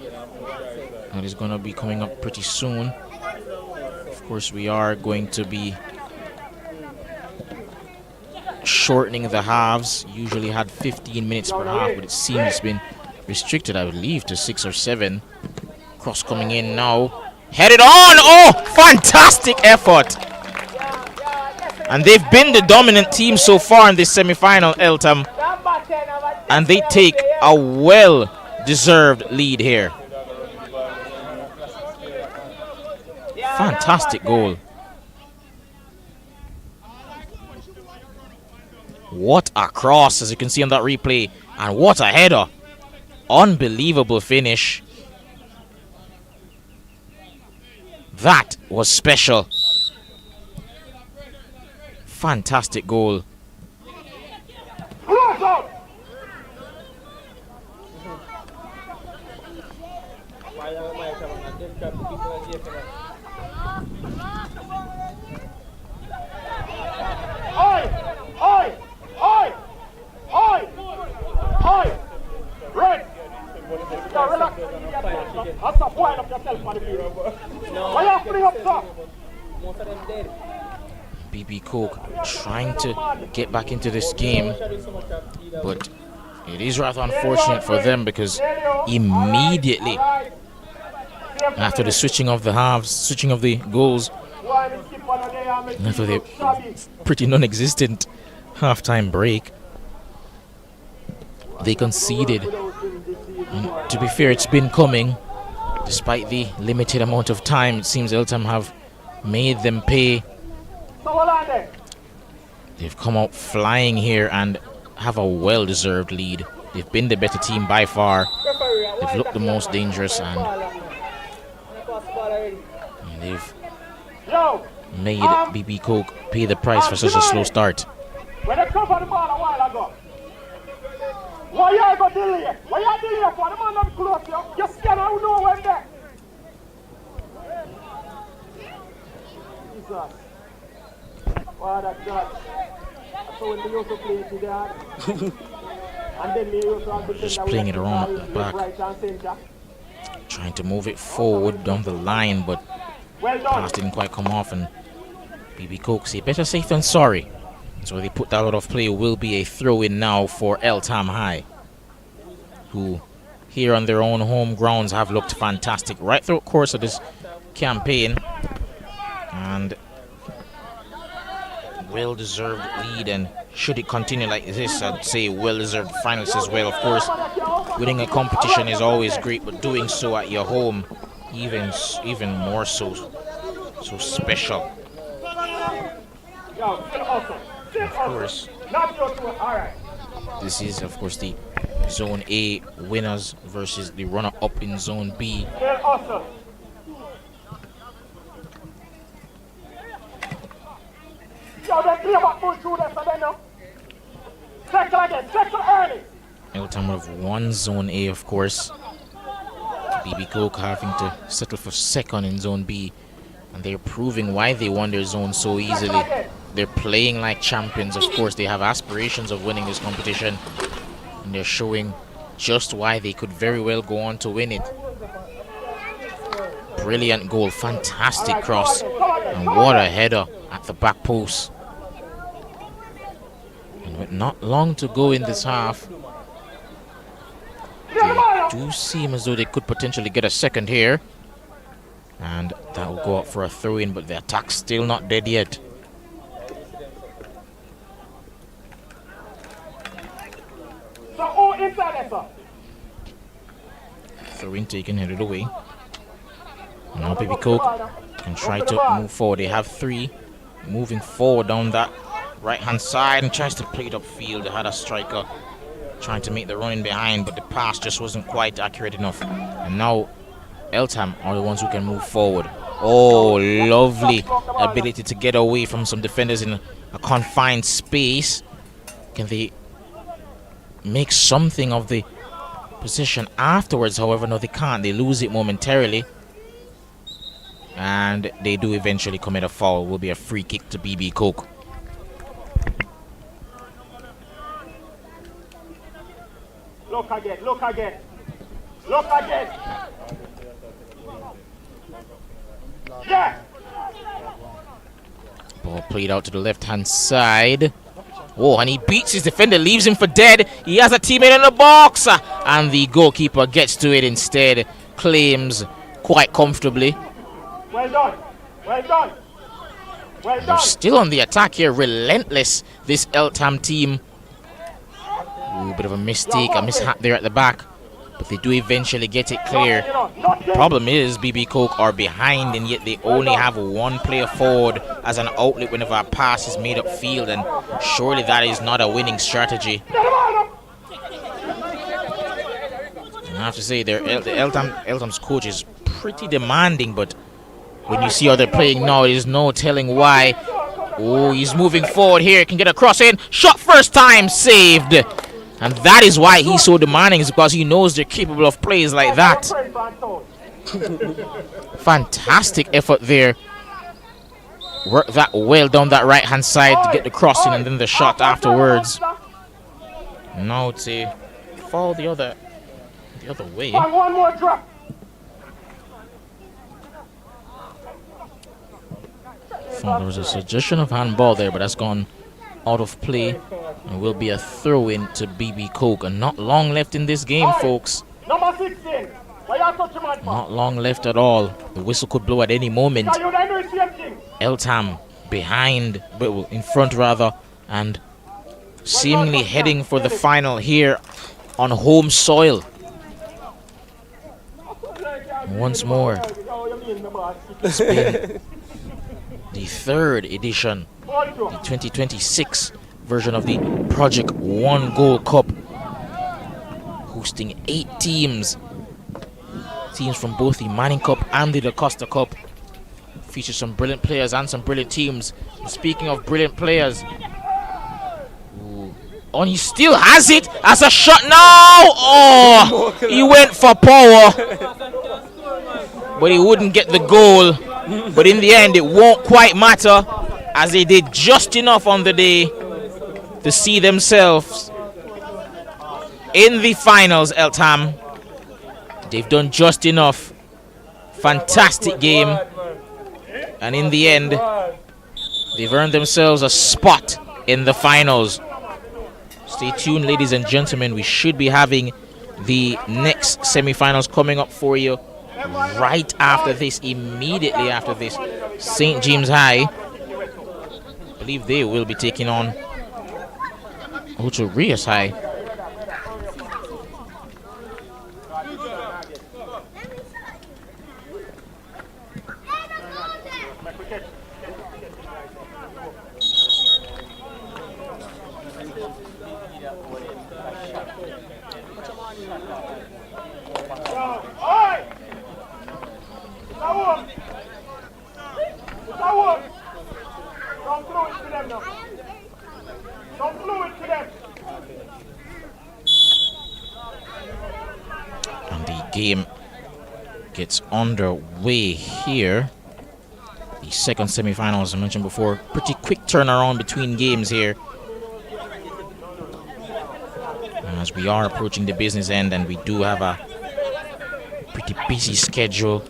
that is going to be coming up pretty soon. Of course, we are going to be shortening the halves. Usually had 15 minutes per half, but it seems it's been restricted, I believe, to 6 or 7. Cross coming in now. Headed on! Oh, fantastic effort! And they've been the dominant team so far in this semi-final, Eltham. And they take a well-deserved lead here. Fantastic goal. What a cross, as you can see on that replay. And what a header. Unbelievable finish. That was special. Fantastic goal. BB Coke trying to get back into this game, but it is rather unfortunate for them because immediately after the switching of the halves, switching of the goals, after the pretty non-existent halftime break, they conceded. And to be fair, it's been coming. Despite the limited amount of time, it seems Eltham have made them pay. They've come out flying here and have a well-deserved lead. They've been the better team by far. They've looked the most dangerous, and they've made BB Coke pay the price for such a slow start.
When they cover the ball a while ago, why you go delay? Why you delay for the man not close? You scared of know when there. Jesus. Father God. So when they also play to that, and then they also have to
just playing it around at the back, trying to move it forward down the line, but pass didn't quite come off, and BB Coke say better safe than sorry. So they put that out of play. Will be a throw-in now for Eltham High, who here on their own home grounds have looked fantastic right through the course of this campaign, and well-deserved lead. And should it continue like this, I'd say well-deserved finals as well. Of course, winning a competition is always great, but doing so at your home even more so special. Of course, this is of course the Zone A winners versus the runner-up in Zone B. Eltham would have won Zone A, of course. BB Coke having to settle for second in Zone B, and they're proving why they won their zone so easily. They're playing like champions. Of course, they have aspirations of winning this competition, and they're showing just why they could very well go on to win it. Brilliant goal, fantastic cross, and what a header at the back post. And with not long to go in this half, they do seem as though they could potentially get a second here, and that will go up for a throw-in, but the attack's still not dead yet. Throw-in taken, headed away. Now BB Coke can try to move forward. They have three moving forward down that right-hand side and tries to play it upfield. They had a striker trying to make the run in behind, but the pass just wasn't quite accurate enough. And now Eltham are the ones who can move forward. Oh, lovely ability to get away from some defenders in a confined space. Can they make something of the position afterwards? However, no, they can't. They lose it momentarily. And they do eventually commit a foul. Will be a free kick to BB Coke.
Look again, look again. Look again. Yeah.
Ball played out to the left-hand side. Oh, and he beats his defender, leaves him for dead. He has a teammate in the box. And the goalkeeper gets to it instead. Claims quite comfortably.
Well done. Well done. Well
They're
done.
still on the attack here. Relentless, this Eltham team. Ooh, bit of a mistake, a mishap there at the back. But they do eventually get it clear. Problem is, BB Coke are behind, and yet they only have one player forward as an outlet whenever a pass is made upfield, and surely that is not a winning strategy. And I have to say, Eltham's coach is pretty demanding, but when you see how they're playing now, there's no telling why. Oh, he's moving forward here, can get a cross in. Shot first time, saved. And that is why he's so demanding, is because he knows they're capable of plays like that. Fantastic effort there. Work that well down that right-hand side to get the crossing and then the shot afterwards. Now it's a fall the other way.
One more drop.
So there was a suggestion of handball there, but that's gone out of play. And will be a throw-in to BB Coke. And not long left in this game, folks.
Number 16.
Not long left at all. The whistle could blow at any moment. Eltham behind, well, in front rather, and seemingly heading for the final here on home soil. Once more, it's been the third edition, the 2026 version of the Project One Goal Cup, hosting 8 teams from both the Manning Cup and the Dacosta Cup. Features some brilliant players and some brilliant teams. And speaking of brilliant players, and he still has it as a shot now. Oh, he went for power, but he wouldn't get the goal. But in the end, it won't quite matter, as they did just enough on the day to see themselves in the finals. Eltham, they've done just enough. Fantastic game, and in the end, they've earned themselves a spot in the finals. Stay tuned, ladies and gentlemen. We should be having the next semi-finals coming up for you right after this, immediately after this. St. James High, I believe they will be taking on Ocho Rios High. And the game gets underway here. The second semi-final, as I mentioned before, pretty quick turnaround between games here, as we are approaching the business end, and we do have a pretty busy schedule.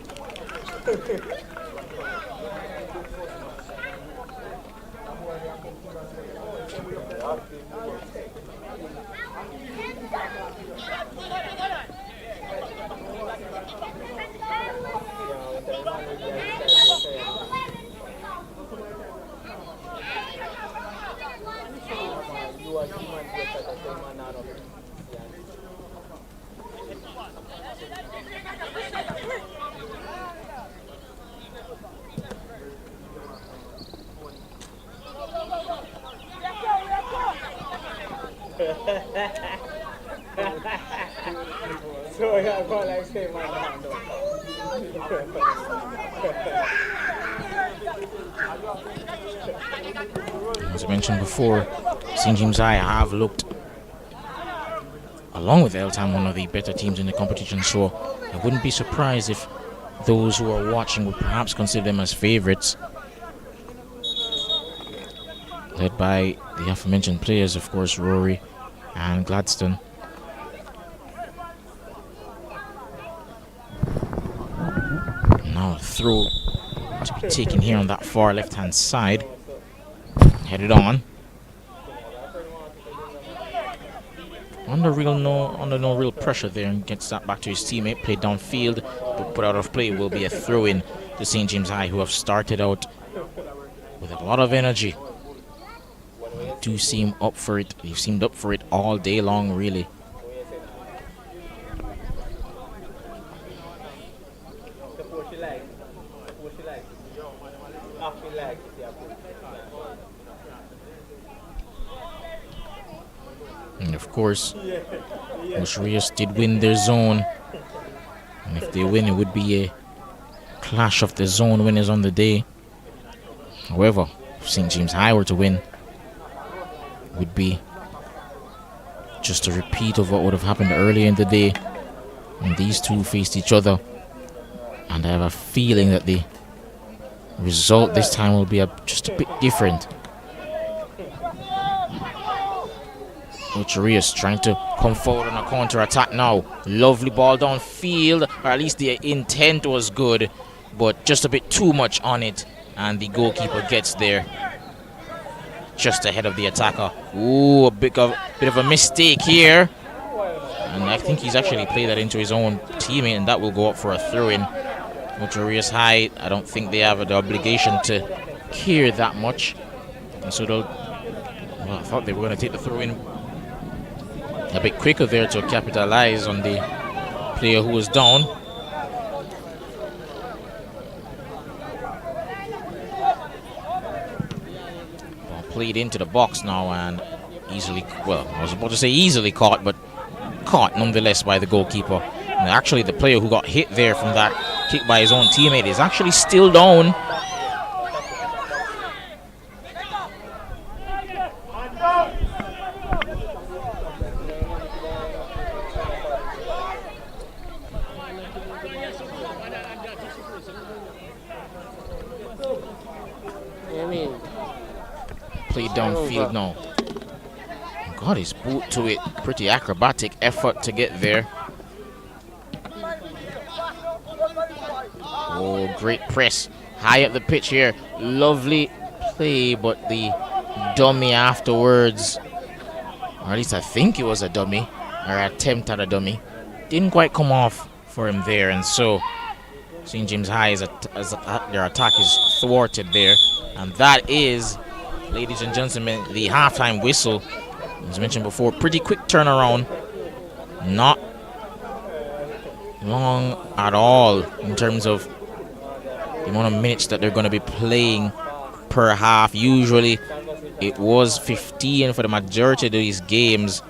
So yeah, I call like same man.
As I mentioned before, St. James High have looked, along with Eltham, one of the better teams in the competition, so I wouldn't be surprised if those who are watching would perhaps consider them as favourites. Led by the aforementioned players, of course, Rory and Gladstone. Now a throw to be taken here on that far left-hand side. Headed on. Under no real pressure there, and gets that back to his teammate. Played downfield, but put out of play. Will be a throw-in to St. James High, who have started out with a lot of energy. Do seem up for it. They've seemed up for it all day long, really. And of course, Oshrius did win their zone, and if they win, it would be a clash of the zone winners on the day. However, if St. James High were to win, it would be just a repeat of what would have happened earlier in the day when these two faced each other, and I have a feeling that the result this time will be just a bit different. Ocherius trying to come forward on a counter-attack now. Lovely ball downfield, or at least the intent was good, but just a bit too much on it, and the goalkeeper gets there just ahead of the attacker. Ooh, a bit of a mistake here, and I think he's actually played that into his own teammate, and that will go up for a throw-in. Ocherius High, I don't think they have the obligation to care that much, and so I thought they were going to take the throw-in a bit quicker there to capitalize on the player who was down. Ball played into the box now and easily, well, I was about to say easily caught, but caught nonetheless by the goalkeeper. And actually the player who got hit there from that kick by his own teammate is actually still down. Played downfield now. Got his boot to it. Pretty acrobatic effort to get there. Oh, great press. High up the pitch here. Lovely play, but the dummy afterwards, or at least I think it was a dummy, or attempt at a dummy, didn't quite come off for him there, and so St. James High their attack is thwarted there, and that is, ladies and gentlemen, the halftime whistle. As mentioned before, pretty quick turnaround, not long at all in terms of the amount of minutes that they're going to be playing per half. Usually it was 15 for the majority of these games.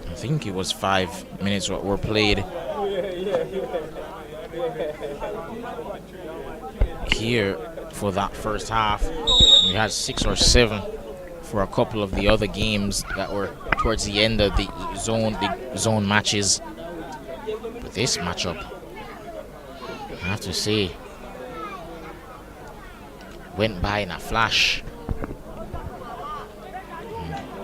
I think it was 5 minutes what were played here for that first half. We had 6 or 7 for a couple of the other games that were towards the end of the zone matches. But this matchup, I have to say, went by in a flash.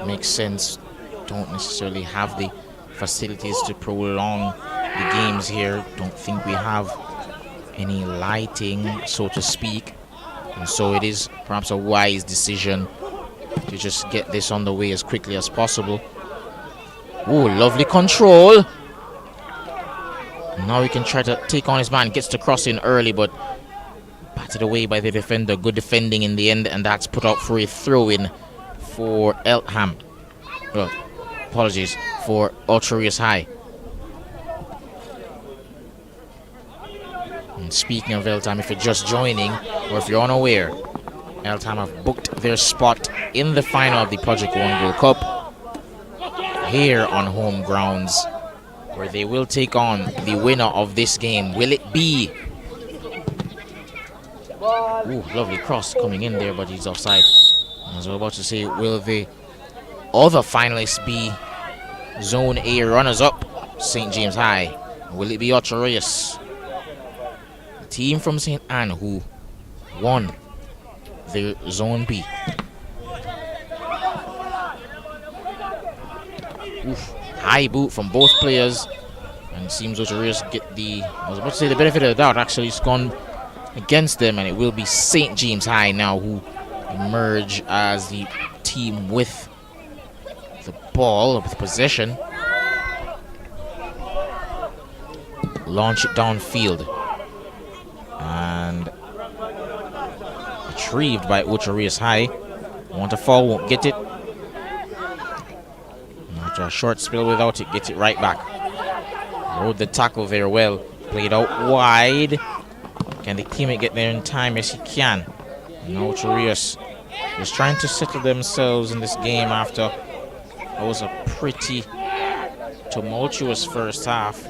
Makes sense. Don't necessarily have the facilities to prolong the games here. Don't think we have any lighting, so to speak, and so it is perhaps a wise decision to just get this on the way as quickly as possible. Oh, lovely control. Now he can try to take on his man. Gets to cross in early, but batted away by the defender. Good defending in the end, and that's put out for a throw-in for Eltham. Well, apologies, for Ocherius High. And speaking of Eltham, if you're just joining or if you're unaware, Eltham have booked their spot in the final of the Project 1 Gold Cup here on home grounds, where they will take on the winner of this game. Will it be? Ooh, lovely cross coming in there, but he's offside. As I was about to say, will the other finalists be Zone A runners-up, St. James High? Will it be Ocho Rios, the team from St. Anne who won their Zone B? Oof, high boot from both players, and it seems Ocho Rios get the, I was about to say the benefit of the doubt, actually it's gone against them, and it will be St. James High now who emerge as the team with the ball, with possession. Launch it downfield and retrieved by Ocho Rios High. Want to fall, won't get it. After a short spell without it, gets it right back. Rode the tackle very well. Played out wide. Can the teammate get there in time? Yes, he can. Now Ocho Rios is trying to settle themselves in this game after it was a pretty tumultuous first half.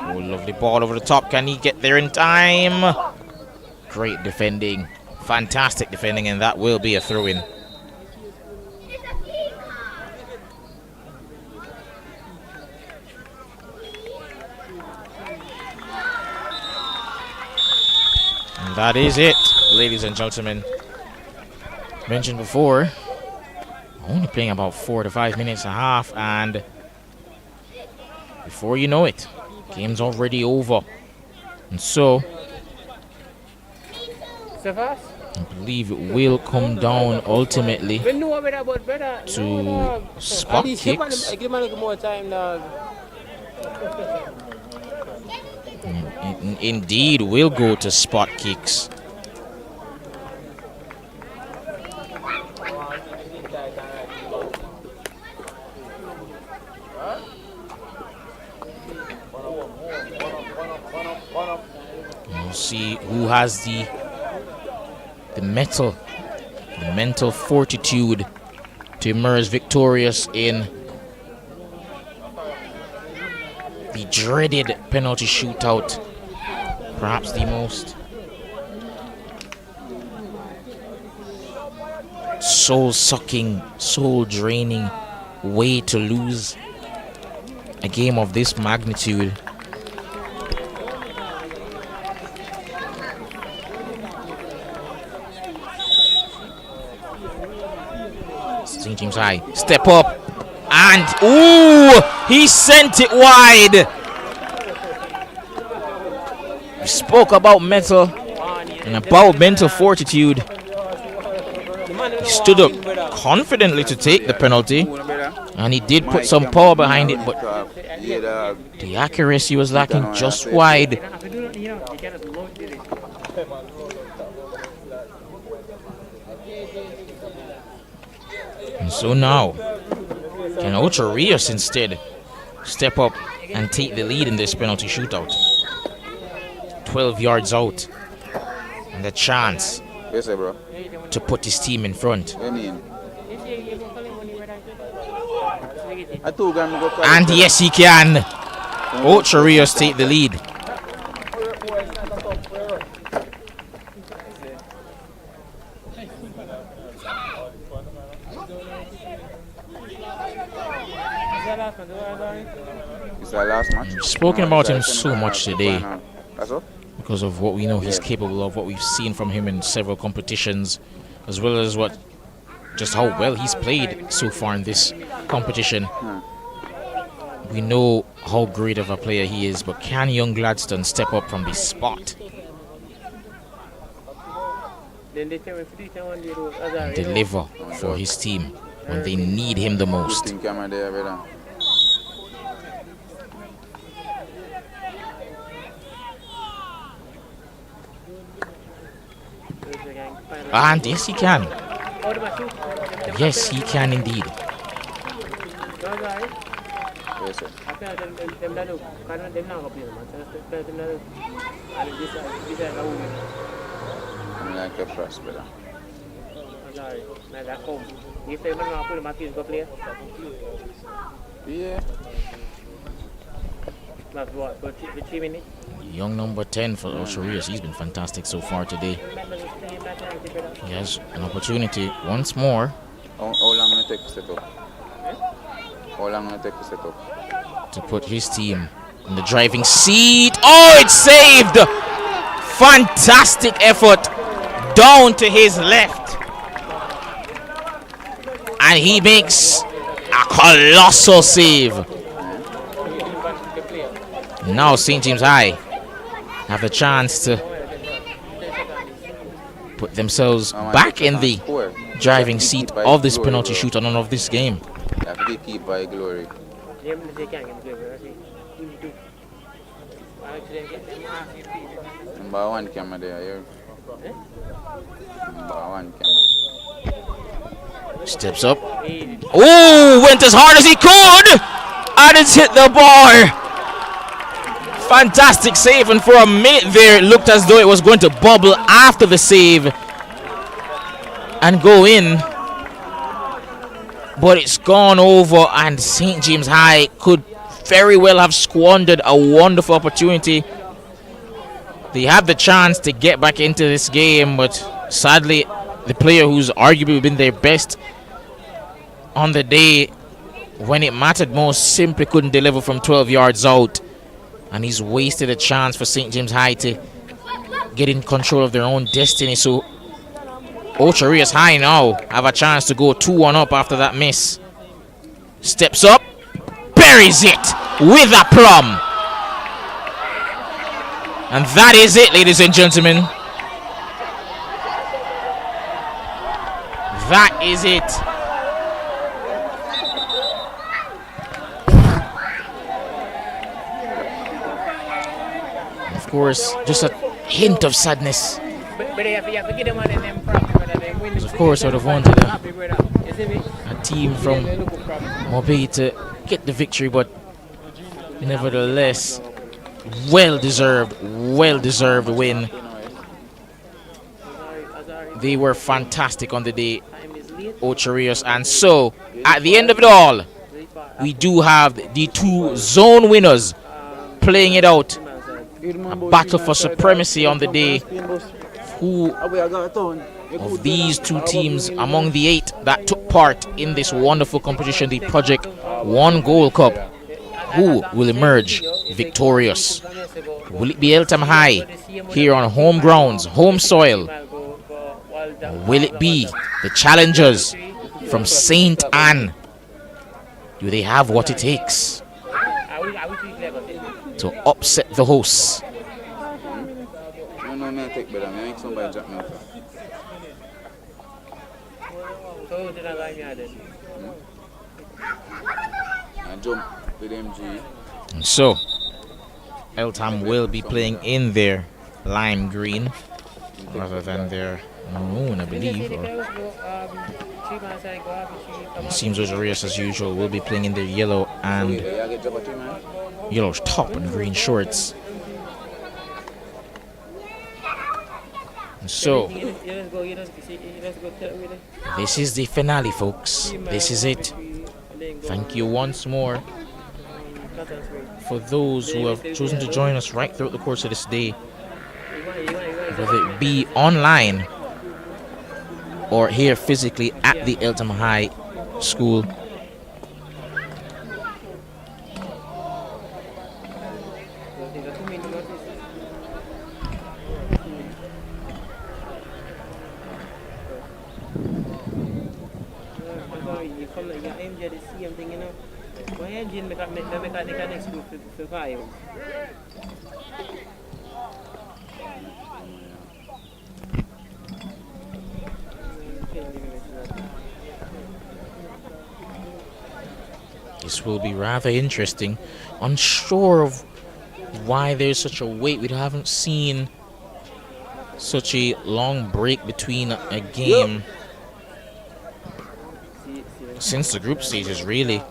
Oh, lovely ball over the top. Can he get there in time? Great defending. Fantastic defending, and that will be a throw-in. And that is it, ladies and gentlemen. Mentioned before, only playing about 4 to 5 minutes and a half, and before you know it, game's already over. And so I believe it will come down ultimately to spot kicks. Indeed, will go to spot kicks. We'll see who has the mental fortitude to emerge victorious in the dreaded penalty shootout. Perhaps the most soul-sucking, soul-draining way to lose a game of this magnitude. St. James High, step up, and ooh, he sent it wide. We spoke about mental and about mental fortitude. He stood up confidently to take the penalty, and he did put some power behind it, but the accuracy was lacking just wide. And so now, can Ocho Rios instead step up and take the lead in this penalty shootout? 12 yards out, and a chance to put his team in front. And yes, he can. Ocho Rios take the lead. We've spoken about him so much today because of what we know he's capable of, what we've seen from him in several competitions, as well as just how well he's played so far in this competition. We know how great of a player he is, but can young Gladstone step up from the spot and deliver for his team when they need him the most? And yes, he can. Yes, he can indeed.
them that do. Because them not going to play, man. So spell them that do. And this is a woman.
I'm like a frost, brother.
Sorry, man, that come. You say, man, I'll put him on field, go play?
Yeah.
That's what, for 3 minutes?
Young number 10 for Osharias. He's been fantastic so far today. He has an opportunity once more.
How long will it take to set up? How long will it take to set up?
To put his team in the driving seat. Oh, it's saved! Fantastic effort down to his left. And he makes a colossal save. Now St. James High have the chance to put themselves back in the driving seat of this penalty shootout and of this game.
You have to keep by glory. Number one camera there, here. Number one camera.
Steps up. Oh, went as hard as he could! And it's hit the bar. Fantastic save, and for a minute there it looked as though it was going to bubble after the save and go in, but it's gone over, and St. James High could very well have squandered a wonderful opportunity. They had the chance to get back into this game, but sadly the player who's arguably been their best on the day when it mattered most simply couldn't deliver from 12 yards out. And he's wasted a chance for St. James High to get in control of their own destiny. So Ocharias High now have a chance to go 2-1 up after that miss. Steps up, buries it with a plum. And that is it, ladies and gentlemen. That is it. Of course, just a hint of sadness.
But you have to give them one of them props.
Of course, I would have wanted a team from Mobay to get the victory, but nevertheless, well-deserved win. They were fantastic on the day, Ocharias, and so at the end of it all, we do have the two zone winners playing it out. A battle for supremacy on the day. Who of these two teams among the 8 that took part in this wonderful competition, the Project One Goal Cup, who will emerge victorious? Will it be Eltham High here on home grounds, home soil? Or will it be the challengers from St. Anne? Do they have what it takes to upset the hosts? And so Eltham will be playing in their lime green rather than their maroon, I believe. It seems Ocharias, as usual, will be playing in their yellow and yellow top and green shorts. And so this is the finale, folks. This is it. Thank you once more for those who have chosen to join us right throughout the course of this day, whether it be online or here physically at the Eltham High School. This will be rather interesting. Unsure of why there's such a wait. We haven't seen such a long break between a game since the group stages, really.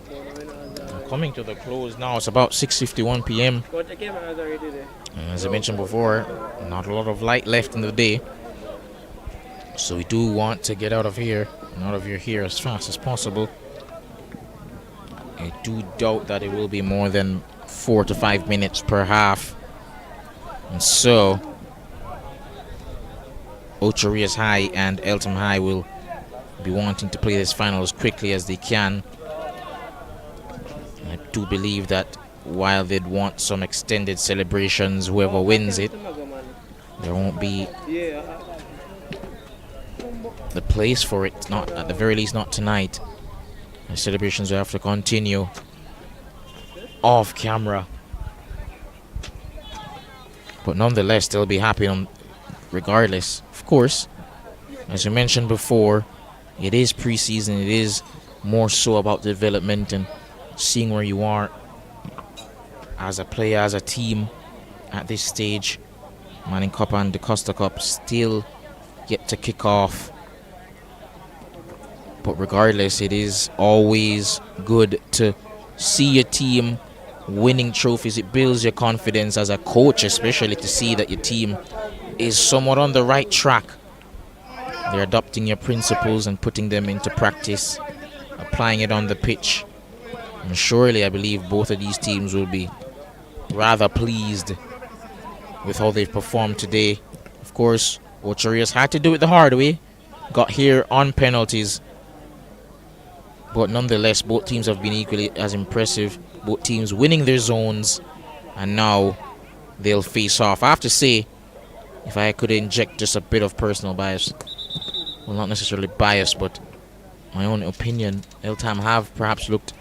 Coming to the close now. It's about 6:51 p.m.
Go check him out already there.
As I mentioned before, not a lot of light left in the day. So we do want to get out of here as fast as possible. I do doubt that it will be more than 4 to 5 minutes per half. And so Ocho Rios High and Eltham High will be wanting to play this final as quickly as they can. I do believe that while they'd want some extended celebrations, whoever wins it, there won't be the place for it, not at the very least not tonight. The celebrations will have to continue off camera, but nonetheless they'll be happy regardless. Of course, as I mentioned before, it is preseason. It is more so about development and seeing where you are as a player, as a team at this stage. Manning Cup and Dacosta Cup still yet to kick off. But regardless, it is always good to see your team winning trophies. It builds your confidence as a coach, especially to see that your team is somewhat on the right track. They're adopting your principles and putting them into practice, applying it on the pitch. And surely I believe both of these teams will be rather pleased with how they've performed today. Of course, Ocho Rios had to do it the hard way. Got here on penalties. But nonetheless, both teams have been equally as impressive. Both teams winning their zones. And now they'll face off. I have to say, if I could inject just a bit of personal bias, well, not necessarily bias, but my own opinion, Eltham have perhaps looked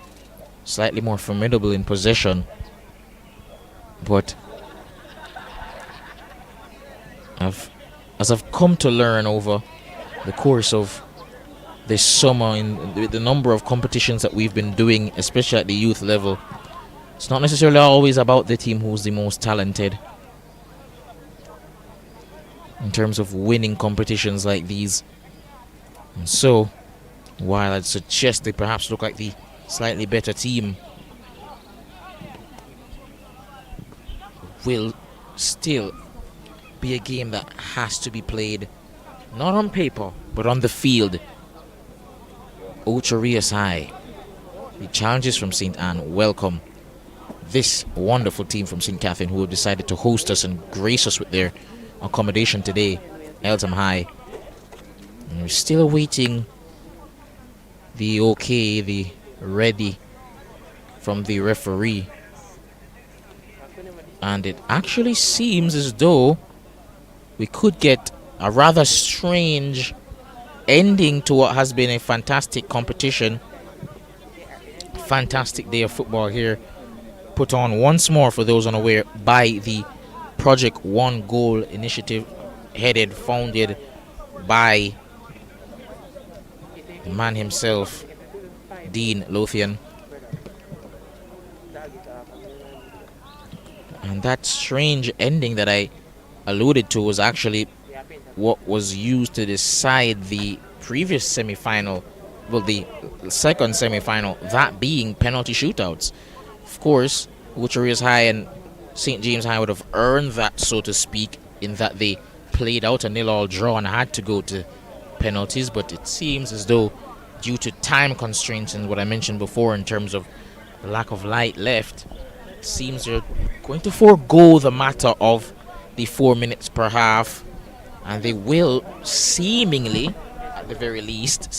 slightly more formidable in possession. But as I've come to learn over the course of this summer in the number of competitions that we've been doing, especially at the youth level, it's not necessarily always about the team who's the most talented in terms of winning competitions like these. And so, while I'd suggest they perhaps look like the slightly better team, will still be a game that has to be played not on paper but on the field. Ocho Rios High, the challenges from St. Anne, welcome this wonderful team from St. Catherine who have decided to host us and grace us with their accommodation today. Eltham High, and we're still awaiting the okay, the ready from the referee. And it actually seems as though we could get a rather strange ending to what has been a fantastic competition. Fantastic day of football here, put on once more, for those unaware, by the Project One Goal initiative, founded by the man himself, Dean Lothian. And that strange ending that I alluded to was actually what was used to decide the previous semi-final, well, the second semi-final, that being penalty shootouts. Of course, Ocho Rios High and St. James High would have earned that, so to speak, in that they played out a 0-0 draw and had to go to penalties. But it seems as though, due to time constraints and what I mentioned before in terms of the lack of light left, it seems they're going to forego the matter of the 4 minutes per half, and they will seemingly, at the very least,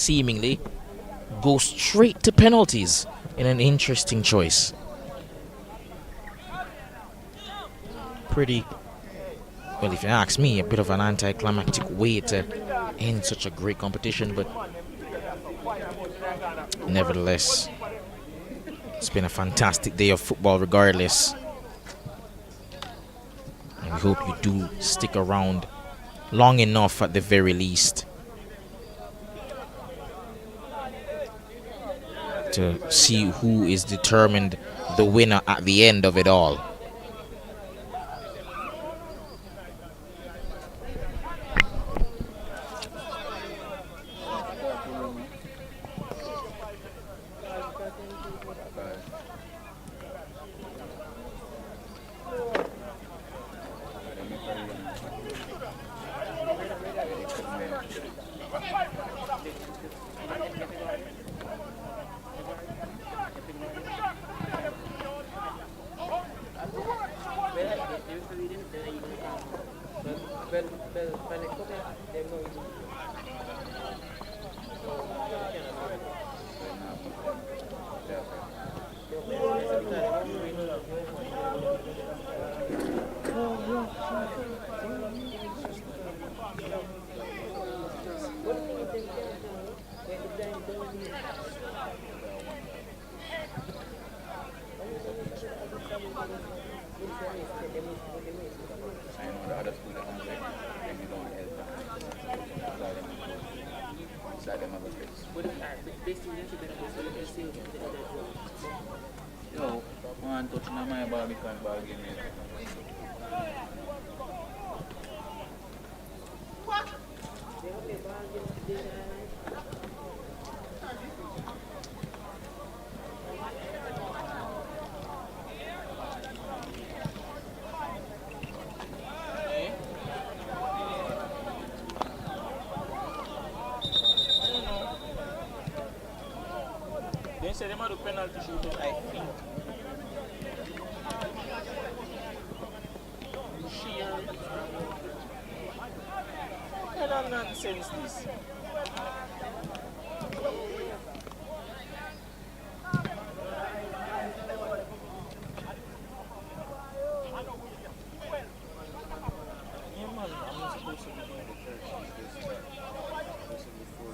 go straight to penalties in an interesting choice. Pretty, well, if you ask me, a bit of an anticlimactic way to end such a great competition, but nevertheless, it's been a fantastic day of football regardless. And we hope you do stick around long enough at the very least to see who is determined the winner at the end of it all.
Yo, one touch na my ball because ball game it.
They say they might do penalty shootout, I think. Sheer. What kind of nonsense this? Yeah, man, I'm not supposed to be doing the church. It's supposed to be full.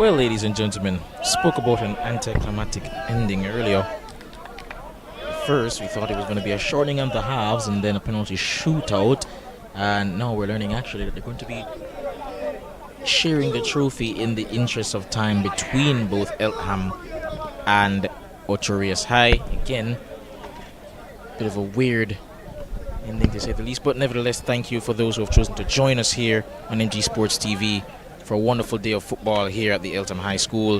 Well, ladies and gentlemen, spoke about an anticlimactic ending earlier. First, we thought it was going to be a shortening of the halves and then a penalty shootout. And now we're learning actually that they're going to be sharing the trophy in the interest of time between both Eltham and Ochorius High. Again, bit of a weird ending to say the least, but nevertheless, thank you for those who have chosen to join us here on MG Sports TV for a wonderful day of football here at the Eltham High School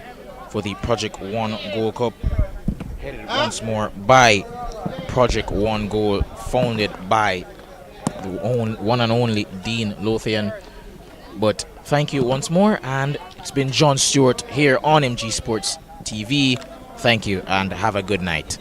for the Project One Goal Cup, headed once more by Project One Goal, founded by the one and only Dean Lothian. But thank you once more, and it's been John Stewart here on MG Sports TV. Thank you and have a good night.